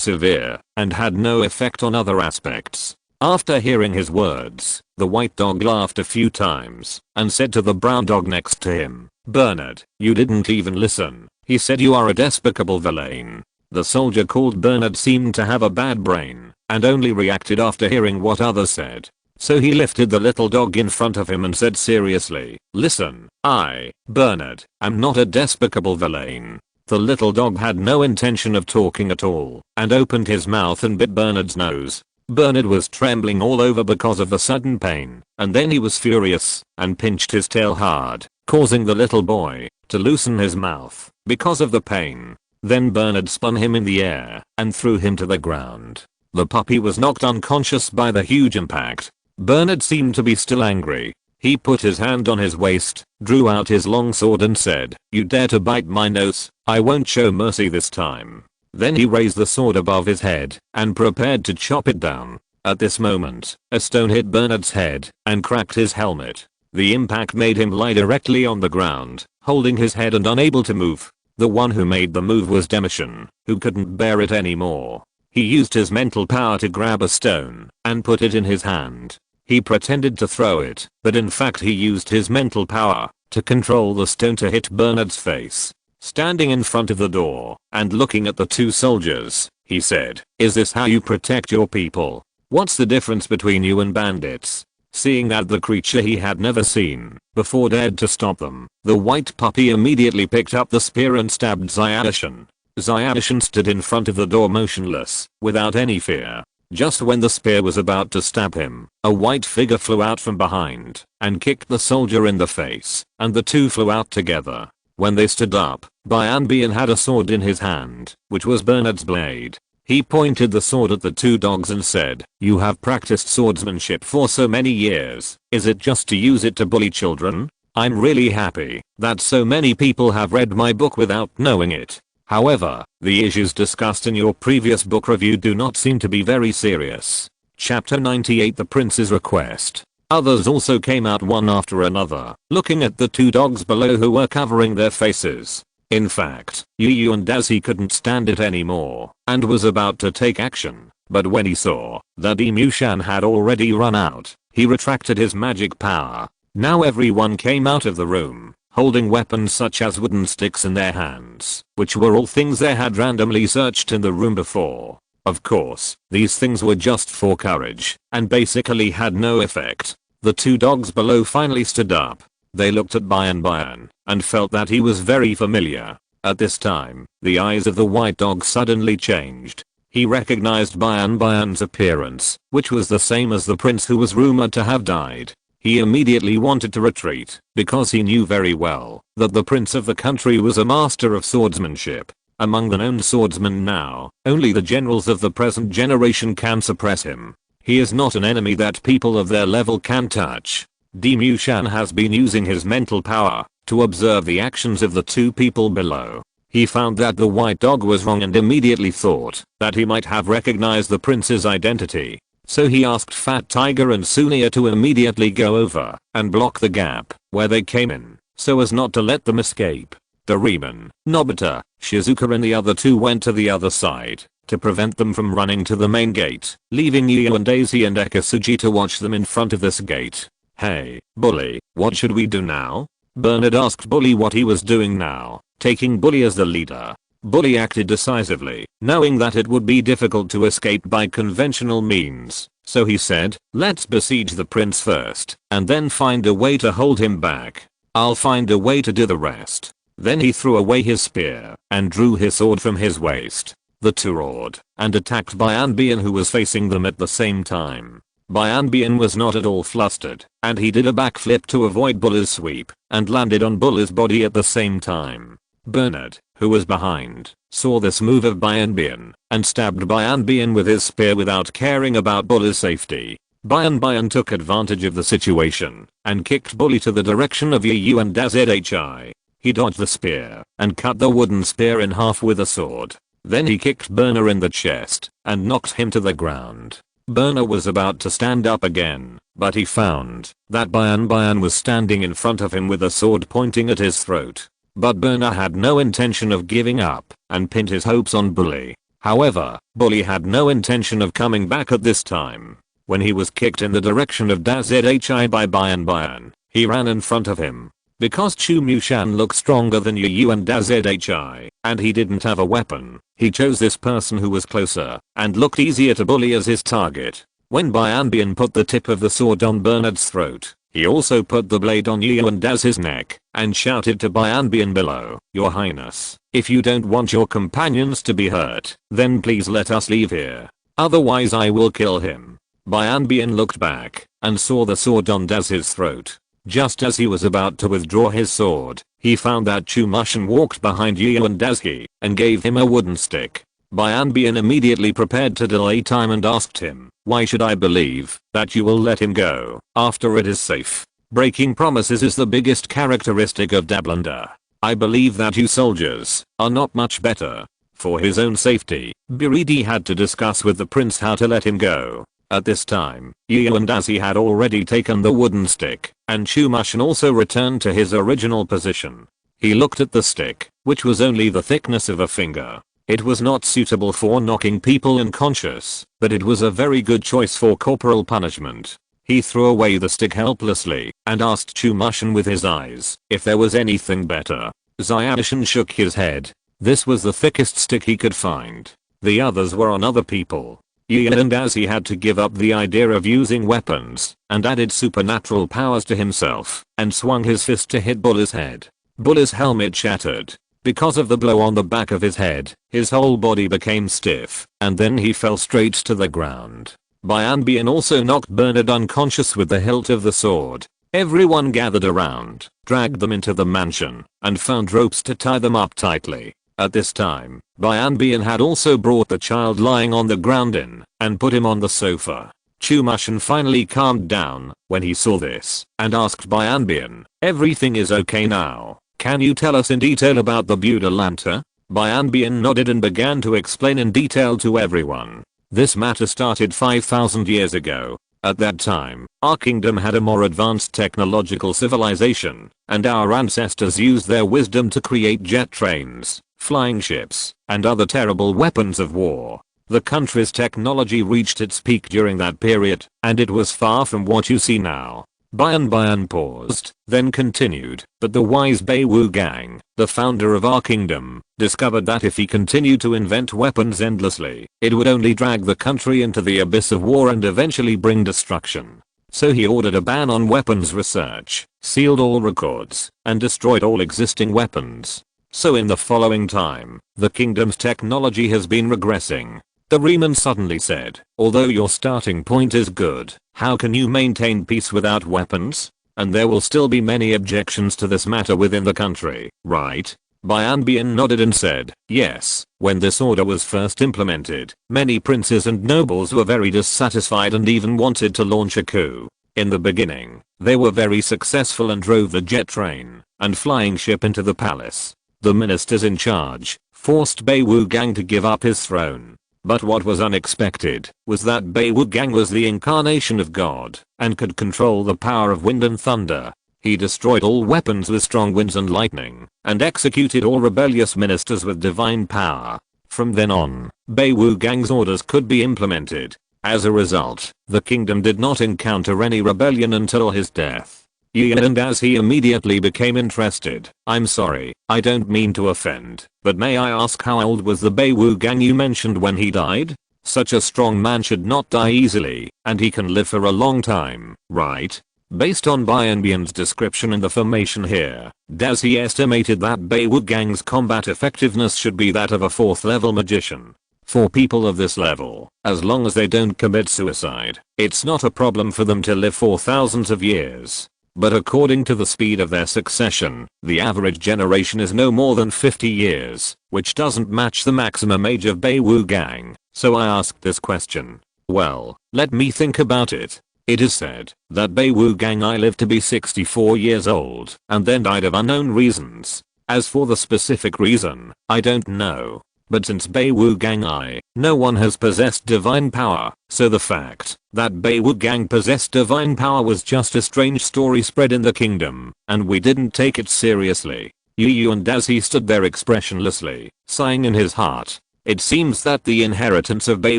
severe, and had no effect on other aspects. After hearing his words, the white dog laughed a few times, and said to the brown dog next to him, Bernard, you didn't even listen. He said you are a despicable villain. The soldier called Bernard seemed to have a bad brain, and only reacted after hearing what others said. So he lifted the little dog in front of him and said seriously, listen, I, Bernard, am not a despicable villain. The little dog had no intention of talking at all, and opened his mouth and bit Bernard's nose. Bernard was trembling all over because of the sudden pain, and then he was furious, and pinched his tail hard, causing the little boy to loosen his mouth because of the pain. Then Bernard spun him in the air, and threw him to the ground. The puppy was knocked unconscious by the huge impact. Bernard seemed to be still angry. He put his hand on his waist, drew out his long sword and said, you dare to bite my nose, I won't show mercy this time. Then he raised the sword above his head, and prepared to chop it down. At this moment, a stone hit Bernard's head, and cracked his helmet. The impact made him lie directly on the ground, holding his head and unable to move. The one who made the move was Demishin, who couldn't bear it anymore. He used his mental power to grab a stone, and put it in his hand. He pretended to throw it, but in fact he used his mental power to control the stone to hit Bernard's face. Standing in front of the door, and looking at the two soldiers, he said, is this how you protect your people? What's the difference between you and bandits? Seeing that the creature he had never seen before dared to stop them, the white puppy immediately picked up the spear and stabbed Zayashin. Zayashin stood in front of the door motionless, without any fear. Just when the spear was about to stab him, a white figure flew out from behind, and kicked the soldier in the face, and the two flew out together. When they stood up, Bian had a sword in his hand, which was Bernard's blade. He pointed the sword at the two dogs and said, you have practiced swordsmanship for so many years, is it just to use it to bully children? I'm really happy that so many people have read my book without knowing it. However, the issues discussed in your previous book review do not seem to be very serious. Chapter 98 The Prince's Request. Others also came out one after another, looking at the two dogs below who were covering their faces. In fact, Yu and Daisuke couldn't stand it anymore, and was about to take action, but when he saw that Mushan had already run out, he retracted his magic power. Now everyone came out of the room, holding weapons such as wooden sticks in their hands, which were all things they had randomly searched in the room before. Of course, these things were just for courage, and basically had no effect. The two dogs below finally stood up. They looked at Bian, and felt that he was very familiar. At this time, the eyes of the white dog suddenly changed. he recognized Bian's appearance, which was the same as the prince who was rumored to have died. He immediately wanted to retreat because he knew very well that the prince of the country was a master of swordsmanship. Among the known swordsmen now, only the generals of the present generation can suppress him. He is not an enemy that people of their level can touch. Mushan has been using his mental power to observe the actions of the two people below. He found that the white dog was wrong and immediately thought that he might have recognized the prince's identity. So he asked Fat Tiger and Sunia to immediately go over and block the gap where they came in, so as not to let them escape. Doraemon, Nobita, Shizuka and the other two went to the other side to prevent them from running to the main gate, leaving Yu and Daisy and Dekisugi to watch them in front of this gate. "Hey, Bully, what should we do now?" Bernard asked Bully what he was doing now, taking Bully as the leader. Bully acted decisively, knowing that it would be difficult to escape by conventional means, so he said, "Let's besiege the prince first, and then find a way to hold him back. I'll find a way to do the rest." Then he threw away his spear and drew his sword from his waist. The two roared and attacked Bian who was facing them at the same time. Bian was not at all flustered, and he did a backflip to avoid Bully's sweep and landed on Bully's body at the same time. Bernard, who was behind, saw this move of Bian and stabbed Bian with his spear without caring about Bully's safety. Bian took advantage of the situation and kicked Bully to the direction of Yu and Dazhi. He dodged the spear and cut the wooden spear in half with a sword. Then he kicked Bernard in the chest and knocked him to the ground. Bernard was about to stand up again, but he found that Bian was standing in front of him with a sword pointing at his throat. But Bernard had no intention of giving up and pinned his hopes on Bully. However, Bully had no intention of coming back at this time. When he was kicked in the direction of Dazhi by Bian, he ran in front of him. Because Mushan looked stronger than Yu and Dazhi, and he didn't have a weapon, he chose this person who was closer and looked easier to bully as his target. When Bian put the tip of the sword on Bernard's throat, he also put the blade on Yu and Daz's neck and shouted to Bian below, "Your Highness, if you don't want your companions to be hurt, then please let us leave here. Otherwise I will kill him." Bian looked back and saw the sword on Daz's throat. Just as he was about to withdraw his sword, he found that Mushan walked behind Yu and Dazhi and gave him a wooden stick. Bian immediately prepared to delay time and asked him, "Why should I believe that you will let him go after it is safe?" Breaking promises is the biggest characteristic of Dablender. I believe that you soldiers are not much better. For his own safety, Biridi had to discuss with the prince how to let him go. At this time, Yu and Dazhi had already taken the wooden stick, and Mushan also returned to his original position. He looked at the stick, which was only the thickness of a finger. It was not suitable for knocking people unconscious, but it was a very good choice for corporal punishment. He threw away the stick helplessly and asked Mushan with his eyes if there was anything better. Mushan shook his head. This was the thickest stick he could find. The others were on other people. Yu and Dazhi had to give up the idea of using weapons and added supernatural powers to himself and swung his fist to hit Bully's head. Bully's helmet shattered. Because of the blow on the back of his head, his whole body became stiff and then he fell straight to the ground. Bian also knocked Bernard unconscious with the hilt of the sword. Everyone gathered around, dragged them into the mansion, and found ropes to tie them up tightly. At this time, Bian had also brought the child lying on the ground in and put him on the sofa. Mushan finally calmed down when he saw this and asked Bian, "Everything is okay now. Can you tell us in detail about the Budalanta?" Bian nodded and began to explain in detail to everyone. This matter started 5,000 years ago. At that time, our kingdom had a more advanced technological civilization, and our ancestors used their wisdom to create jet trains, flying ships, and other terrible weapons of war. The country's technology reached its peak during that period, and it was far from what you see now. Bian paused, then continued, but the wise Beiwu gang, the founder of our kingdom, discovered that if he continued to invent weapons endlessly, it would only drag the country into the abyss of war and eventually bring destruction. So he ordered a ban on weapons research, sealed all records, and destroyed all existing weapons. So in the following time, the kingdom's technology has been regressing. Doraemon suddenly said, although your starting point is good, how can you maintain peace without weapons? And there will still be many objections to this matter within the country, right? Gian nodded and said, yes, when this order was first implemented, many princes and nobles were very dissatisfied and even wanted to launch a coup. In the beginning, they were very successful and drove the jet train and flying ship into the palace. The ministers in charge forced Bei Wugang to give up his throne. But what was unexpected was that Bei Wugang was the incarnation of God and could control the power of wind and thunder. He destroyed all weapons with strong winds and lightning and executed all rebellious ministers with divine power. From then on, Bei Wugang's orders could be implemented. As a result, the kingdom did not encounter any rebellion until his death. And as he immediately became interested, I'm sorry, I don't mean to offend, but may I ask how old was the Bei Wugang you mentioned when he died? Such a strong man should not die easily, and he can live for a long time, right? Based on Bianbian's description and the formation here, Dazzy estimated that Bei Wugang's combat effectiveness should be that of a 4th level magician. For people of this level, as long as they don't commit suicide, it's not a problem for them to live for thousands of years. But according to the speed of their succession, the average generation is no more than 50 years, which doesn't match the maximum age of Bei Wugang, so I asked this question. Well, let me think about it. It is said that Bei Wugang lived to be 64 years old and then died of unknown reasons. As for the specific reason, I don't know. But since Bei Wugang no one has possessed divine power, so the fact that Bei Wugang possessed divine power was just a strange story spread in the kingdom, and we didn't take it seriously. Yu and Dazzy stood there expressionlessly, sighing in his heart. It seems that the inheritance of Bei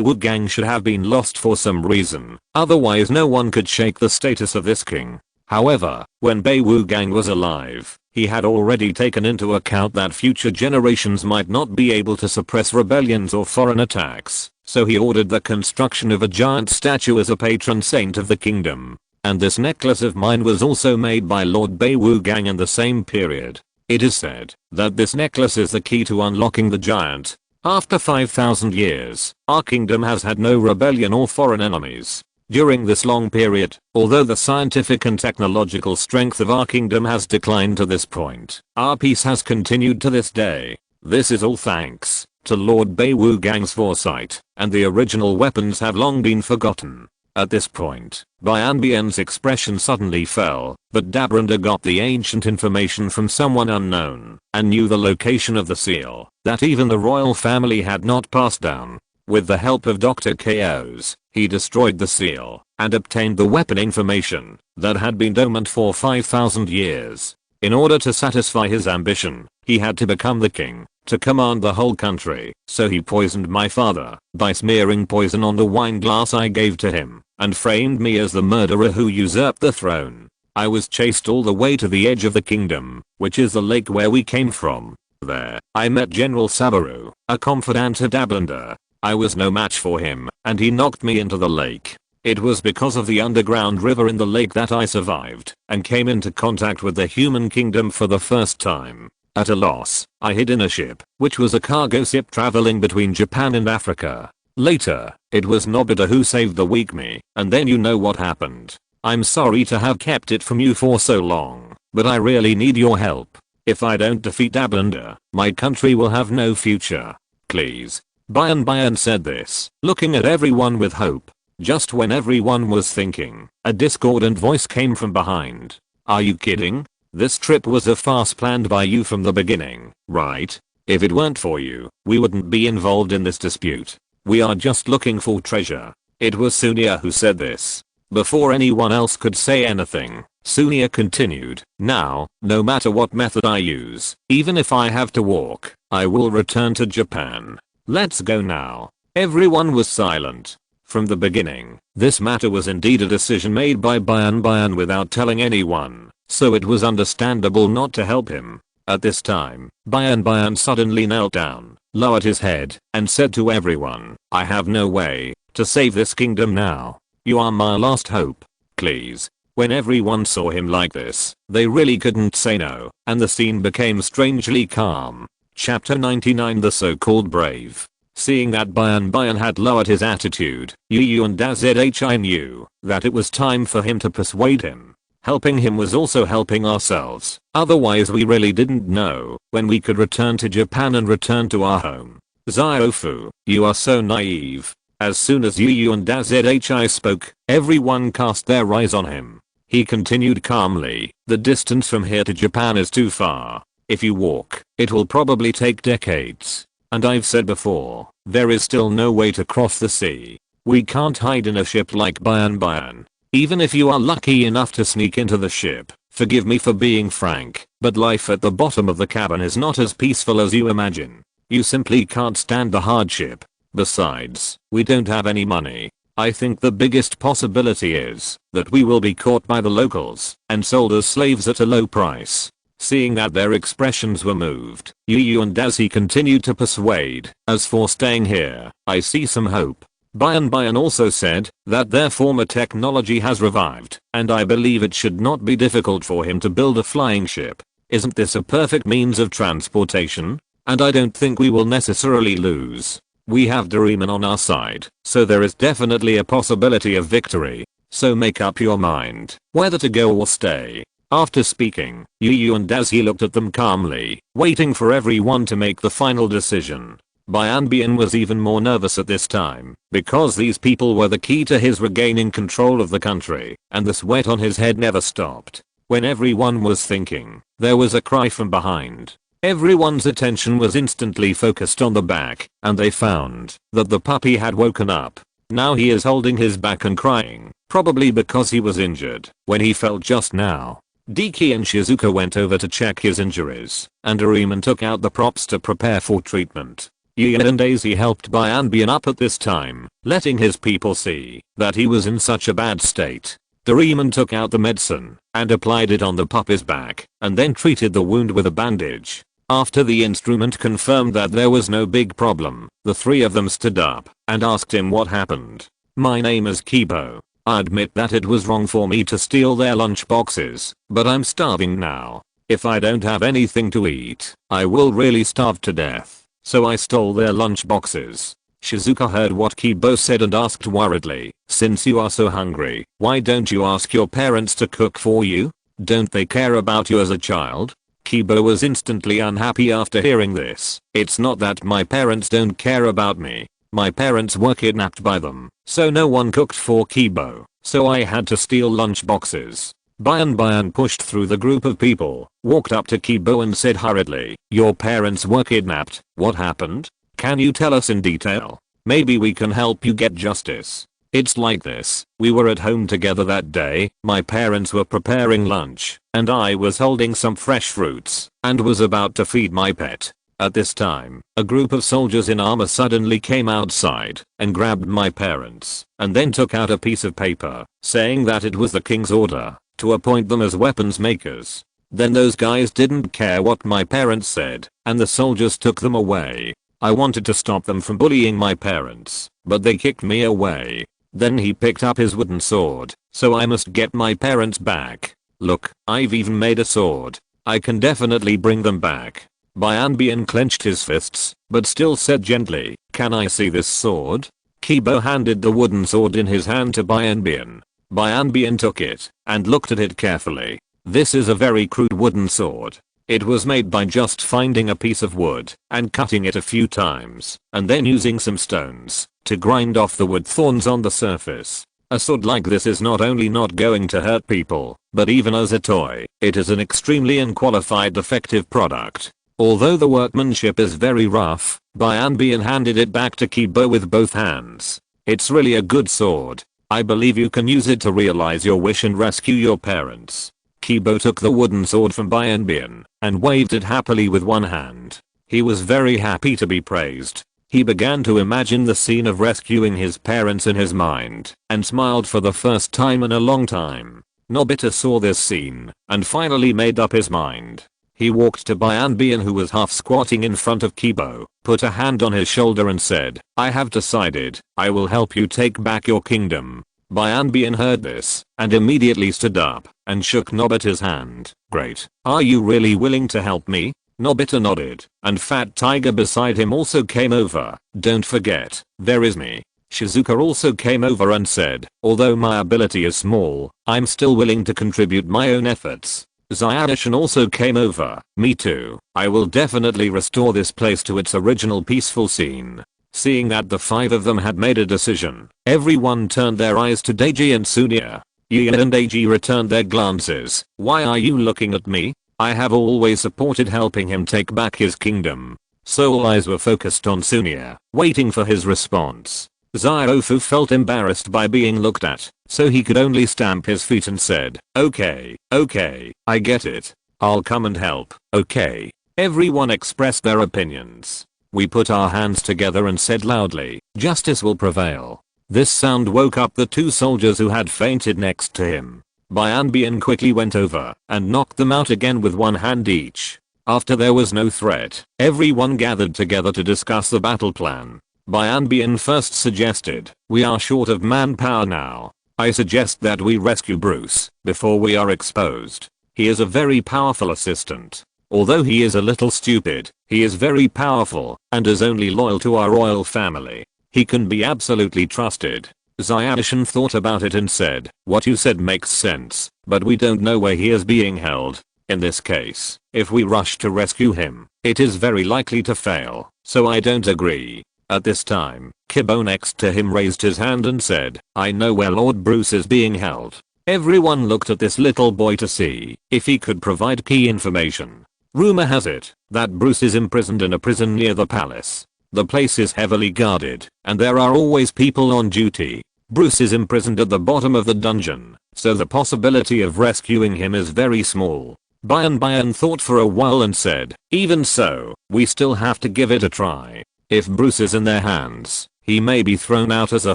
Wugang should have been lost for some reason, otherwise no one could shake the status of this king. However, when Bei Wugang was alive, he had already taken into account that future generations might not be able to suppress rebellions or foreign attacks, so he ordered the construction of a giant statue as a patron saint of the kingdom. And this necklace of mine was also made by Lord Bei Wugang in the same period. It is said that this necklace is the key to unlocking the giant. After 5,000 years, our kingdom has had no rebellion or foreign enemies. During this long period, although the scientific and technological strength of our kingdom has declined to this point, our peace has continued to this day. This is all thanks to Lord Bei Wugang's foresight, and the original weapons have long been forgotten. At this point, Bianbian's expression suddenly fell, but Dabranda got the ancient information from someone unknown, and knew the location of the seal that even the royal family had not passed down. With the help of Dr. Chaos, he destroyed the seal and obtained the weapon information that had been dormant for 5,000 years. In order to satisfy his ambition, he had to become the king, to command the whole country, so he poisoned my father by smearing poison on the wine glass I gave to him, and framed me as the murderer who usurped the throne. I was chased all the way to the edge of the kingdom, which is the lake where we came from. There, I met General Sabaru, a confidant of Dablender. I was no match for him, and he knocked me into the lake. It was because of the underground river in the lake that I survived, and came into contact with the human kingdom for the first time. At a loss, I hid in a ship, which was a cargo ship traveling between Japan and Africa. Later, it was Nobita who saved the weak me, and then you know what happened. I'm sorry to have kept it from you for so long, but I really need your help. If I don't defeat Dablender, my country will have no future. Please. Bian said this, looking at everyone with hope. Just when everyone was thinking, a discordant voice came from behind. Are you kidding? This trip was a farce planned by you from the beginning, right? If it weren't for you, we wouldn't be involved in this dispute. We are just looking for treasure. It was Sunia who said this. Before anyone else could say anything, Sunia continued, now, no matter what method I use, even if I have to walk, I will return to Japan. Let's go now. Everyone was silent. From the beginning, this matter was indeed a decision made by Bian without telling anyone, so it was understandable not to help him. At this time, Bian suddenly knelt down, lowered his head, and said to everyone, I have no way to save this kingdom now. You are my last hope. Please. When everyone saw him like this, they really couldn't say no, and the scene became strangely calm. Chapter 99 The So-Called Brave. Seeing that Bian had lowered his attitude, Yu and Dazhi knew that it was time for him to persuade him. Helping him was also helping ourselves, otherwise we really didn't know when we could return to Japan and return to our home. Ziofu, you are so naive. As soon as Yu and Dazhi spoke, everyone cast their eyes on him. He continued calmly, the distance from here to Japan is too far. If you walk, it will probably take decades. And I've said before, there is still no way to cross the sea. We can't hide in a ship like Bian. Even if you are lucky enough to sneak into the ship, forgive me for being frank, but life at the bottom of the cabin is not as peaceful as you imagine. You simply can't stand the hardship. Besides, we don't have any money. I think the biggest possibility is that we will be caught by the locals and sold as slaves at a low price. Seeing that their expressions were moved, Yu and Dazhi continued to persuade. As for staying here, I see some hope. Bian also said that their former technology has revived, and I believe it should not be difficult for him to build a flying ship. Isn't this a perfect means of transportation? And I don't think we will necessarily lose. We have Doraemon on our side, so there is definitely a possibility of victory. So make up your mind whether to go or stay. After speaking, Yu and Dazhi looked at them calmly, waiting for everyone to make the final decision. Bian was even more nervous at this time, because these people were the key to his regaining control of the country, and the sweat on his head never stopped. When everyone was thinking, there was a cry from behind. Everyone's attention was instantly focused on the back, and they found that the puppy had woken up. Now he is holding his back and crying, probably because he was injured when he fell just now. Deki and Shizuka went over to check his injuries, and Doraemon took out the props to prepare for treatment. Yu and Daisy helped Bian up at this time, letting his people see that he was in such a bad state. Doraemon took out the medicine and applied it on the puppy's back, and then treated the wound with a bandage. After the instrument confirmed that there was no big problem, the three of them stood up and asked him what happened. My name is Kibo. I admit that it was wrong for me to steal their lunch boxes, but I'm starving now. If I don't have anything to eat, I will really starve to death. So I stole their lunch boxes. Shizuka heard what Kibo said and asked worriedly, since you are so hungry, why don't you ask your parents to cook for you? Don't they care about you as a child? Kibo was instantly unhappy after hearing this. It's not that my parents don't care about me. My parents were kidnapped by them, so no one cooked for Kibo, so I had to steal lunch boxes. Bian pushed through the group of people, walked up to Kibo and said hurriedly, your parents were kidnapped, what happened? Can you tell us in detail? Maybe we can help you get justice. It's like this, we were at home together that day, my parents were preparing lunch, and I was holding some fresh fruits, and was about to feed my pet. At this time, a group of soldiers in armor suddenly came outside and grabbed my parents, and then took out a piece of paper, saying that it was the king's order to appoint them as weapons makers. Then those guys didn't care what my parents said, and the soldiers took them away. I wanted to stop them from bullying my parents, but they kicked me away. Then he picked up his wooden sword, so I must get my parents back. Look, I've even made a sword. I can definitely bring them back. Bian clenched his fists, but still said gently, can I see this sword? Kibo handed the wooden sword in his hand to Bian. Bian took it, and looked at it carefully. This is a very crude wooden sword. It was made by just finding a piece of wood, and cutting it a few times, and then using some stones to grind off the wood thorns on the surface. A sword like this is not only not going to hurt people, but even as a toy, it is an extremely unqualified defective product. Although the workmanship is very rough, Bian handed it back to Kibo with both hands. It's really a good sword. I believe you can use it to realize your wish and rescue your parents. Kibo took the wooden sword from Bian and waved it happily with one hand. He was very happy to be praised. He began to imagine the scene of rescuing his parents in his mind and smiled for the first time in a long time. Nobita saw this scene and finally made up his mind. He walked to Bian who was half squatting in front of Kibo, put a hand on his shoulder and said, I have decided, I will help you take back your kingdom. Bian heard this and immediately stood up and shook Nobita's hand. Great. Are you really willing to help me? Nobita nodded, and Fat Tiger beside him also came over. Don't forget, there is me. Shizuka also came over and said, although my ability is small, I'm still willing to contribute my own efforts. Zyadishan also came over. Me too. I will definitely restore this place to its original peaceful scene. Seeing that the 5 of them had made a decision, everyone turned their eyes to Deiji and Sunya. Gian and Deiji returned their glances. Why are you looking at me? I have always supported helping him take back his kingdom. So all eyes were focused on Sunya, waiting for his response. Ziofu felt embarrassed by being looked at, so he could only stamp his feet and said, okay, I get it. I'll come and help, okay. Everyone expressed their opinions. We put our hands together and said loudly, justice will prevail. This sound woke up the 2 soldiers who had fainted next to him. Bian quickly went over and knocked them out again with one hand each. After there was no threat, everyone gathered together to discuss the battle plan. Bian first suggested, we are short of manpower now. I suggest that we rescue Bruce before we are exposed. He is a very powerful assistant. Although he is a little stupid, he is very powerful and is only loyal to our royal family. He can be absolutely trusted. Zyadishan thought about it and said, what you said makes sense, but we don't know where he is being held. In this case, if we rush to rescue him, it is very likely to fail, so I don't agree. At this time, Kibo next to him raised his hand and said, I know where Lord Bruce is being held. Everyone looked at this little boy to see if he could provide key information. Rumor has it that Bruce is imprisoned in a prison near the palace. The place is heavily guarded, and there are always people on duty. Bruce is imprisoned at the bottom of the dungeon, so the possibility of rescuing him is very small. Bian thought for a while and said, even so, we still have to give it a try. If Bruce is in their hands, he may be thrown out as a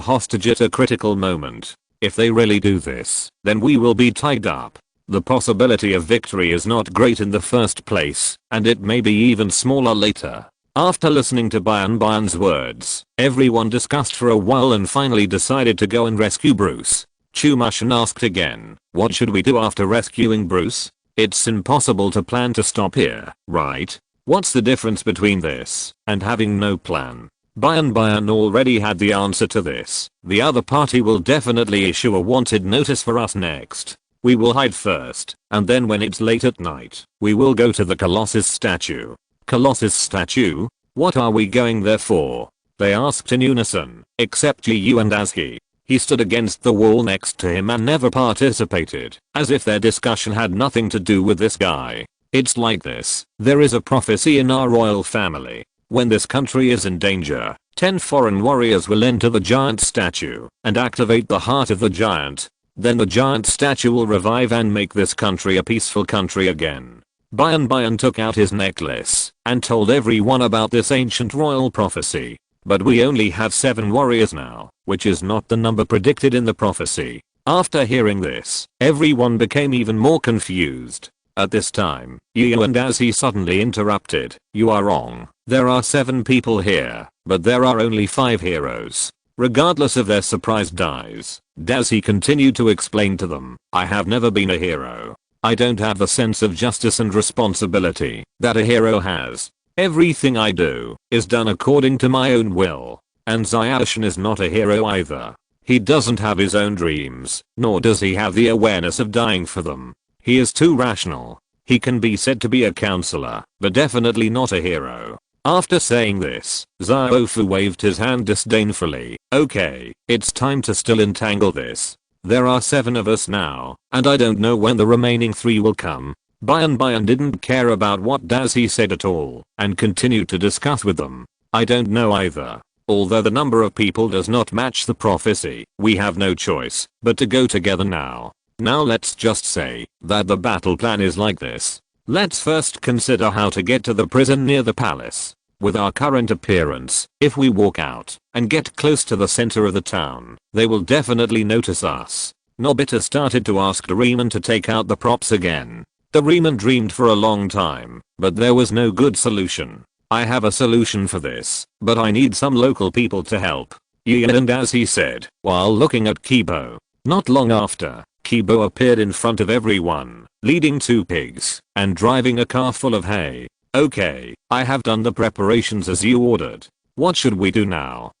hostage at a critical moment. If they really do this, then we will be tied up. The possibility of victory is not great in the first place, and it may be even smaller later. After listening to Bian's words, everyone discussed for a while and finally decided to go and rescue Bruce. Chumashin asked again, what should we do after rescuing Bruce? It's impossible to plan to stop here, right? What's the difference between this and having no plan? Bian already had the answer to this. The other party will definitely issue a wanted notice for us next. We will hide first, and then when it's late at night, we will go to the Colossus statue. Colossus statue? What are we going there for? They asked in unison, except Yu and Azuki. He stood against the wall next to him and never participated, as if their discussion had nothing to do with this guy. It's like this. There is a prophecy in our royal family. When this country is in danger, 10 foreign warriors will enter the giant statue and activate the heart of the giant. Then the giant statue will revive and make this country a peaceful country again. Bian took out his necklace and told everyone about this ancient royal prophecy. But we only have 7 warriors now, which is not the number predicted in the prophecy. After hearing this, everyone became even more confused. At this time, Yu and Azuki suddenly interrupted. You are wrong. There are 7 people here, but there are only 5 heroes. Regardless of their surprised eyes, Azuki continued to explain to them, I have never been a hero. I don't have the sense of justice and responsibility that a hero has. Everything I do is done according to my own will. And Zyadishan is not a hero either. He doesn't have his own dreams, nor does he have the awareness of dying for them. He is too rational. He can be said to be a counselor, but definitely not a hero. After saying this, Ziofu waved his hand disdainfully. Okay, it's time to still entangle this. There are 7 of us now, and I don't know when the remaining 3 will come. Bian didn't care about what Azuki said at all, and continued to discuss with them. I don't know either. Although the number of people does not match the prophecy, we have no choice but to go together now. Now let's just say that the battle plan is like this. Let's first consider how to get to the prison near the palace. With our current appearance, if we walk out and get close to the center of the town, they will definitely notice us. Nobita started to ask Doraemon to take out the props again. Doraemon dreamed for a long time, but there was no good solution. I have a solution for this, but I need some local people to help. Gian and Azuki said, while looking at Kibo. Not long after, Kibo appeared in front of everyone, leading 2 pigs and driving a car full of hay. Okay, I have done the preparations as you ordered. What should we do now?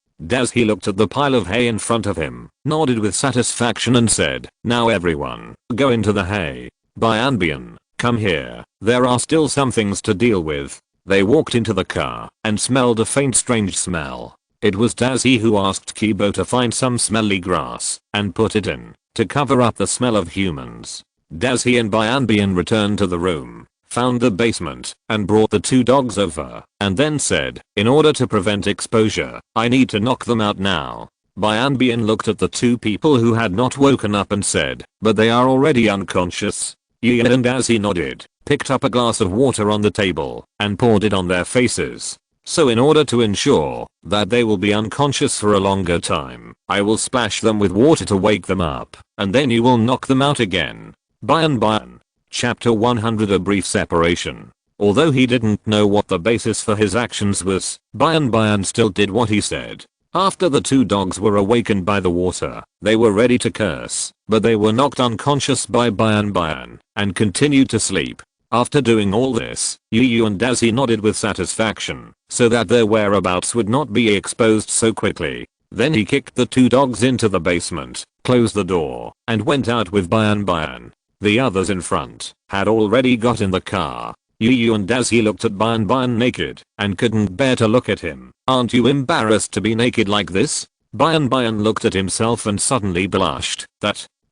He looked at the pile of hay in front of him, nodded with satisfaction and said, now everyone, go into the hay. Bian, come here, there are still some things to deal with. They walked into the car and smelled a faint strange smell. It was Dazzy who asked Kibo to find some smelly grass and put it in to cover up the smell of humans. Dazzy and Bian returned to the room, found the basement, and brought the two dogs over, and then said, in order to prevent exposure, I need to knock them out now. Bian looked at the two people who had not woken up and said, but they are already unconscious. Gian and Dazzy nodded, picked up a glass of water on the table, and poured it on their faces. So in order to ensure that they will be unconscious for a longer time, I will splash them with water to wake them up, and then you will knock them out again. Bian. Chapter 100 A Brief Separation. Although he didn't know what the basis for his actions was, Bian still did what he said. After the two dogs were awakened by the water, they were ready to curse, but they were knocked unconscious by Bian and continued to sleep. After doing all this, Yu and Dazzy nodded with satisfaction, so that their whereabouts would not be exposed so quickly. Then he kicked the two dogs into the basement, closed the door, and went out with Bian. The others in front had already got in the car. Yu and Dazzy looked at Bian naked and couldn't bear to look at him. Aren't you embarrassed to be naked like this? Bian looked at himself and suddenly blushed.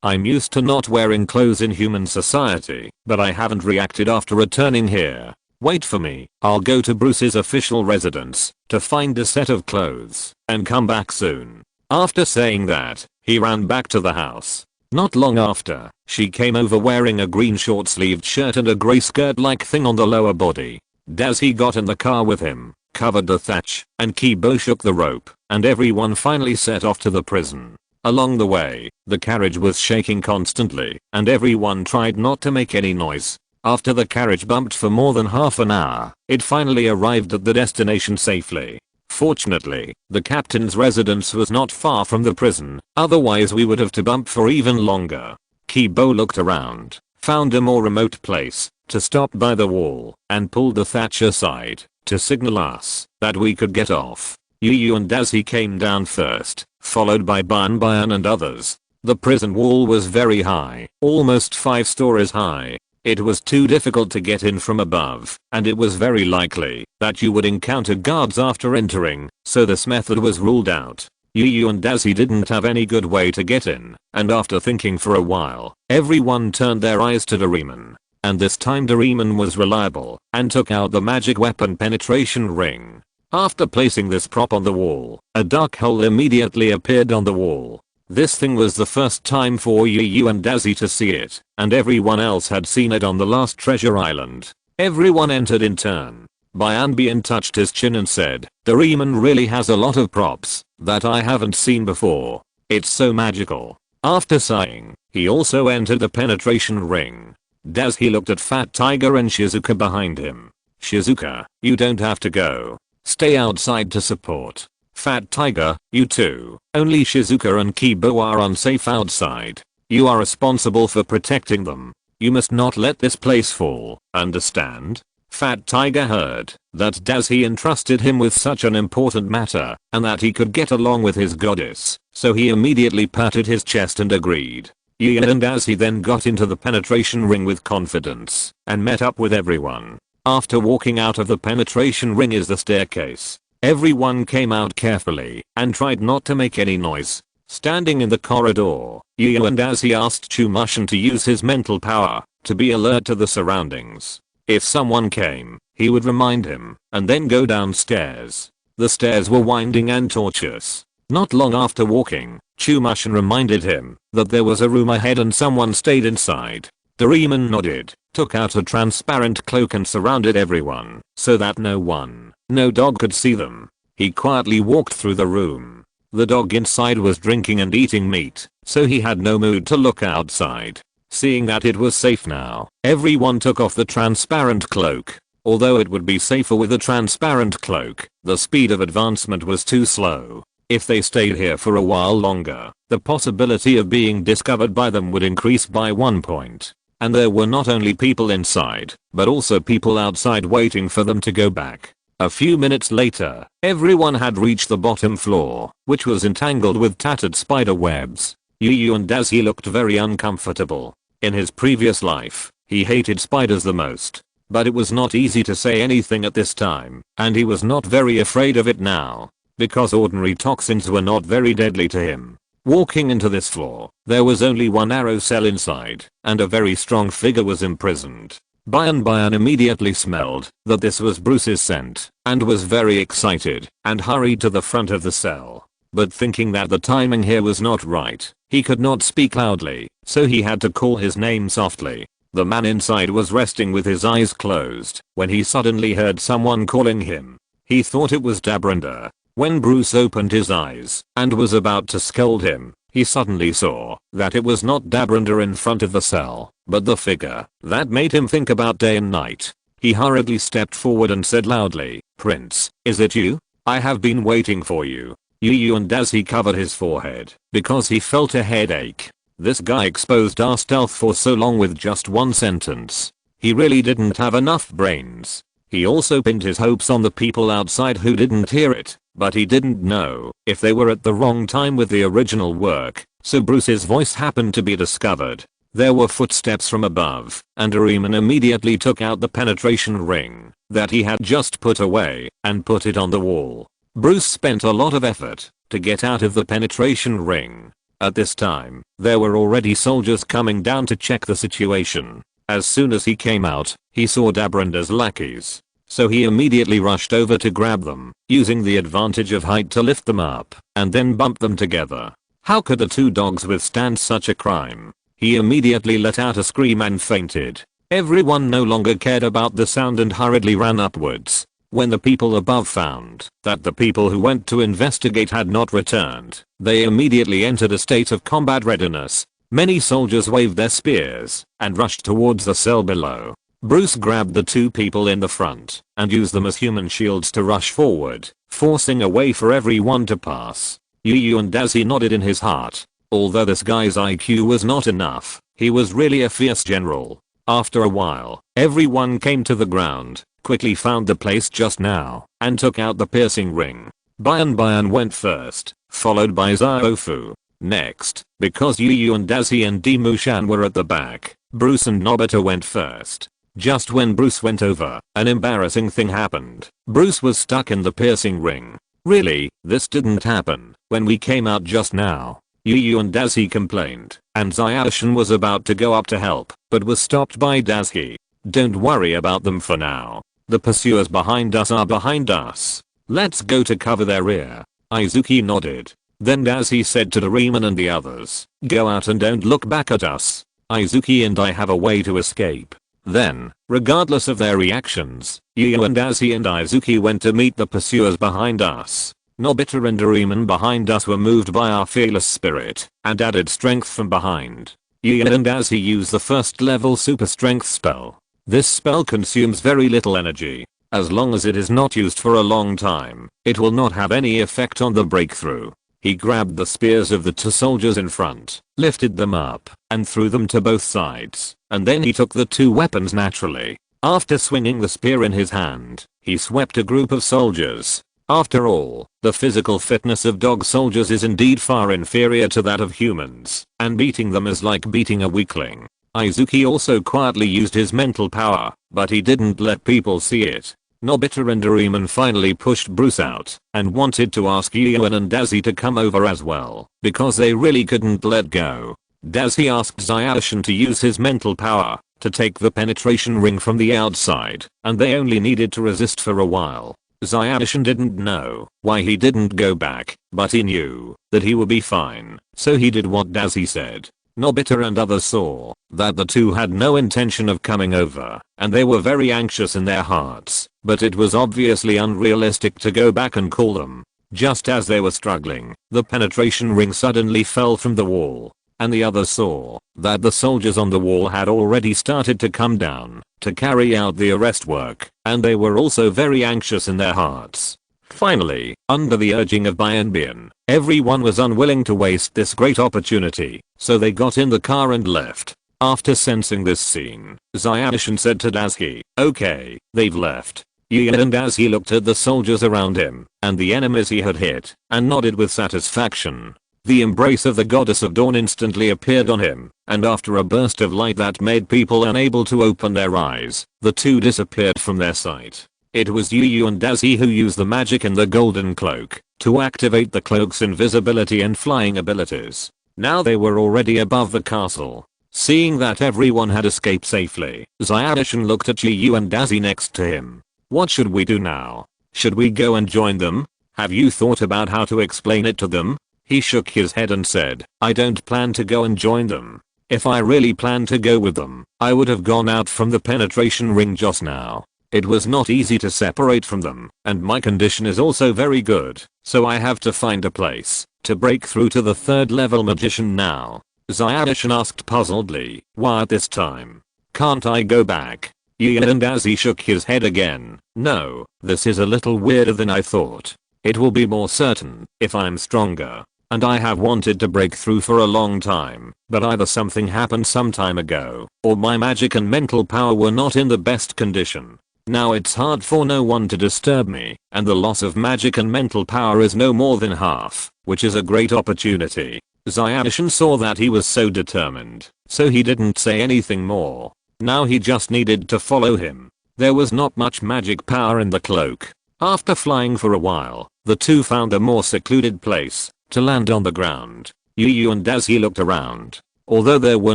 I'm used to not wearing clothes in human society, but I haven't reacted after returning here. Wait for me, I'll go to Bruce's official residence to find a set of clothes and come back soon. After saying that, he ran back to the house. Not long after, she came over wearing a green short-sleeved shirt and a grey skirt-like thing on the lower body. Dazzy got in the car with him, covered the thatch, and Kibo shook the rope, and everyone finally set off to the prison. Along the way, the carriage was shaking constantly, and everyone tried not to make any noise. After the carriage bumped for more than half an hour, it finally arrived at the destination safely. Fortunately, the captain's residence was not far from the prison, otherwise we would have to bump for even longer. Kibo looked around, found a more remote place to stop by the wall, and pulled the thatch aside to signal us that we could get off. Yu and Dazzy came down first, followed by Bian and others. The prison wall was very high, almost 5 stories high. It was too difficult to get in from above, and it was very likely that you would encounter guards after entering, so this method was ruled out. Yu and Dazzy didn't have any good way to get in, and after thinking for a while, everyone turned their eyes to Doraemon. And this time Doraemon was reliable, and took out the magic weapon penetration ring. After placing this prop on the wall, a dark hole immediately appeared on the wall. This thing was the first time for Yu and Dazzy to see it, and everyone else had seen it on the last treasure island. Everyone entered in turn. Bian touched his chin and said, Doraemon really has a lot of props that I haven't seen before. It's so magical. After sighing, he also entered the penetration ring. Dazzy looked at Fat Tiger and Shizuka behind him. Shizuka, you don't have to go. Stay outside to support. Fat Tiger, you too. Only Shizuka and Kibo are unsafe outside. You are responsible for protecting them. You must not let this place fall, understand? Fat Tiger heard that Dazzy entrusted him with such an important matter, and that he could get along with his goddess, so he immediately patted his chest and agreed. Gian and Dazzy then got into the penetration ring with confidence, and met up with everyone. After walking out of the penetration ring is the staircase. Everyone came out carefully, and tried not to make any noise. Standing in the corridor, Yu and Dazzy asked Chumushin to use his mental power to be alert to the surroundings. If someone came, he would remind him, and then go downstairs. The stairs were winding and tortuous. Not long after walking, Chumushin reminded him that there was a room ahead and someone stayed inside. Doraemon nodded, took out a transparent cloak and surrounded everyone, so that no dog could see them. He quietly walked through the room. The dog inside was drinking and eating meat, so he had no mood to look outside. Seeing that it was safe now, everyone took off the transparent cloak. Although it would be safer with a transparent cloak, the speed of advancement was too slow. If they stayed here for a while longer, the possibility of being discovered by them would increase by 1 point. and there were not only people inside, but also people outside waiting for them to go back. A few minutes later, everyone had reached the bottom floor, which was entangled with tattered spider webs. Yu and Dazi looked very uncomfortable. In his previous life, he hated spiders the most. But it was not easy to say anything at this time, and he was not very afraid of it now, because ordinary toxins were not very deadly to him. Walking into this floor, there was only one narrow cell inside, and a very strong figure was imprisoned. Bian immediately smelled that this was Bruce's scent, and was very excited, and hurried to the front of the cell. But thinking that the timing here was not right, he could not speak loudly, so he had to call his name softly. The man inside was resting with his eyes closed when he suddenly heard someone calling him. He thought it was Dabrinder. When Bruce opened his eyes and was about to scold him, he suddenly saw that it was not Dabrinder in front of the cell, but the figure that made him think about day and night. He hurriedly stepped forward and said loudly, "Prince, is it you? I have been waiting for you." Yu and as he covered his forehead because he felt a headache. This guy exposed our stealth for so long with just one sentence. He really didn't have enough brains. He also pinned his hopes on the people outside who didn't hear it, but he didn't know if they were at the wrong time with the original work, so Bruce's voice happened to be discovered. There were footsteps from above, and Doraemon immediately took out the penetration ring that he had just put away and put it on the wall. Bruce spent a lot of effort to get out of the penetration ring. At this time, there were already soldiers coming down to check the situation. As soon as he came out, he saw Dabrinder's lackeys. So he immediately rushed over to grab them, using the advantage of height to lift them up, and then bump them together. How could the two dogs withstand such a crime? He immediately let out a scream and fainted. Everyone no longer cared about the sound and hurriedly ran upwards. When the people above found that the people who went to investigate had not returned, they immediately entered a state of combat readiness. Many soldiers waved their spears and rushed towards the cell below. Bruce grabbed the two people in the front and used them as human shields to rush forward, forcing a way for everyone to pass. Yu and Dazi nodded in his heart. Although this guy's IQ was not enough, he was really a fierce general. After a while, everyone came to the ground, quickly found the place just now, and took out the piercing ring. Bian went first, followed by Xiaofu. Next, because Yu and Dazi and Dimushan were at the back, Bruce and Nobita went first. Just when Bruce went over, an embarrassing thing happened. Bruce was stuck in the piercing ring. Really, this didn't happen when we came out just now. Yu and Dazi complained, and Xiaoshan was about to go up to help, but was stopped by Dazi. Don't worry about them for now. The pursuers behind us are behind us. Let's go to cover their rear. Izuki nodded. Then Dazi said to Doraemon and the others, "Go out and don't look back at us. Izuki and I have a way to escape." Then, regardless of their reactions, Yu and Dazi and Izuki went to meet the pursuers behind us. Nobita and Doraemon behind us were moved by our fearless spirit and added strength from behind. Yu and Dazi use the first level super strength spell. This spell consumes very little energy. As long as it is not used for a long time, it will not have any effect on the breakthrough. He grabbed the spears of the two soldiers in front, lifted them up, and threw them to both sides, and then he took the two weapons naturally. After swinging the spear in his hand, he swept a group of soldiers. After all, the physical fitness of dog soldiers is indeed far inferior to that of humans, and beating them is like beating a weakling. Izuki also quietly used his mental power, but he didn't let people see it. Nobita and Doraemon finally pushed Bruce out and wanted to ask Yu and Dazi to come over as well, because they really couldn't let go. Dazi asked Xiaoshan to use his mental power to take the penetration ring from the outside, and they only needed to resist for a while. Xiaoshan didn't know why he didn't go back, but he knew that he would be fine, so he did what Dazi said. Nobita and others saw that the two had no intention of coming over, and they were very anxious in their hearts, but it was obviously unrealistic to go back and call them. Just as they were struggling, the penetration ring suddenly fell from the wall, and the others saw that the soldiers on the wall had already started to come down to carry out the arrest work, and they were also very anxious in their hearts. Finally, under the urging of Bian, everyone was unwilling to waste this great opportunity, so they got in the car and left. After sensing this scene, Xiaoshan said to Dazuki, okay, they've left. Gian and Dazuki looked at the soldiers around him and the enemies he had hit and nodded with satisfaction. The embrace of the goddess of dawn instantly appeared on him, and after a burst of light that made people unable to open their eyes, the two disappeared from their sight. It was Yu and Dazuki who used the magic in the golden cloak to activate the cloak's invisibility and flying abilities. Now they were already above the castle. Seeing that everyone had escaped safely, Xiaoshan looked at Yu and Dazuki next to him. What should we do now? Should we go and join them? Have you thought about how to explain it to them? He shook his head and said, I don't plan to go and join them. If I really planned to go with them, I would have gone out from the penetration ring just now. It was not easy to separate from them, and my condition is also very good, so I have to find a place to break through to the third level magician now. Xiaoshan asked puzzledly, why at this time? Can't I go back? Gian and Dazuki shook his head again. No, this is a little weirder than I thought. It will be more certain if I'm stronger. And I have wanted to break through for a long time, but either something happened some time ago, or my magic and mental power were not in the best condition. Now it's hard for no one to disturb me, and the loss of magic and mental power is no more than half, which is a great opportunity. Xiaoshan saw that he was so determined, so he didn't say anything more. Now he just needed to follow him. There was not much magic power in the cloak. After flying for a while, the two found a more secluded place to land on the ground. Yu and Dazuki looked around. Although there were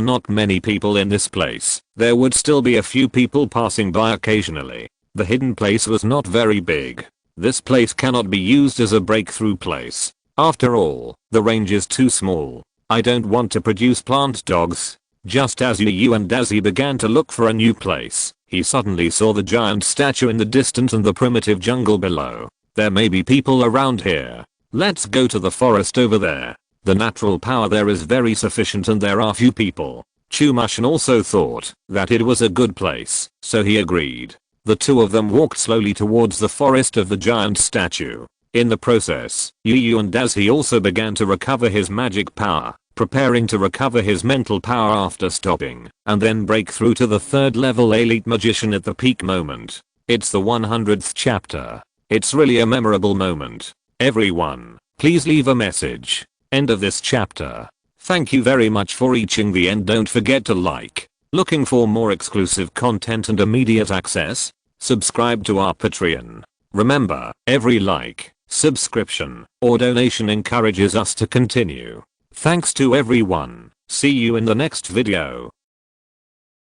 not many people in this place, there would still be a few people passing by occasionally. The hidden place was not very big. This place cannot be used as a breakthrough place. After all, the range is too small. I don't want to produce plant dogs. Just as Yu and Dazuki began to look for a new place, he suddenly saw the giant statue in the distance and the primitive jungle below. There may be people around here. Let's go to the forest over there. The natural power there is very sufficient and there are few people. Chumashin also thought that it was a good place, so he agreed. The two of them walked slowly towards the forest of the giant statue. In the process, Yu and Dazuki also began to recover his magic power, preparing to recover his mental power after stopping, and then break through to the third level elite magician at the peak moment. It's the 100th chapter. It's really a memorable moment. Everyone, please leave a message. End of this chapter. Thank you very much for reaching the end. Don't forget to like. Looking for more exclusive content and immediate access? Subscribe to our Patreon. Remember, every like, subscription, or donation encourages us to continue. Thanks to everyone. See you in the next video.